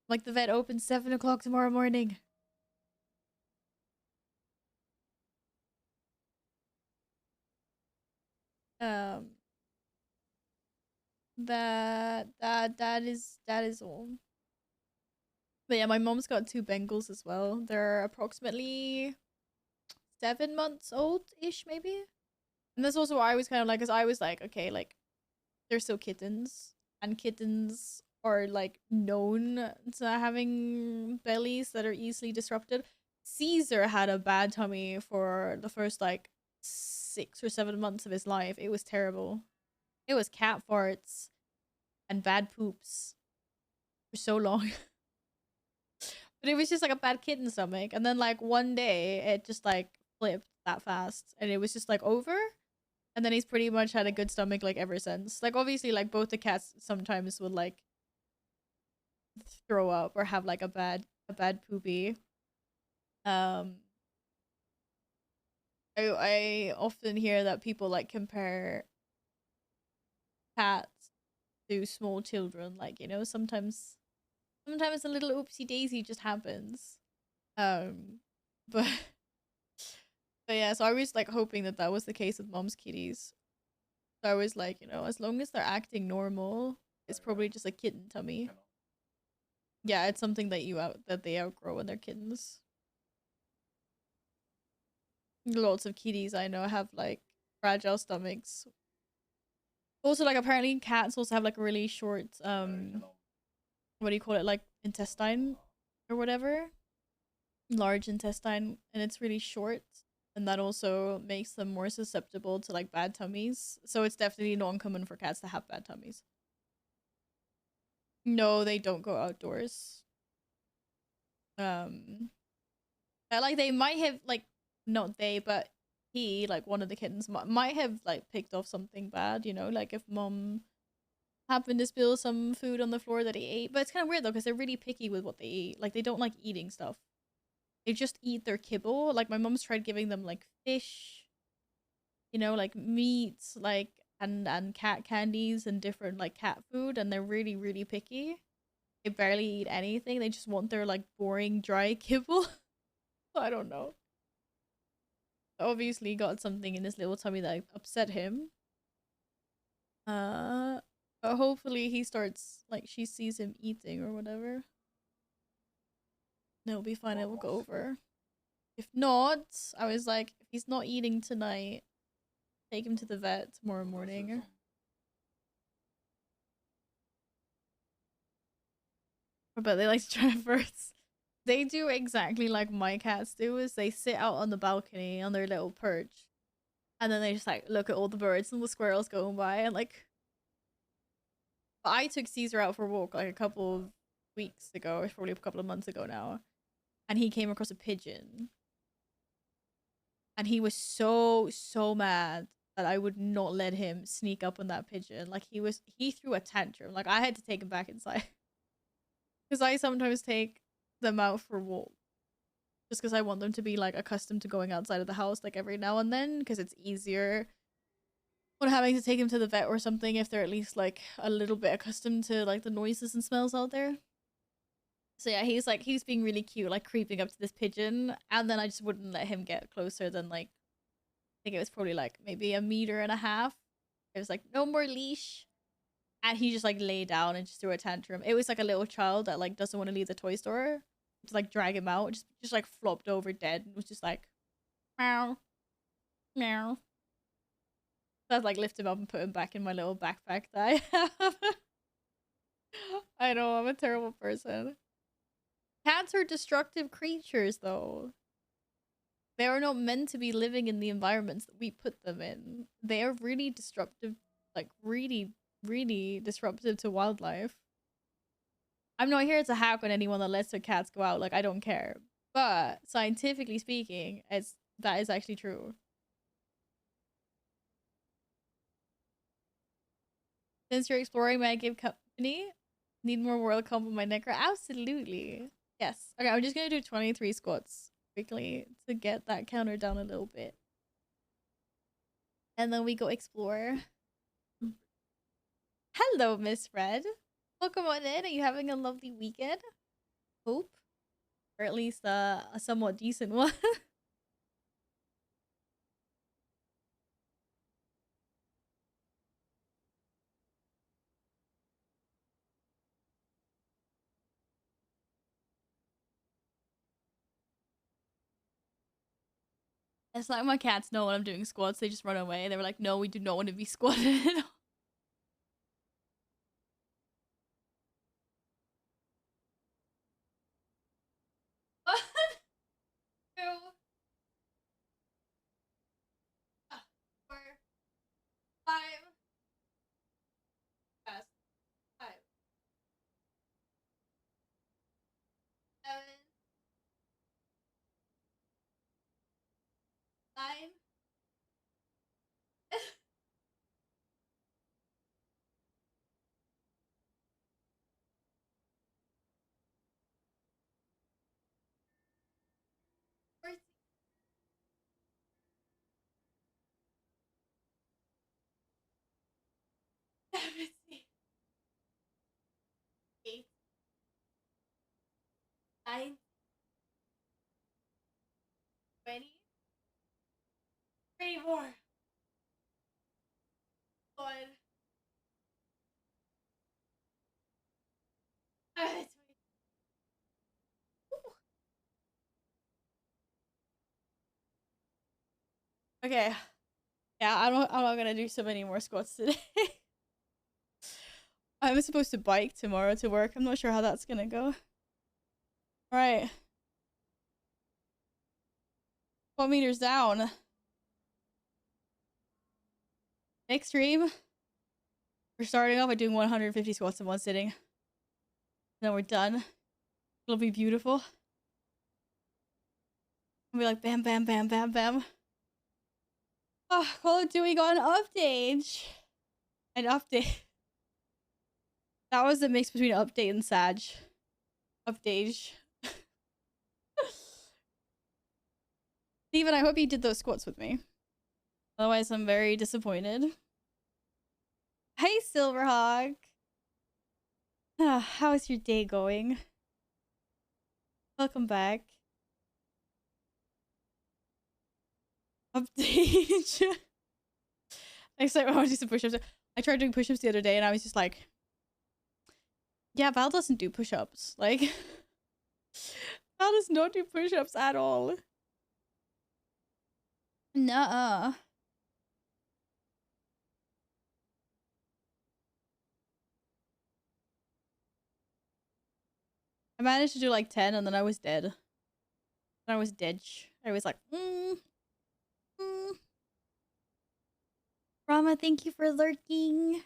Like, the vet opens 7 o'clock tomorrow morning. That is all. But yeah, my mom's got 2 Bengals as well. They're approximately 7 months old-ish, maybe. And that's also why I was kind of like, because I was like, okay, like, they're still kittens. And kittens are, like, known to having bellies that are easily disrupted. Caesar had a bad tummy for the first, like, 6 or 7 months of his life. It was terrible. It was cat farts and bad poops for so long. But it was just like a bad kitten stomach. And then like one day it just like flipped that fast and it was just like over. And then he's pretty much had a good stomach like ever since. Like obviously like both the cats sometimes would like throw up or have like a bad poopy. But I often hear that people like compare cats to small children. Like, you know, sometimes a little oopsie daisy just happens. But but yeah, so I was like hoping that that was the case with mom's kitties. So I was like, you know, as long as they're acting normal, it's probably just a kitten tummy. Yeah, it's something that they outgrow when they're kittens. Lots of kitties I know have like fragile stomachs. Also, like apparently cats also have like a really short what do you call it, like intestine or whatever, large intestine, and it's really short, and that also makes them more susceptible to like bad tummies. So it's definitely not uncommon for cats to have bad tummies. No, they don't go outdoors. Like they might have like, not they, but he, like one of the kittens might have like picked off something bad, you know, like if mom happened to spill some food on the floor that he ate. But it's kind of weird though, because they're really picky with what they eat. Like they don't like eating stuff. They just eat their kibble. Like my mom's tried giving them like fish, you know, like meats, like and cat candies and different like cat food, and they're really, really picky. They barely eat anything. They just want their like boring dry kibble. I don't know. Obviously he got something in his little tummy that upset him. But hopefully he starts, like, she sees him eating or whatever. It'll be fine, it will go over. If not, I was like, if he's not eating tonight, take him to the vet tomorrow morning. But they like to try first. They do exactly like my cats do, is they sit out on the balcony on their little perch, and then they just like look at all the birds and the squirrels going by, and like, I took Caesar out for a walk like a couple of weeks ago, or probably a couple of months ago now, and he came across a pigeon, and he was so mad that I would not let him sneak up on that pigeon. Like he threw a tantrum. Like I had to take him back inside because I sometimes take them out for walks just because I want them to be like accustomed to going outside of the house like every now and then, because it's easier when having to take him to the vet or something if they're at least like a little bit accustomed to like the noises and smells out there. So yeah, he's being really cute, like creeping up to this pigeon, and then I just wouldn't let him get closer than like, I think it was probably like maybe 1.5 meters. It was like, no more leash. And he just like lay down and just threw a tantrum. It was like a little child that like doesn't want to leave the toy store. To like drag him out, just like flopped over dead and was just like meow meow. So I'd like lift him up and put him back in my little backpack that I have. I know, I'm a terrible person. Cats are destructive creatures though. They are not meant to be living in the environments that we put them in. They are really disruptive, like really, really disruptive to wildlife. I'm not here to hack on anyone that lets their cats go out. Like, I don't care. But scientifically speaking, that is actually true. Since you're exploring, may I give company? Need more world comp on my necker? Absolutely. Yes. Okay, I'm just gonna do 23 squats quickly to get that counter down a little bit. And then we go explore. Hello, Miss Red. Welcome on in. Are you having a lovely weekend? Hope. Or at least a somewhat decent one. It's like my cats know when I'm doing squats, they just run away. They were like, no, we do not want to be squatted. What? 2, 4, 5. Yes. 5, 7, 9. 9, 20, 3 more. One. Okay. Yeah, I'm not gonna do so many more squats today. I'm supposed to bike tomorrow to work. I'm not sure how that's gonna go. Alright. Squat meters down. Next stream, we're starting off by doing 150 squats in one sitting. Then we're done. It'll be beautiful. I'll be like bam, bam, bam, bam, bam. Oh, Call of Duty got an update. An update. That was a mix between update and Sag. Update. Steven, I hope you did those squats with me. Otherwise, I'm very disappointed. Hey, Silverhawk. How is your day going? Welcome back. Update. Next time I want to do some push-ups. I tried doing push-ups the other day and I was just like, yeah, Val doesn't do push-ups. Like, Val does not do push-ups at all. Nuh-uh. I managed to do like 10 and then I was dead. I was dead. I was like, Rama, thank you for lurking.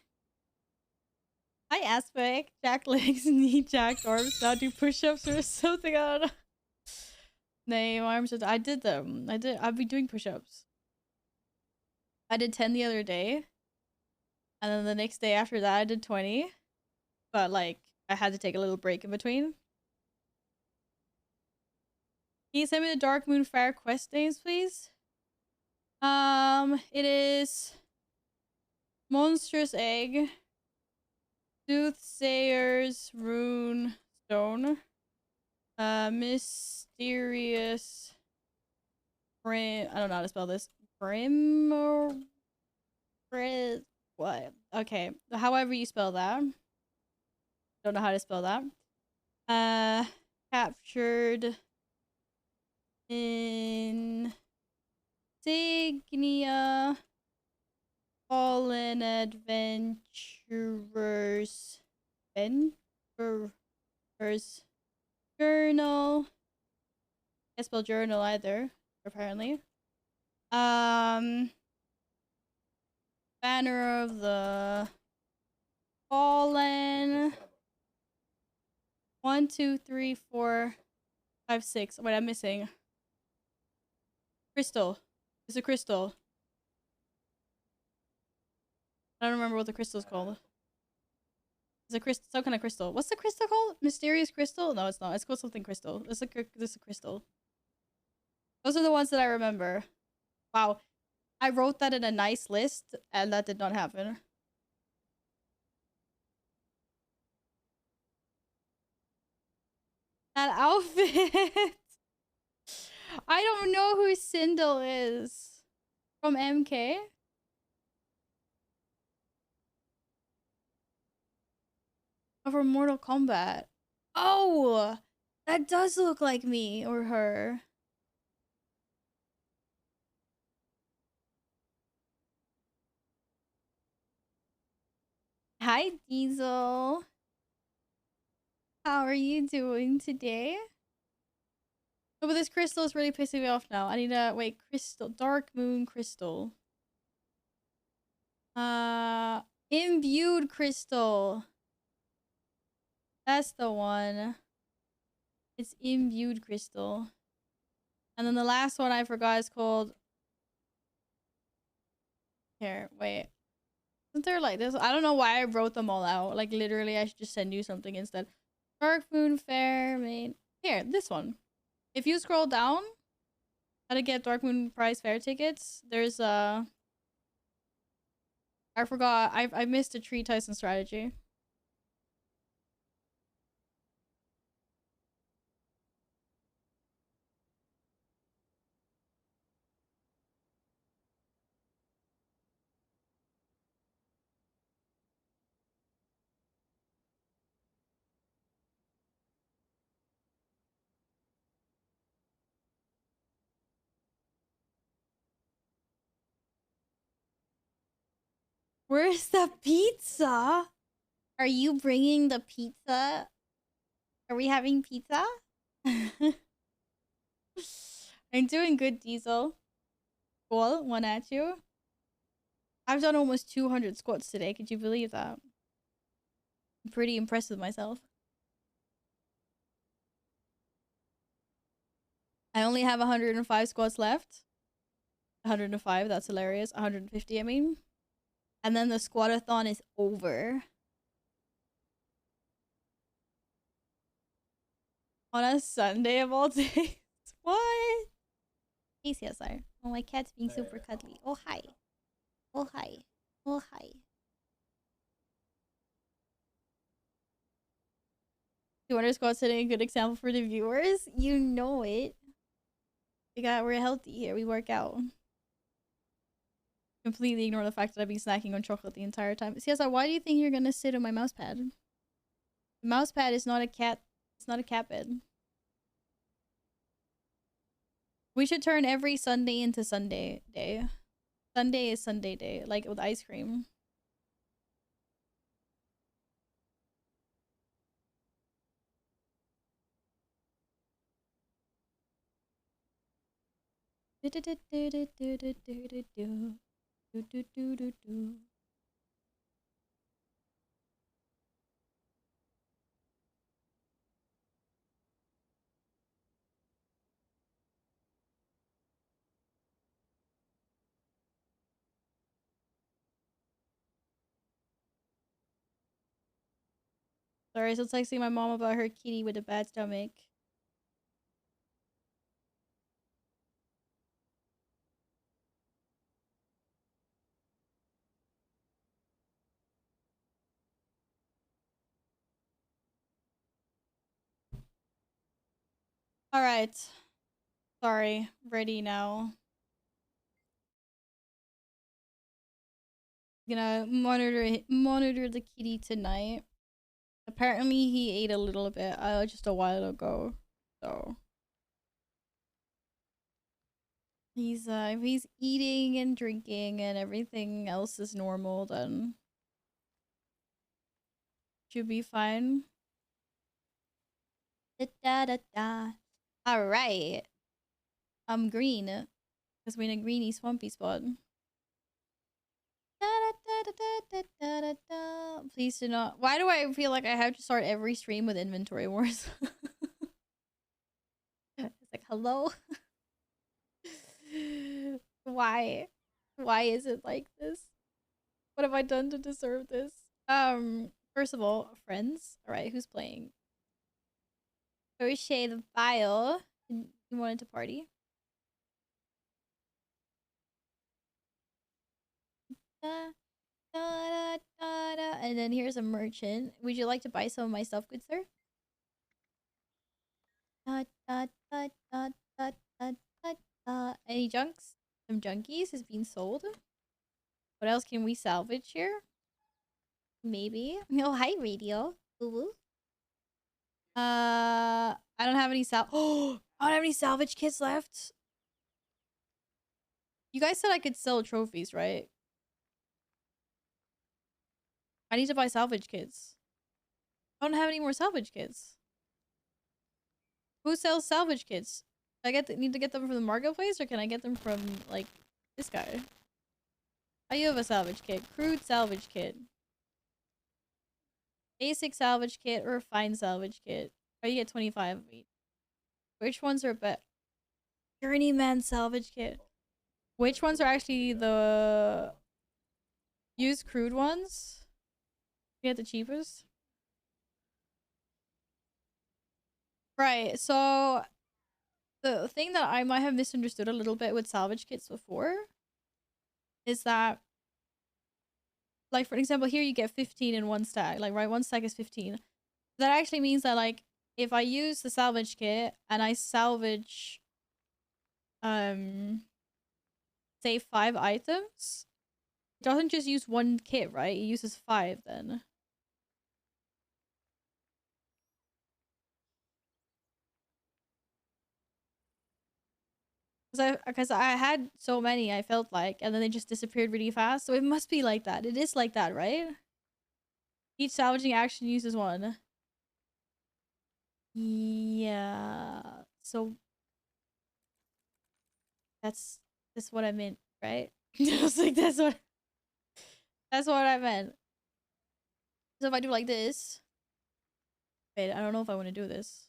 Hi, Aspect. Jack legs, knee jacked arms. Now do push-ups or something. I don't know. Nay, my arms are... I did them. I've been doing push-ups. I did 10 the other day. And then the next day after that, I did 20. But, like, I had to take a little break in between. Can you send me the Dark Moon Fire quest names, please? It is... Monstrous Egg. Soothsayer's Rune Stone. Mysterious... I don't know how to spell this. What? Okay. However you spell that. Don't know how to spell that. Captured... Insignia... Fallen Adventurers... Journal... Can't spell journal either, apparently. Banner of the Fallen... 1, 2, 3, 4, 5, 6. Wait, I'm missing. Crystal. It's a crystal. I don't remember what the crystal's called. It's a crystal, some kind of crystal. What's the crystal called? Mysterious crystal? No, it's not. It's called something crystal. It's a crystal. Those are the ones that I remember. Wow. I wrote that in a nice list, and that did not happen. That outfit! I don't know who Sindel is. From MK? Oh, from Mortal Kombat. Oh! That does look like me or her. Hi, Diesel. How are you doing today? Oh, but this crystal is really pissing me off now. I need to wait. Crystal, Dark Moon Crystal. Imbued Crystal. That's the one. It's Imbued Crystal. And then the last one I forgot is called... Here, wait. Isn't there like this? I don't know why I wrote them all out. Like, literally, I should just send you something instead. Dark Moon Fair, main... Here, this one. If you scroll down, how to get Dark Moon Prize Fair tickets, there's I forgot. I missed a Tree Tyson strategy. Where's the pizza? Are you bringing the pizza? Are we having pizza? I'm doing good, Diesel. Cool, one at you. I've done almost 200 squats today. Could you believe that? I'm pretty impressed with myself. I only have 105 squats left. 105, that's hilarious. 150, I mean. And then the squatathon is over. On a Sunday of all days. What? Hey, CSR. Oh, my cat's being super cuddly. Oh, hi. Oh, hi. Oh, hi. 200 squats setting a good example for the viewers. You know it. We're healthy here. We work out. Completely ignore the fact that I've been snacking on chocolate the entire time. CSR, why do you think you're gonna sit on my mouse pad? The mouse pad is not a cat. It's not a cat bed. We should turn every Sunday into Sunday day. Sunday is Sunday day, like with ice cream. Sorry, so texting my mom about her kitty with a bad stomach. Alright. Sorry. Ready now. Gonna monitor the kitty tonight. Apparently he ate a little bit just a while ago. So if he's eating and drinking and everything else is normal, then should be fine. Da da da da. Alright. I'm green. Because we're in a greeny swampy spot. Please do not. Why do I feel like I have to start every stream with inventory wars? It's like, hello? Why? Why is it like this? What have I done to deserve this? First of all, friends. Alright, who's playing? Crochet the file. You wanted to party? And then here's a merchant. Would you like to buy some of my stuff, good sir? Any junks? Some junkies is being sold. What else can we salvage here? Maybe. Oh, hi, radio. Ooh. I don't have any I don't have any salvage kits left. You guys said I could sell trophies, right? I need to buy salvage kits. I don't have any more salvage kits. Who sells salvage kits? Need to get them from the marketplace, or can I get them from, like, this guy? Oh, you have a salvage kit. Crude salvage kit. Basic salvage kit or fine salvage kit. Oh, you get 25 of each. Which ones are better? Journeyman salvage kit. Which ones are actually the used crude ones? You get the cheapest? Right, so the thing that I might have misunderstood a little bit with salvage kits before is that, like, for example, here you get 15 in one stack. Like, right, one stack is 15. That actually means that, like, if I use the salvage kit and I salvage, say 5 items, it doesn't just use one kit, right? It uses 5 then. Does Because I had so many, I felt like, and then they just disappeared really fast. So it must be like that. It is like that, right? Each salvaging action uses one. Yeah. So that's what I meant, right? I was like, that's what I meant. So if I do like this, wait, I don't know if I want to do this.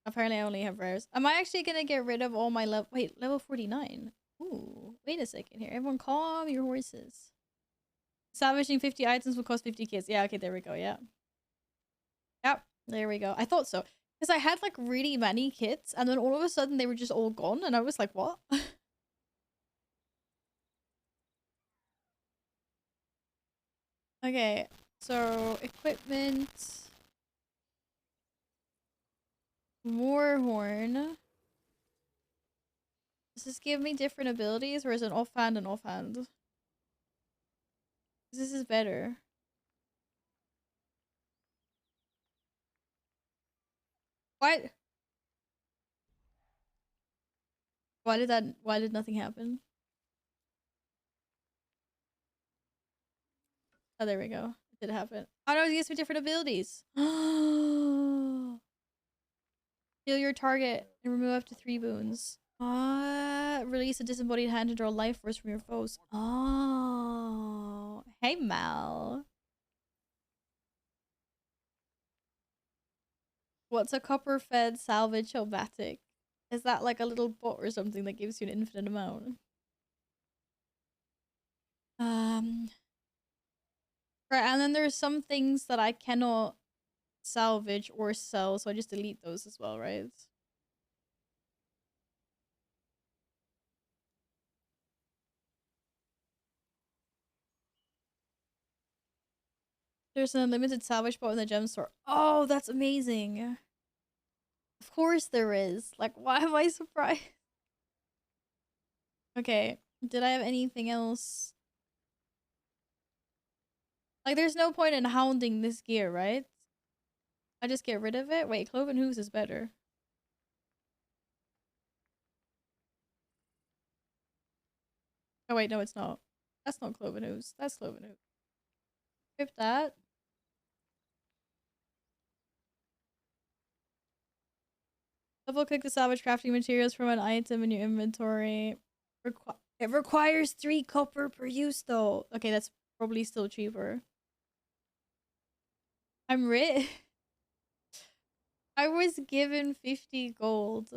Apparently, I only have rares. Am I actually gonna get rid of all my level 49? Ooh, wait a second here. Everyone, calm your horses. Salvaging 50 items will cost 50 kits. Yeah, okay, there we go. Yeah. Yep, there we go. I thought so. Because I had like really many kits, and then all of a sudden they were just all gone, and I was like, what? Okay, so equipment. Warhorn. Does this give me different abilities, or is it offhand and offhand? This is better. What? Why did nothing happen? Oh, there we go. It did happen. Oh no, it gives me different abilities. Heal your target and remove up to 3 boons. Release a disembodied hand to draw life force from your foes. Oh, hey Mal. What's a copper-fed salvage obatic? Is that like a little bot or something that gives you an infinite amount? Right, and then there's some things that I cannot salvage or sell, so I just delete those as well, right? There's an unlimited salvage bot in the gem store. Oh, that's amazing. Of course there is. Like, why am I surprised? Okay, did I have anything else? Like, there's no point in hounding this gear, right? I just get rid of it? Wait, Cloven Hooves is better. Oh wait, no it's not. That's not Cloven Hooves. That's Cloven Hooves. Skip that. Double click the salvage crafting materials from an item in your inventory. It requires 3 copper per use though. Okay, that's probably still cheaper. I'm rich. I was given 50 gold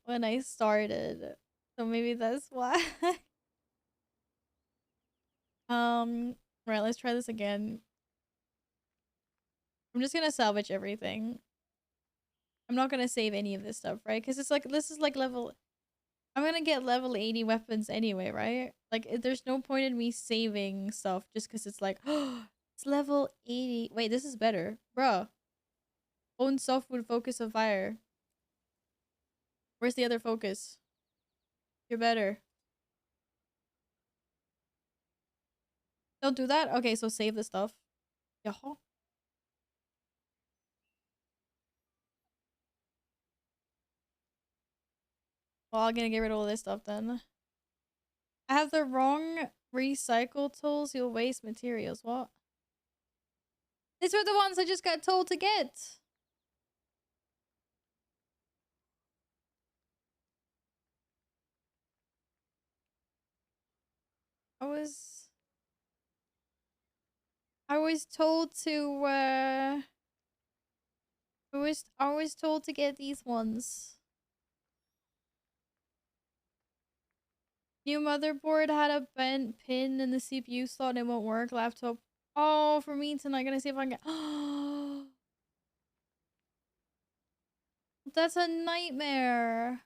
when I started. So maybe that's why. Right, let's try this again. I'm just gonna salvage everything. I'm not gonna save any of this stuff, right? Because it's like, this is like level... I'm gonna get level 80 weapons anyway, right? Like, there's no point in me saving stuff just because it's like, oh, it's level 80. Wait, this is better. Bruh. Own softwood focus of fire. Where's the other focus? You're better. Don't do that? Okay, so save the stuff. Yaho. Well, I'm gonna get rid of all this stuff then. I have the wrong recycle tools. You'll waste materials. What? These were the ones I just got told to get. I was told to I was told to get these ones. New motherboard had a bent pin in the CPU slot and it won't work. Laptop. Oh, for me tonight. Gonna see if I can get. Oh, that's a nightmare.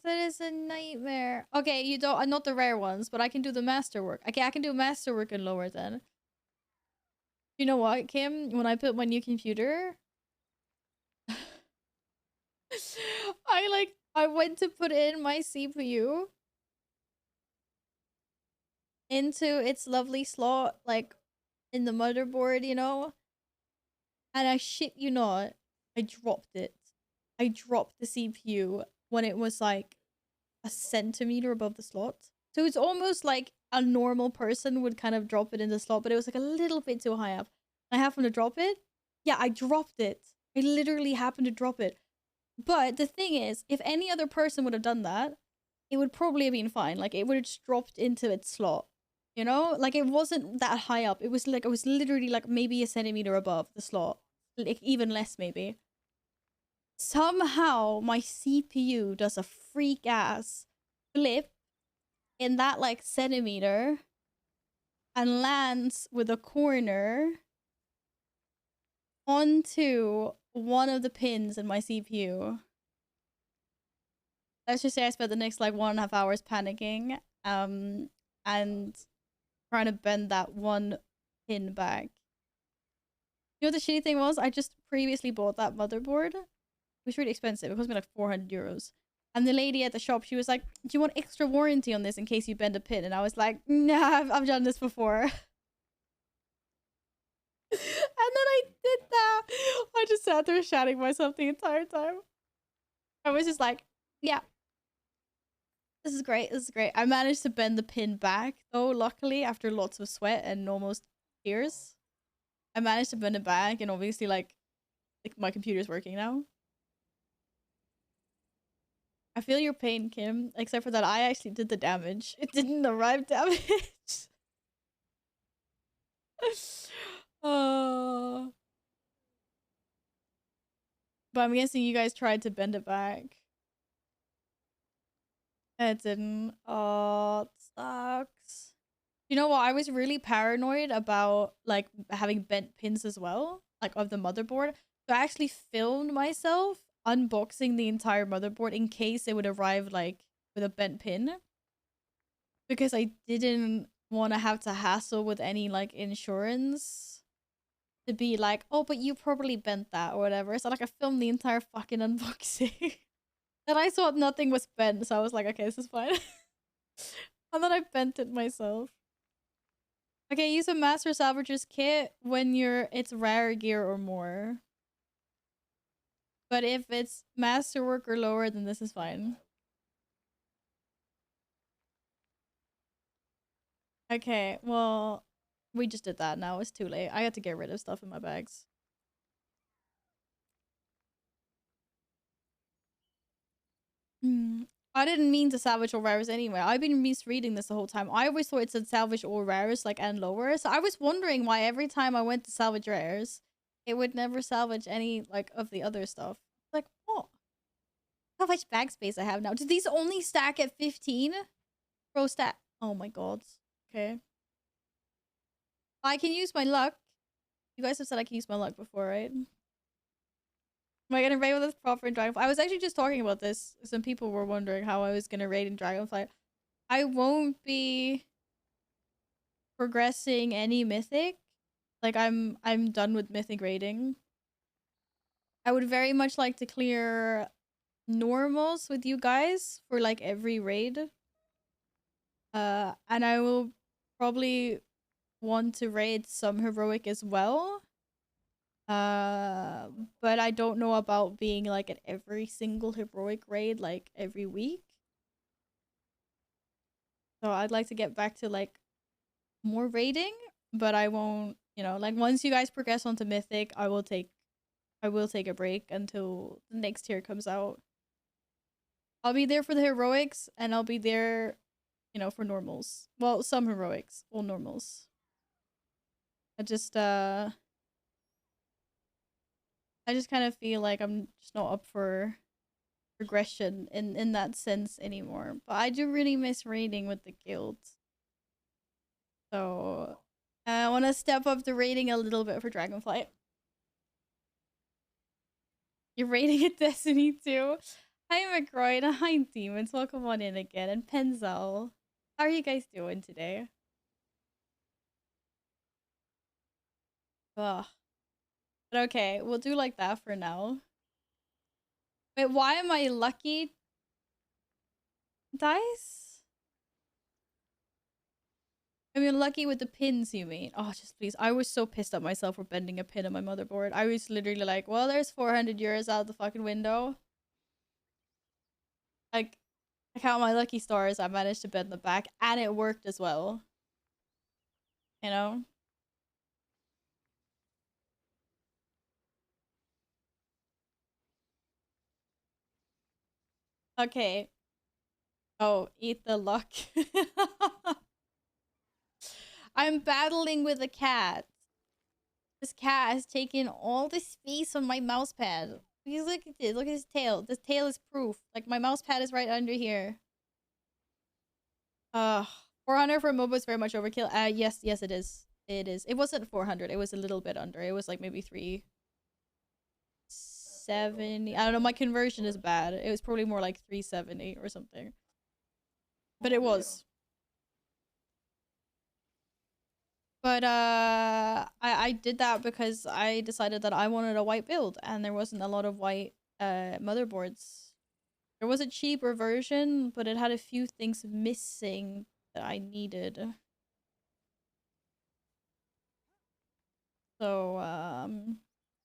That is a nightmare. Okay, you don't. Not the rare ones, but I can do the masterwork. Okay, I can do masterwork in lower then. You know what, Kim? When I put my new computer, I went to put in my CPU into its lovely slot, like in the motherboard, you know. And I shit you not, I dropped it. I dropped the CPU when it was like a centimeter above the slot. So it's almost like a normal person would kind of drop it in the slot, but it was like a little bit too high up. I happened to drop it. Yeah, I dropped it. I literally happened to drop it. But the thing is, if any other person would have done that, it would probably have been fine. Like, it would have just dropped into its slot. You know? Like, it wasn't that high up. It was literally like maybe a centimeter above the slot. Like, even less maybe. Somehow, my CPU does a freak-ass flip in that, like, centimeter and lands with a corner onto one of the pins in my CPU. Let's just say I spent the next like 1.5 hours panicking and trying to bend that one pin back. You know what the shitty thing was? I just previously bought that motherboard. It was really expensive. It cost me like 400 euros. And the lady at the shop, she was like, do you want extra warranty on this in case you bend a pin? And I was like, nah, I've done this before. And then I did that. I just sat there shouting myself the entire time. I was just like, yeah. This is great. This is great. I managed to bend the pin back, though, luckily, after lots of sweat and almost tears. I managed to bend it back, and obviously, like my computer's working now. I feel your pain, Kim, except for that I actually did the damage. It didn't arrive damage. Oh. But I'm guessing you guys tried to bend it back. It didn't. Oh, it sucks. You know what? I was really paranoid about like having bent pins as well, like of the motherboard. So I actually filmed myself unboxing the entire motherboard in case it would arrive like with a bent pin. Because I didn't want to have to hassle with any like insurance to be like, oh, but you probably bent that or whatever. So like I filmed the entire fucking unboxing. And I thought nothing was bent, so I was like, okay, this is fine. And then I bent it myself. Okay, use a Master Salvager's kit when it's rare gear or more. But if it's Masterwork or lower, then this is fine. Okay, well, we just did that now. It's too late. I had to get rid of stuff in my bags. I didn't mean to salvage all rares anyway. I've been misreading this the whole time. I always thought it said salvage all rares, like, and lower. So I was wondering why every time I went to salvage rares, it would never salvage any, like, of the other stuff. Like, what? How much bag space I have now? Do these only stack at 15? Bro, stack. Oh my god. Okay. I can use my luck. You guys have said I can use my luck before, right? Am I gonna raid with this proper in Dragonflight? I was actually just talking about this. Some people were wondering how I was gonna raid in Dragonflight. I won't be progressing any Mythic. Like I'm done with Mythic raiding. I would very much like to clear normals with you guys for like every raid. And I will probably want to raid some heroic as well. But I don't know about being like at every single heroic raid like every week. So I'd like to get back to like more raiding, but I won't, you know, like once you guys progress onto Mythic, I will take a break until the next tier comes out. I'll be there for the heroics and I'll be there, you know, for normals. Well, some heroics, all normals. I just kind of feel like I'm just not up for progression in that sense anymore. But I do really miss raiding with the guild. So I want to step up the raiding a little bit for Dragonflight. You're raiding at Destiny 2. Hi McGroyd, hi Demons, welcome on in again. And Penzel, how are you guys doing today? Ugh. But okay, we'll do like that for now. Wait, why am I lucky? Dice? I mean, lucky with the pins, you mean? Oh, just please. I was so pissed at myself for bending a pin on my motherboard. I was literally like, well, there's 400 euros out the fucking window. Like, I count my lucky stars. I managed to bend the back, and it worked as well. You know? Okay. Oh, eat the luck. I'm battling with a cat. This cat has taken all the space on my mouse pad. Please look at this. Look at his tail. This tail is proof. Like, my mouse pad is right under here. 400 for a MOBA is very much overkill. Yes, it is. It is. It wasn't 400. It was a little bit under. It was like maybe 370. I don't know. My conversion is bad. It was probably more like 370 or something. But it was. But I did that because I decided that I wanted a white build, and there wasn't a lot of white motherboards. There was a cheaper version, but it had a few things missing that I needed. So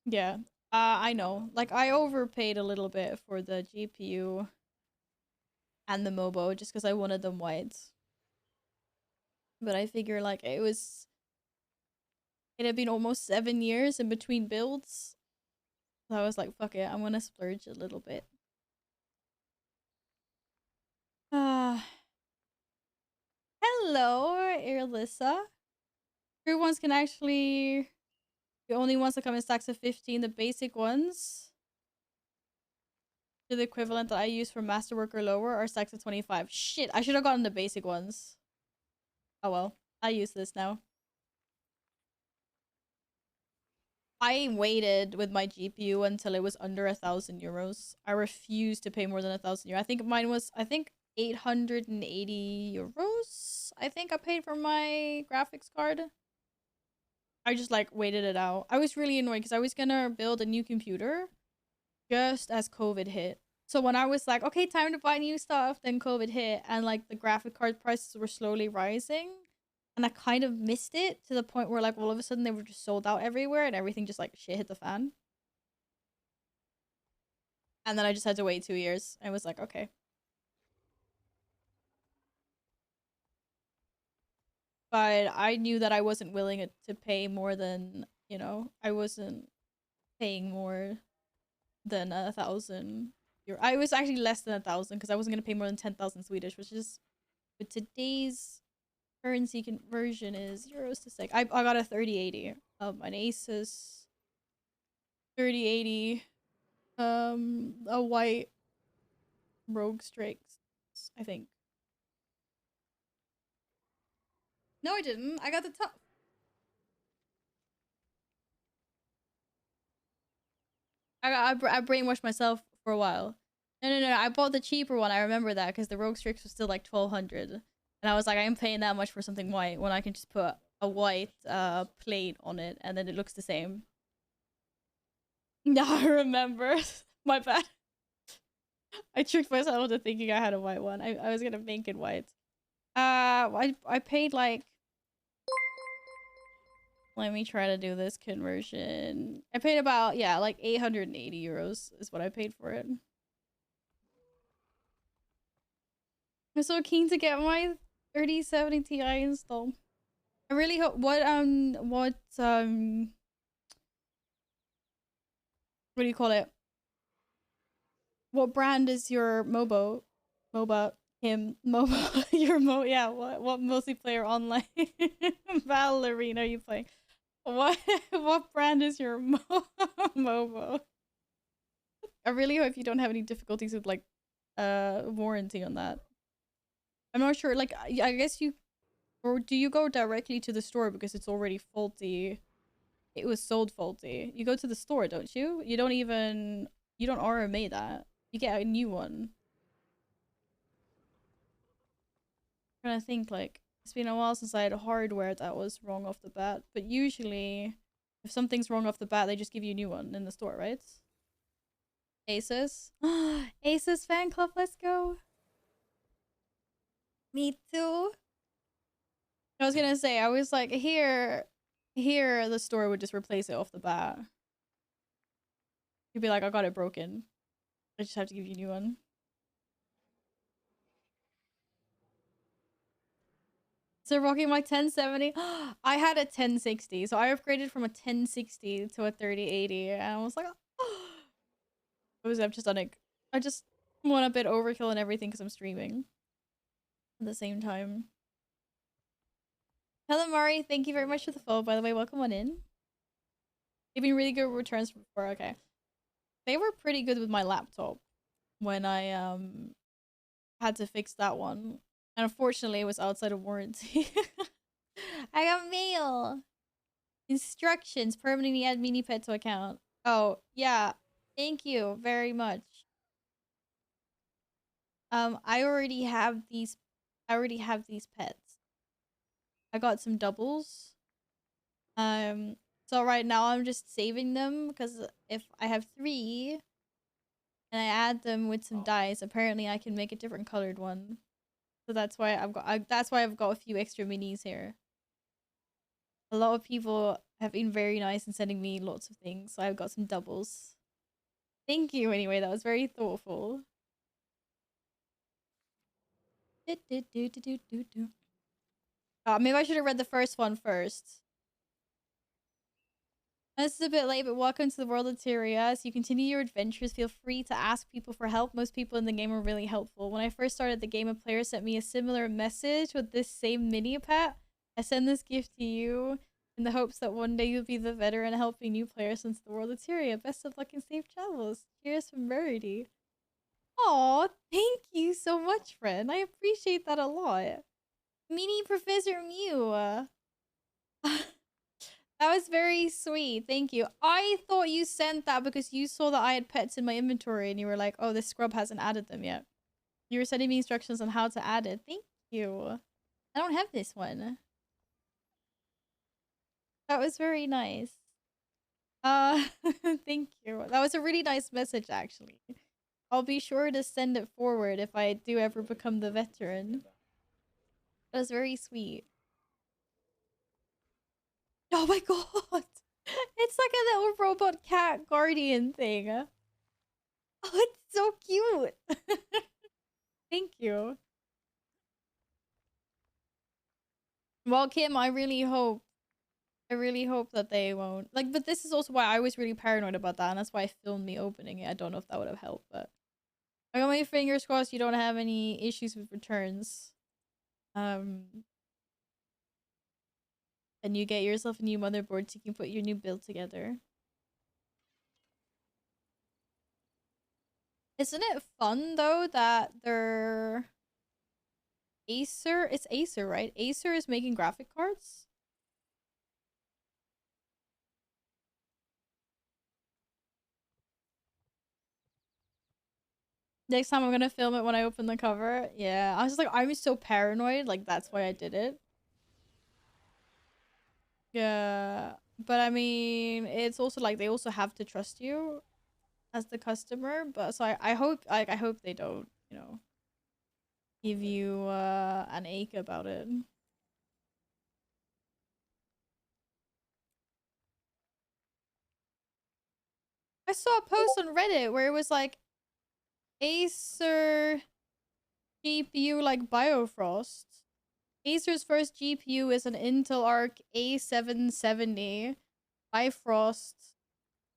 yeah. I know. Like, I overpaid a little bit for the GPU and the MOBO just because I wanted them white. But I figure like it had been almost 7 years in between builds. So I was like, fuck it, I'm gonna splurge a little bit. Hello, Irlissa. True ones can actually... The only ones that come in stacks of 15, the basic ones. To the equivalent that I use for Masterwork or lower are stacks of 25. Shit, I should have gotten the basic ones. Oh well, I use this now. I waited with my GPU until it was under 1,000 euros. I refused to pay more than 1,000 euros. I think mine was, 880 euros. I think I paid for my graphics card. I just like waited it out. I was really annoyed because I was gonna build a new computer just as COVID hit. So when I was like, okay, time to buy new stuff, then COVID hit, and like the graphic card prices were slowly rising. And I kind of missed it to the point where like all of a sudden they were just sold out everywhere and everything just like shit hit the fan. And then I just had to wait 2 years. I was like, okay. But I knew that I wasn't willing to pay more than, you know, I wasn't paying more than 1,000 euro. I was actually less than 1,000 because I wasn't going to pay more than 10,000 Swedish, which is with today's currency conversion is euros to SEK. I got a 3080, an Asus 3080, a white Rogue Strix, I think. No, I didn't. I got the top. I brainwashed myself for a while. No. I bought the cheaper one. I remember that because the Rogue Strix was still like 1,200, and I was like, I am paying that much for something white when I can just put a white plate on it and then it looks the same. Now I remember. My bad. I tricked myself into thinking I had a white one. I was gonna make it white. I paid like... Let me try to do this conversion. I paid about, yeah, like 880 euros is what I paid for it. I'm so keen to get my 3070 Ti installed. I really hope... What do you call it? What brand is your MOBA? Yeah, what multiplayer online battle arena are you playing? What brand is your MOBA? I really hope you don't have any difficulties with like warranty on that. I'm not sure, like I guess you... Or do you go directly to the store because it's already faulty? It was sold faulty. You go to the store, don't you? You don't RMA that. You get a new one. I'm trying to think, like, it's been a while since I had hardware that was wrong off the bat. But usually, if something's wrong off the bat, they just give you a new one in the store, right? Asus? Asus fan club, let's go! Me too! I was gonna say, I was like, here the store would just replace it off the bat. You'd be like, I got it broken. I just have to give you a new one. So rocking my 1070. I had a 1060, so I upgraded from a 1060 to a 3080, and I was like, I just want a bit overkill and everything because I'm streaming at the same time. Hello, Mari. Thank you very much for the follow. By the way, welcome on in. They've been really good returns before. Okay, they were pretty good with my laptop when I had to fix that one. And unfortunately, it was outside of warranty. I got mail. Instructions. Permanently add mini pet to account. Oh, yeah. Thank you very much. I already have these pets. I got some doubles. So right now I'm just saving them because if I have 3 and I add them with some dice, apparently I can make a different colored one. So that's why I've got a few extra minis here. A lot of people have been very nice in sending me lots of things, so I've got some doubles. Thank you anyway, that was very thoughtful. Maybe I should have read the first one first. This is a bit late, but welcome to the world of Tyria. As you continue your adventures, feel free to ask people for help. Most people in the game are really helpful. When I first started the game, a player sent me a similar message with this same mini pet. I send this gift to you in the hopes that one day you'll be the veteran helping new players into the world of Tyria. Best of luck and safe travels. Cheers from Verity. Aw, thank you so much, friend. I appreciate that a lot. Mini Professor Mew. That was very sweet. Thank you. I thought you sent that because you saw that I had pets in my inventory and you were like, oh, this scrub hasn't added them yet. You were sending me instructions on how to add it. Thank you. I don't have this one. That was very nice. Thank you. That was a really nice message, actually. I'll be sure to send it forward if I do ever become the veteran. That was very sweet. Oh my god! It's like a little robot cat guardian thing. Oh, it's so cute! Thank you. Well, Kim, I really hope that they won't. Like, but this is also why I was really paranoid about that, and that's why I filmed me opening it. I don't know if that would have helped, but I got my fingers crossed you don't have any issues with returns. And you get yourself a new motherboard so you can put your new build together. Isn't it fun though that they're Acer? It's Acer, right? Acer is making graphic cards. Next time I'm gonna film it when I open the cover. Yeah, I was like, I'm so paranoid. Like, that's why I did it. Yeah, but I mean, it's also like they also have to trust you as the customer. But so I hope, like, I hope they don't, you know, give you an ache about it. I saw a post on Reddit where it was like Acer GPU like Biofrost. Acer's first GPU is an Intel Arc A770 Bifrost.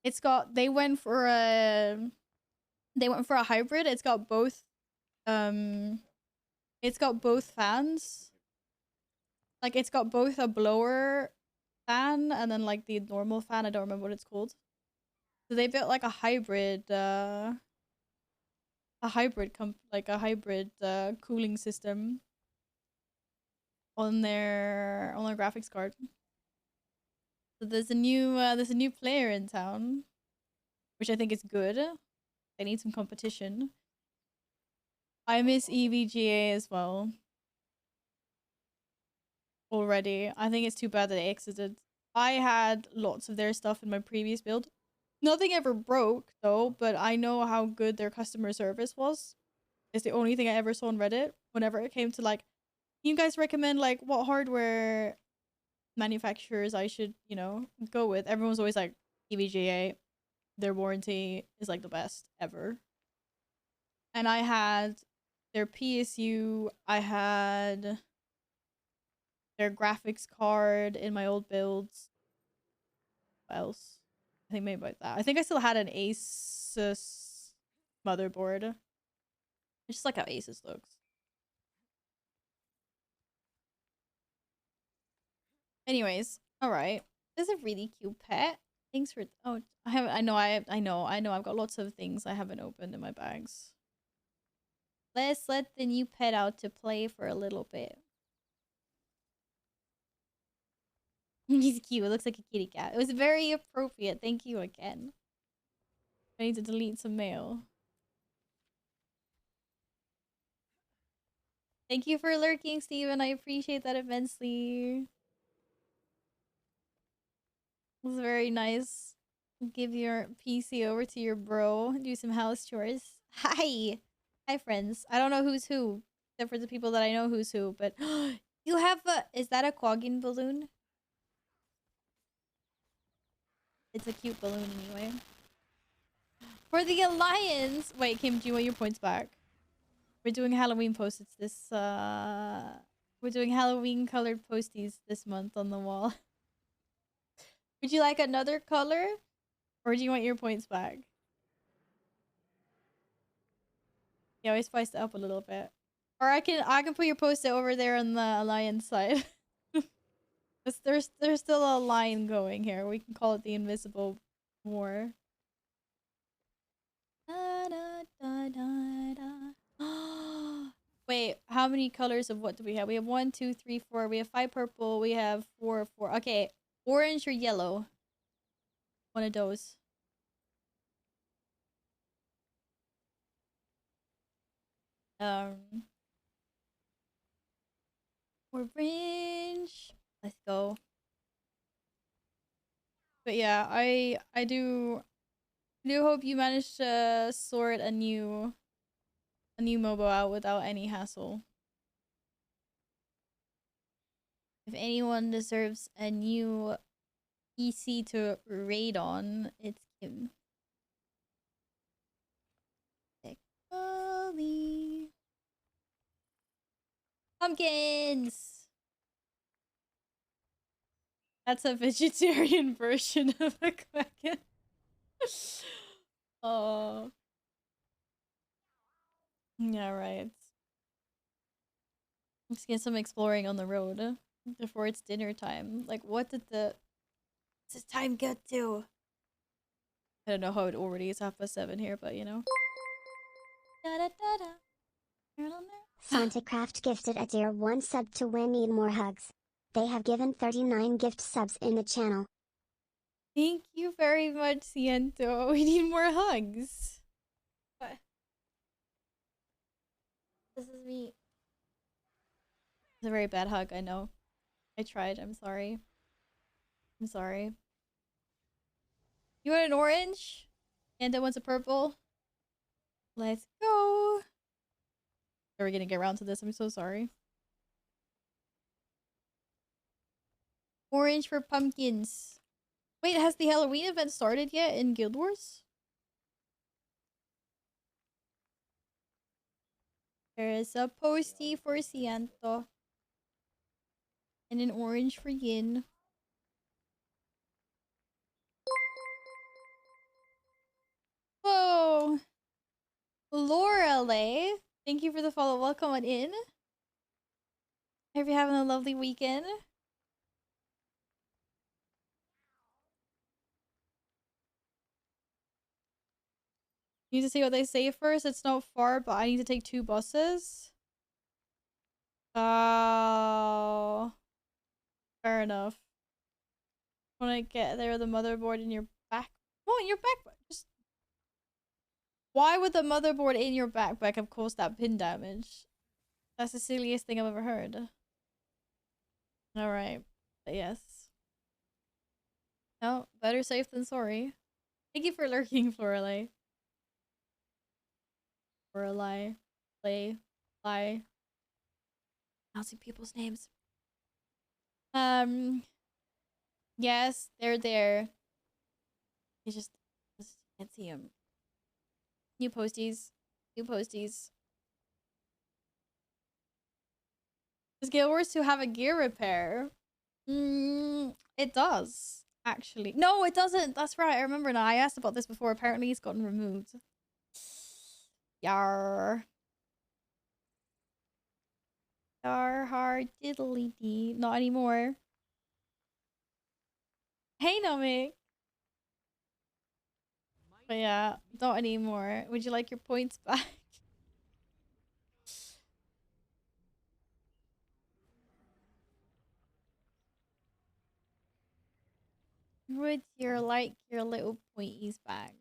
They went for a hybrid. It's got both fans. Like, it's got both a blower fan and then like the normal fan. I don't remember what it's called. So they built like a hybrid cooling system on their graphics card. So there's a new player in town, which I think is good. They need some competition. I miss EVGA as well. Already. I think it's too bad that they exited. I had lots of their stuff in my previous build. Nothing ever broke though, but I know how good their customer service was. It's the only thing I ever saw on Reddit whenever it came to like You guys recommend like what hardware manufacturers I should, go with? Everyone's always like EVGA. Their warranty is like the best ever. And I had their PSU, I had their graphics card in my old builds. What else? I think maybe about that. I think I still had an Asus motherboard. I just like how Asus looks. Anyways, all right. This is a really cute pet. Thanks for. Oh, I know. I've got lots of things I haven't opened in my bags. Let's let the new pet out to play for a little bit. He's cute. It looks like a kitty cat. It was very appropriate. Thank you again. I need to delete some mail. Thank you for lurking, Steven. I appreciate that immensely. It was very nice. Give your PC over to your bro. Do some house chores. Hi! Hi, friends. I don't know who's who, except for the people that I know who's who, but you have a... Is that a Quaggin balloon? It's a cute balloon anyway. For the Alliance! Wait, Kim, do you want your points back? We're doing Halloween post-its this, We're doing Halloween colored posties this month on the wall. Would you like another color? Or do you want your points back? Yeah, we spiced it up a little bit. Or I can put your post-it over there on the Alliance side. there's still a line going here. We can call it the Invisible War. Da, da, da, da, da. Wait, how many colors of what do we have? We have 1, 2, 3, 4. We have 5 purple. We have 4. Okay, orange or yellow? One of those. Orange. Let's go. But yeah, I do hope you managed to sort a new MOBA out without any hassle. If anyone deserves a new PC to raid on, it's Kim. Ollie. Pumpkins! That's a vegetarian version of a Quacken. Oh. Yeah, right. Let's get some exploring on the road before it's dinner time. Like, what did what's this time get to? I don't know how it already is 7:30 here, but you know. Da da da da. SantaCraft gifted a dear 1 sub to win Need More Hugs. They have given 39 gift subs in the channel. Thank you very much, Ciento. We need more hugs. What? This is me. It's a very bad hug, I know. I tried, I'm sorry. I'm sorry. You want an orange? And that one's a purple? Let's go! Are we gonna get around to this? I'm so sorry. Orange for pumpkins. Wait, has the Halloween event started yet in Guild Wars? There is a postie for Ciento. And an orange for Yin. Whoa! Lorelei, thank you for the follow. Welcome on in. Hope you're having a lovely weekend. You need to see what they say first. It's not far, but I need to take 2 buses. Oh. Fair enough. When I get there, the motherboard in your back. Oh, in your backpack. Just. Why would the motherboard in your backpack have caused that pin damage? That's the silliest thing I've ever heard. Alright. But yes. No, better safe than sorry. Thank you for lurking, Florelei. Lorelei. Play. Lie. Announcing people's names. Yes, they're there. You just can't see them. New posties. New posties. Does Guild Wars 2 have a gear repair? It does, actually. No, it doesn't. That's right. I remember now. I asked about this before. Apparently, it's gotten removed. Yar. Yar hard diddly dee. Not anymore. Hey, Namek. But yeah, not anymore. Would you like your points back? Would you like your little pointies back?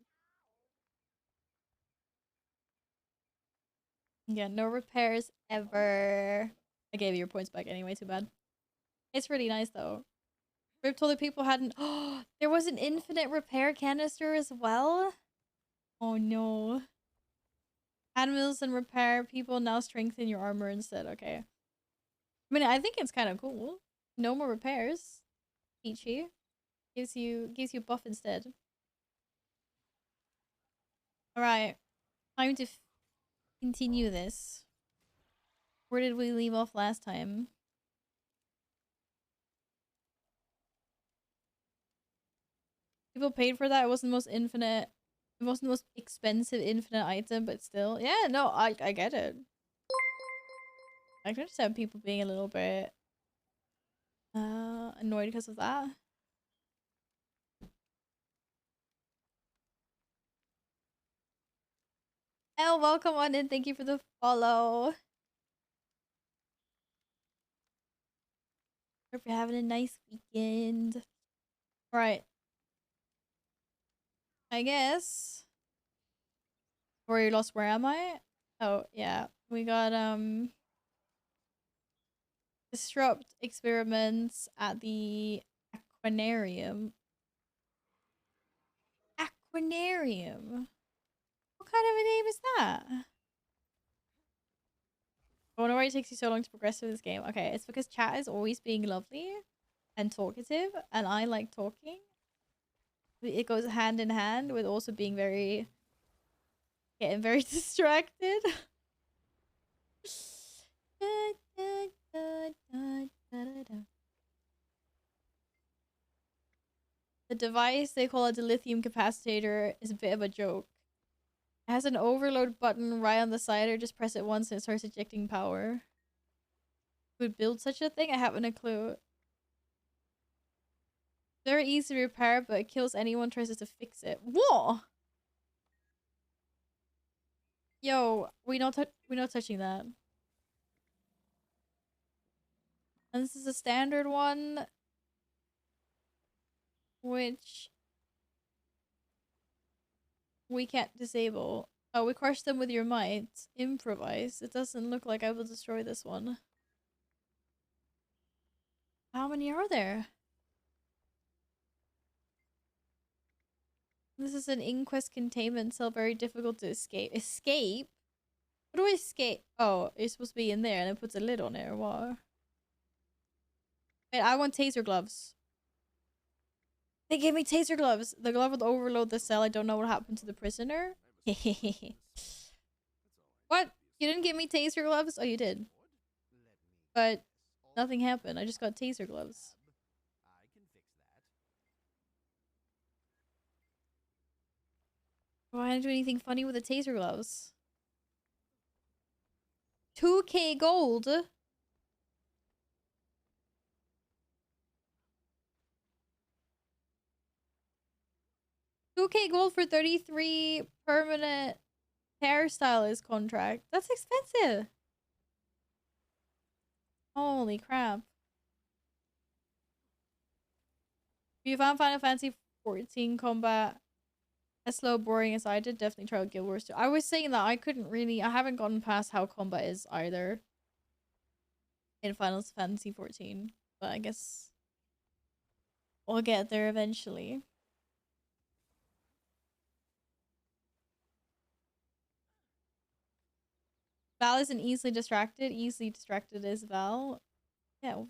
Yeah, no repairs ever. I gave you your points back anyway, too bad. It's really nice though. Rip told the people hadn't. Oh, there was an infinite repair canister as well? Oh no. Animals and repair people now strengthen your armor instead. Okay. I mean, I think it's kind of cool. No more repairs. Peachy. Gives you buff instead. Alright. Time to continue this. Where did we leave off last time? People paid for that. It wasn't the most infinite. It wasn't the most expensive infinite item, but still. Yeah, no, I get it. I can understand people being a little bit annoyed because of that. El, welcome on in. Thank you for the follow. Hope you're having a nice weekend. Right. I guess. Where you lost, where am I? Oh, yeah. We got disrupt experiments at the aquarium. Aquarium. What kind of a name is that? I wonder why it takes you so long to progress through this game. Okay, it's because chat is always being lovely and talkative, and I like talking. It goes hand in hand with also being getting very distracted. The device they call a dilithium capacitator is a bit of a joke. It has an overload button right on the side, or just press it once and it starts ejecting power. Would build such a thing? I haven't a clue. Very easy to repair, but it kills anyone who tries to fix it. What? Yo, we're not touching that. And this is a standard one, which we can't disable. Oh, we crush them with your might. Improvise. It doesn't look like I will destroy this one. How many are there? This is an inquest containment cell, very difficult to escape. Escape? What do I escape? Oh, it's supposed to be in there and it puts a lid on it or what? Wait, I want taser gloves. They gave me taser gloves. The glove will overload the cell. I don't know what happened to the prisoner. What? You didn't give me taser gloves? Oh, you did. But nothing happened. I just got taser gloves. Why didn't I do anything funny with the taser gloves? 2k gold? 2k gold for 33 permanent hairstylist contract. That's expensive. Holy crap. If you found Final Fantasy 14 combat as slow, boring as I did, definitely try out Guild Wars 2. I was saying that I haven't gotten past how combat is either in Final Fantasy 14. But I guess we'll get there eventually. Val isn't easily distracted. Easily distracted is Val. Yeah.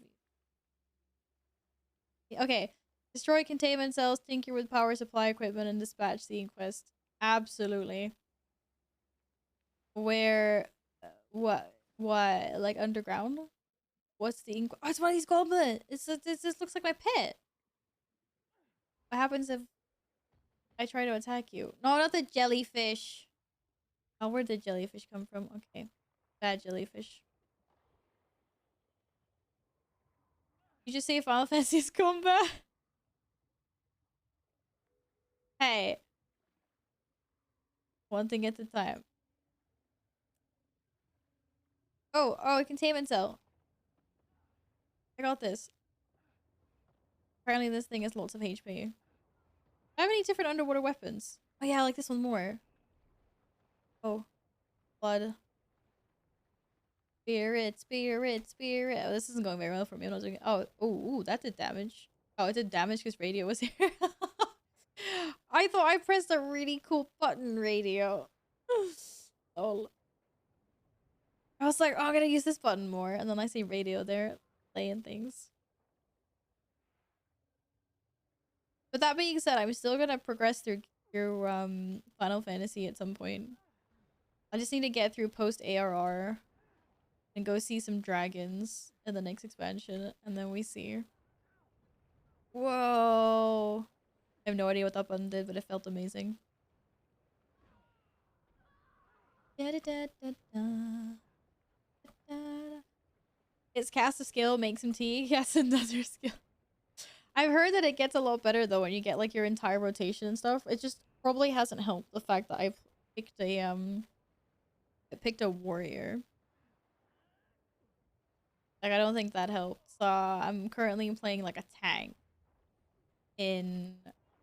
Okay. Destroy containment cells, tinker with power supply equipment, and dispatch the inquest. Absolutely. Where, what, like underground? What's the inquest? Oh, it's one of these goblins. This looks like my pet. What happens if I try to attack you? No, not the jellyfish. Oh, where'd the jellyfish come from? Okay. Bad jellyfish. You just say Final Fantasy's combat? Hey. One thing at a time. Oh, a containment cell. I got this. Apparently this thing has lots of HP. I have any different underwater weapons? Oh yeah, I like this one more. Oh. Blood. Spirit, spirit, spirit. Oh, this isn't going very well for me. I'm not doing it. Oh, ooh, that did damage. Oh, it did damage because radio was here. I thought I pressed a really cool button, radio. Oh. I was like, oh, I'm gonna use this button more. And then I see radio there playing things. But that being said, I'm still gonna progress through Final Fantasy at some point. I just need to get through post ARR and go see some dragons in the next expansion, and then we see. Whoa! I have no idea what that button did, but it felt amazing. Its cast of skill makes him T. Yes, another skill. I've heard that it gets a lot better though when you get like your entire rotation and stuff. It just probably hasn't helped the fact that I picked a warrior. Like I don't think that helped. So I'm currently playing like a tank in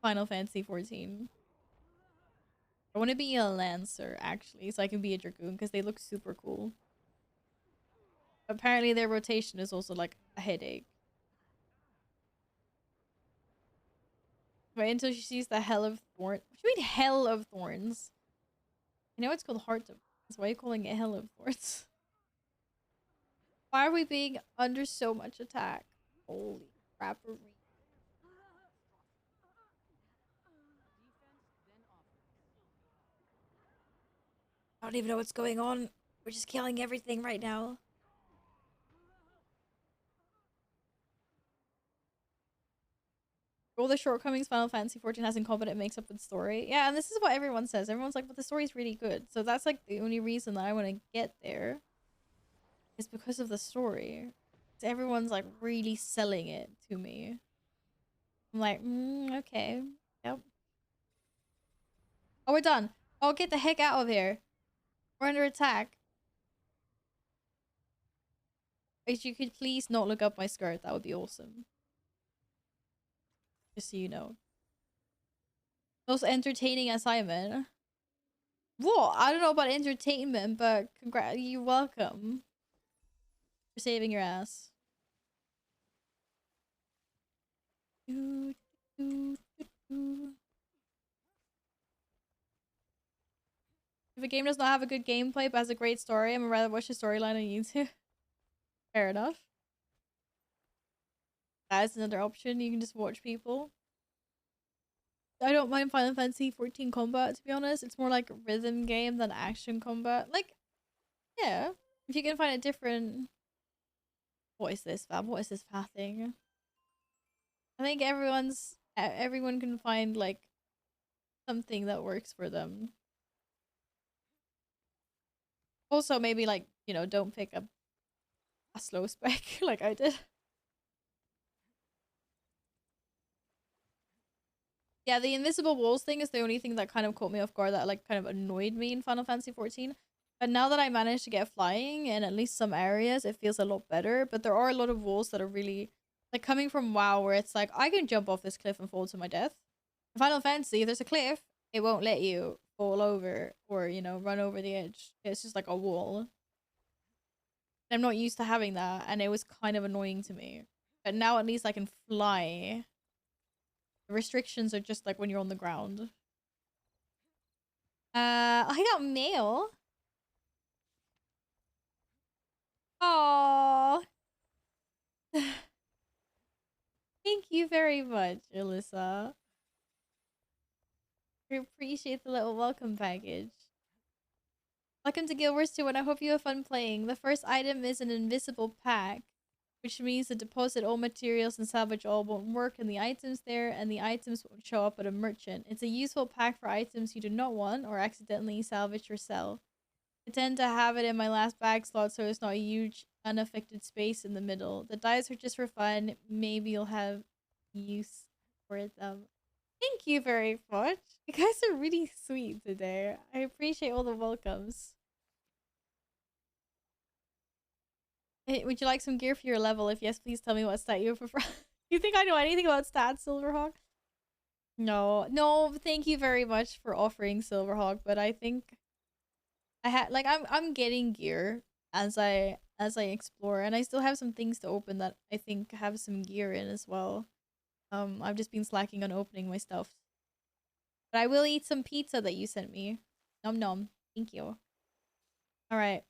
Final Fantasy 14. I want to be a lancer actually, so I can be a dragoon because they look super cool. Apparently their rotation is also like a headache. Wait until she sees the Hell of Thorns. What do you mean Hell of Thorns? You know it's called Heart of Thorns. Why are you calling it Hell of Thorns? Why are we being under so much attack? Holy crap. I don't even know what's going on. We're just killing everything right now. All the shortcomings Final Fantasy 14 has in combat, it makes up with story. Yeah, and this is what everyone says. Everyone's like, but the story's really good. So that's like the only reason that I want to get there. Is because of the story. Everyone's like really selling it to me. I'm like, okay. Yep. Oh, we're done. Oh, get the heck out of here. We're under attack. If you could please not look up my skirt, that would be awesome. Just so you know. Most entertaining assignment. What? I don't know about entertainment, but you're welcome. For saving your ass. If a game does not have a good gameplay but has a great story, I'm rather watch the storyline on YouTube. Fair enough. That is another option. You can just watch people. I don't mind Final Fantasy 14 combat, to be honest. It's more like a rhythm game than action combat. Like, yeah. If you can find a different... What is this, fam? What is this pathing? I think everyone can find, like, something that works for them. Also, maybe, like, you know, don't pick a slow spec like I did. Yeah, the invisible walls thing is the only thing that kind of caught me off guard, that like kind of annoyed me in Final Fantasy 14. But now that I managed to get flying in at least some areas, it feels a lot better. But there are a lot of walls that are really like coming from WoW, where it's like I can jump off this cliff and fall to my death. In Final Fantasy, if there's a cliff, it won't let you fall over or, you know, run over the edge. It's just like a wall. I'm not used to having that, and it was kind of annoying to me. But now at least I can fly. The restrictions are just like when you're on the ground. I got mail. Oh, thank you very much, Alyssa. I appreciate the little welcome package. Welcome to Guild Wars 2, and I hope you have fun playing. The first item is an invisible pack, which means to deposit all materials and salvage all won't work, and the items there, and the items won't show up at a merchant. It's a useful pack for items you do not want or accidentally salvage or sell. I tend to have it in my last bag slot so it's not a huge unaffected space in the middle. The dice are just for fun. Maybe you'll have use for them. Thank you very much. You guys are really sweet today. I appreciate all the welcomes. Hey, would you like some gear for your level? If yes, please tell me what stat you prefer. You think I know anything about stats, Silverhawk? No, thank you very much for offering, Silverhawk, but I think I'm getting gear as I explore, and I still have some things to open that I think have some gear in as well. I've just been slacking on opening my stuff. But I will eat some pizza that you sent me. Nom nom. Thank you. Alright.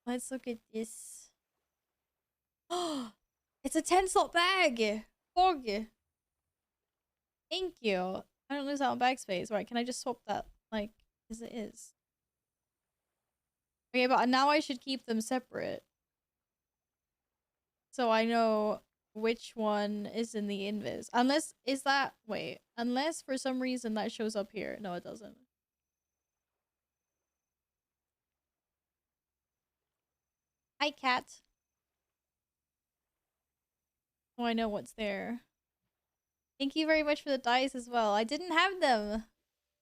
Let's look at this. Oh, it's a 10-slot bag! Fog! Thank you. I don't lose out on bag space. Right, can I just swap that, like, as it is? Okay, but now I should keep them separate. So I know which one is in the invis. Unless, wait. Unless for some reason that shows up here. No, it doesn't. Hi, cat. Oh, I know what's there. Thank you very much for the dice as well. I didn't have them.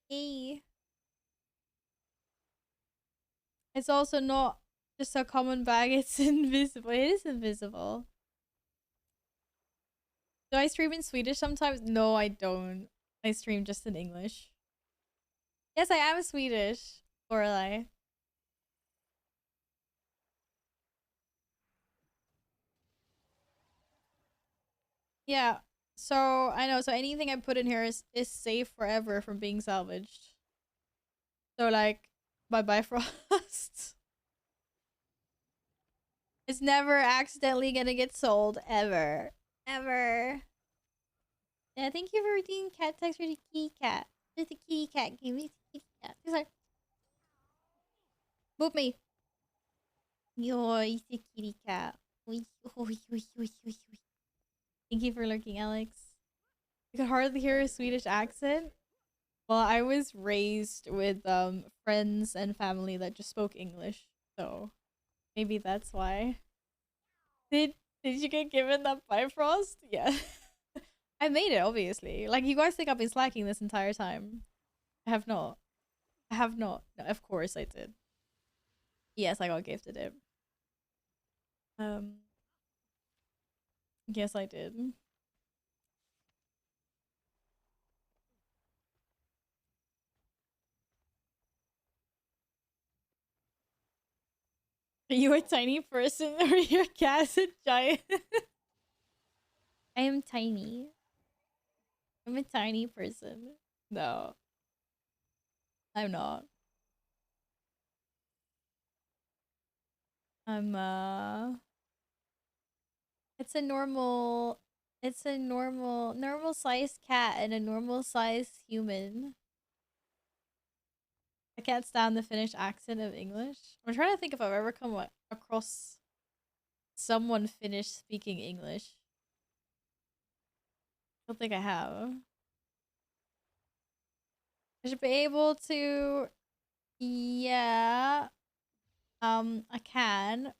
Hey. It's also not just a common bag. It's invisible. It is invisible. Do I stream in Swedish sometimes? No, I don't. I stream just in English. Yes, I am Swedish. Lorelai. Yeah. So, I know. So anything I put in here is safe forever from being salvaged. So, like, my Bifrost. It's never accidentally gonna get sold. Ever. Ever. Yeah, thank you for redeeming cat text for the kitty cat. There's the kitty cat. Give me the kitty cat. Sorry. Move me. Yo, it's the kitty cat. Thank you for lurking, Alex. You could hardly hear a Swedish accent. Well, I was raised with friends and family that just spoke English, so maybe that's why. Did you get given that Bifrost? Yeah. I made it, obviously. Like, you guys think I've been slacking this entire time. I have not. I have not. No, of course I did. Yes, I got gifted it. Yes, I did. Are you a tiny person or your cat's a giant? I am tiny. I'm a tiny person. No. I'm not. It's a normal sized cat and a normal sized human. I can't stand the Finnish accent of English. I'm trying to think if I've ever come across someone Finnish speaking English. I don't think I have. I should be able to, yeah. I can,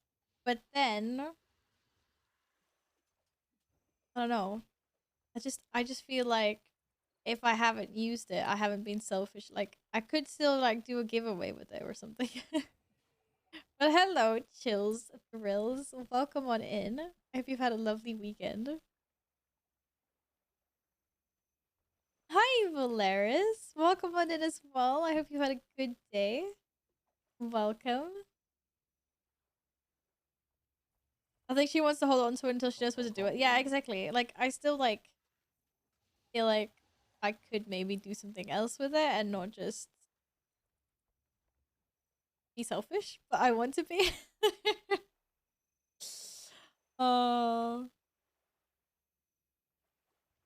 but then I don't know. I just feel like if I haven't used it, I haven't been selfish. Like, I could still like do a giveaway with it or something. But hello, chills, thrills. Welcome on in. I hope you've had a lovely weekend. Hi, Valeris. Welcome on in as well. I hope you had a good day. Welcome. I think she wants to hold on to it until she knows what to do it. Yeah, exactly. Like, I still like feel like I could maybe do something else with it and not just be selfish, but I want to be. Oh.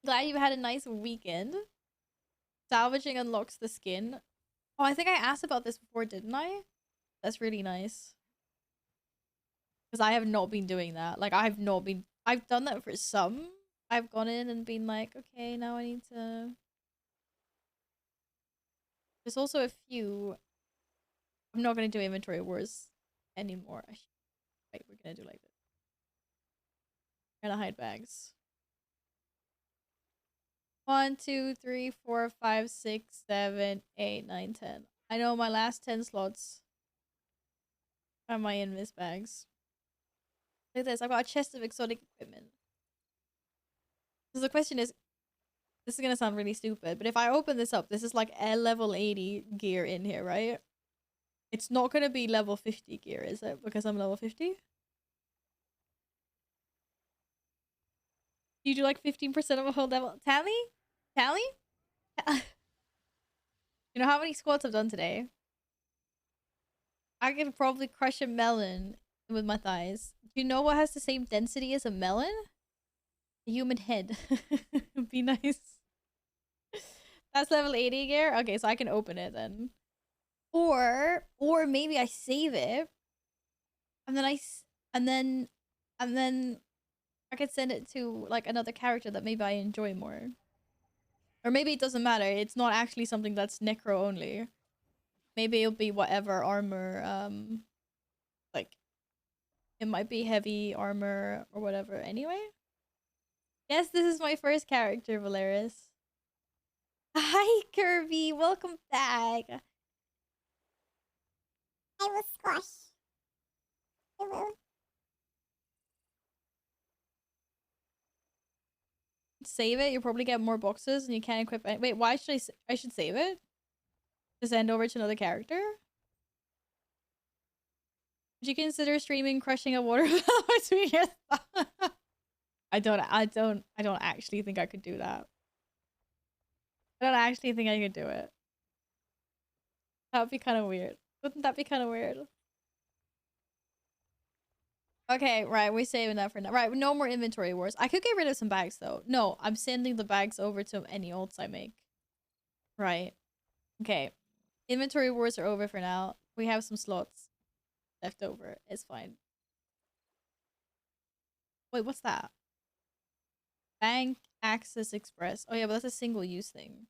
Glad you had a nice weekend. Salvaging unlocks the skin. Oh, I think I asked about this before, didn't I? That's really nice. Because I have not been doing that. Like, I've done that for some. I've gone in and been like, okay, now I need to... There's also a few... I'm not going to do inventory wars anymore. Wait, we're going to do like this. We're going to hide bags. 1, 2, 3, 4, 5, 6, 7, 8, 9, 10. I know my last 10 slots are my invis bags. Look at this. I've got a chest of exotic equipment. So the question is, this is going to sound really stupid, but if I open this up, this is like a level 80 gear in here, right? It's not going to be level 50 gear, is it? Because I'm level 50? You do like 15% of a whole level. Tally? Tally? You know how many squats I've done today? I could probably crush a melon with my thighs. Do you know what has the same density as a melon? A human head. Would be nice. That's level 80 gear? Okay, so I can open it then. Or maybe I save it. And then and then I could send it to like another character that maybe I enjoy more. Or maybe it doesn't matter. It's not actually something that's necro only. Maybe it'll be whatever armor, like, it might be heavy armor or whatever anyway. Yes, this is my first character, Valeris. Hi, Kirby! Welcome back! I will squash. Hello. Save it, you'll probably get more boxes and you can't equip it. Wait, why should I should save it? To send over to another character? Would you consider streaming crushing a watermelon between your thumbs? I don't actually think I could do that. I don't actually think I could do it. That would be kind of weird. Wouldn't that be kind of weird? Okay, right, we're saving that for now. Right, no more inventory wars. I could get rid of some bags, though. No, I'm sending the bags over to any ults I make. Right. Okay. Inventory wars are over for now. We have some slots left over. It's fine. Wait, what's that? Bank Access Express. Oh yeah, but that's a single-use thing.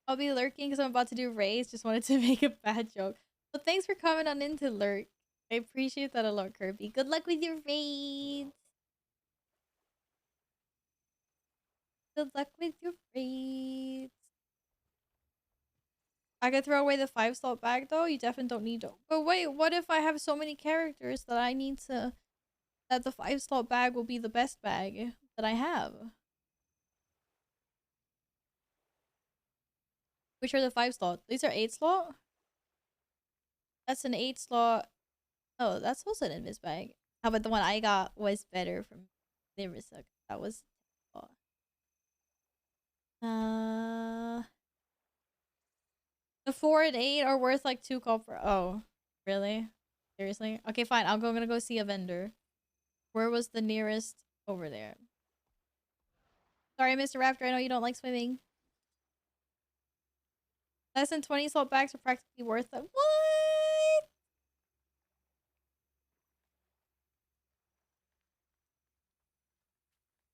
I'll be lurking because I'm about to do raids. Just wanted to make a bad joke. But thanks for coming on in to lurk. I appreciate that a lot, Kirby. Good luck with your raids. Good luck with your raids. I could throw away the 5-slot bag though. You definitely don't need to. But wait, what if I have so many characters that I need to... That the 5-slot bag will be the best bag that I have? Which are the 5-slot? These are 8-slot? That's an 8-slot. Oh, that's also an invis bag. How about the one I got was better from Nerissa? That was... The 4 and 8 are worth like 2 copper. Oh, really? Seriously? Okay, fine. I'm gonna go see a vendor. Where was the nearest? Over there. Sorry, Mr. Raptor. I know you don't like swimming. Less than 20 slot bags are practically worth it. What?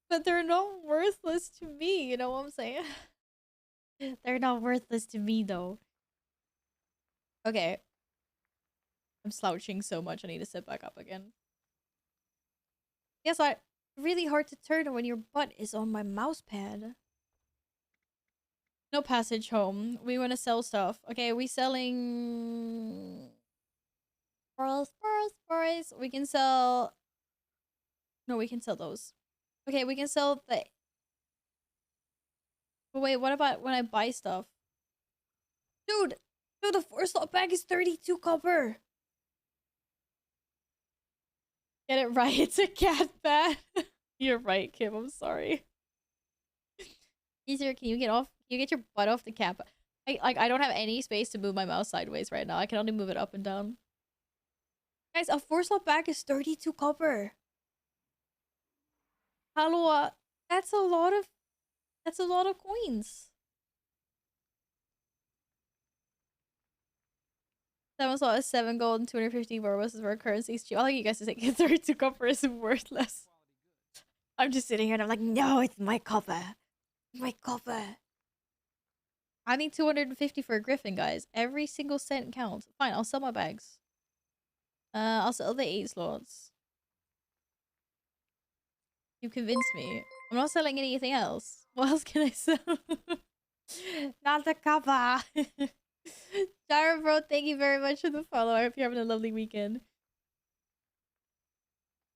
But they're not worthless to me. You know what I'm saying? They're not worthless to me, though. Okay. I'm slouching so much. I need to sit back up again. Yes, really hard to turn when your butt is on my mouse pad. No passage home. We want to sell stuff. Okay, we selling... Boris. We can sell... No, we can sell those. Okay, we can sell the... But wait, what about when I buy stuff? Dude, the 4-slot bag is 32 copper. Get it right, it's a cat bag. You're right, Kim, I'm sorry. Easier, can you get your butt off the cat? I don't have any space to move my mouse sideways right now. I can only move it up and down. Guys, a 4-slot bag is 32 copper. Hello, that's a lot of coins. 7 slot is 7 gold and 250 versus our currency is cheap. I like you guys to say 32 copper is worthless. I'm just sitting here and I'm like, no, it's my copper. My copper. I need 250 for a griffin, guys. Every single cent counts. Fine, I'll sell my bags. I'll sell the 8 slots. You convinced me. I'm not selling anything else. What else can I sell? Not the copper. Jara, bro, thank you very much for the follow. I hope you're having a lovely weekend.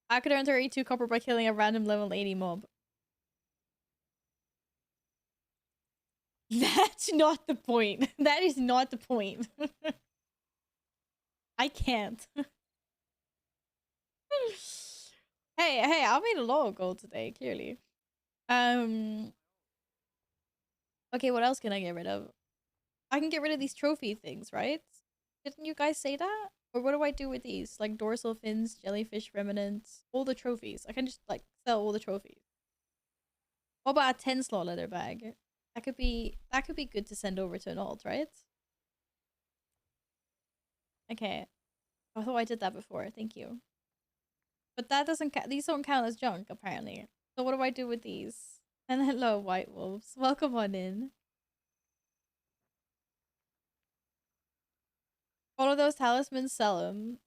I could earn 32 copper by killing a random level 80 mob. That's not the point. That is not the point. I can't. Hey, I made a lot of gold today, clearly. Okay, what else can I get rid of? I can get rid of these trophy things, right? Didn't you guys say that? Or what do I do with these? Like dorsal fins, jellyfish remnants, all the trophies. I can just like sell all the trophies. What about a 10 slot leather bag? That could be good to send over to an alt, right? Okay. I thought I did that before. Thank you. But that doesn't these don't count as junk, apparently. So what do I do with these? And hello, white wolves. Welcome on in. All of those talismans, sell them.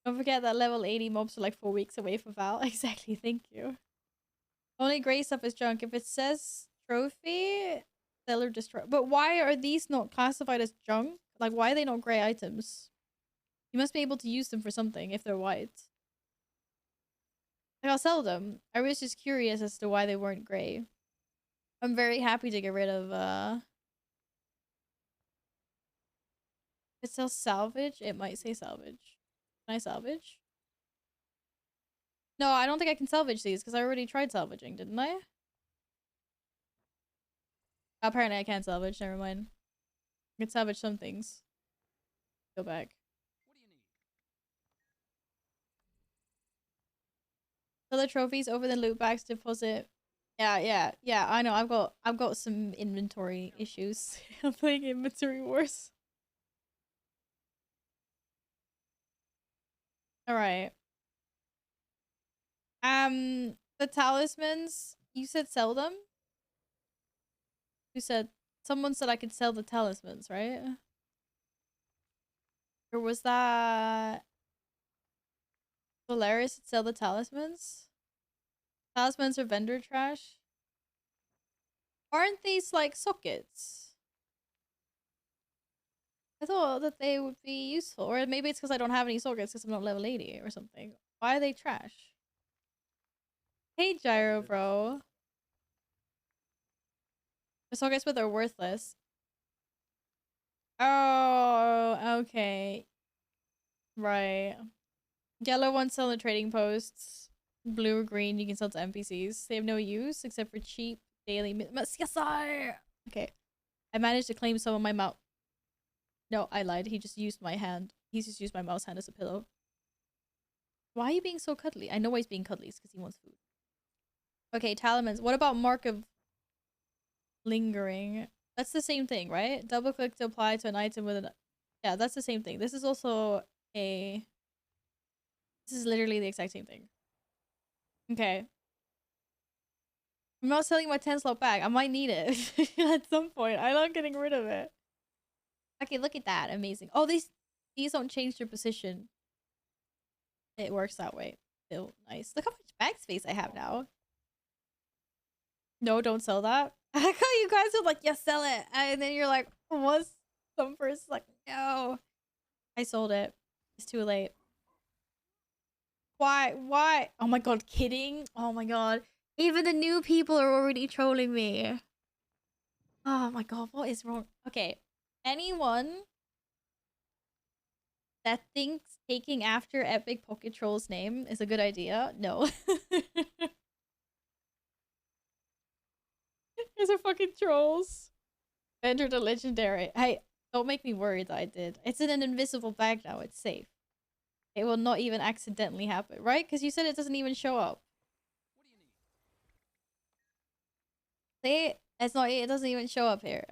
Don't forget that level 80 mobs are like 4 weeks away from Val. Exactly, thank you. Only grey stuff is junk. If it says trophy, sell or destroy. But why are these not classified as junk? Like, why are they not grey items? You must be able to use them for something if they're white. Like, I'll sell them. I was just curious as to why they weren't grey. I'm very happy to get rid of, If it sells salvage, it might say salvage. Can I salvage? No, I don't think I can salvage these because I already tried salvaging, didn't I? Apparently I can't salvage, never mind. I can salvage some things. Go back. Sell the trophies over the loot bags, deposit. Yeah, I know. I've got some inventory issues. I'm playing inventory wars. Alright. The talismans, you said sell them? You said someone said I could sell the talismans, right? Or was that Solaris to sell the talismans? Talismans are vendor trash? Aren't these like sockets? I thought that they would be useful. Or maybe it's because I don't have any sockets because I'm not level 80 or something. Why are they trash? Hey, Gyro, bro. The sockets, but they're worthless. Oh, okay. Right. Yellow ones sell in trading posts. Blue or green, you can sell to NPCs. They have no use except for cheap daily. Yes, okay. I managed to claim some of my mouse. No, I lied. He just used my hand. He's just used my mouse hand as a pillow. Why are you being so cuddly? I know why he's being cuddly. It's because he wants food. Okay, talismans. What about mark of lingering? That's the same thing, right? Double click to apply to an item with an... Yeah, that's the same thing. This is also a... This is literally the exact same thing. Okay. I'm not selling my 10 slot bag. I might need it at some point. I'm not getting rid of it. Okay, look at that. Amazing. Oh, these don't change their position. It works that way. Still nice. Look how much bag space I have now. No, don't sell that. I like how you guys are like, yeah, sell it. And then you're like, what's some person's like, no. I sold it. It's too late. Why? Oh my god, kidding? Oh my god. Even the new people are already trolling me. Oh my god, what is wrong? Okay. Anyone that thinks taking after Epic Pocket Troll's name is a good idea? No. These are fucking trolls. Enter the legendary. Hey, don't make me worried that I did. It's in an invisible bag now. It's safe. It will not even accidentally happen, right? Because you said it doesn't even show up. See? It's not. It doesn't even show up here.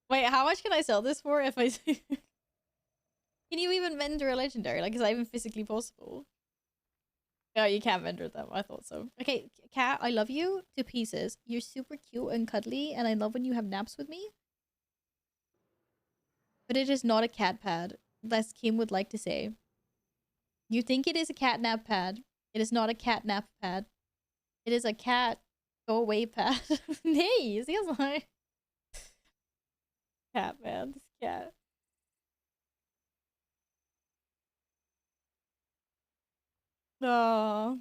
Wait, how much can I sell this for if I... Can you even vendor a legendary? Like, is that even physically possible? No, you can't vendor them. I thought so. Okay, cat, I love you to pieces. You're super cute and cuddly, and I love when you have naps with me. But it is not a cat pad, as Kim would like to say. You think it is a cat nap pad. It is not a cat nap pad. It is a cat go away pad. Hey, see like cat, man. This cat. No.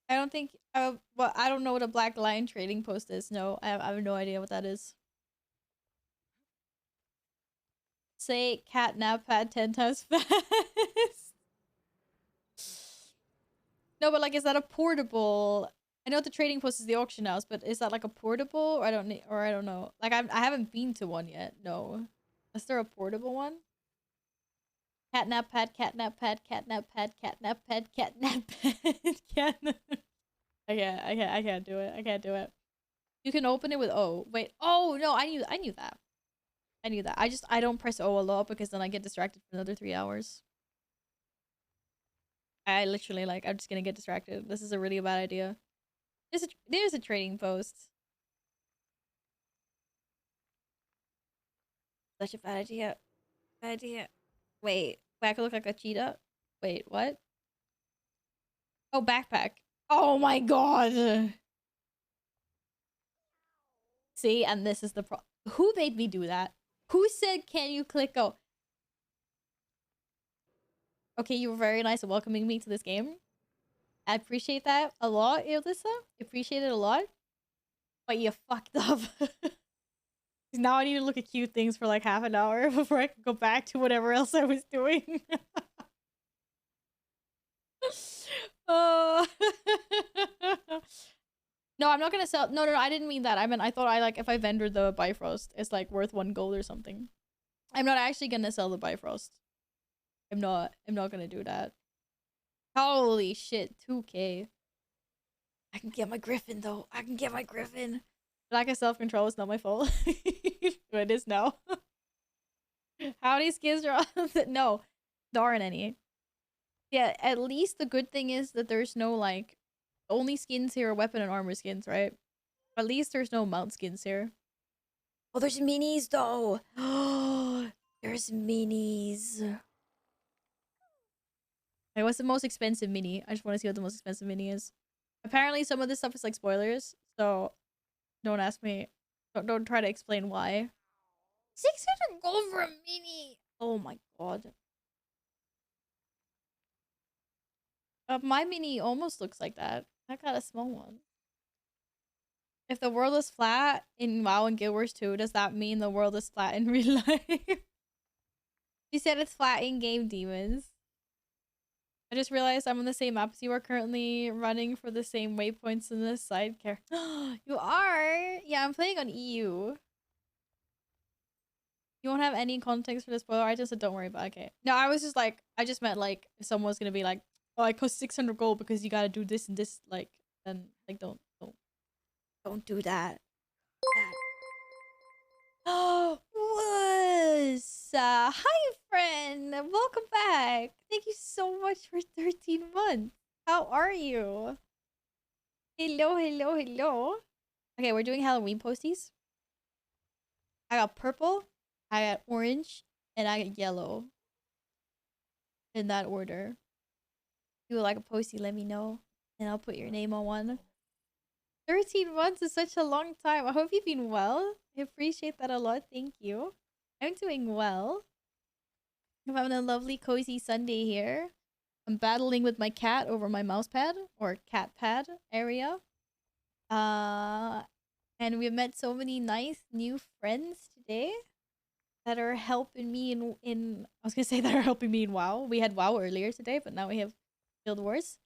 I don't think. Well, I don't know what a black lion trading post is. No, I have no idea what that is. Say cat nap pad 10 times fast. No, but like, is that a portable? I know the trading post is the auction house, but is that like a portable? Or I don't know. Like, I haven't been to one yet. No. Is there a portable one? Catnap pad, catnap pad, catnap pad, catnap pad, catnap pad, catnap. I can't do it. I can't do it. You can open it with O. Wait. Oh no, I knew that. I knew that. I don't press O a lot because then I get distracted for another 3 hours. I literally like I'm just gonna get distracted. This is a really bad idea. There's a trading post. Such a bad idea. Bad idea. Wait, I could look like a cheetah. Wait, what? Oh, backpack. Oh my god. See, and this is the problem. Who made me do that? Who said, can you click go? Okay, you were very nice at welcoming me to this game. I appreciate that a lot, Alyssa. Appreciate it a lot. But you fucked up. Now I need to look at cute things for like half an hour before I can go back to whatever else I was doing. Oh. No, I'm not gonna sell. No, I didn't mean that. I meant I thought if I vendor the Bifrost, it's like worth 1 gold or something. I'm not actually gonna sell the Bifrost. I'm not gonna do that. Holy shit, 2K. I can get my Griffin though. I can get my Griffin. Lack of self-control is not my fault. It is now. How many skins are on? No, there aren't any. Yeah, at least the good thing is that there's no like only skins here are weapon and armor skins, right? At least there's no mount skins here. Oh, there's minis though. Oh, there's minis. Okay, what's the most expensive mini? I just want to see what the most expensive mini is. Apparently, some of this stuff is like spoilers, so don't ask me. Don't try to explain why. 600 gold for a mini. Oh my god. My mini almost looks like that. I got a small one. If the world is flat in WoW and Guild Wars 2, does that mean the world is flat in real life? She said it's flat in game, demons. I just realized I'm on the same map as you are currently running for the same waypoints in this side character. You are? Yeah, I'm playing on EU. You won't have any context for the spoiler items, so don't worry about it. Okay. No, I was just like, I just meant like, if someone's gonna be like, oh, I cost 600 gold because you gotta do this and this, like, then, like, don't do that. Oh, was hi, friend. Welcome back. Thank you so much for 13 months. How are you? Hello. Okay, we're doing Halloween posties. I got purple, I got orange, and I got yellow. In that order. If you would like a postie, let me know, and I'll put your name on one. 13 months is such a long time. I hope you've been well. I appreciate that a lot. Thank you. I'm doing well. I'm having a lovely cozy Sunday here. I'm battling with my cat over my mouse pad or cat pad area. And we've met so many nice new friends today that are helping me in I was gonna say that are helping me in WoW. We had WoW earlier today, but now we have Guild Wars.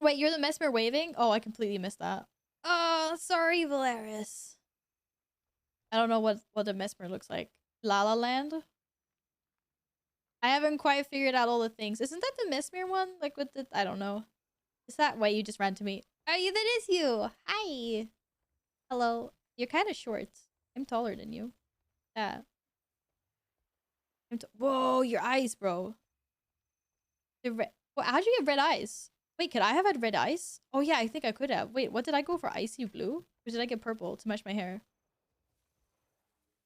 Wait, you're the Mesmer waving? Oh, I completely missed that. Oh, sorry, Valeris. I don't know what the Mesmer looks like. La La Land? I haven't quite figured out all the things. Isn't that the Mesmer one? Like with the... I don't know. Is that... Wait, you just ran to me. Oh, you, that is you! Hi! Hello. You're kind of short. I'm taller than you. Yeah. Whoa, your eyes, bro. The red... Well, how'd you get red eyes? Wait, could I have had red eyes? Oh yeah, I think I could have. Wait, what did I go for? Icy blue? Or did I get purple to match my hair?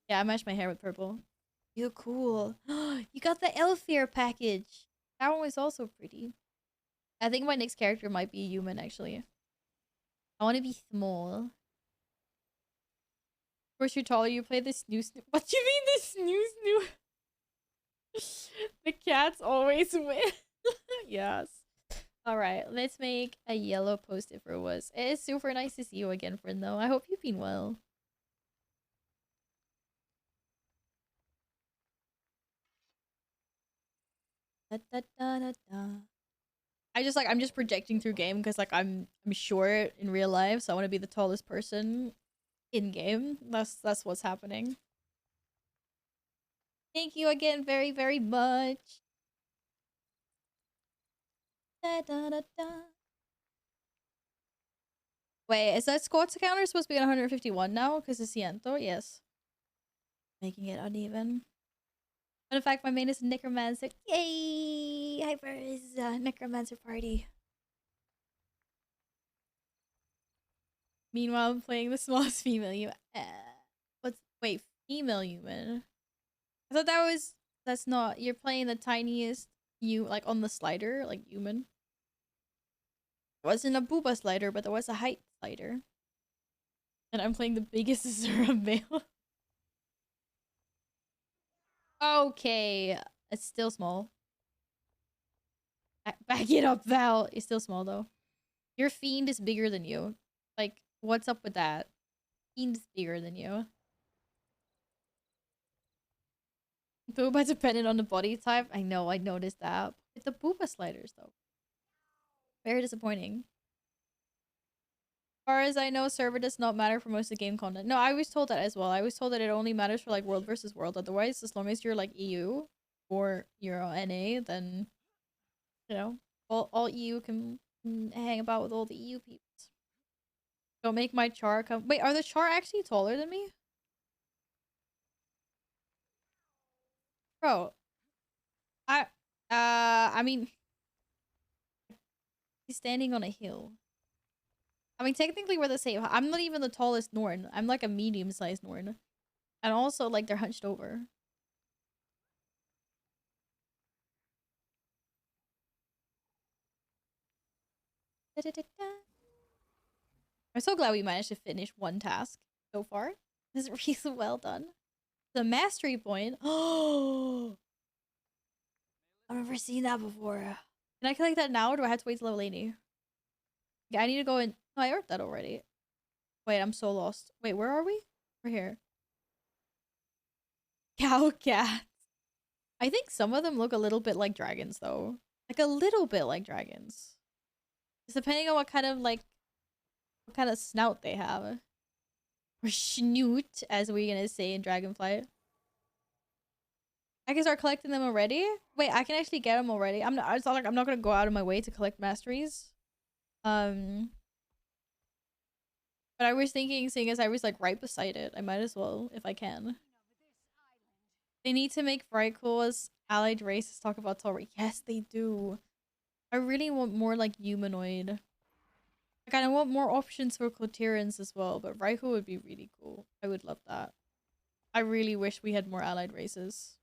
Yeah, I matched my hair with purple. You're cool. You got the Elfir package. That one was also pretty. I think my next character might be a human, actually. I want to be small. Of course, you're taller. You play the snoo. What do you mean the snoo? The cats always win. Yes. Alright, let's make a yellow post-it for was. It is super nice to see you again, friend, though. I hope you've been well. Da, da, da, da, da. I'm just projecting through game because like I'm short in real life, so I want to be the tallest person in game. That's what's happening. Thank you again very, very much. Da, da, da, da. Wait, is that squad counter supposed to be at 151 now? Because it's Ciento? Yes. Making it uneven. But in fact, my main is Necromancer. Yay! Hyper is Necromancer party. Meanwhile, I'm playing the smallest female human. Wait, female human? I thought that's not, you're playing the tiniest, like on the slider, like human. It wasn't a booba slider, but there was a height slider. And I'm playing the biggest Azura male. Okay, it's still small. Back it up, Val. It's still small, though. Your fiend is bigger than you. Like, what's up with that? Fiend's bigger than you. Booba dependent on the body type. I know, I noticed that. It's the booba sliders, though. Very disappointing. As far as I know, server does not matter for most of the game content. No, I was told that as well. I was told that it only matters for like world versus world. Otherwise, as long as you're like EU or you're NA, then you know all EU can hang about with all the EU peeps. Don't make my char come. Wait, are the char actually taller than me? Bro, I mean, he's standing on a hill. I mean, technically we're the same. I'm not even the tallest Norn. I'm like a medium-sized Norn. And also, like, they're hunched over. I'm so glad we managed to finish one task so far. This is really well done. The mastery point. Oh, I've never seen that before. Can I collect that now, or do I have to wait till level 80? Yeah, I need to go in. Oh, I earned that already. Wait, I'm so lost. Wait, where are we? We're here. Cow cats. I think some of them look a little bit like dragons, though. Like a little bit like dragons. It's depending on what kind of snout they have. Or schnoot, as we're gonna say in Dragonflight. I can start collecting them already? Wait, I can actually get them already. I'm not gonna go out of my way to collect masteries. But I was thinking, seeing as I was like right beside it, I might as well if I can. They need to make Vrykula's allied races talk about Tori. Yes, they do. I really want more like humanoid. Like I want more options for Cloterians as well, but Vrykula would be really cool. I would love that. I really wish we had more allied races.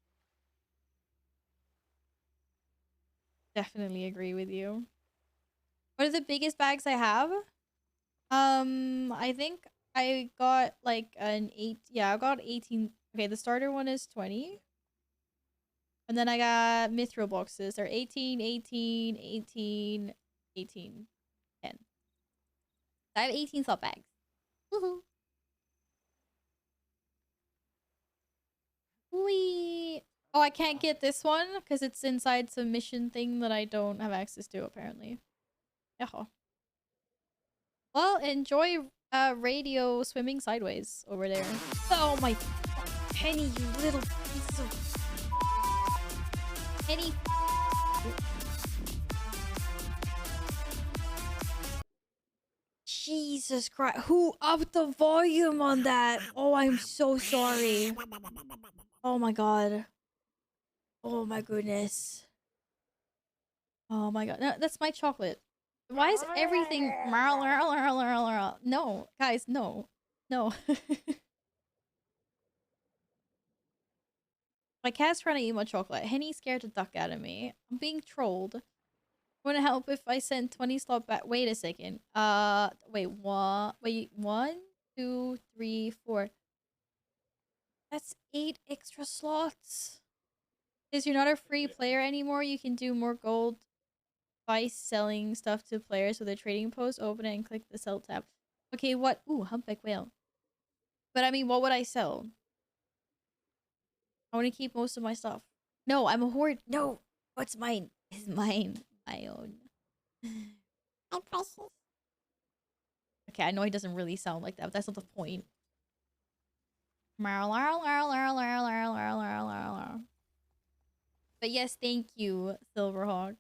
Definitely agree with you. What are the biggest bags I have? I think I got like an 8. Yeah, I got 18. Okay, the starter one is 20. And then I got mithril boxes. They're 18, 18, 18, 18, 10. I have 18 slot bags. Woohoo! Whee! Oh, I can't get this one because it's inside some mission thing that I don't have access to, apparently. Yeah. Well, enjoy Radio swimming sideways over there. Oh my Penny, you little piece of Penny. Jesus Christ. Who upped the volume on that? Oh, I'm so sorry. Oh my god. Oh my goodness. Oh my god. No, that's my chocolate. Why is everything... No, guys, no. No. My cat's trying to eat my chocolate. Henny's scared the duck out of me. I'm being trolled. Wanna help if I send 20 slot back? Wait a second. Wait, one, two, three, four. That's 8 extra slots. Because you're not a free player anymore, you can do more gold by selling stuff to players with a trading post. Open it and click the sell tab. Okay, what? Ooh, humpback whale. But I mean, what would I sell? I want to keep most of my stuff. No, I'm a hoard. No, what's mine is mine. My own. I'm precious. Okay, I know he doesn't really sound like that, but that's not the point. But yes, thank you, Silverhawk.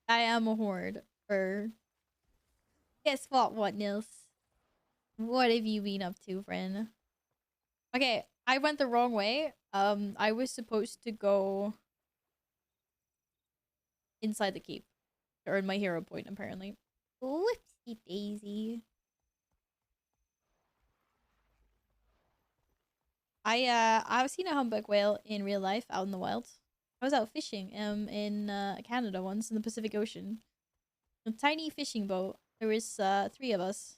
I am a hoard. Guess what, Nils? What have you been up to, friend? Okay, I went the wrong way. I was supposed to go inside the keep to earn my hero point, apparently. Whoopsie daisy. I've seen a humpback whale in real life out in the wild. I was out fishing in Canada once in the Pacific Ocean. A tiny fishing boat. There was 3 of us.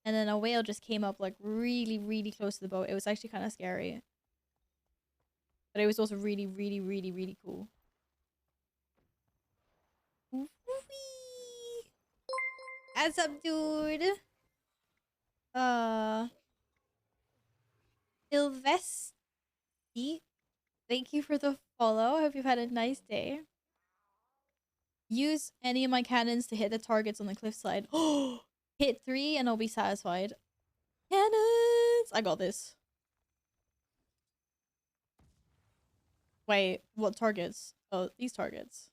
And then a whale just came up like really, really close to the boat. It was actually kind of scary. But it was also really, really, really, really cool. What's up, dude? Ilvesti, thank you for the follow. I hope you've had a nice day. Use any of my cannons to hit the targets on the cliffside. Hit 3 and I'll be satisfied. Cannons! I got this. Wait, what targets? Oh, these targets.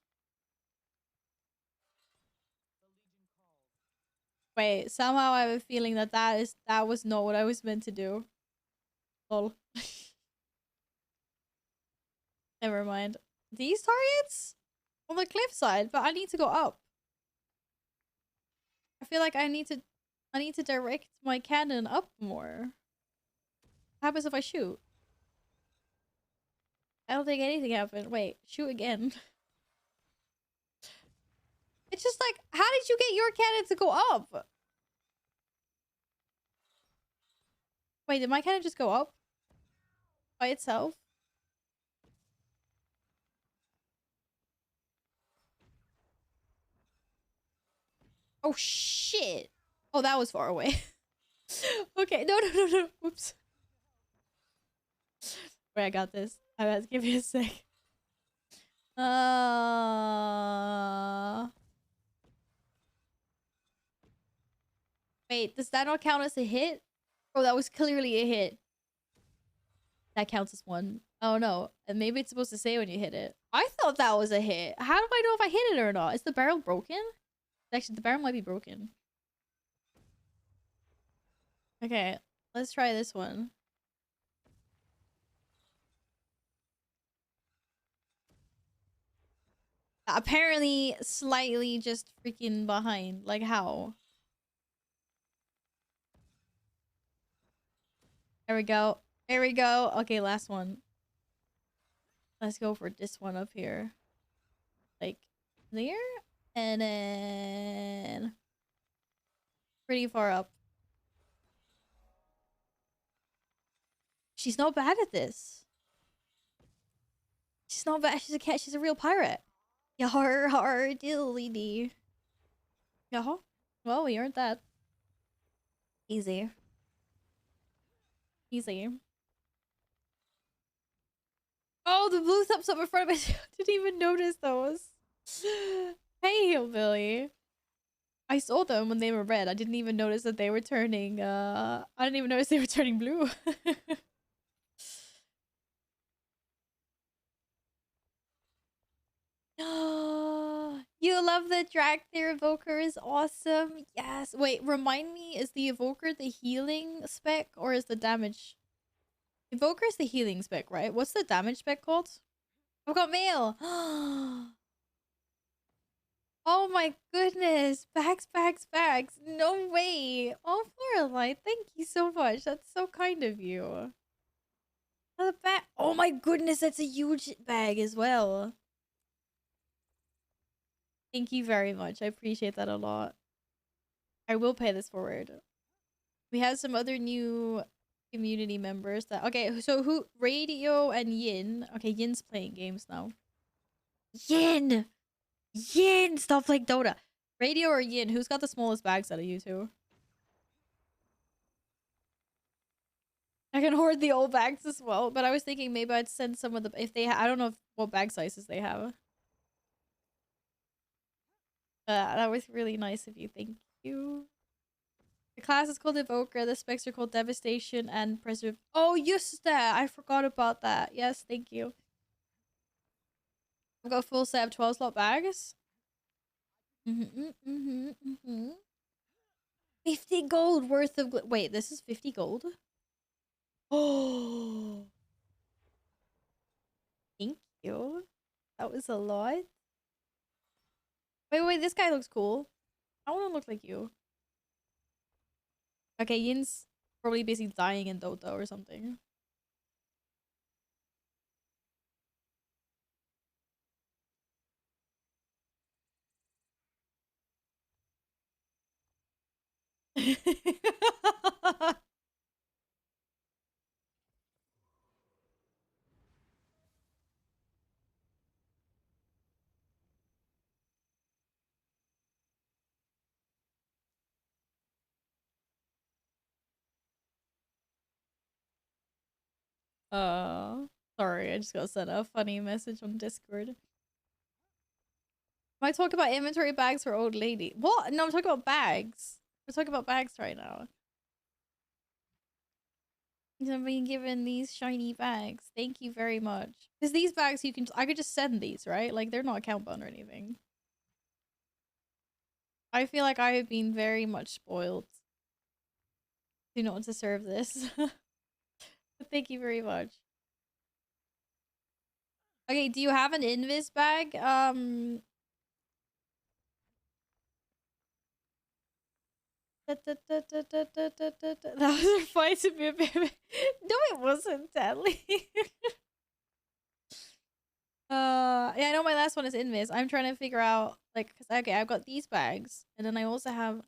Wait, somehow I have a feeling that that was not what I was meant to do. Lol. Never mind. These targets? On the cliffside, but I need to go up. I feel like I need to direct my cannon up more. What happens if I shoot? I don't think anything happened. Wait, shoot again. It's just like, how did you get your cannon to go up? Wait, did my cannon just go up? By itself? Oh shit! Oh, that was far away. Okay, no. Oops. Wait, I got this. I have to give you a sec. Wait, does that not count as a hit? Oh, that was clearly a hit. That counts as 1. Oh no, and maybe it's supposed to say when you hit it. I thought that was a hit. How do I know if I hit it or not? Is the barrel broken? Actually, the barrel might be broken. Okay, let's try this one. Apparently, slightly just freaking behind. Like, how? There we go. There we go. Okay, last one. Let's go for this one up here. Like, there? And then... pretty far up. She's not bad at this. She's not bad. She's a cat. She's a real pirate. Yar, har, dilly dee. Yaho. Well, we earned that. Easy. Easy. Oh, the blue thumbs up in front of me. Didn't even notice those. Hey, Hillbilly. I saw them when they were red. I didn't even notice that they were turning I didn't even notice they were turning blue. You love the drag their evoker is awesome. Yes. Wait, remind me, is the evoker the healing spec or is the damage? Evoker is the healing spec, right? What's the damage spec called? I've got mail. Oh my goodness. Bags, bags, bags. No way. Oh, Floralight, thank you so much. That's so kind of you. The bag. Oh my goodness, that's a huge bag as well. Thank you very much. I appreciate that a lot. I will pay this forward. We have some other new community members that... Okay, so who... Radio and Yin. Okay, Yin's playing games now. Yin! Yin! Stop playing Dota. Radio or Yin? Who's got the smallest bags out of you two? I can hoard the old bags as well, but I was thinking maybe I'd send some of the... If they... I don't know what bag sizes they have. That was really nice of you. Thank you. The class is called Evoker. The specs are called Devastation and Preserve. Oh, just that. I forgot about that. Yes, thank you. I've got a full set of 12 slot bags. 50 gold worth of... Wait, this is 50 gold? Oh. Thank you. That was a lot. Wait, this guy looks cool. I want to look like you. Okay, Yin's probably basically dying in Dota or something. Sorry, I just got sent a funny message on Discord. Am I talking about inventory bags for old lady? What? No, I'm talking about bags. We're talking about bags right now. I'm being given these shiny bags. Thank you very much. Because these bags you can... I could just send these, right? Like, they're not account bound or anything. I feel like I have been very much spoiled. Do not deserve this. But thank you very much. Okay, do you have an invis bag? That was a fight to be a baby. No, it wasn't, sadly. Yeah, I know my last one is invis. I'm trying to figure out, like, cause okay, I've got these bags, and then I also have...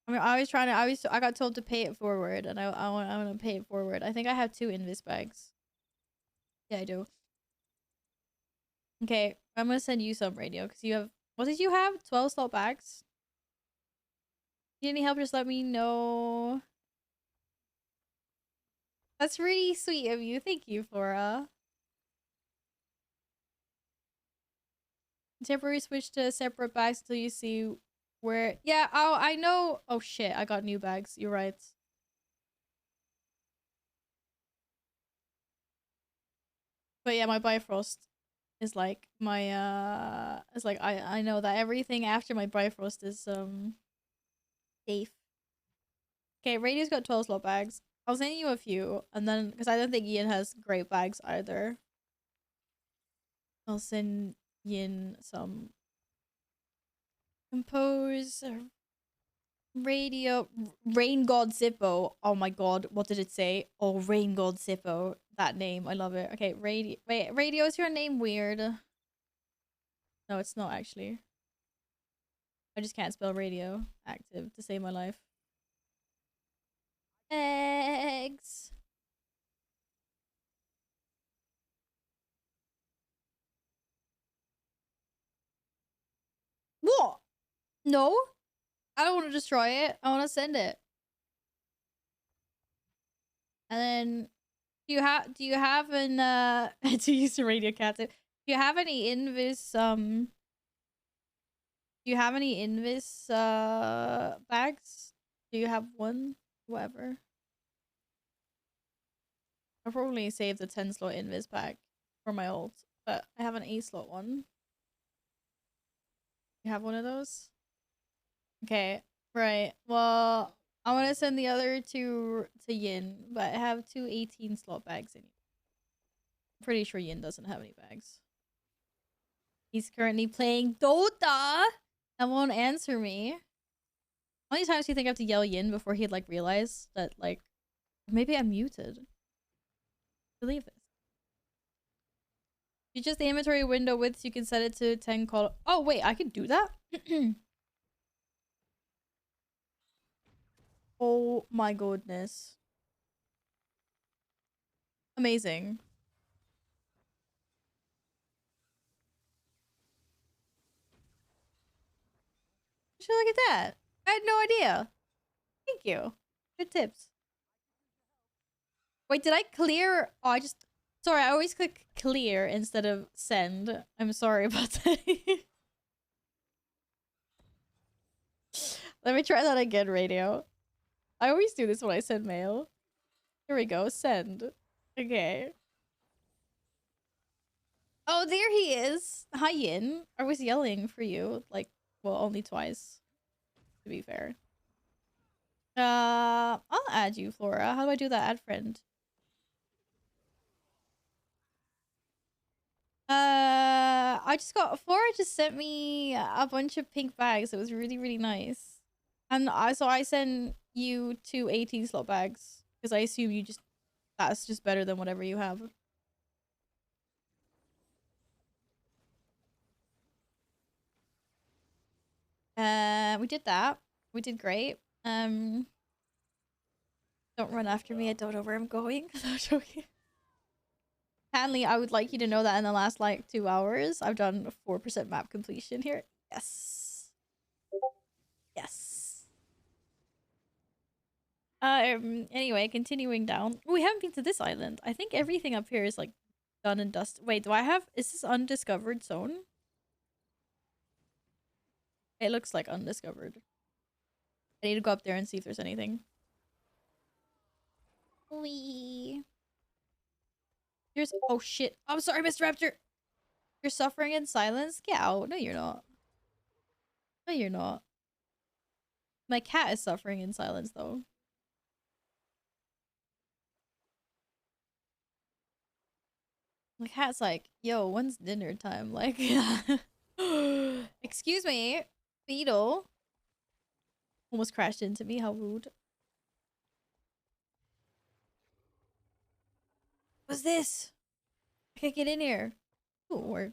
I mean, I got told to pay it forward, and I want to pay it forward. I think I have 2 invis bags. Yeah, I do. Okay, I'm gonna send you some, Radio, because you have... What did you have? 12 slot bags? Need any help, just let me know. That's really sweet of you. Thank you, Flora. Temporary switch to separate bags until you see where... Yeah, oh, I know. Oh, shit. I got new bags. You're right. But yeah, my Bifrost is like my, it's like, I know that everything after my Bifrost is, safe. Okay, Radio's got 12 slot bags. I'll send you a few, and then, because I don't think Ian has great bags either. I'll send Ian some. Compose. Radio. Rain God Zippo. Oh my god, what did it say? Oh, Rain God Zippo. That name, I love it. Okay, Radio. Wait, Radio, is your name weird? No, it's not actually. I just can't spell radio active to save my life. Eggs. What? No? I don't want to destroy it. I want to send it. And then do you have an to use the radio cat? Do Do you have any Invis do you have any Invis bags? Do you have one? Whatever. I'll probably save the 10 slot Invis bag for my ult, but I have an 8 slot one. You have one of those? Okay, right. Well, I want to send the other two to Yin, but I have two 18 slot bags in. I'm pretty sure Yin doesn't have any bags. He's currently playing Dota and won't answer me. How many times do you think I have to yell Yin before he'd like realize that like maybe I'm muted? Believe this. You just the inventory window width, you can set it to 10 call. Oh wait, I can do that? Oh my goodness. Amazing. Look at that. I had no idea. Thank you. Good tips. Wait, did I clear? Oh, I just... Sorry, I always click clear instead of send. I'm sorry about that. Let me try that again, radio. I always do this when I send mail. Here we go, send. Okay. Oh, there he is. Hi, Yin. I was yelling for you. Like, well, only twice. To be fair. I'll add you, Flora. How do I do that? Add friend. I just got Flora just sent me a bunch of pink bags. It was really, really nice. And so I sent you 2 18 slot bags because I assume you just that's just better than whatever you have. We did that. We did great. Don't run after me. I don't know where I'm going. I'm joking. Hanley, I would like you to know that in the last like 2 hours, I've done a 4% map completion here. Yes. Yes. Anyway, continuing down. We haven't been to this island. I think everything up here is like done and dusted. Wait, do I have... Is this undiscovered zone? It looks like undiscovered. I need to go up there and see if there's anything. Wee. Here's... Oh shit. I'm sorry, Mr. Raptor. You're suffering in silence? Get out. No, you're not. No, you're not. My cat is suffering in silence, though. My cat's like, yo, when's dinner time? Like, excuse me, Beetle. Almost crashed into me. How rude. What's this? I can't get in here. Ooh,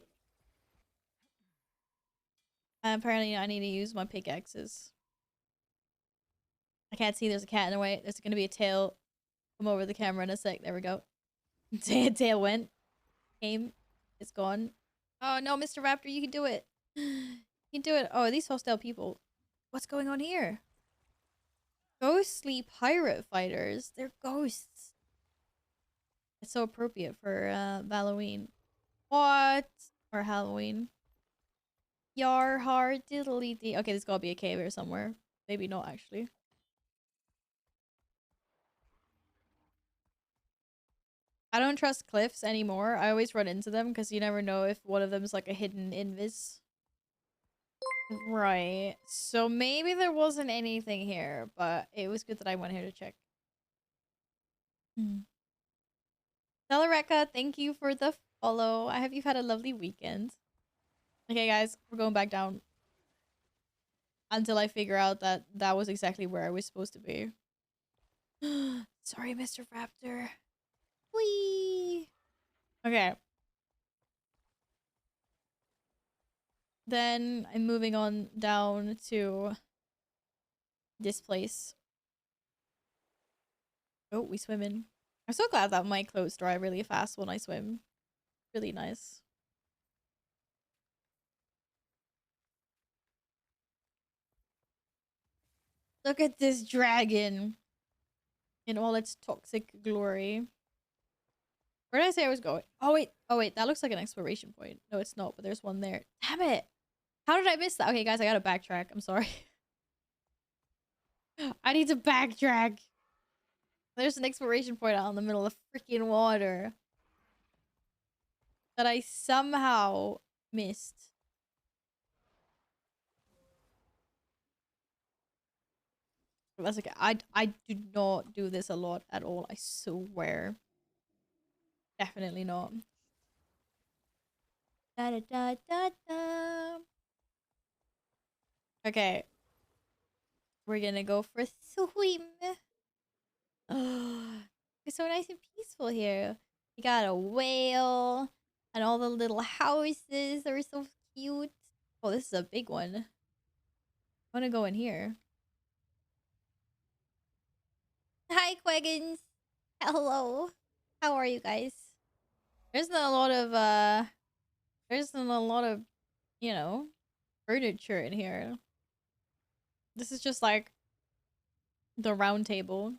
apparently, I need to use my pickaxes. I can't see. There's a cat in the way. There's gonna be a tail. Come over the camera in a sec. There we go. Tail went. Came. It's gone. Oh no, Mr. Raptor, you can do it. You can do it. Oh, these hostile people. What's going on here? Ghostly pirate fighters. They're ghosts. It's so appropriate for Halloween. What? Or Halloween. Yar hard diddly dee. Okay, there's gotta be a cave here somewhere. Maybe not actually. I don't trust cliffs anymore. I always run into them because you never know if one of them is like a hidden invis. Right. So maybe there wasn't anything here, but it was good that I went here to check. Celareka, thank you for the follow. I hope you've had a lovely weekend. Okay, guys, we're going back down. Until I figure out that that was exactly where I was supposed to be. Sorry, Mr. Raptor. Whee! Okay. Then I'm moving on down to this place. Oh, we swim in. I'm so glad that my clothes dry really fast when I swim. Really nice. Look at this dragon in all its toxic glory. Where did I say I was going? Oh wait, that looks like an exploration point. No, it's not, but there's one there. Damn it! How did I miss that? Okay, guys, I gotta backtrack. I'm sorry. I need to backtrack. There's an exploration point out in the middle of freaking water that I somehow missed. That's okay. I do not do this a lot at all. I swear. Definitely not. Da da da da da. Okay. We're gonna go for a swim. Oh, it's so nice and peaceful here. We got a whale and all the little houses are so cute. Oh, this is a big one. I want to go in here. Hi, Quaggins. Hello. How are you guys? There's not a lot of, you know, furniture in here. This is just like the round table.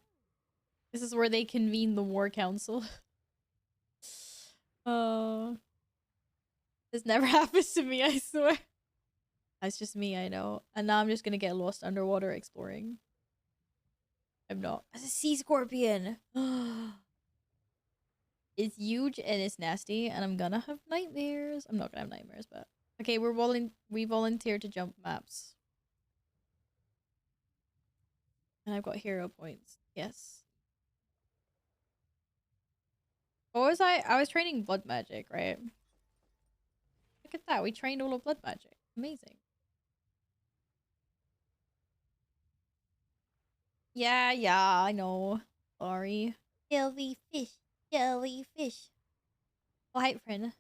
This is where they convene the war council. This never happens to me, I swear. That's just me, I know. And now I'm just gonna get lost underwater exploring. I'm not. As a sea scorpion! It's huge and it's nasty and I'm gonna have nightmares. I'm not gonna have nightmares, but... Okay, we volunteered to jump maps. And I've got hero points. Yes. What was I? I was training blood magic, right? Look at that. We trained all of blood magic. Amazing. Yeah, I know. Sorry. Jellyfish. Jellyfish. Oh, hi, friend.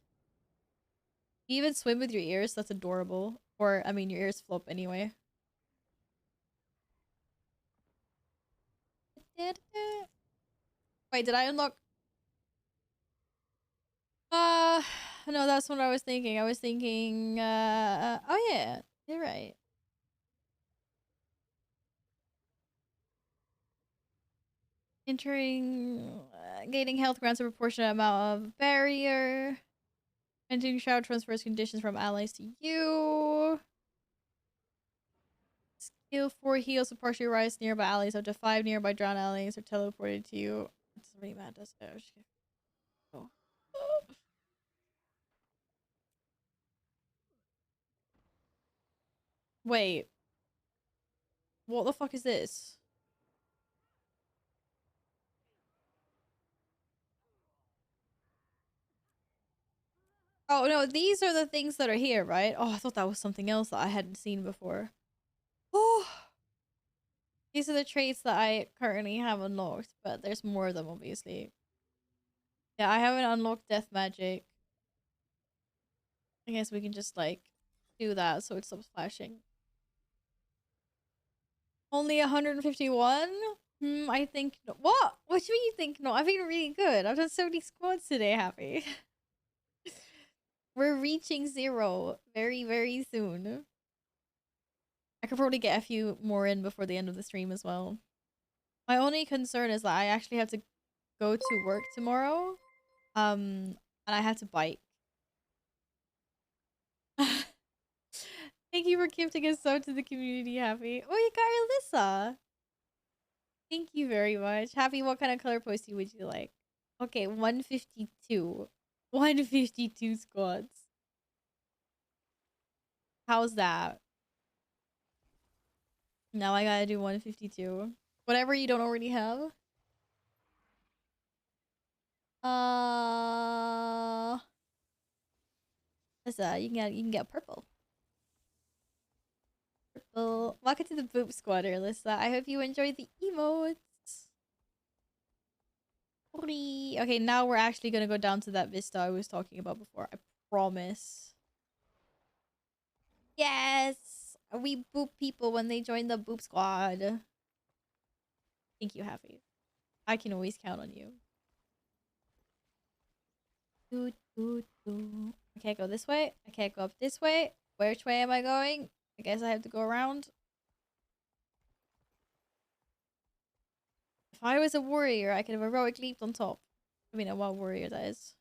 You even swim with your ears? That's adorable. Or, I mean, your ears flop anyway. Wait, did I unlock... no, that's what I was thinking. I was thinking, oh yeah, you're right. Entering, gaining health grants a proportionate amount of barrier. Entering shroud transfers conditions from allies to you. Skill 4 heals to partially rise nearby allies. Up to 5 nearby drowned allies are teleported to you. It doesn't really matter, does it? Oh. Wait. What the fuck is this? Oh, no, these are the things that are here, right? Oh, I thought that was something else that I hadn't seen before. Oh. These are the traits that I currently have unlocked, but there's more of them, obviously. Yeah, I haven't unlocked death magic. I guess we can just, like, do that so it stops flashing. Only 151? I think no. What? What do you mean you think no? I've been really good. I've done so many squads today, Happy. We're reaching 0 very, very soon. I could probably get a few more in before the end of the stream as well. My only concern is that I actually have to go to work tomorrow. And I have to bike. Thank you for gifting a sub to the community, Happy. Oh, you got Alyssa. Thank you very much. Happy, what kind of color posting would you like? Okay, 152. 152 squads. How's that? Now I gotta do 152. Whatever you don't already have. Alyssa, you can get purple. Purple. Welcome to the Boop Squad, Alyssa. I hope you enjoyed the emotes. Okay, now we're actually gonna go down to that vista I was talking about before. I promise. Yes! We boop people when they join the Boop Squad. Thank you, Happy. I can always count on you. I can't go this way. I can't go up this way. Which way am I going? I guess I have to go around. If I was a warrior, I could have heroic leaped on top. I mean, what warrior that is.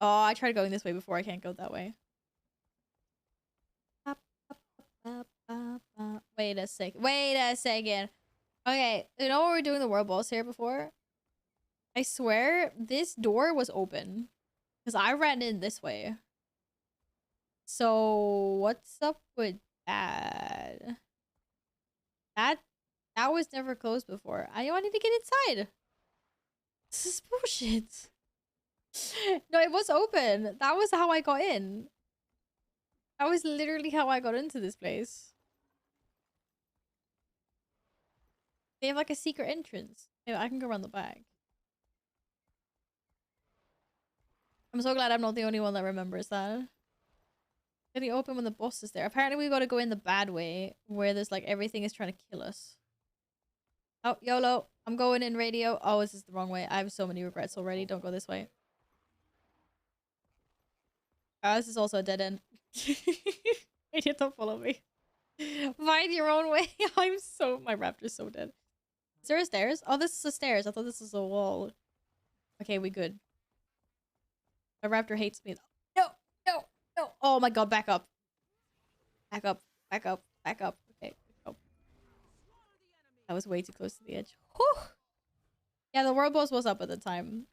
Oh, I tried going this way before. I can't go that way. Wait a sec. Wait a second. Okay, you know when we were doing the world boss here before? I swear this door was open. Because I ran in this way. So what's up with that? That was never closed before. I wanted to get inside. This is bullshit. No, it was open. That was how I got in. That was literally how I got into this place. They have like a secret entrance. Yeah, I can go around the back. I'm so glad I'm not the only one that remembers that. Getting open when the boss is there. Apparently we gotta go in the bad way, where there's like everything is trying to kill us. Oh, YOLO. I'm going in radio. Oh, this is the wrong way. I have so many regrets already. Don't go this way. Oh, this is also a dead end. Idiot, don't follow me. Find your own way. My raptor's so dead. Is there a stairs? Oh, this is a stairs. I thought this was a wall. Okay, we good. My raptor hates me. No, no, no. Oh my god, back up. Back up, back up, back up. Okay, go. That was way too close to the edge. Whew. Yeah, the world boss was up at the time.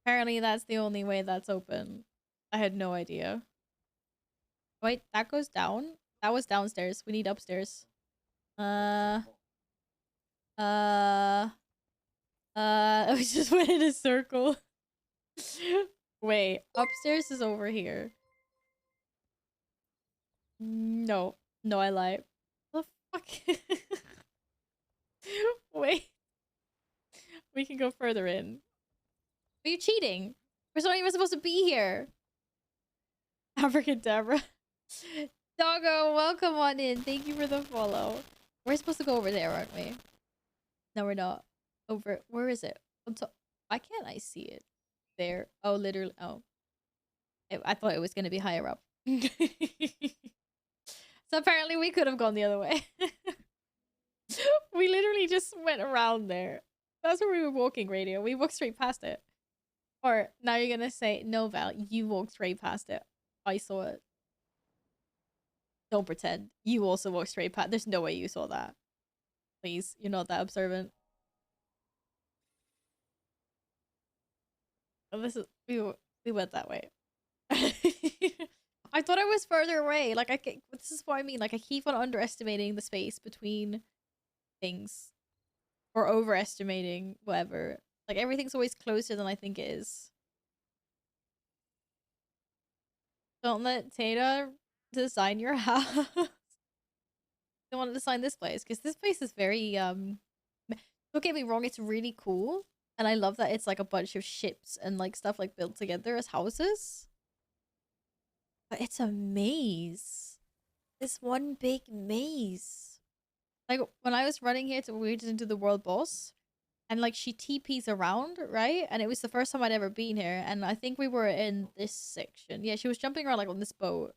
Apparently that's the only way that's open. I had no idea. Wait, that goes down? That was downstairs. We need upstairs. We just went in a circle. Wait, upstairs is over here. No. No, I lied. What the fuck? Wait. We can go further in. Are you cheating? We're not even supposed to be here. Abracadabra. Doggo, welcome on in. Thank you for the follow. We're supposed to go over there, aren't we? No, we're not. Over. Where is it? Why can't I see it? There. Oh, literally. Oh. I thought it was going to be higher up. So apparently we could have gone the other way. We literally just went around there. That's where we were walking, radio. We walked straight past it. Or now you're going to say, no, Val, you walked straight past it. I saw it. Don't pretend. You also walked straight past. There's no way you saw that. Please, you're not that observant. This is we went that way. I thought I was further away. Like this is what I mean. Like I keep on underestimating the space between things, or overestimating whatever. Like everything's always closer than I think it is. Don't let Tata design your house. Don't want to design this place because this place is very don't get me wrong, it's really cool. And I love that it's like a bunch of ships and like stuff like built together as houses. But it's a maze. This one big maze. Like when I was running here we went into the world boss and like she TPs around, right? And it was the first time I'd ever been here. And I think we were in this section. Yeah, she was jumping around like on this boat.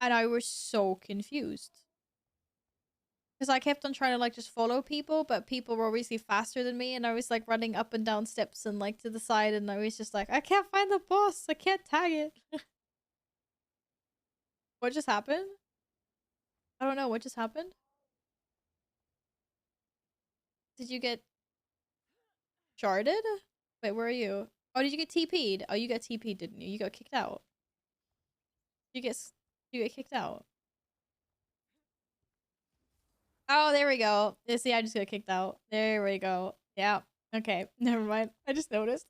And I was so confused. Because I kept on trying to like just follow people, but people were obviously faster than me, and I was like running up and down steps and like to the side, and I was just like, I can't find the boss, I can't tag it. What just happened? I don't know, what just happened? Did you get sharded? Wait, where are you? Oh, did you get TP'd? Oh, you got TP'd, didn't you? You got kicked out. You get kicked out. Oh, there we go. Yeah, see, I just got kicked out. There we go. Yeah. Okay. Never mind. I just noticed.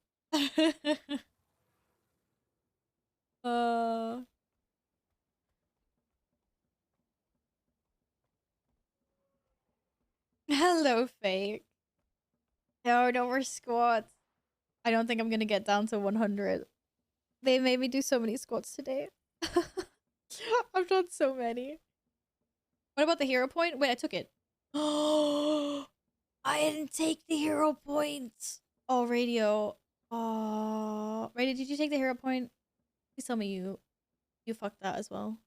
Hello, fake. No, no more squats. I don't think I'm gonna get down to 100. They made me do so many squats today. I've done so many. What about the hero point? Wait, I took it. Oh, I didn't take the hero point. Oh, radio. Oh, radio, did you take the hero point? Please tell me you fucked that as well.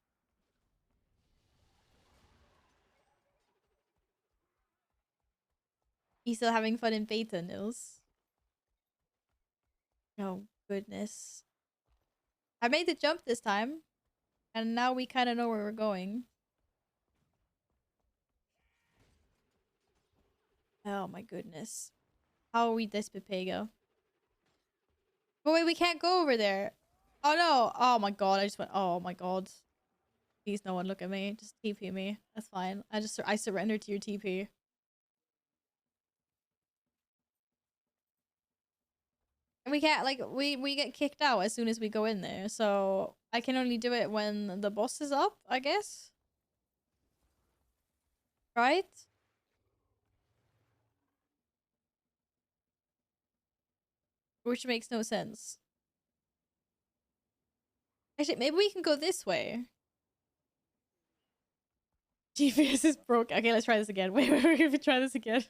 He's still having fun in beta, Nils. Oh, goodness. I made the jump this time. And now we kind of know where we're going. Oh my goodness. How are we this Pepega? Oh wait, we can't go over there. Oh no. Oh my god, I just went, oh my god. Please no one look at me. Just TP me. That's fine. I surrender to your TP. And we can't, like, we get kicked out as soon as we go in there. So I can only do it when the boss is up, I guess. Right? Which makes no sense. Actually, maybe we can go this way. GPS is broke. Okay, let's try this again. Wait, we're gonna try this again.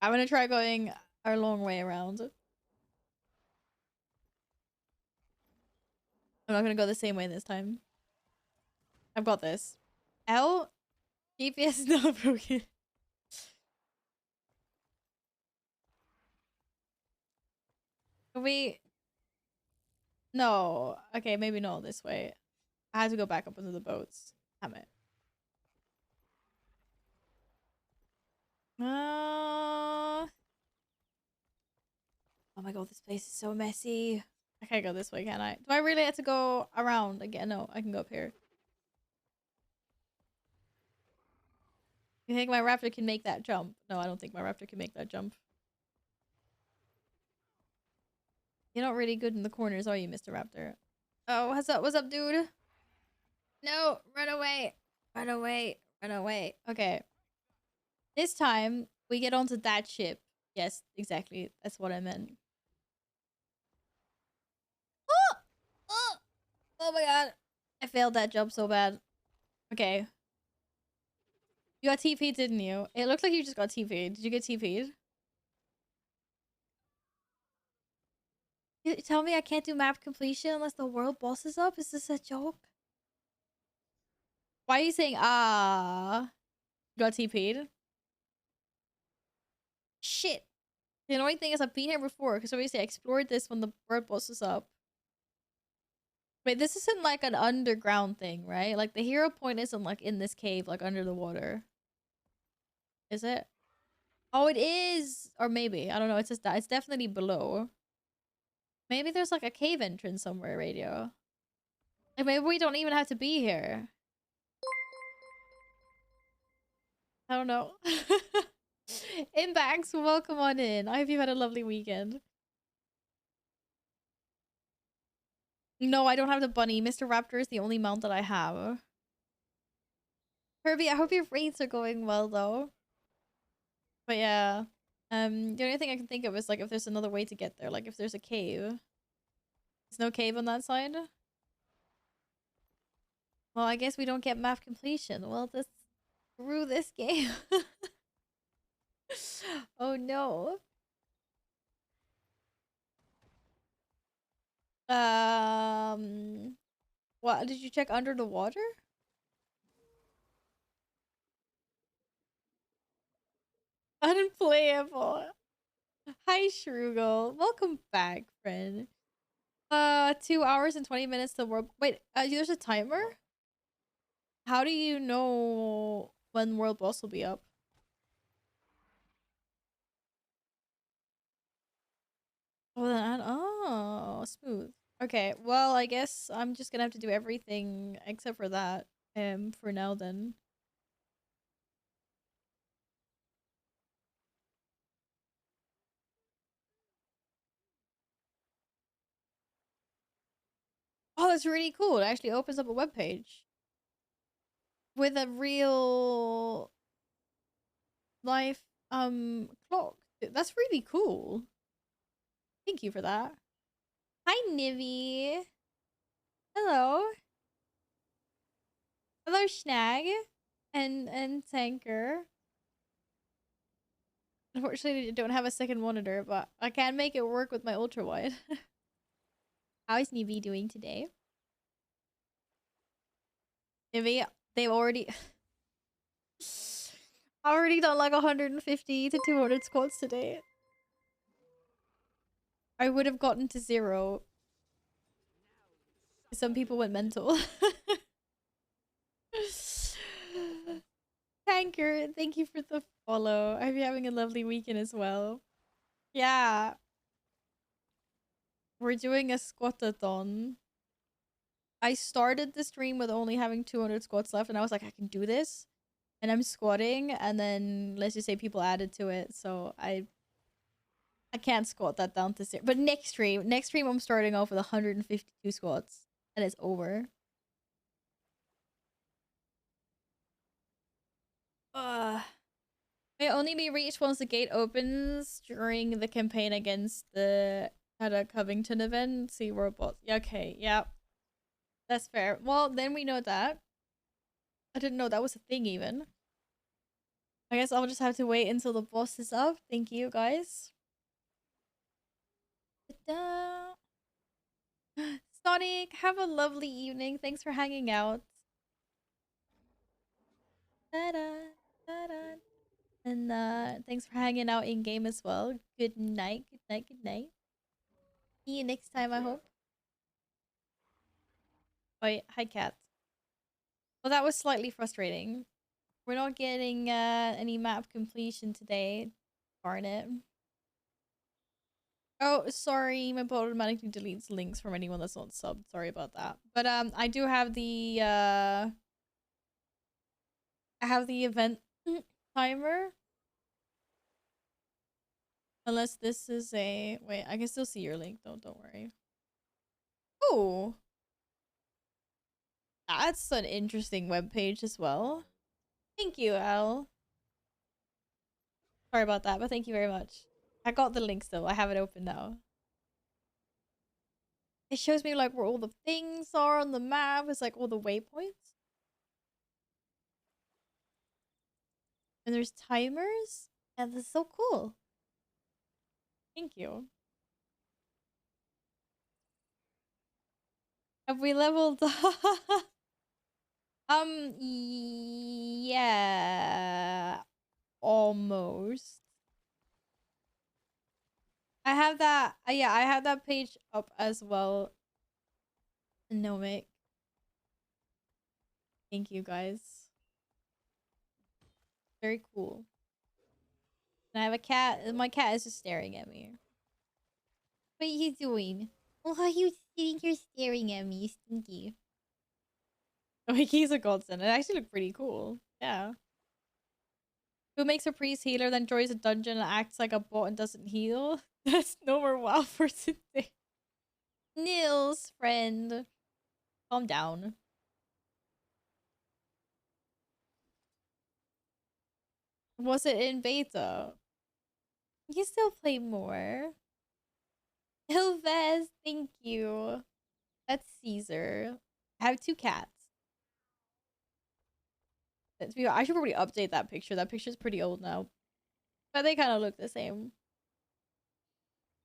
I'm gonna try going our long way around. I'm not gonna go the same way this time. I've got this. L? GPS is not broken. We... No. Okay, maybe not this way. I had to go back up into the boats. Damn it. Oh my god, this place is so messy. I can't go this way, can I? Do I really have to go around again? No, I can go up here. You think my raptor can make that jump? No, I don't think my raptor can make that jump. You're not really good in the corners, are you, Mr. Raptor? Oh, what's up? What's up, dude? No, run away. Run away. Run away. Okay. This time, we get onto that ship. Yes, exactly. That's what I meant. Oh! Oh! Oh my god. I failed that jump so bad. Okay. You got TP'd, didn't you? It looked like you just got TP'd. Did you get TP'd? You tell me I can't do map completion unless the world boss is up? Is this a joke? Why are you saying, ah? You got TP'd? Shit. The annoying thing is I've been here before because obviously I explored this when the world boss was up. Wait, this isn't like an underground thing, right? Like the hero point isn't like in this cave, like under the water. Is it? Oh, it is! Or maybe. I don't know. It's just that. It's definitely below. Maybe there's like a cave entrance somewhere, radio. Like maybe we don't even have to be here. I don't know. Imbax, welcome on in. I hope you had a lovely weekend. No, I don't have the bunny. Mr. Raptor is the only mount that I have. Herbie, I hope your raids are going well though. But yeah. The only thing I can think of is like if there's another way to get there. Like if there's a cave. There's no cave on that side? Well, I guess we don't get map completion. Well, just screw this game. Oh no. What? Did you check under the water? Unplayable. Hi, Shrugel. Welcome back, friend. 2 hours and 20 minutes to world. Wait, there's a timer? How do you know when world boss will be up? Oh, oh, smooth. Okay, well, I guess I'm just gonna have to do everything except for that, for now then. Oh, that's really cool. It actually opens up a web page with a real life clock. That's really cool. Thank you for that. Hi, Nivy. Hello. Hello, Snag and Tanker. Unfortunately, I don't have a second monitor, but I can make it work with my ultra wide. How is Nivy doing today? Nivy, they've already I already done like 150 to 200 squats today. I would have gotten to 0. Some people went mental. Tanker, thank you for the follow. I hope you're having a lovely weekend as well. Yeah. We're doing a squat-a-thon. I started the stream with only having 200 squats left, and I was like, I can do this. And I'm squatting, and then let's just say people added to it, so I can't squat that down to 0. But next stream I'm starting off with 152 squats, and it's over. May only be reached once the gate opens during the campaign against the Ada Covington event. See robots. Yeah, okay, yeah. That's fair. Well, then we know that. I didn't know that was a thing even. I guess I'll just have to wait until the boss is up. Thank you, guys. Ta-da. Sonic, have a lovely evening. Thanks for hanging out. Ta-da, ta-da. And thanks for hanging out in game as well. Good night, good night, good night. See you next time, I hope. Oh, yeah. Hi, cat. Well, that was slightly frustrating. We're not getting any map completion today. Darn it. Oh, sorry. My bot automatically deletes links from anyone that's not subbed. Sorry about that. But I do have the I have the event timer. Unless this is a wait, I can still see your link. Don't worry. Oh. That's an interesting webpage as well. Thank you, Al. Sorry about that, but thank you very much. I got the links though. I have it open now. It shows me like where all the things are on the map. It's like all the waypoints. And there's timers. And this is so cool. Thank you. Have we leveled up? Yeah. Almost. I have that. Yeah, I have that page up as well. Nomic. Thank you, guys. Very cool. And I have a cat. And my cat is just staring at me. What are you doing? Oh, are you sitting here staring at me, Stinky? Oh, he's a godsend. It actually looked pretty cool. Yeah. Who makes a priest healer, then joins a dungeon and acts like a bot and doesn't heal? That's no more WoW for today. Nils, friend. Calm down. Was it in beta? You still play more. Ilvez, thank you. That's Caesar. I have 2 cats. I should probably update that picture. That picture's pretty old now. But they kind of look the same.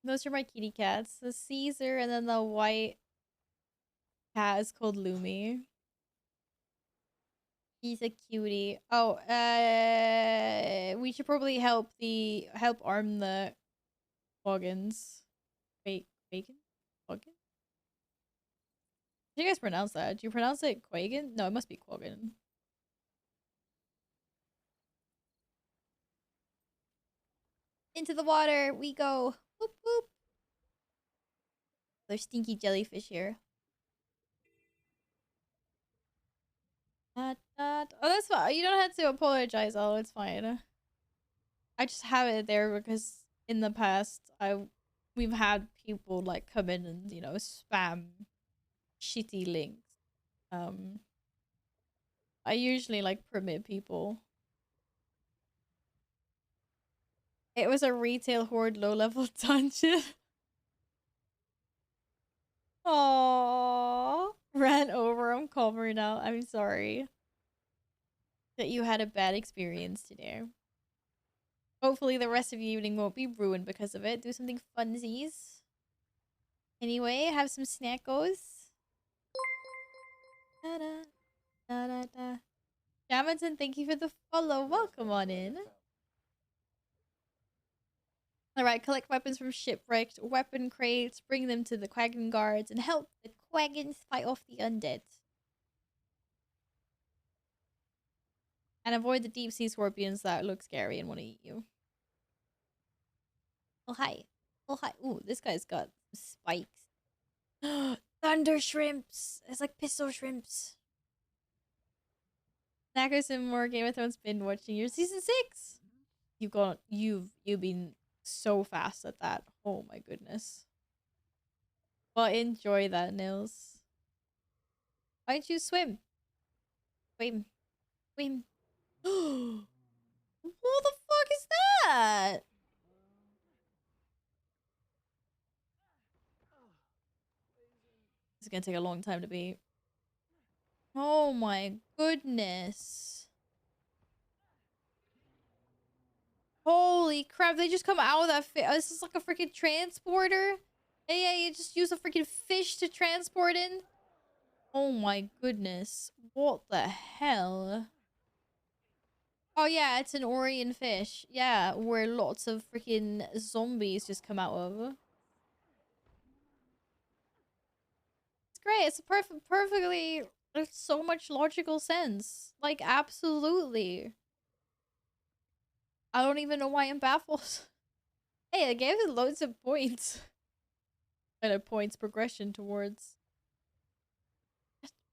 Those are my kitty cats. The Caesar and then the white cat is called Lumi. He's a cutie. Oh, we should probably help arm the Quaggins. Bacon? Quaggin? How do you guys pronounce that? Do you pronounce it Quaggin? No, it must be Quaggin. Into the water we go. Whoop whoop. There's stinky jellyfish here. Oh, that's fine. You don't have to apologize, Al. It's fine. I just have it there because in the past, we've had people like come in and spam shitty links. I usually like permit people. It was a retail horde low-level dungeon. Aww. Ran over. I'm calmer now. I'm sorry that you had a bad experience today. Hopefully the rest of your evening won't be ruined because of it. Do something funsies. Anyway, have some snackos. Da-da, da-da-da. Jamison, thank you for the follow. Welcome on in. Alright, collect weapons from shipwrecked weapon crates, bring them to the Quaggin guards, and help the Quaggins fight off the undead. And avoid the deep sea scorpions that look scary and want to eat you. Oh, hi. Oh, hi. Ooh, this guy's got spikes. Thunder shrimps! It's like pistol shrimps. Snackers and more Game of Thrones binge watching your season 6. You've been so fast at that. Oh my goodness. Well, enjoy that, Nils. Why don't you swim? Swim. Swim. What the fuck is that? It's gonna take a long time to beat. Oh my goodness. Holy crap, they just come out of that fish. This is like a freaking transporter. Yeah, you just use a freaking fish to transport in. Oh my goodness. What the hell? Oh yeah, it's an Orion fish. Yeah, where lots of freaking zombies just come out of. It's great. It's perfectly... There's so much logical sense. Like, absolutely. I don't even know why I'm baffled. Hey, I gave it loads of points. And a points progression towards...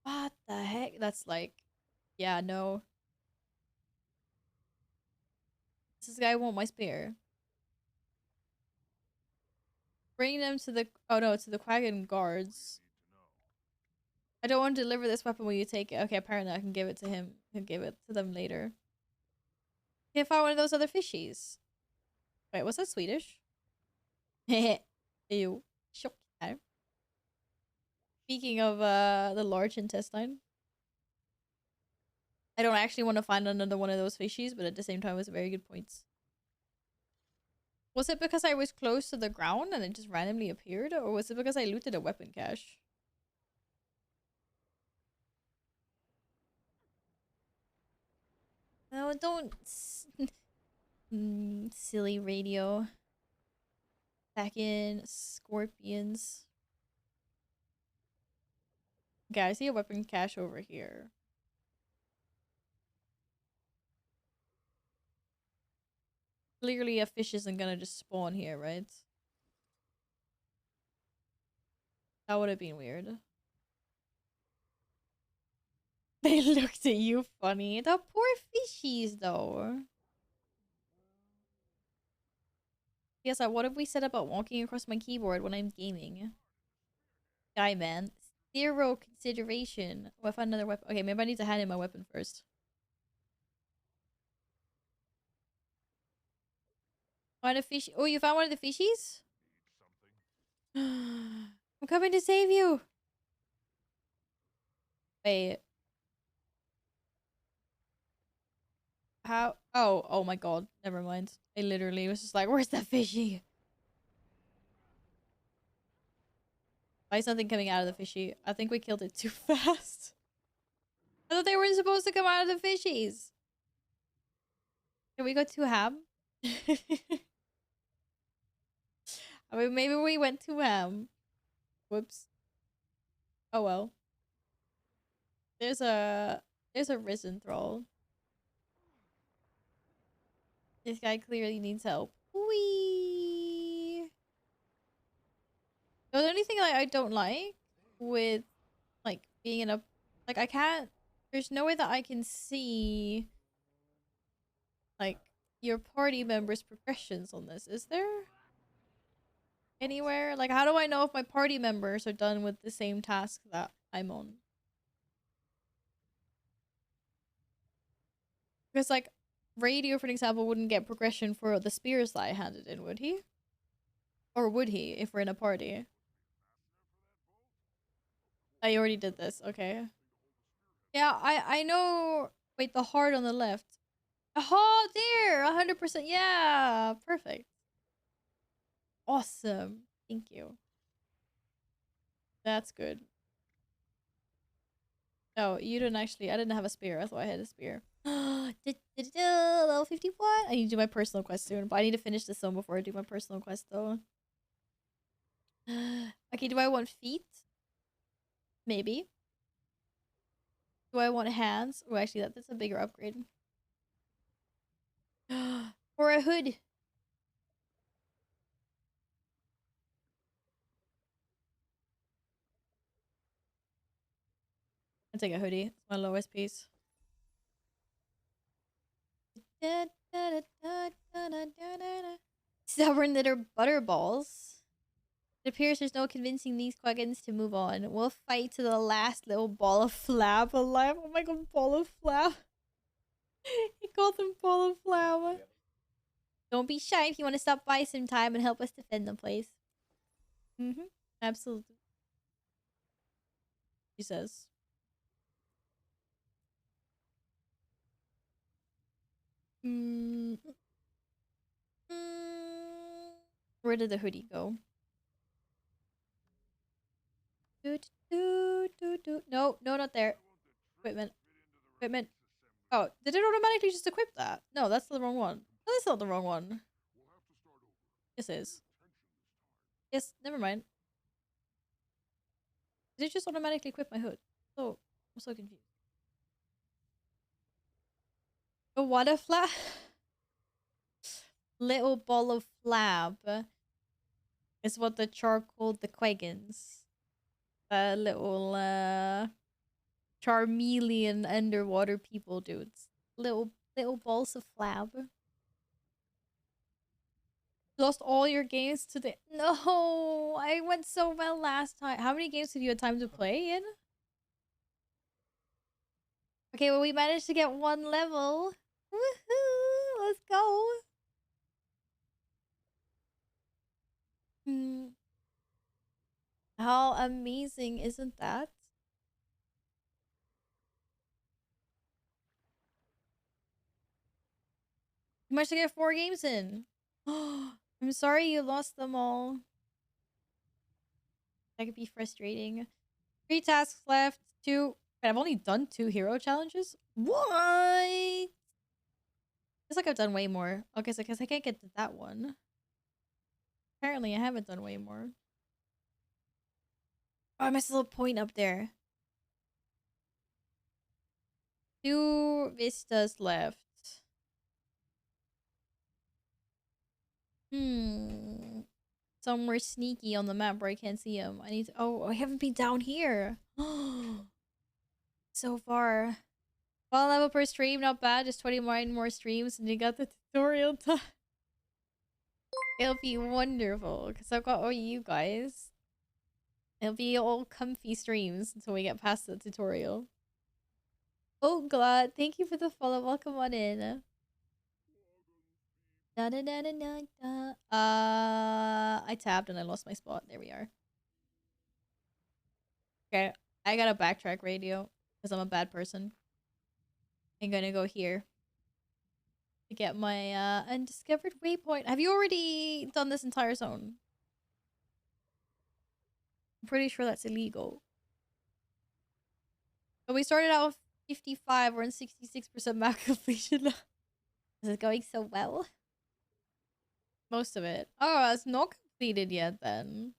What the heck? That's like... Yeah, no. Does this guy want my spear? Bring them to the... Oh no, to the Quaggin guards. I don't want to deliver this weapon when you take it. Okay, apparently I can give it to him. I can give it to them later. Can't find one of those other fishies. Wait, was that Swedish? Ew. Shock. Speaking of the large intestine. I don't actually want to find another one of those fishies, but at the same time, it's very good points. Was it because I was close to the ground and it just randomly appeared? Or was it because I looted a weapon cache? No, don't... silly radio. Back in scorpions. Okay, I see a weapon cache over here. Clearly a fish isn't gonna just spawn here, right? That would have been weird. They looked at you funny. The poor fishies, though. Yes, what have we said about walking across my keyboard when I'm gaming? Guy, man. Zero consideration. Oh, I found another weapon. Okay, maybe I need to hand in my weapon first. Find a fish. Oh, you found one of the fishies? I'm coming to save you. Wait. How? Oh my god. Never mind. I literally was just like, where's that fishy? Why is nothing coming out of the fishy? I think we killed it too fast. I thought they weren't supposed to come out of the fishies. Can we go to ham? I mean, maybe we went to ham. Whoops. Oh well. There's a risen thrall. This guy clearly needs help. Whee! The only thing I don't like with like being in a like I can't there's no way that I can see like your party members' progressions on this. Is there anywhere? Like how do I know if my party members are done with the same task that I'm on? Because like Radio, for example, wouldn't get progression for the spears that I handed in, would he? Or would he if we're in a party? I already did this. Okay. Yeah, I know. Wait, the heart on the left. Oh, there! 100%. Yeah! Perfect. Awesome. Thank you. That's good. Oh, you didn't actually. I didn't have a spear. I thought I had a spear. Level 51. I need to do my personal quest soon, but I need to finish this zone before I do my personal quest, though. Okay, do I want feet? Maybe. Do I want hands? Oh, actually, that's a bigger upgrade. Or a hood. I'll take a hoodie. It's my lowest piece. Stubborn little butterballs. It appears there's no convincing these quaggins to move on. We'll fight to the last little ball of flab alive. Oh my god, ball of flab. He called them ball of flab. Don't be shy if you want to stop by sometime and help us defend the place. Absolutely. She says. Where did the hoodie go? No, not there. Equipment. Equipment. Oh, did it automatically just equip that? No, that's the wrong one. No, that's not the wrong one. This is. Yes, never mind. Did it just automatically equip my hood? Oh, I'm so confused. Oh, what a flab. Little ball of flab is what the char called the quaggins. Little Charmeleon underwater people dudes. Little balls of flab. Lost all your games today. No, I went so well last time. How many games have you had time to play in? Okay, well we managed to get 1 level. Woohoo! Let's go. How amazing isn't that? You managed to get 4 games in. I'm sorry you lost them all. That could be frustrating. 3 tasks left. 2. Wait, I've only done 2 hero challenges? What? It's like I've done way more. Okay, so I guess I can't get to that one. Apparently I haven't done way more. Oh, I missed a little point up there. 2 vistas left. Somewhere sneaky on the map where I can't see him. I need to... Oh, I haven't been down here. So far. 1 level per stream, not bad. Just 29 more streams and you got the tutorial time. It'll be wonderful because I've got all you guys. It'll be all comfy streams until we get past the tutorial. Oh, Glad, thank you for the follow. Welcome on in. Da, da, da, da, da, da. I tabbed and I lost my spot. There we are. Okay, I gotta backtrack radio because I'm a bad person. I'm gonna go here to get my undiscovered waypoint. Have you already done this entire zone? I'm pretty sure that's illegal. But we started out with 55. We're in 66% map completion now. Is it going so well? Most of it. Oh, it's not completed yet then.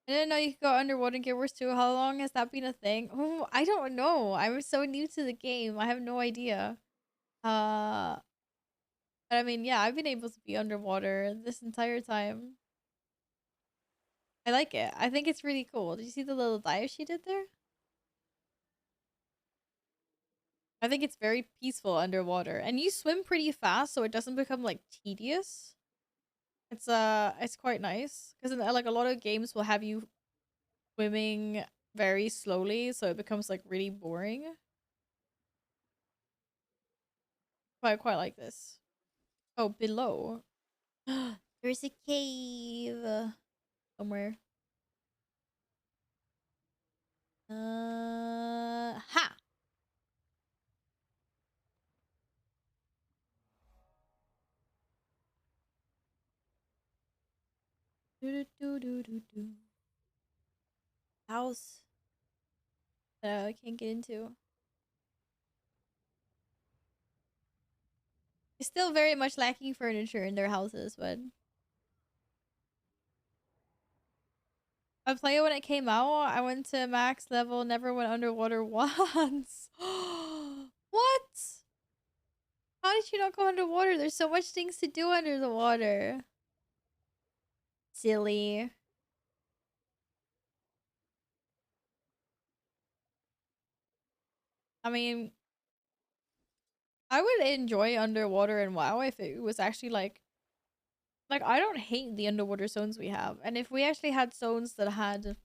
I didn't know you could go underwater and get worse too. How long has that been a thing? Oh, I don't know. I'm so new to the game. I have no idea. But I mean, yeah, I've been able to be underwater this entire time. I like it. I think it's really cool. Did you see the little dive she did there? I think it's very peaceful underwater. And you swim pretty fast, so it doesn't become, like, tedious. It's quite nice. Because, like, a lot of games will have you swimming very slowly, so it becomes, like, really boring. But I quite like this. Oh, below. There's a cave. Somewhere. Ha! Do do do do do do. House. I can't get into. It's still very much lacking furniture in their houses, but I played when it came out. I went to max level, never went underwater once. What? How did you not go underwater? There's so much things to do under the water. Silly. I mean, I would enjoy underwater in WoW if it was actually like I don't hate the underwater zones we have. And if we actually had zones that had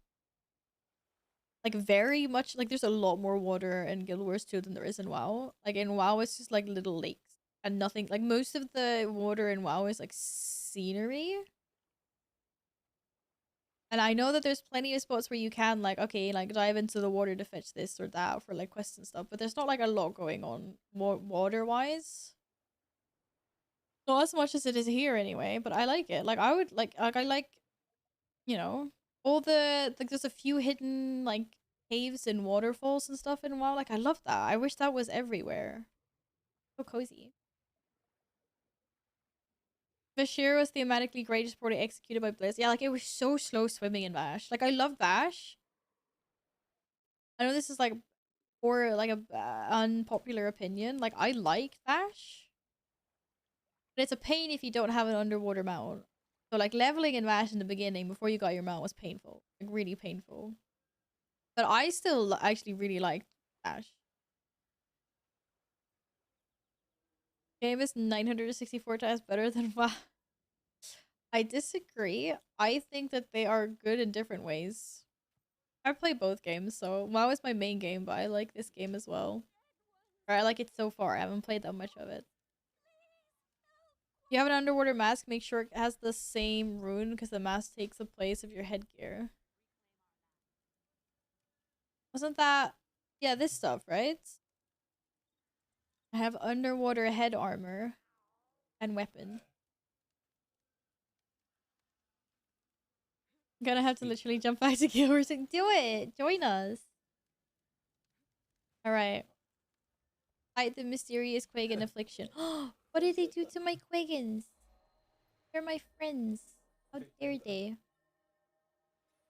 like very much like there's a lot more water in Guild Wars 2 than there is in WoW. Like in WoW it's just like little lakes and nothing. Like most of the water in WoW is like scenery. And I know that there's plenty of spots where you can like okay, like dive into the water to fetch this or that for like quests and stuff, but there's not like a lot going on water wise. Not as much as it is here anyway, but I like it. Like I would like I like, you know, all the like there's a few hidden like caves and waterfalls and stuff in WoW. Like I love that. I wish that was everywhere. So cozy. Bashir was thematically great, just poorly executed by Blizz. Yeah, like it was so slow swimming in Bash. Like I love Bash. I know this is like or like a unpopular opinion. Like I like Bash. But it's a pain if you don't have an underwater mount. So like leveling in Bash in the beginning before you got your mount was painful. Like really painful. But I still actually really like Bash. Game is 964 times better than WoW. I disagree. I think that they are good in different ways. I play both games, so WoW is my main game, but I like this game as well. Or I like it so far. I haven't played that much of it. You have an underwater mask, make sure it has the same rune because the mask takes the place of your headgear. Wasn't that... Yeah, this stuff, right? I have underwater head armor and weapon. I'm gonna have to literally jump back to Guild Wars and do it! Join us! Alright. Fight the mysterious Quagan affliction. What did they do to my Quagans? They're my friends. How dare they?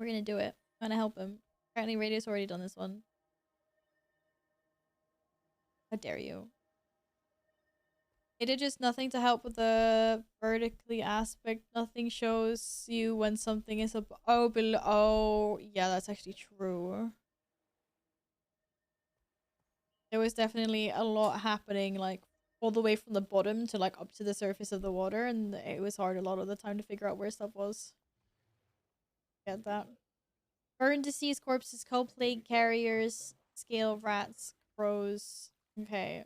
We're gonna do it. I'm gonna help him. Apparently Radio's already done this one. How dare you? It did just nothing to help with the vertically aspect. Nothing shows you when something is up. Oh, below. Oh, yeah, that's actually true. There was definitely a lot happening, like all the way from the bottom to like up to the surface of the water, and it was hard a lot of the time to figure out where stuff was. Get that. Burn deceased corpses, cold plague carriers, scale rats, crows. Okay.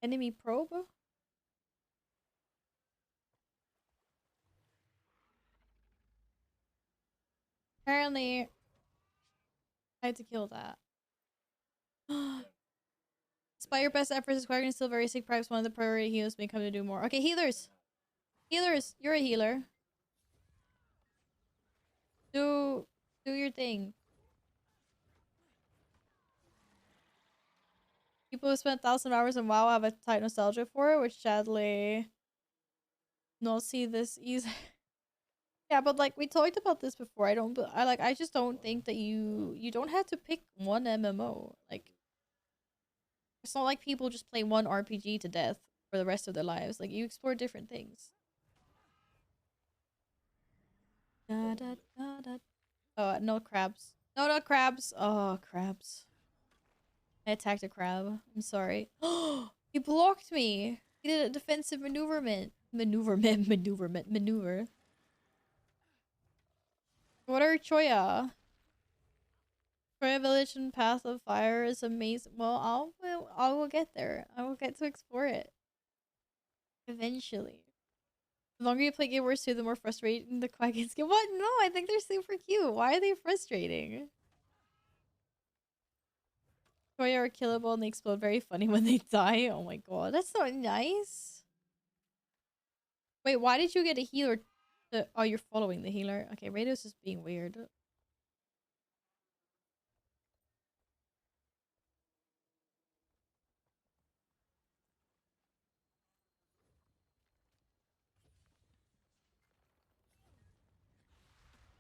Enemy probe? Apparently, I had to kill that. Despite your best efforts, Squire is still very sick. Perhaps one of the priority healers may come to do more. Okay, healers! Healers! You're a healer. Do your thing. People who spent 1,000 hours in WoW have a tight nostalgia for it, which sadly not see this easy. Yeah, but like we talked about this before. I just don't think that you don't have to pick one MMO. Like it's not like people just play one RPG to death for the rest of their lives. Like you explore different things. Da, da, da, da. Oh, no crabs. No, not crabs. Oh, crabs. I attacked a crab. I'm sorry. He blocked me. He did a defensive maneuverment. Maneuver. What are Choya? Choya Village and Path of Fire is amazing. Well, I will get there. I will get to explore it. Eventually. The longer you play Guild Wars 2, the more frustrating the Quagons get. What? No, I think they're super cute. Why are they frustrating? Choya are killable and they explode very funny when they die. Oh my god, that's not nice. Wait, why did you get a healer? Oh, you're following the healer. Okay, Radio's just being weird.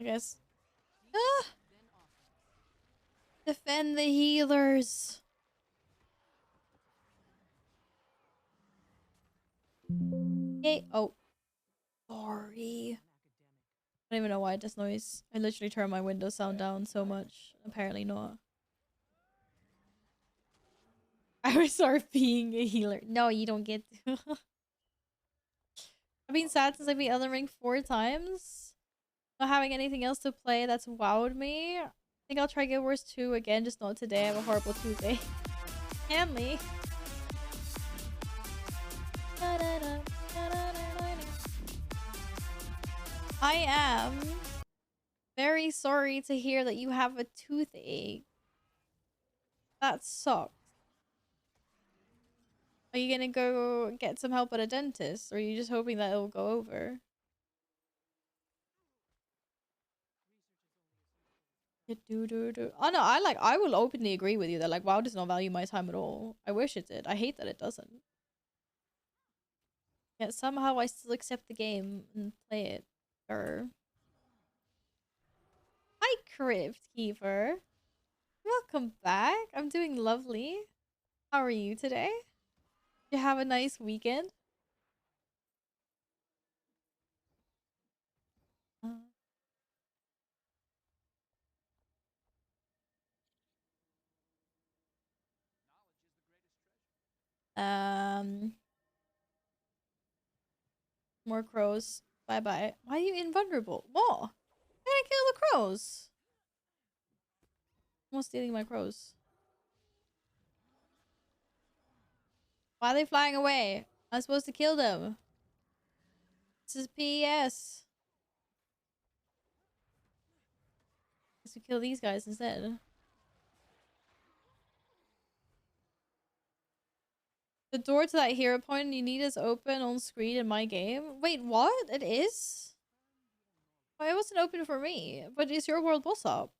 I guess. Ah! Defend the healers. Yay. Oh. Sorry. I don't even know why it does noise. I literally turn my window sound down so much. Apparently not. I would start being a healer. No, you don't get to. I've been sad since I beat Elden Ring 4 times. Not having anything else to play that's wowed me. I think I'll try Guild Wars 2 again, just not today. I have a horrible Tuesday. Hanley. I am very sorry to hear that you have a toothache. That sucks. Are you gonna go get some help at a dentist, or are you just hoping that it'll go over? Oh no, I will openly agree with you that like WoW does not value my time at all. I wish it did. I hate that it doesn't. Yet somehow I still accept the game and play it. Hi, Crypt Keeper. Welcome back. I'm doing lovely. How are you today? Did you have a nice weekend? More crows. Bye bye. Why are you invulnerable? What? I gotta kill the crows. Almost stealing my crows. Why are they flying away? I'm supposed to kill them. This is PES. Guess we kill these guys instead. The door to that hero point you need is open on screen in my game. Wait, what? It is? Oh, it wasn't open for me. But is your world boss up?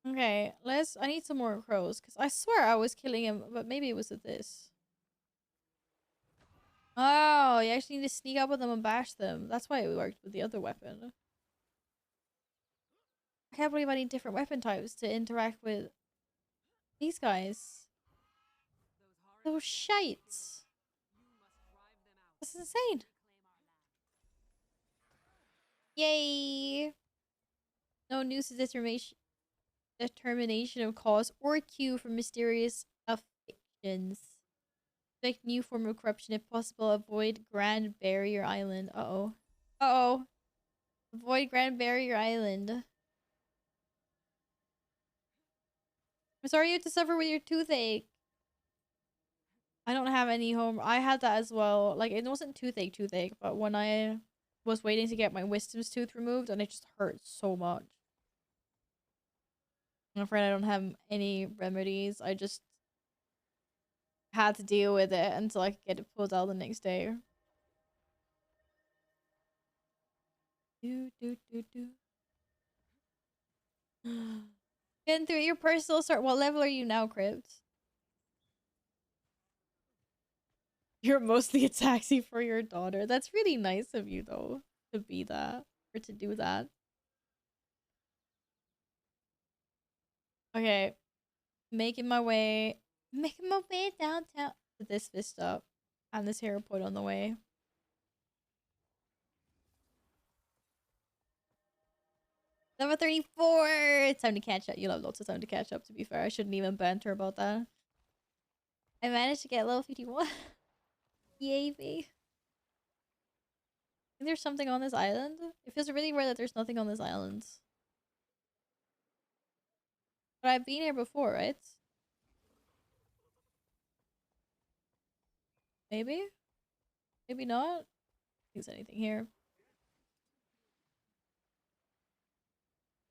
Okay, I need some more crows, because I swear I was killing him, but maybe it was with this. Oh, you actually need to sneak up on them and bash them. That's why it worked with the other weapon. I can't believe I need different weapon types to interact with these guys. Those shites. That's insane. Yay! No news to determination of cause or cue for mysterious afflictions. Expect new form of corruption if possible. Avoid Grand Barrier Island. Uh-oh. Uh-oh. Avoid Grand Barrier Island. I'm sorry you have to suffer with your toothache. I don't have any home. I had that as well. Like, it wasn't toothache, but when I was waiting to get my wisdom's tooth removed, and it just hurt so much. I'm afraid I don't have any remedies. I just had to deal with it until I could get it pulled out the next day. Getting through your personal start. What level are you now, Crypt? You're mostly a taxi for your daughter. That's really nice of you, though, to be that or to do that. Okay, making my way downtown to this vista and this hero point on the way. Level 34! It's time to catch up. You'll have lots of time to catch up, to be fair. I shouldn't even banter about that. I managed to get level 51. Yay, me. I think there's something on this island. It feels really weird that there's nothing on this island. But I've been here before, right? Maybe? Maybe not? I think there's anything here.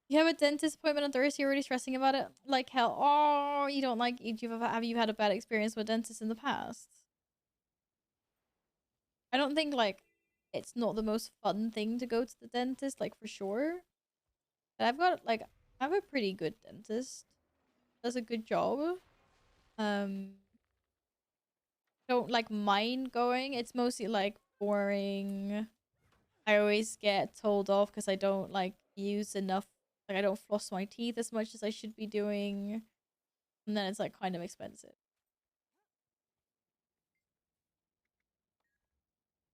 You have a dentist appointment on Thursday, you're already stressing about it? Like hell. Oh, you don't like... Have you had a bad experience with dentists in the past? I don't think, like, it's not the most fun thing to go to the dentist, like, for sure. But I've got, like... I have a pretty good dentist. Does a good job. Don't, like, mind going. It's mostly, like, boring I always get told off because I don't like use enough, like I don't floss my teeth as much as I should be doing. And then it's like kind of expensive.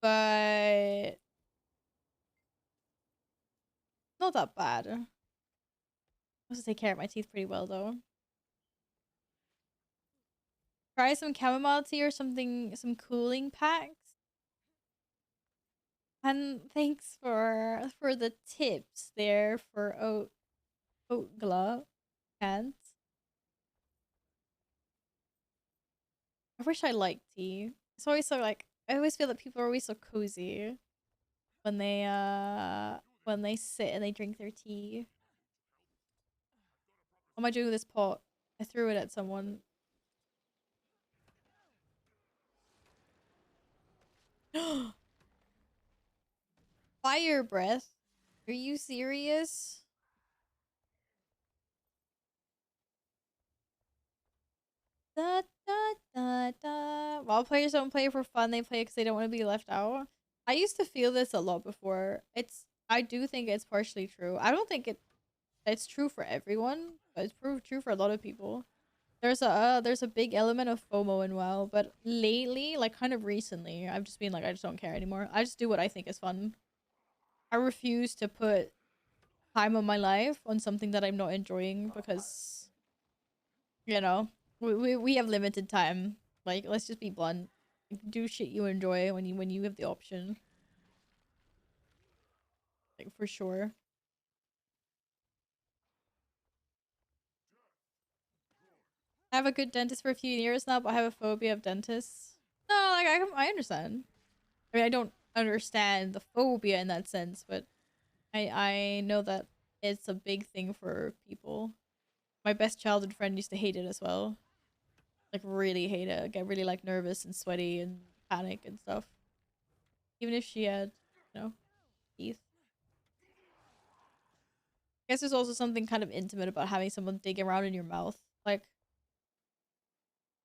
But not that bad. I have to take care of my teeth pretty well though. Try some chamomile tea or something, some cooling packs. And thanks for the tips there for oat glove cans. I wish I liked tea. It's always so like I always feel that people are always so cozy when they sit and they drink their tea. What am I doing with this pot? I threw it at someone. Fire breath? Are you serious? Da, da, da, da. While players don't play for fun, they play because they don't want to be left out. I used to feel this a lot before. I do think it's partially true. I don't think it's true for everyone, but it's true for a lot of people. There's a big element of FOMO in WoW, but lately, like kind of recently, I've just been like I just don't care anymore. I just do what I think is fun. I refuse to put time of my life on something that I'm not enjoying because, you know, we have limited time. Like, let's just be blunt. Do shit you enjoy when you have the option. Like, for sure. I have a good dentist for a few years now, but I have a phobia of dentists. No, like I understand. I mean, I don't understand the phobia in that sense, but I know that it's a big thing for people. My best childhood friend used to hate it as well. Like really hate it. Get really like nervous and sweaty and panic and stuff. Even if she had, you know, teeth. I guess there's also something kind of intimate about having someone dig around in your mouth. Like,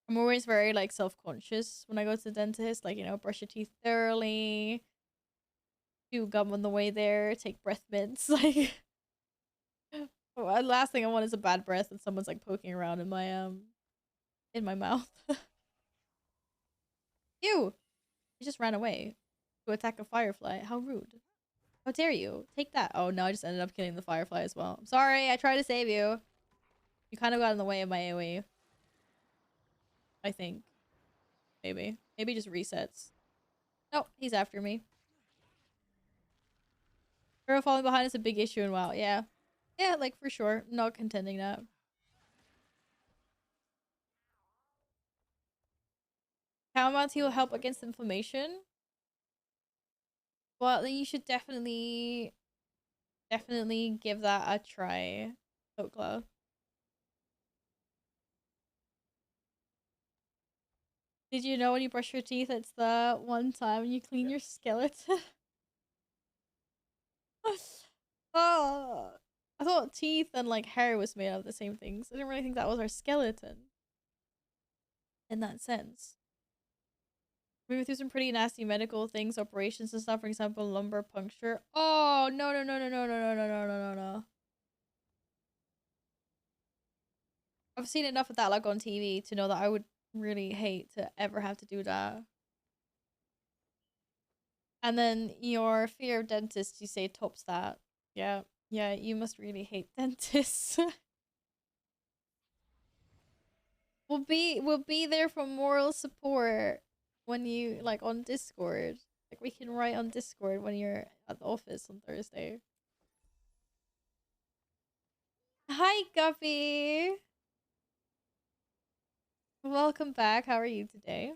I'm always very like self-conscious when I go to the dentist. Like, you know, brush your teeth thoroughly, chew gum on the way there, take breath mints. Like, well, last thing I want is a bad breath and someone's like poking around in my mouth. Ew! You just ran away to attack a firefly. How rude! How dare you? Take that! Oh no, I just ended up killing the firefly as well. I'm sorry. I tried to save you. You kind of got in the way of my AoE. I think. Maybe just resets. No, he's after me. Hero falling behind is a big issue in WoW. Yeah. Yeah, like for sure. Not contending that. Chamomile tea will help against inflammation. Well, then you should definitely give that a try. Oatglow. Did you know when you brush your teeth, it's the one time you clean your skeleton? Oh, I thought teeth and like hair was made out of the same things. I didn't really think that was our skeleton. In that sense. We went through some pretty nasty medical things, operations and stuff. For example, lumbar puncture. Oh no no no no no no no no no no no. I've seen enough of that like on TV to know that I would really hate to ever have to do that. And then your fear of dentists, you say, tops that. Yeah. Yeah, you must really hate dentists. We'll be there for moral support when you like on Discord. Like we can write on Discord when you're at the office on Thursday. Hi Guppy. Welcome back. How are you today?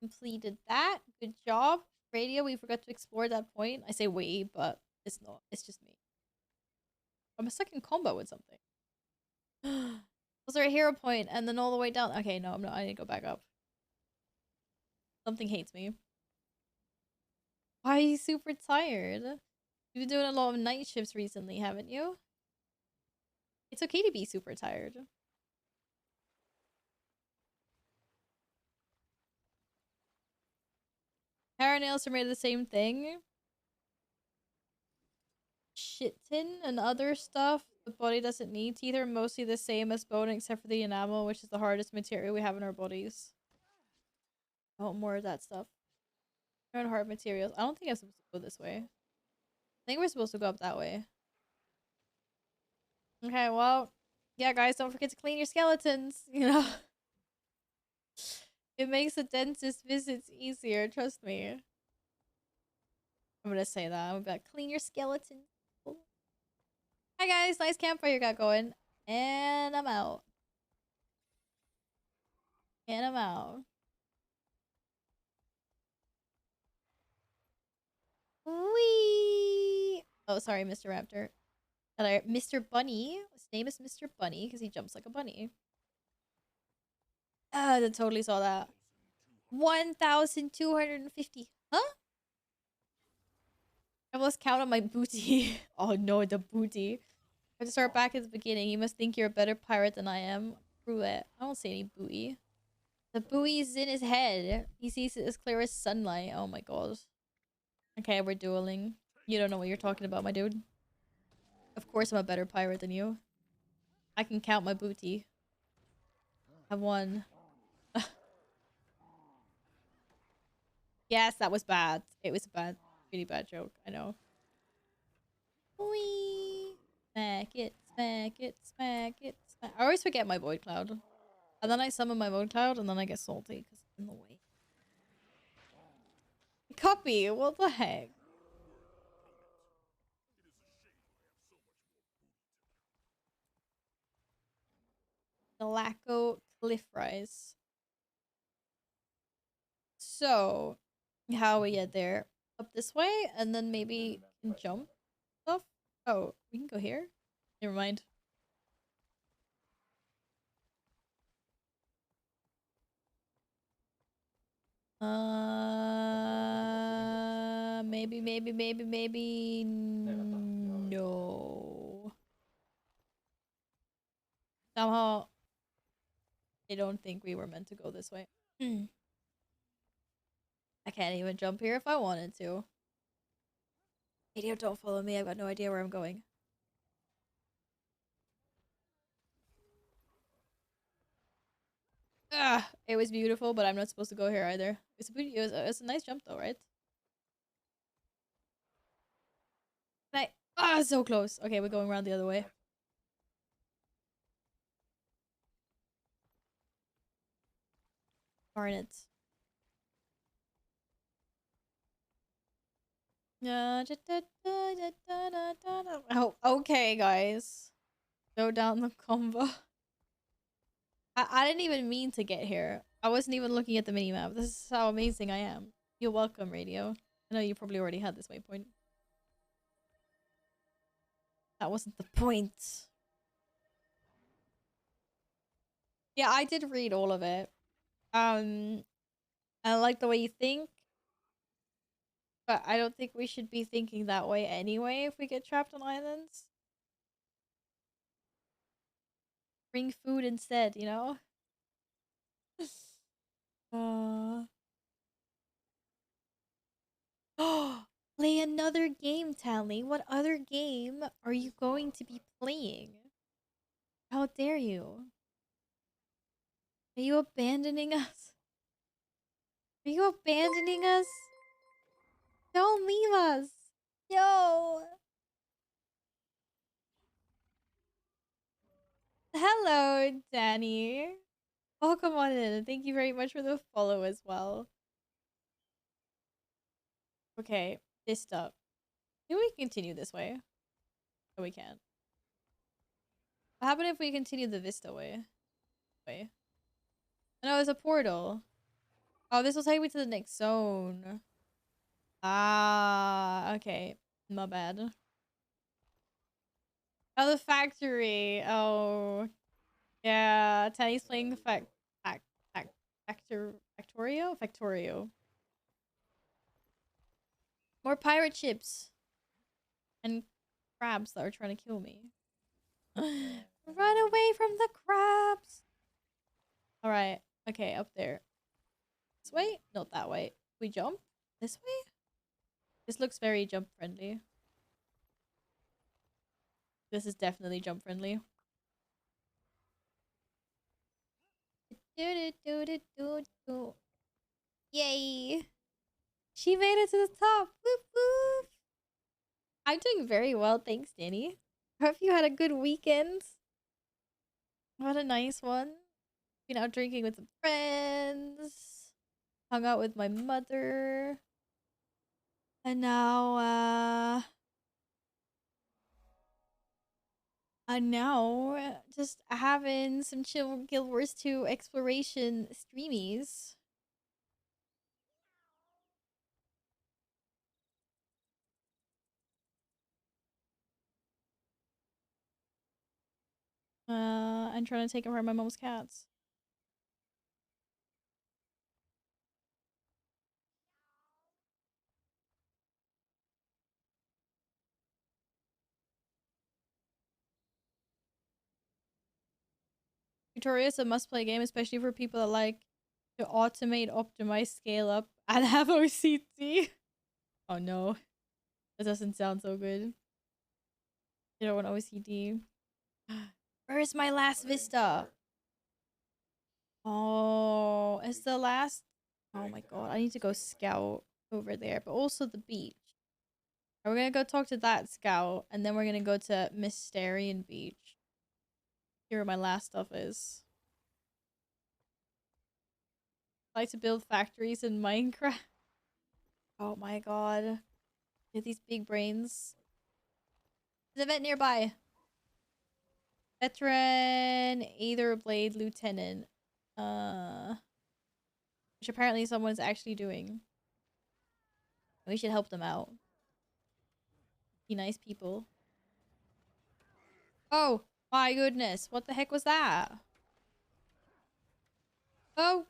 Completed that. Good job. Radio, we forgot to explore that point. I say we, but it's not. It's just me. I'm stuck in combo with something. Was there a hero point and then all the way down? Okay, no, I'm not. I need to go back up. Something hates me. Why are you super tired? You've been doing a lot of night shifts recently, haven't you? It's okay to be super tired. Hair nails are made of the same thing. Chitin and other stuff the body doesn't need. Teeth are mostly the same as bone except for the enamel, which is the hardest material we have in our bodies. Oh, more of that stuff. Hard materials. I don't think I'm supposed to go this way. I think we're supposed to go up that way. Okay, well, yeah, guys, don't forget to clean your skeletons, you know? It makes the dentist visits easier, trust me. I'm gonna say that. I'm gonna be like, clean your skeletons. Hi, guys. Nice campfire you got going. And I'm out. And I'm out. Wee! Oh, sorry, Mr. Raptor. Mr. Bunny. His name is Mr. Bunny because he jumps like a bunny. I totally saw that. 1,250. Huh? I lost count on my booty. Oh no, the booty. I have to start back at the beginning. You must think you're a better pirate than I am. Prove it. I don't see any buoy. The buoy's in his head. He sees it as clear as sunlight. Oh my god. Okay, we're dueling. You don't know what you're talking about, my dude. Of course I'm a better pirate than you. I can count my booty. I won. Yes, that was bad. It was a bad, really bad joke. I know. Whee! Smack it, smack it, smack it, smack. I always forget my void cloud. And then I summon my void cloud and then I get salty because it's in the way. Copy, what the heck? Galacco Cliff Rise. So, how we get there? Up this way, and then maybe can jump stuff? Oh, we can go here? Never mind. Maybe, no. Somehow, I don't think we were meant to go this way. I can't even jump here if I wanted to. Idiot, don't follow me. I've got no idea where I'm going. Ah, it was beautiful, but I'm not supposed to go here either. It's a nice jump though, right? So close. Okay, we're going around the other way. Darn it. Oh, okay, guys. Go down the combo. I didn't even mean to get here. I wasn't even looking at the minimap. This is how amazing I am. You're welcome, radio. I know you probably already had this waypoint. That wasn't the point. Yeah, I did read all of it. I like the way you think. But I don't think we should be thinking that way anyway if we get trapped on islands. Bring food instead, you know? Oh, play another game, Tally. What other game are you going to be playing? How dare you? Are you abandoning us? Are you abandoning us? Don't leave us. Yo. Hello, Danny. Welcome on in. Thank you very much for the follow as well. Okay, this stuff. Can we continue this way? No, we can't. What happened if we continue the Vista way? No, it's a portal. Oh, this will take me to the next zone. Ah, okay. My bad. Oh, the factory. Oh, yeah. Tanny's playing Factorio? More pirate ships. And crabs that are trying to kill me. Run away from the crabs. All right. Okay, up there. This way? Not that way. We jump? This way? This looks very jump friendly. This is definitely jump friendly. Yay! She made it to the top. Whoop whoop. I'm doing very well, thanks, Danny. Hope you had a good weekend. What a nice one. Been out drinking with some friends. Hung out with my mother. And now, just having some chill Guild Wars 2 exploration streamies. I'm trying to take apart my mom's cats. Victoria is a must-play game, especially for people that like to automate, optimize, scale up, and have OCD. Oh no. That doesn't sound so good. You don't want OCD. Where is my last vista? Oh, it's the last... Oh my god, I need to go scout over there, but also the beach. We're gonna go talk to that scout, and then we're gonna go to Mysterian Beach. Here where my last stuff is. I like to build factories in Minecraft. Oh my god. Get these big brains. There's an event nearby. Veteran Aether Blade Lieutenant. Which apparently someone's actually doing. We should help them out. Be nice people. Oh my goodness. What the heck was that? Oh.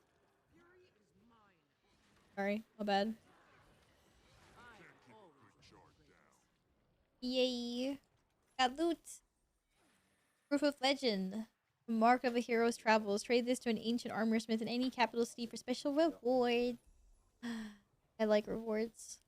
Sorry, my bad. Yay. Got loot. Proof of legend. Mark of a hero's travels. Trade this to an ancient armor smith in any capital city for special reward. I like rewards.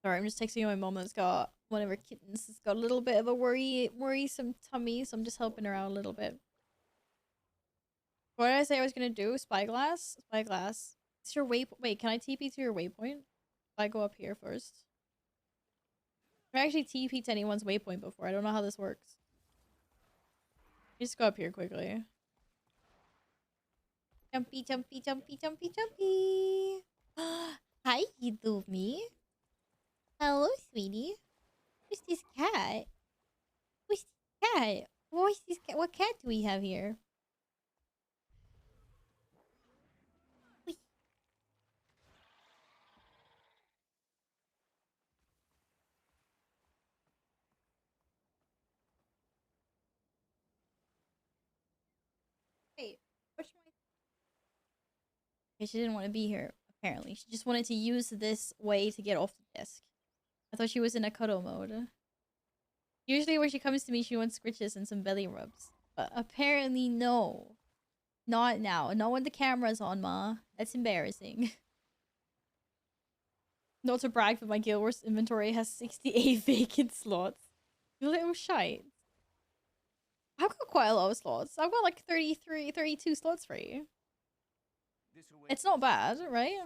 Sorry, I'm just texting my mom that's got one of her kittens. It's got a little bit of a worrisome tummy, so I'm just helping her out a little bit. What did I say I was gonna do? Spyglass? Spyglass. It's your waypoint. Wait, can I TP to your waypoint? If I go up here first. I've actually TP to anyone's waypoint before. I don't know how this works. Just go up here quickly. Jumpy, jumpy, jumpy, jumpy, jumpy. Hi, you love me. Hello, sweetie. Who's this cat? Who's this cat? What's this cat? What cat do we have here? Wait, what's my... Okay, she didn't want to be here, apparently. She just wanted to use this way to get off the desk. I thought she was in a cuddle mode. Usually when she comes to me, she wants scritches and some belly rubs. But apparently, no. Not now. Not when the camera's on, ma. That's embarrassing. Not to brag, but my Guild Wars inventory has 68 vacant slots. You little shite. I've got quite a lot of slots. I've got like 33, 32 slots for you. It's not bad, right?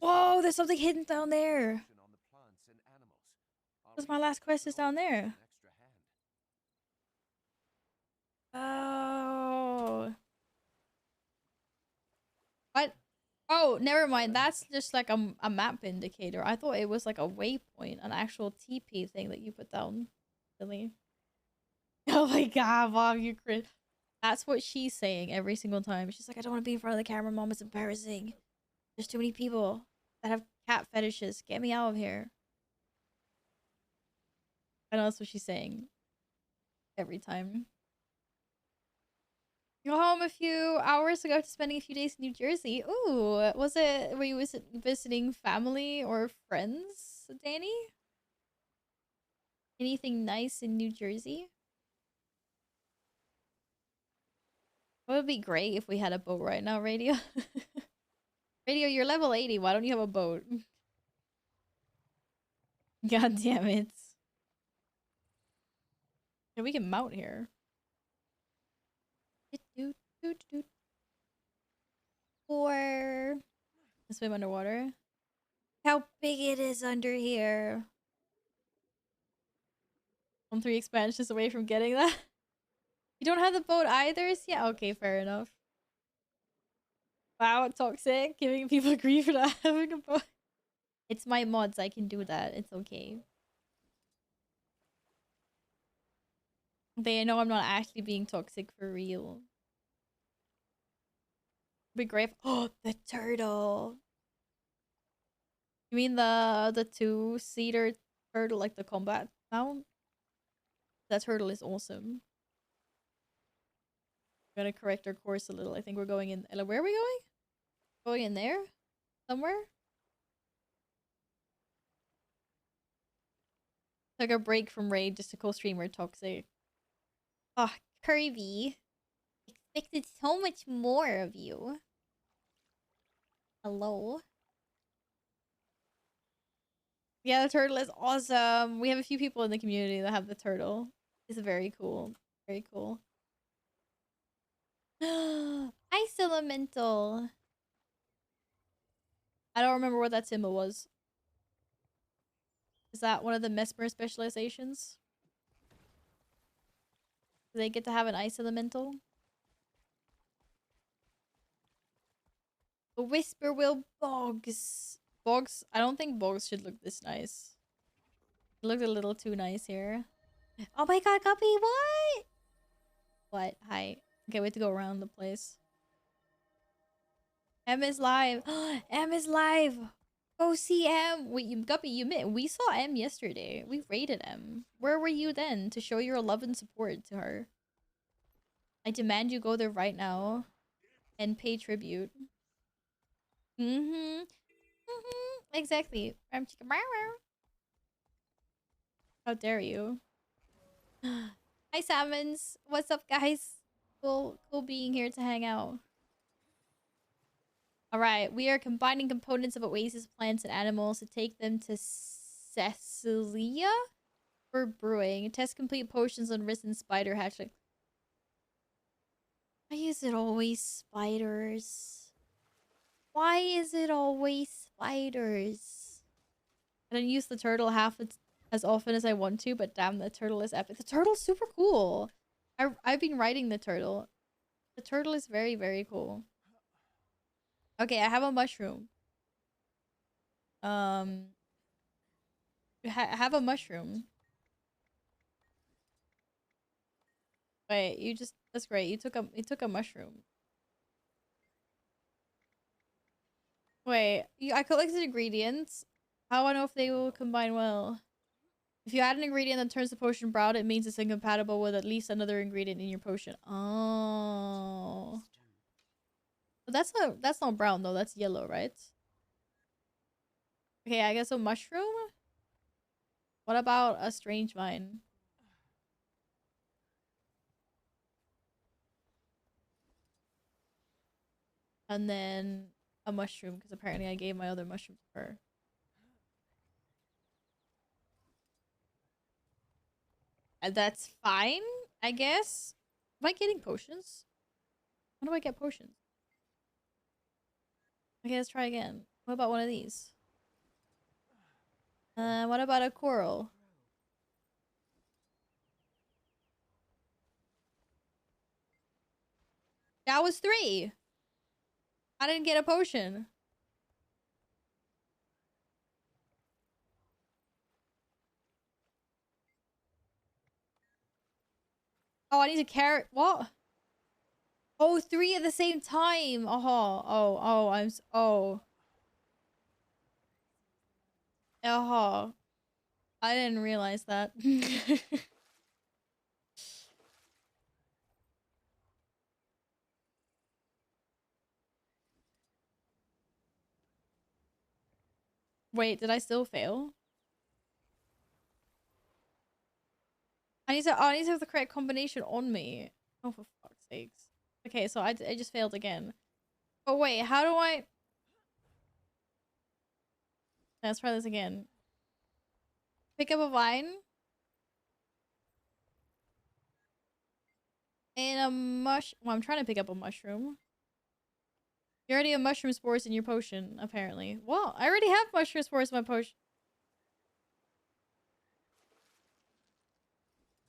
Whoa, there's something hidden down there. Because my last quest is down there. Oh. What? Oh, never mind. That's just like a map indicator. I thought it was like a waypoint, an actual TP thing that you put down. Silly. Oh my god, Bob, you cringe. That's what she's saying every single time. She's like, I don't want to be in front of the camera, Mom. It's embarrassing. There's too many people that have cat fetishes. Get me out of here. I know that's what she's saying every time. Go home a few hours ago after spending a few days in New Jersey. Ooh, were you visiting family or friends, Danny? Anything nice in New Jersey? It would be great if we had a boat right now, Radio. Radio, you're level 80. Why don't you have a boat? God damn it. Yeah, we can mount here. Or swim underwater. How big it is under here. I'm 3 expansions away from getting that. You don't have the boat either? Yeah, okay, fair enough. Wow, toxic. Giving people grief for not having a boat. It's my mods, I can do that. It's okay. They know I'm not actually being toxic for real. Be great. Oh, the turtle. You mean the 2-seater turtle, like the combat mount? That turtle is awesome. We're gonna correct our course a little. I think we're going in. Where are we going? Going in there? Somewhere? Took a break from raid just to co-streamer toxic. Oh, Kirby. Expected so much more of you. Hello? Yeah, the turtle is awesome. We have a few people in the community that have the turtle. It's very cool. Very cool. Ice Elemental. I don't remember what that symbol was. Is that one of the Mesmer specializations? Do they get to have an Ice Elemental? The Whisper Will Bogs. Bogs? I don't think Bogs should look this nice. It looked a little too nice here. Oh my god, Guppy, what? What? Hi. Okay, we have to go around the place. M is live. M is live. Go see M. Wait, Guppy, we saw M yesterday. We raided M. Where were you then to show your love and support to her? I demand you go there right now and pay tribute. Exactly. How dare you? Hi, Salmons. What's up, guys? Cool being here to hang out. Alright, we are combining components of oasis plants and animals to take them to Cecilia for brewing. Test complete potions on risen spider hatchling. Why is it always spiders? Why is it always spiders? I don't use the turtle half as often as I want to, but damn, the turtle is epic. The turtle's super cool. I've been riding the turtle. The turtle is very, very cool. Okay, I have a mushroom. Have a mushroom. Wait, that's great. You took a mushroom. Wait, I collected ingredients. How do I know if they will combine well? If you add an ingredient that turns the potion brown, it means it's incompatible with at least another ingredient in your potion. Oh. But that's not brown though, that's yellow, right? Okay, I guess a mushroom? What about a strange vine? And then a mushroom, because apparently I gave my other mushroom to her. And that's fine, I guess. Am I getting potions? How do I get potions? Okay, let's try again. What about one of these? What about a coral? That was 3. I didn't get a potion. Oh, I need a carrot. What? Oh, 3 at the same time. Oh. I didn't realize that. Wait, did I still fail? I need to have the correct combination on me. Oh, for fuck's sakes. Okay, so I just failed again. But wait, how do I... Let's try this again. Pick up a vine. And a well, I'm trying to pick up a mushroom. You already have mushroom spores in your potion, apparently. Well, I already have mushroom spores in my potion.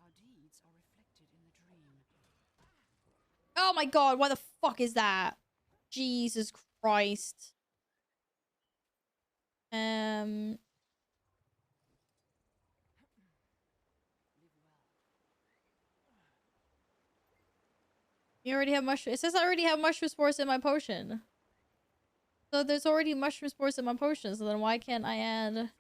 Our deeds are reflected in the dream. Oh my god, what the fuck is that? Jesus Christ. You already have mushroom. It says I already have mushroom spores in my potion. So there's already mushroom spores in my potion. So then why can't I add?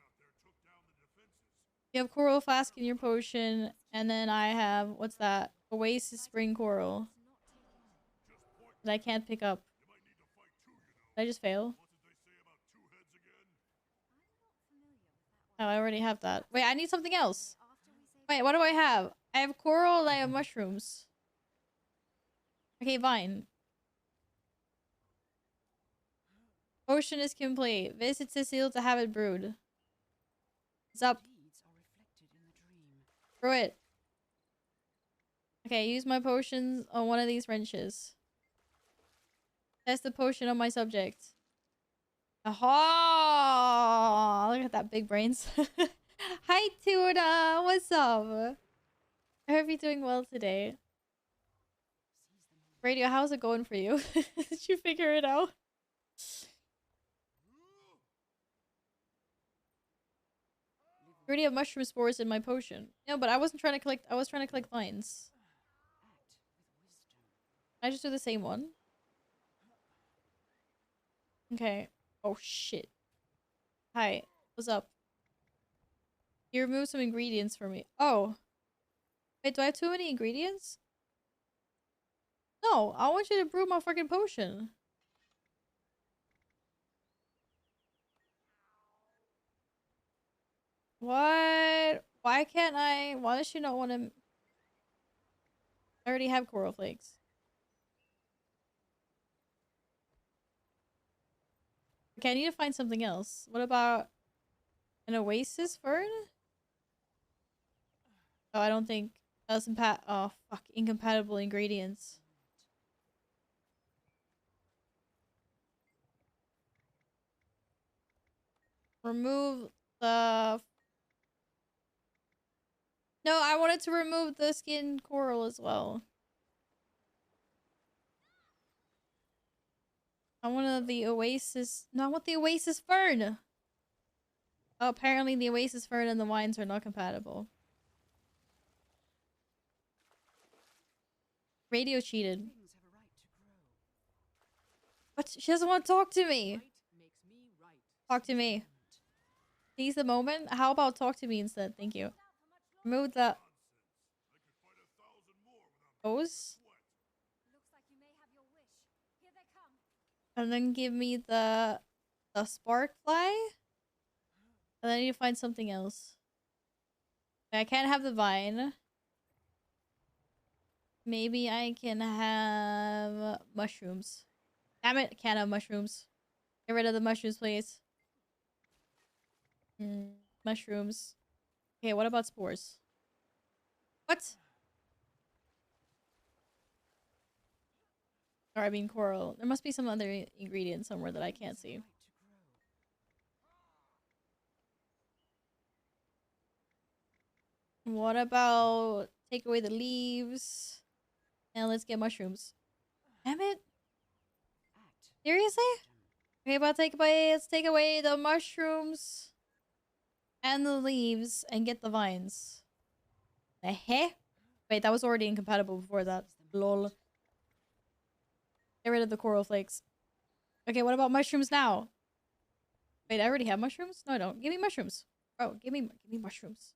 You have coral flask in your potion, and then I have what's that? Oasis spring coral that I can't pick up. Did I just fail? Oh, I already have that. Wait, I need something else. Wait, what do I have? I have coral and I have mushrooms. Okay, fine. Potion is complete. Visit Cecile to have it brewed. It's up. Brew it. Okay, use my potions on one of these wrenches. Test the potion on my subject. Aha! Look at that big brains. Hi, Tuna! What's up? I hope you're doing well today. Radio, how's it going for you? Did you figure it out? I already have mushroom spores in my potion. No, but I wasn't trying to collect. I was trying to collect vines. I just do the same one. Okay. Oh shit. Hi. What's up? You removed some ingredients for me. Oh. Wait, do I have too many ingredients? No, I want you to brew my fucking potion. What? Why can't I? Why does she not want to? I already have coral flakes. Okay, I need to find something else. What about an oasis fern? Oh, I don't think that's oh, fuck. Incompatible ingredients. Remove the... No, I wanted to remove the skin coral as well. I wanted the oasis... No, I want the oasis fern! Oh, apparently the oasis fern and the wines are not compatible. Radio cheated. What? She doesn't want to talk to me! Talk to me. Seize the moment? How about talk to me instead? Thank you. Remove the... Those? And then give me the spark fly? And then I need to find something else. I can't have the vine. Maybe I can have mushrooms. Damn it, I can't have mushrooms. Get rid of the mushrooms, please. Mushrooms. Okay, what about spores? What? Or I mean coral. There must be some other ingredient somewhere that I can't see. What about take away the leaves? And let's get mushrooms. Damn it. Seriously? Okay, but let's take away the mushrooms and the leaves and get the vines. The heck? Wait, that was already incompatible before that. Lol. Get rid of the coral flakes. Okay, what about mushrooms now? Wait, I already have mushrooms? No, I don't. Give me mushrooms. Bro, give me mushrooms.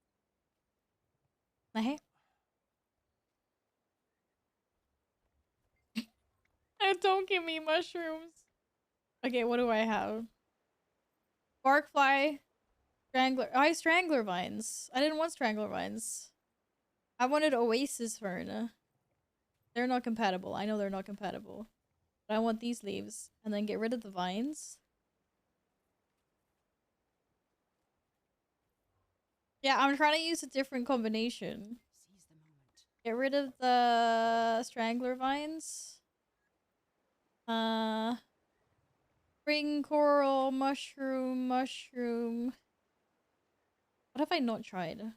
Hey. Don't give me mushrooms. Okay, what do I have? Barkfly. Strangler. Oh, I strangler vines. I didn't want strangler vines. I wanted oasis fern. They're not compatible. I know they're not compatible. But I want these leaves. And then get rid of the vines. Yeah, I'm trying to use a different combination. Get rid of the strangler vines. Spring coral, mushroom. What have I not tried? Did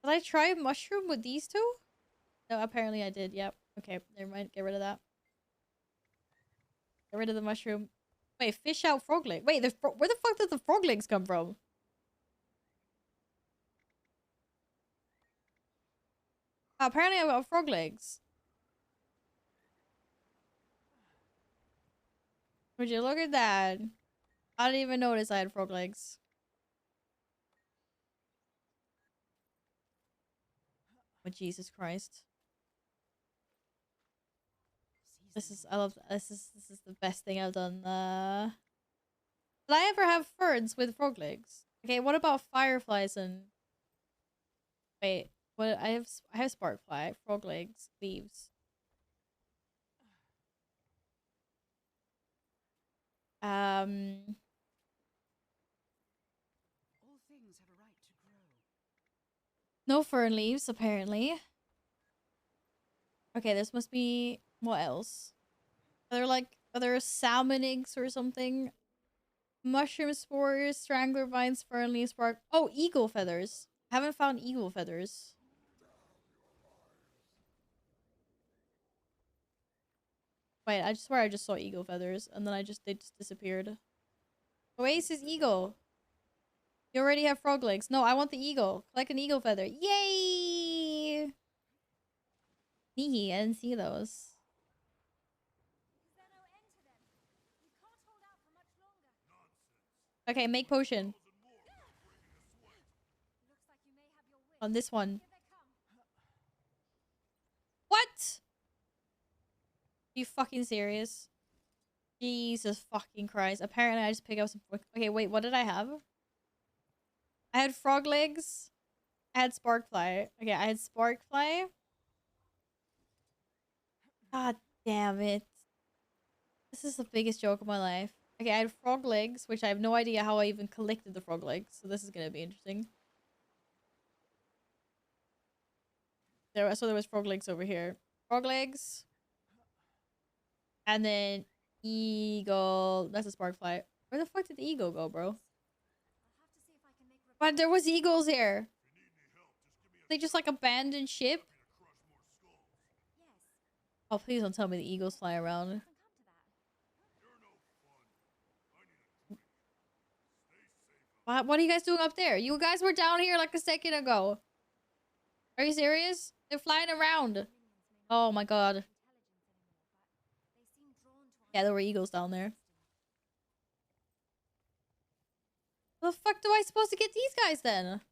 I try mushroom with these two? No, apparently I did. Yep. Okay, never mind. Get rid of that. Get rid of the mushroom. Wait, fish out frog leg. Wait, where the fuck did the frog legs come from? Oh, apparently I got frog legs. Would you look at that? I didn't even notice I had frog legs. Oh, Jesus Christ. I love this is the best thing I've done. Did I ever have ferns with frog legs? Okay, what about fireflies and wait, what I have sparkfly, frog legs, leaves. All things have a right to grow. No fern leaves, apparently. Okay, this must be what else? Are there salmon eggs or something? Mushroom spores, strangler vines, fern leaves, spark. Oh, eagle feathers. Haven't found eagle feathers. Wait, I swear I just saw eagle feathers, and then they just disappeared. Oasis eagle. You already have frog legs. No, I want the eagle. Collect an eagle feather. Yay! Hee, I didn't see those. Okay, make potion. On this one. What? Are you fucking serious? Jesus fucking Christ. Apparently I just pick up some... Okay, wait, what did I have? I had frog legs. I had sparkfly. Okay, I had sparkfly. God damn it. This is the biggest joke of my life. Okay, I had frog legs, which I have no idea how I even collected the frog legs. So this is gonna be interesting. So there was frog legs over here. Frog legs. And then eagle. That's a sparkfly. Where the fuck did the eagle go, bro? But there was eagles here. They just like abandoned ship. Oh, please don't tell me the eagles fly around. What are you guys doing up there? You guys were down here like a second ago. Are you serious? They're flying around. Oh my god. Yeah, there were eagles down there. How the fuck do I supposed to get these guys then?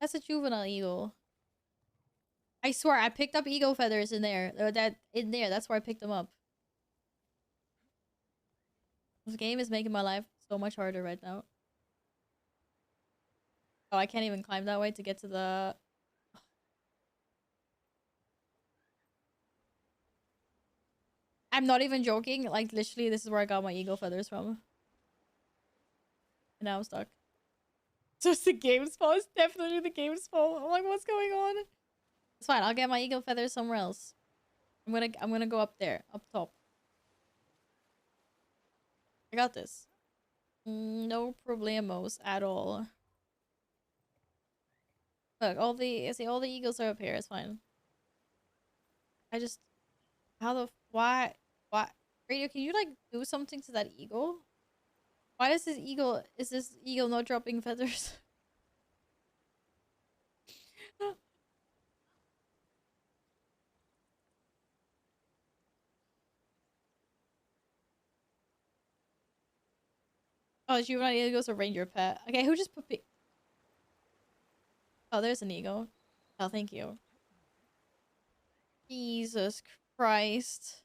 That's a juvenile eagle. I swear, I picked up eagle feathers in there. That's where I picked them up. This game is making my life so much harder right now. Oh, I can't even climb that way to get to the... I'm not even joking. Like, literally, this is where I got my eagle feathers from. And now I'm stuck. So it's the game's fault? It's definitely the game's fault. I'm like, what's going on? It's fine. I'll get my eagle feathers somewhere else. I'm gonna go up there. Up top. I got this. No problemos at all. Look, all the eagles are up here. It's fine. I just... Why? Radio, can you, like, do something to that eagle? Why is this eagle not dropping feathers? Oh, juvenile eagles or ranger pet. Okay, who just put Oh, there's an eagle. Oh, thank you. Jesus Christ.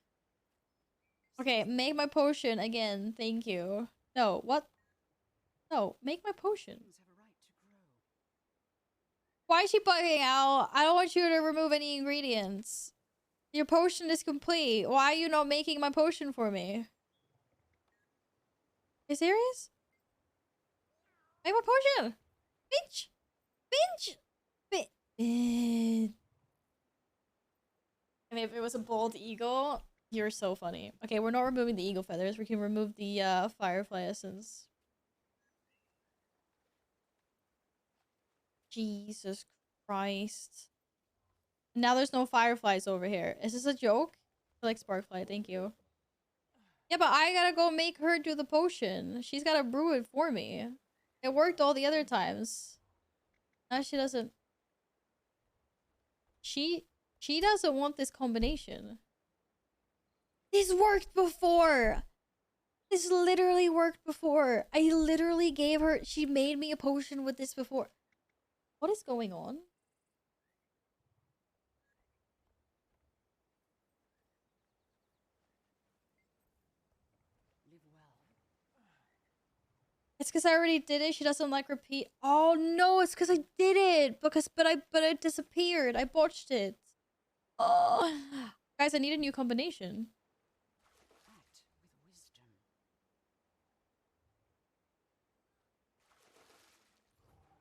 Okay, make my potion again. Thank you. No, what? No, make my potion. Why is she bugging out? I don't want you to remove any ingredients. Your potion is complete. Why are you not making my potion for me? Are you serious? Make my potion! Bitch! Bitch! Bitch! I mean, if it was a bald eagle, you're so funny. Okay, we're not removing the eagle feathers. We can remove the firefly essence. Jesus Christ. Now there's no fireflies over here. Is this a joke? I like sparkfly, thank you. Yeah, but I gotta go make her do the potion. She's gotta brew it for me. It worked all the other times. Now she doesn't. She doesn't want this combination. This worked before! This literally worked before. I literally gave her... She made me a potion with this before. What is going on? It's because I already did it. She doesn't like repeat. Oh no, it's because I did it. But it disappeared. I botched it. Oh, guys, I need a new combination. Act with wisdom.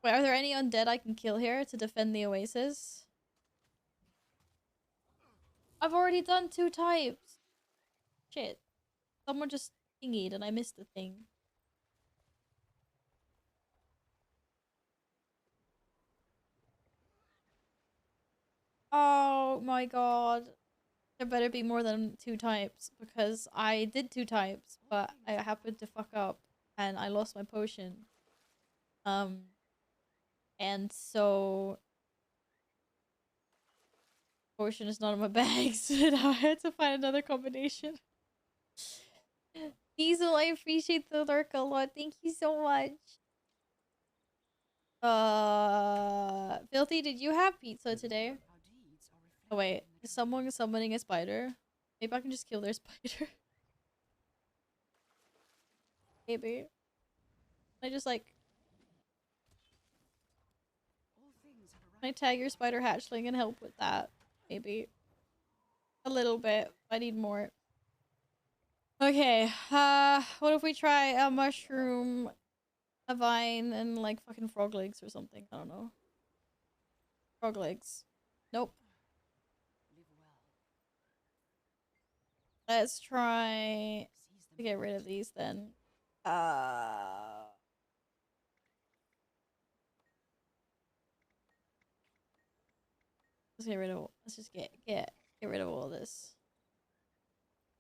Wait, are there any undead I can kill here to defend the oasis? I've already done 2 types. Shit. Someone just thingied and I missed the thing. Oh my god. There better be more than 2 types because I did 2 types, but I happened to fuck up and I lost my potion. And so potion is not in my bag, so now I had to find another combination. Diesel, I appreciate the lurk a lot. Thank you so much. Filthy, did you have pizza today? Oh wait, is someone summoning a spider? Maybe I can just kill their spider. Maybe. I just like... Can I tag your spider hatchling and help with that? Maybe. A little bit. I need more. Okay, what if we try a mushroom, a vine, and like fucking frog legs or something? I don't know. Frog legs. Nope. Let's try to get rid of these then. Let's get rid of. Let's just get rid of all this.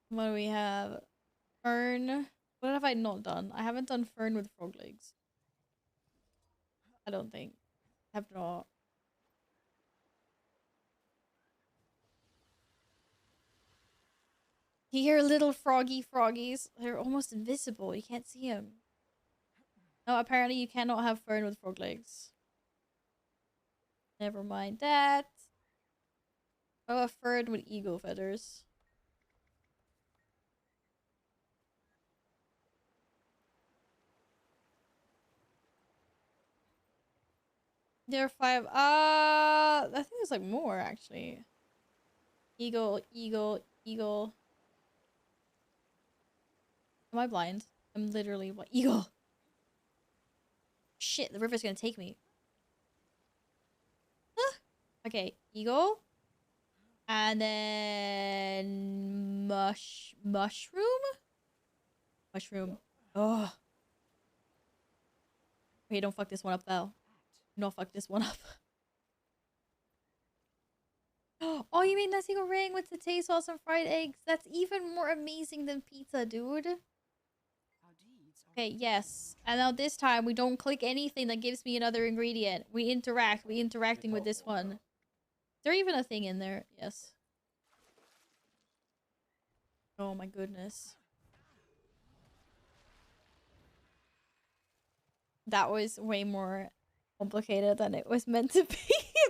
What do we have? Fern. What have I not done? I haven't done fern with frog legs. I don't think. I have not. You hear little froggies. They're almost invisible. You can't see them. No, apparently you cannot have fern with frog legs. Never mind that. Oh, a fern with eagle feathers. There are 5. I think there's like more actually. Eagle. Am I blind? I'm literally what? Eagle. Shit, the river's gonna take me. Okay, eagle. And then mushroom? Mushroom. Oh. Okay, don't fuck this one up though. No, fuck this one up. Oh, you mean nasi goreng with satay sauce and fried eggs? That's even more amazing than pizza, dude. Okay, yes. And now this time, we don't click anything that gives me another ingredient. We interact. We interacting with this one. Is there even a thing in there? Yes. Oh my goodness. That was way more complicated than it was meant to be,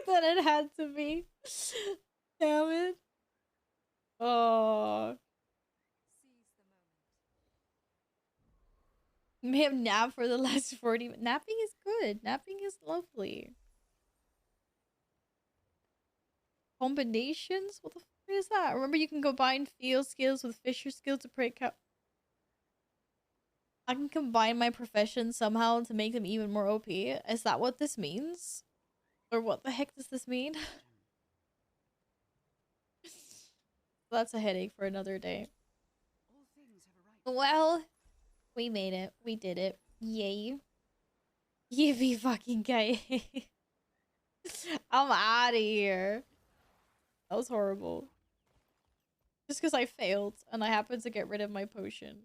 than it had to be. Damn it. Oh. May have napped for the last 40 minutes. Napping is good. Napping is lovely. Combinations? What the fuck is that? Remember you can combine field skills with fisher skills to break out. I can combine my professions somehow to make them even more OP. Is that what this means? Or what the heck does this mean? That's a headache for another day. Well, we made it. We did it. Yay. Yippee fucking gay. I'm out of here. That was horrible. Just because I failed and I happened to get rid of my potion.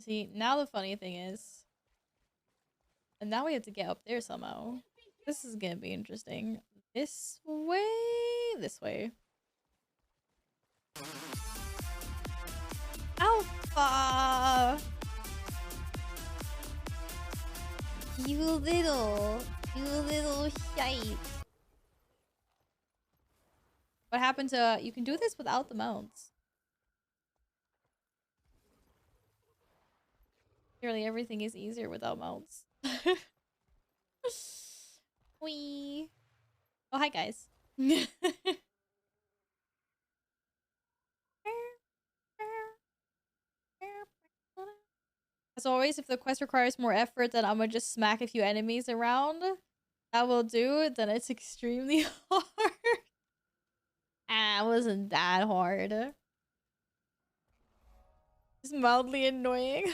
See, now the funny thing is... And now we have to get up there somehow. This is gonna be interesting. This way? This way. Alpha! You little shite. What happened to... You can do this without the mounts. Clearly everything is easier without mounts. Wee. Oh, hi guys. As always, if the quest requires more effort, then I'm gonna just smack a few enemies around. That will do. Then it's extremely hard. Ah, it wasn't that hard. It's mildly annoying.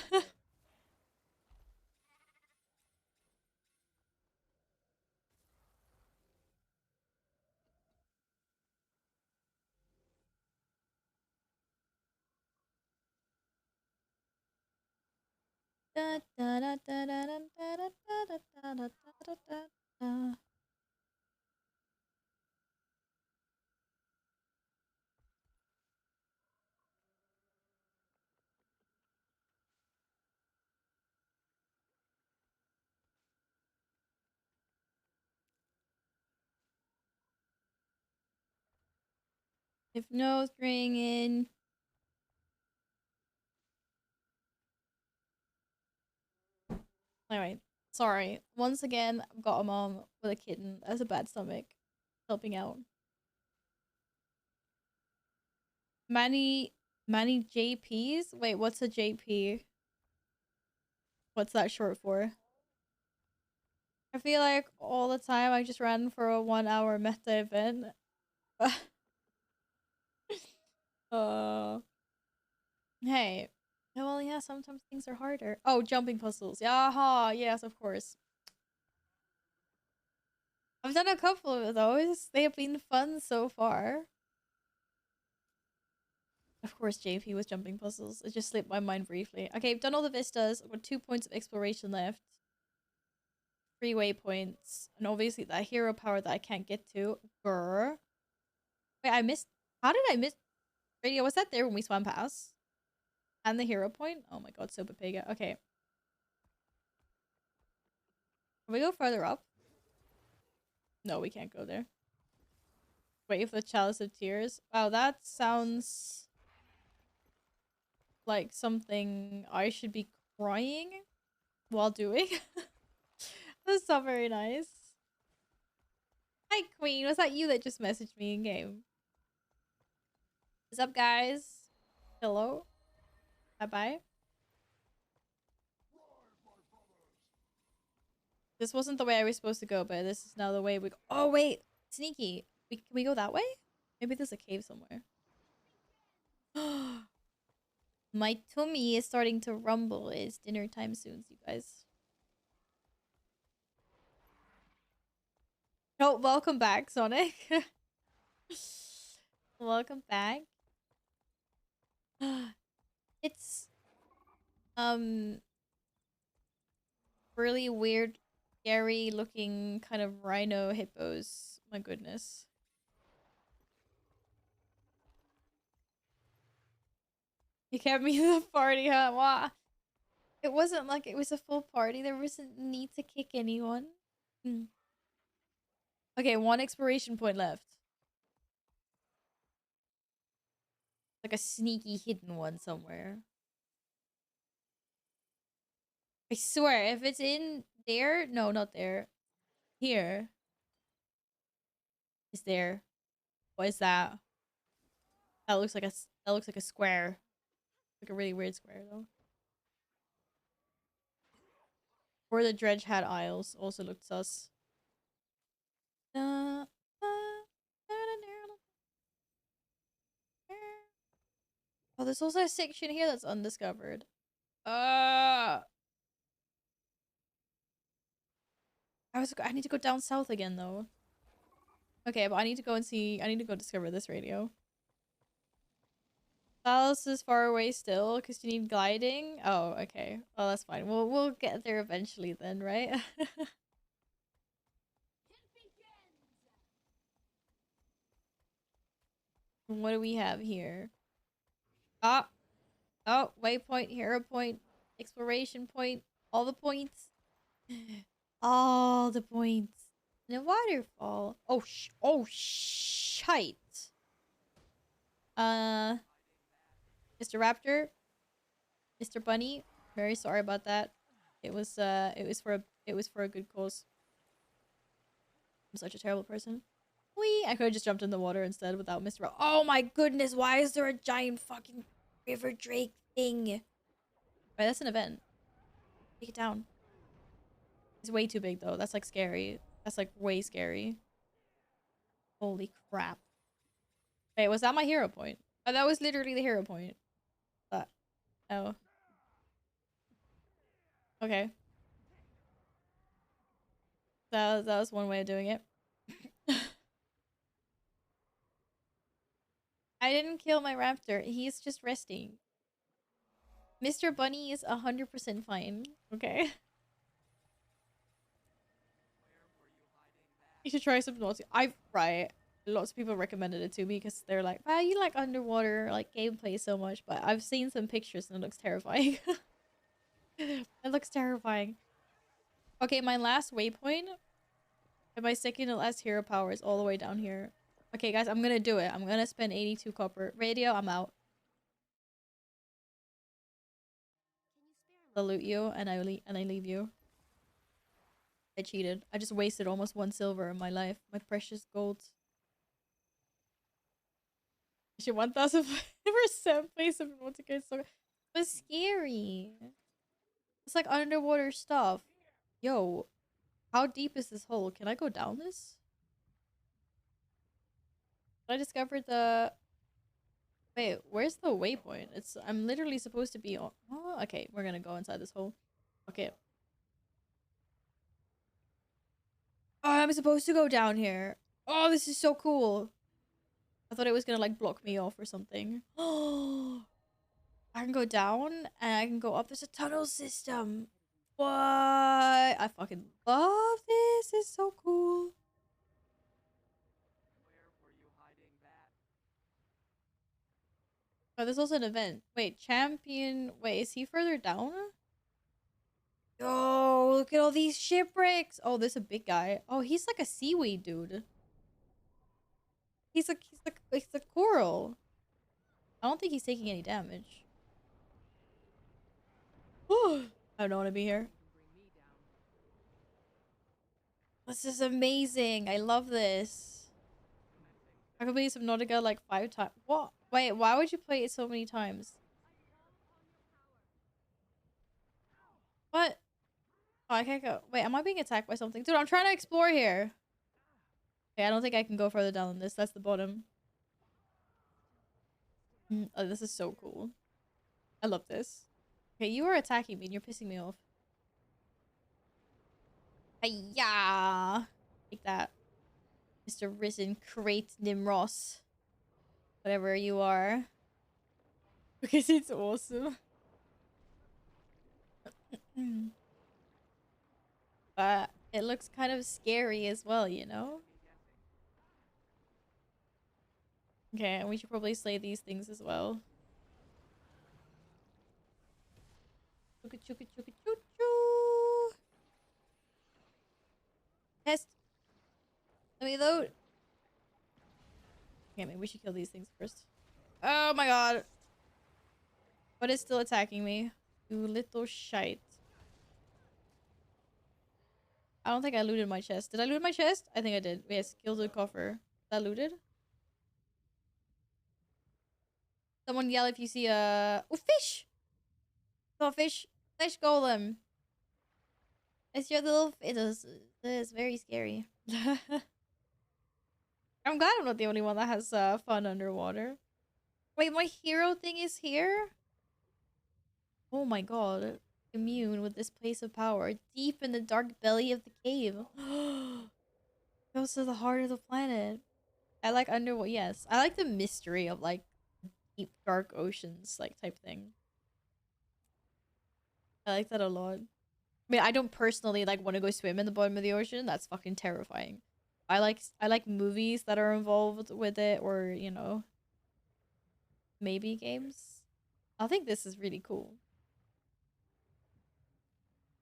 If no ringing. Anyway, sorry. Once again, I've got a mom with a kitten that has a bad stomach. Helping out. Many JPs? Wait, what's a JP? What's that short for? I feel like all the time I just ran for a 1-hour meta event. Hey. Oh, well, yeah, sometimes things are harder. Oh, jumping puzzles. Yaha, yes, of course. I've done a couple of those. They have been fun so far. Of course, JP with jumping puzzles. It just slipped my mind briefly. Okay, I've done all the vistas. I've got 2 points of exploration left. 3 waypoints. And obviously that hero power that I can't get to. Grr. Wait, I missed... How did I miss... Radio, was that there when we swam past? And the hero point? Oh my god, so Pepega. Okay. Can we go further up? No, we can't go there. Wait for the Chalice of Tears. Wow, that sounds... like something I should be crying while doing. That's not very nice. Hi, Queen. Was that you that just messaged me in game? What's up, guys? Hello? Bye-bye. This wasn't the way I was supposed to go, but this is now the way we go. Oh, wait. Sneaky. Can we go that way? Maybe there's a cave somewhere. My tummy is starting to rumble. It's dinner time soon, you guys. Oh, welcome back, Sonic. Welcome back. It's really weird, scary looking kind of rhino hippos. My goodness. You kept me in the party, huh? Wow. It wasn't like it was a full party. There wasn't need to kick anyone. Hmm. Okay, 1 exploration point left. Like a sneaky hidden one somewhere. I swear, if it's in there, no, not there. Here. Is there? What is that? That looks like a square. Like a really weird square though. Or the Dredge Hat Isles also looked sus. Oh, there's also a section here that's undiscovered. I need to go down south again though. Okay, but I need to go and see. I need to go discover this radio. Dallas is far away still because you need gliding. Oh, okay. Oh, that's fine. We'll get there eventually then, right? What do we have here? Ah, oh, waypoint, hero point, exploration point, all the points, all the points. And a waterfall. Oh shite. Mr. Raptor, Mr. Bunny, very sorry about that. It was for a good cause. I'm such a terrible person. Wee! I could have just jumped in the water instead without Mr. Oh my goodness, why is there a giant fucking river drake thing? Right, that's an event. Take it down. It's way too big though. That's like scary. That's like way scary. Holy crap. Wait, was that my hero point? Oh, that was literally the hero point. Oh. Okay. That was one way of doing it. I didn't kill my raptor. He's just resting. Mr. Bunny is 100% fine. Okay. You should try Subtitles. Right. Lots of people recommended it to me because they're like, wow, you like underwater like gameplay so much, but I've seen some pictures and it looks terrifying. It looks terrifying. Okay, my last waypoint and my second to last hero power is all the way down here. Okay, guys, I'm gonna do it. I'm gonna spend 82 copper. Radio, I'm out. I'll loot you and I leave you. I cheated. I just wasted almost 1 silver in my life. My precious gold. I should 1000% place if once again. So it's scary. It's like underwater stuff. Yo, how deep is this hole? Can I go down this? I discovered the... Wait, where's the waypoint? I'm literally supposed to be on... Oh, okay, we're gonna go inside this hole. Okay. Oh, I'm supposed to go down here. Oh, this is so cool. I thought it was gonna like block me off or something. Oh, I can go down and I can go up. There's a tunnel system. What? I fucking love this. It's so cool. Oh, there's also an event. Wait, champion. Wait, is he further down? Yo, look at all these shipwrecks. Oh, there's a big guy. Oh, he's like a seaweed dude. He's a coral. I don't think he's taking any damage. I don't want to be here. This is amazing. I love this. I could play Subnautica like 5 times. What? Wait, why would you play it so many times? What? Oh, I can't go. Wait, am I being attacked by something? Dude, I'm trying to explore here. Okay, I don't think I can go further down than this. That's the bottom. Oh, this is so cool. I love this. Okay, you are attacking me and you're pissing me off. Hiya! Take that. Mr. Risen Crate Nimros. Whatever you are. Because it's awesome. But it looks kind of scary as well, you know? Okay, and we should probably slay these things as well. choo choo choo choo. Test. Let me load. Okay, maybe we should kill these things first. Oh my god. What is still attacking me? You little shite. I don't think I looted my chest. Did I loot my chest? I think I did. Yes, killed the coffer. Is that looted? Someone yell if you see a... Oh, fish! Oh, fish. Fish golem. It's your little... It is very scary. I'm glad I'm not the only one that has fun underwater. Wait, my hero thing is here? Oh my god. Immune with this place of power. Deep in the dark belly of the cave. Goes to the heart of the planet. I like underwater. Yes. I like the mystery of like deep dark oceans like type thing. I like that a lot. I mean, I don't personally like want to go swim in the bottom of the ocean. That's fucking terrifying. I like movies that are involved with it, or you know, maybe games. I think this is really cool.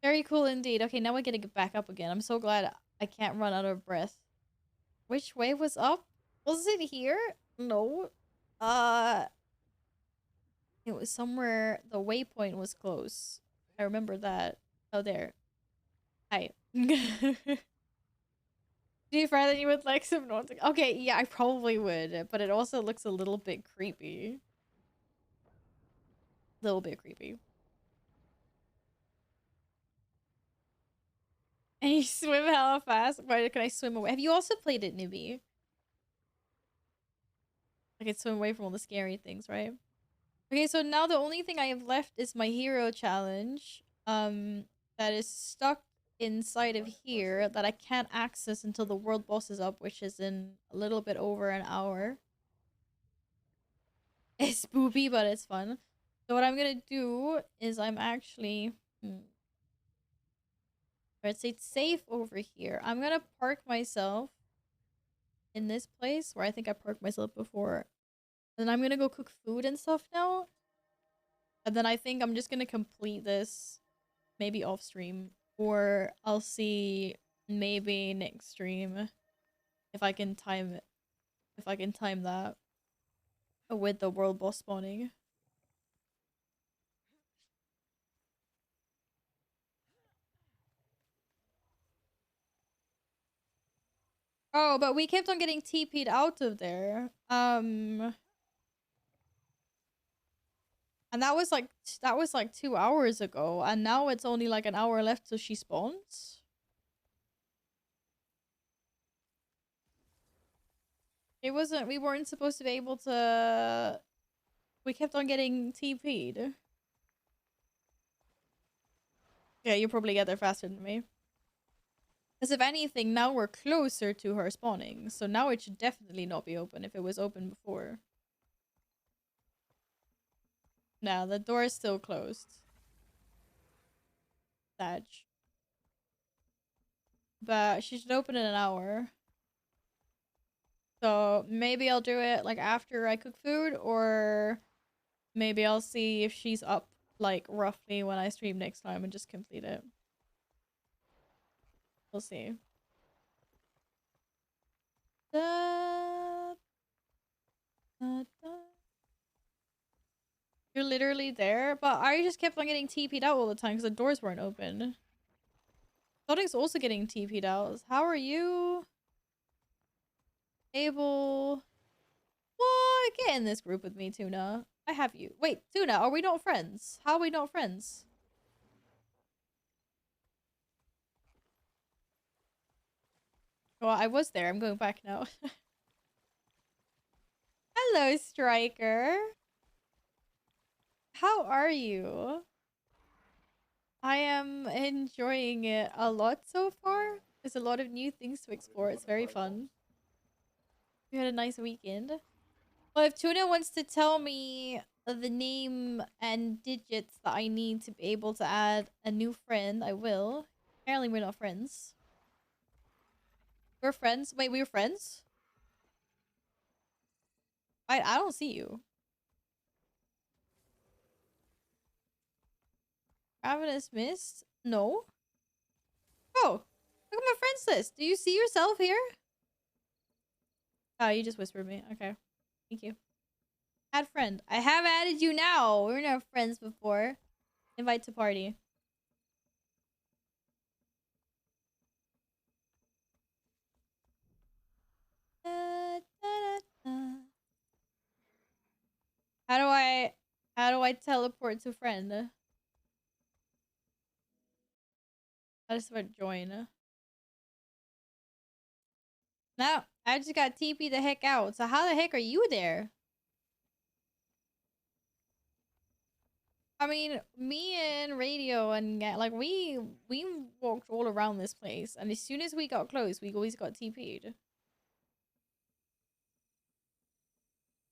Very cool indeed. Okay, now we're gonna get back up again. I'm so glad I can't run out of breath. Which way was up? Was it here? No. It was somewhere the waypoint was close. I remember that. Oh, there. Hi. Do you find that you would like some Nordic? Okay, yeah, I probably would, but it also looks a little bit creepy. A little bit creepy. And you swim hella fast. Why can I swim away? Have you also played it, newbie? I can swim away from all the scary things, right? Okay, so now the only thing I have left is my hero challenge. That is stuck inside of here that I can't access until the world boss is up, which is in a little bit over an hour. It's spoopy, but it's fun. So what I'm gonna do is I'm actually... Let's say it's safe over here. I'm gonna park myself in this place where I think I parked myself before. And then I'm gonna go cook food and stuff now. And then I think I'm just gonna complete this maybe off stream, or I'll see maybe next stream if I can time it, if I can time that with the world boss spawning. Oh, but we kept on getting TP'd out of there. And that was like 2 hours ago, and now it's only like an hour left till she spawns. We weren't supposed to be able to... We kept on getting TP'd. Yeah, you probably get there faster than me. Because if anything, now we're closer to her spawning. So now it should definitely not be open if it was open before. No, the door is still closed. Sad. But she should open in an hour. So maybe I'll do it like after I cook food, or maybe I'll see if she's up like roughly when I stream next time and just complete it. We'll see. Da, da, da. You're literally there, but I just kept on getting TP'd out all the time because the doors weren't open. Sonic's also getting TP'd out. How are you able... What? Get in this group with me, Tuna. I have you. Wait, Tuna, are we not friends? How are we not friends? Well, I was there. I'm going back now. Hello, Striker. How are you? I am enjoying it a lot so far. There's a lot of new things to explore. It's very fun. We had a nice weekend. Well, if Tuna wants to tell me the name and digits that I need to be able to add a new friend, I will. Apparently we're not friends. We're friends? Wait, we were friends? I don't see you. Ravenous Mist? No. Oh, look at my friends list. Do you see yourself here? Oh, you just whispered me. Okay. Thank you. Add friend. I have added you now. We were not friends before. Invite to party. Da, da, da, da. How do I teleport to friend? I just about join. No, I just got TP the heck out. So how the heck are you there? I mean, me and Radio and like we walked all around this place, and as soon as we got close, we always got TP'd.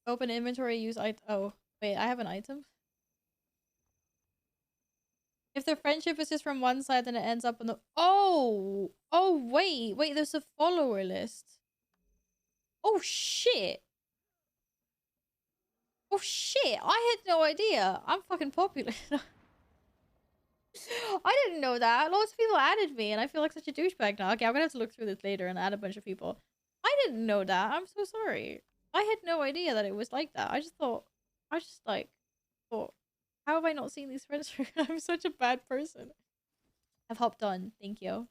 Open inventory, use item. Oh, wait, I have an item. If the friendship is just from one side, then it ends up on the. Oh, wait, there's a follower list. Oh shit. Oh shit, I had no idea. I'm fucking popular. I didn't know that. Lots of people added me and I feel like such a douchebag now. Okay, I'm gonna have to look through this later and add a bunch of people. I didn't know that. I'm so sorry. I had no idea that it was like that. I just thought, how have I not seen these friends? I'm such a bad person. I've hopped on. Thank you.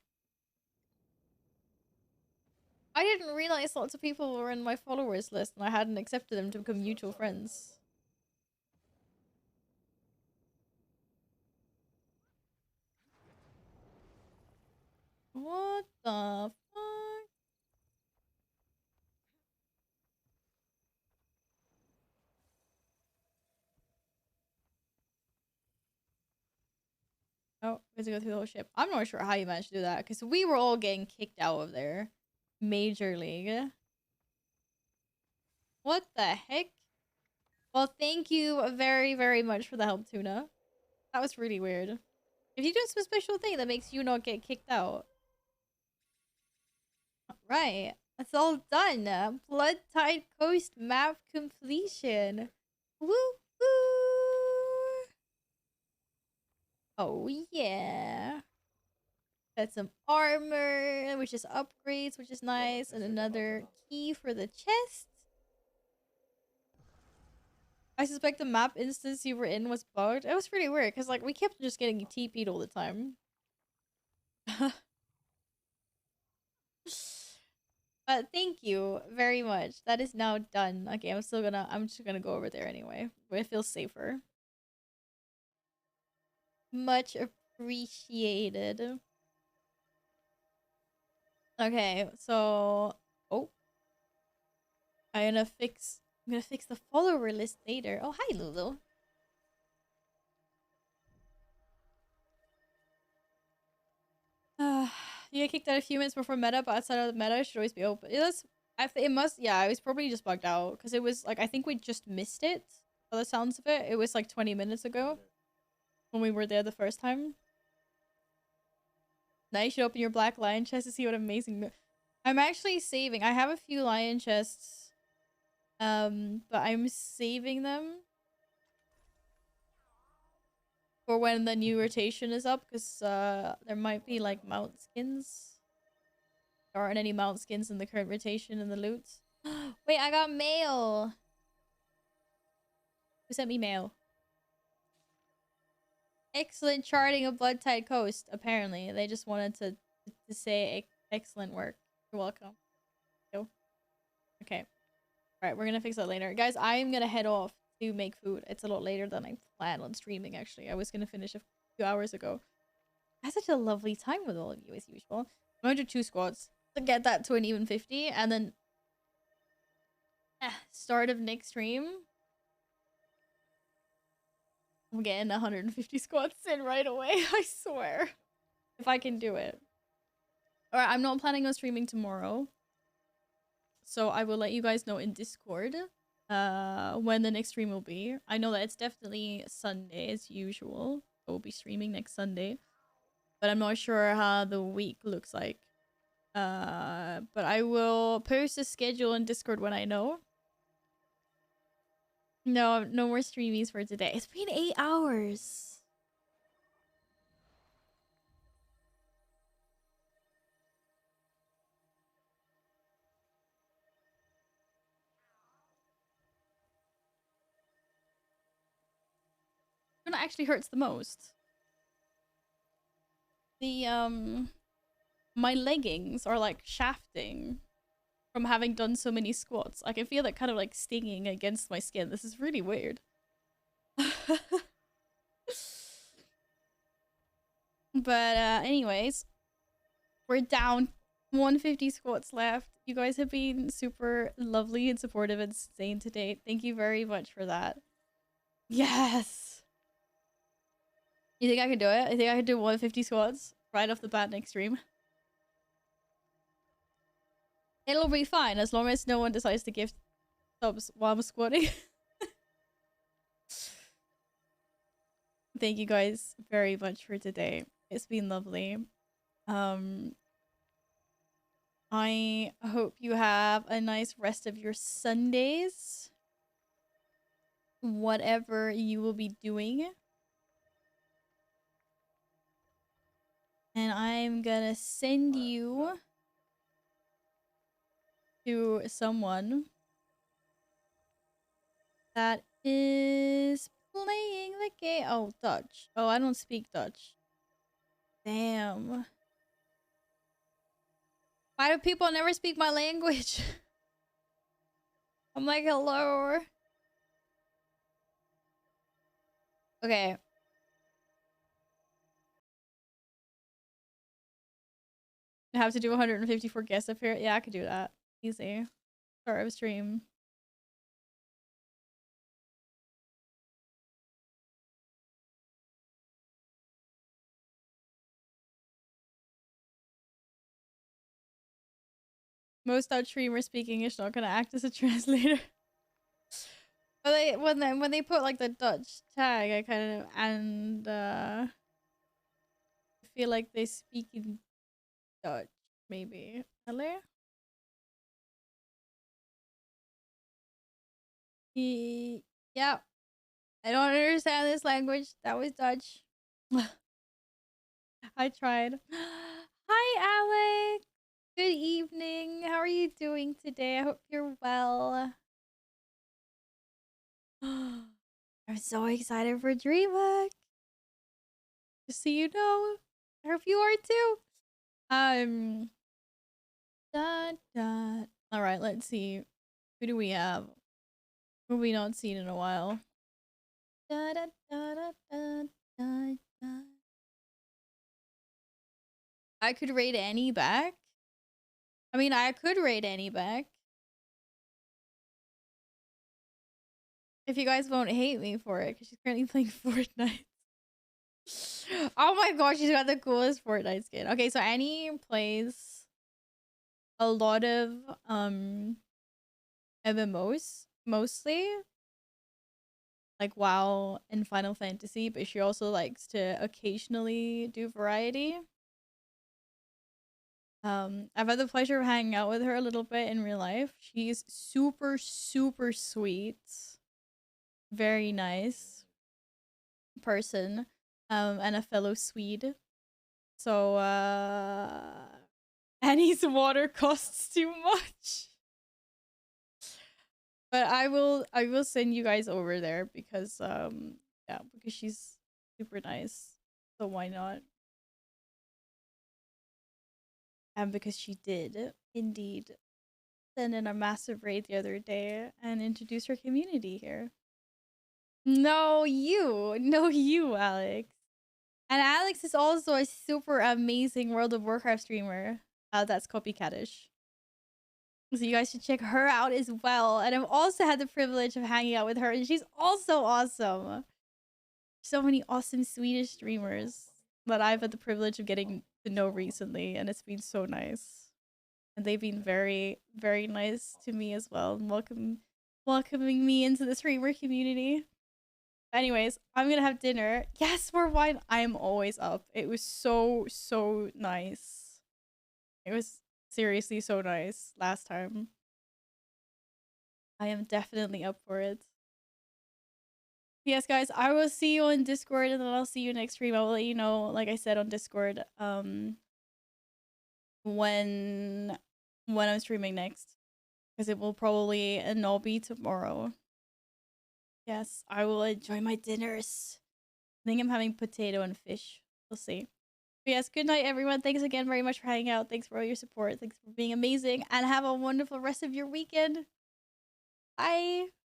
I didn't realize lots of people were in my followers list and I hadn't accepted them to become mutual friends. What the fuck? Oh, we have to go through the whole ship. I'm not sure how you managed to do that because we were all getting kicked out of there. Major League. What the heck? Well, thank you very, very much for the help, Tuna. That was really weird. If you do some special thing that makes you not get kicked out. Right. That's all done. Blood Tide Coast map completion. Woo woo. Oh yeah. Got some armor, which is upgrades, which is nice, and another key for the chest. I suspect the map instance you were in was bugged. It was pretty weird because like we kept just getting TP'd all the time. But thank you very much. That is now done. Okay, I'm just gonna go over there anyway. Where it feels safer. Much appreciated. Okay, so I'm gonna fix the follower list later. Oh, hi Lulu. You get kicked out a few minutes before meta, but outside of the meta, it should always be open. It must, yeah, it was probably just bugged out. Because it was, like, I think we just missed it. By the sounds of it. It was, like, 20 minutes ago. When we were there the first time. Now you should open your black lion chest to see what amazing... I'm actually saving. I have a few lion chests. But I'm saving them. For when the new rotation is up, because there might be like mount skins. There aren't any mount skins in the current rotation in the loot. Wait, I got mail. Who sent me mail? Excellent charting of Blood Tide Coast. Apparently, they just wanted to say excellent work. You're welcome. Okay. All right, we're gonna fix that later, guys. I am gonna head off to make food. It's a lot later than I planned on streaming, actually. I was gonna finish a few hours ago. I had such a lovely time with all of you, as usual. I'm going to do 2 squads to get that to an even 50, and then start of next stream, I'm getting 150 squads in right away. I swear, if I can do it. All right, I'm not planning on streaming tomorrow, so I will let you guys know in Discord when the next stream will be. I know that it's definitely Sunday as usual. I will be streaming next Sunday, but I'm not sure how the week looks like. But I will post a schedule in Discord when I know. No more streamies for today. It's been 8 hours. one actually hurts the most. The my leggings are like shafting from having done so many squats. I can feel that kind of like stinging against my skin. This is really weird. But anyways, we're down 150 squats left. You guys have been super lovely and supportive and staying to date. Thank you very much for that. Yes. You think I could do it? I think I could do 150 squats right off the bat next stream. It'll be fine as long as no one decides to gift subs while I'm squatting. Thank you guys very much for today. It's been lovely. I hope you have a nice rest of your Sundays. Whatever you will be doing. And I'm gonna send you to someone that is playing the game. Oh, Dutch. Oh, I don't speak Dutch. Damn. Why do people never speak my language? I'm like, hello. Okay. I have to do 154 guests up here. Yeah, I could do that. Easy. Start of stream. Most Dutch streamers speak English, not gonna act as a translator. But when they put like the Dutch tag, I kind of feel like they speak in Dutch, maybe. Hello? Yeah. I don't understand this language. That was Dutch. I tried. Hi, Alex. Good evening. How are you doing today? I hope you're well. I'm so excited for DreamHack. Just so you know. I hope you are too. Alright, let's see. Who do we have? Who have we not seen in a while? I could raid Annie back. I mean, I could raid Annie back. If you guys won't hate me for it, because she's currently playing Fortnite. Oh my gosh, she's got the coolest Fortnite skin. Okay, so Annie plays a lot of MMOs, mostly. Like WoW and Final Fantasy, but she also likes to occasionally do variety. I've had the pleasure of hanging out with her a little bit in real life. She's super, super sweet. Very nice person. And a fellow Swede. So, Annie's water costs too much. But I will send you guys over there because, yeah, because she's super nice. So why not? And because she did indeed send in a massive raid the other day and introduce her community here. No, you, Alex. And Alex is also a super amazing World of Warcraft streamer. That's copycatish. So you guys should check her out as well. And I've also had the privilege of hanging out with her, and she's also awesome. So many awesome Swedish streamers that I've had the privilege of getting to know recently, and it's been so nice. And they've been very, very nice to me as well, and welcoming me into the streamer community. Anyways, I'm gonna have dinner. Yes, more wine. I'm always up. It was so nice. It was seriously so nice last time. I am definitely up for it. Yes, guys, I will see you on Discord, and then I'll see you next stream. I will let you know, like I said, on Discord, when I'm streaming next, because it will probably not be tomorrow. Yes, I will enjoy my dinners. I think I'm having potato and fish. We'll see. But yes, good night, everyone. Thanks again very much for hanging out. Thanks for all your support. Thanks for being amazing. And have a wonderful rest of your weekend. Bye.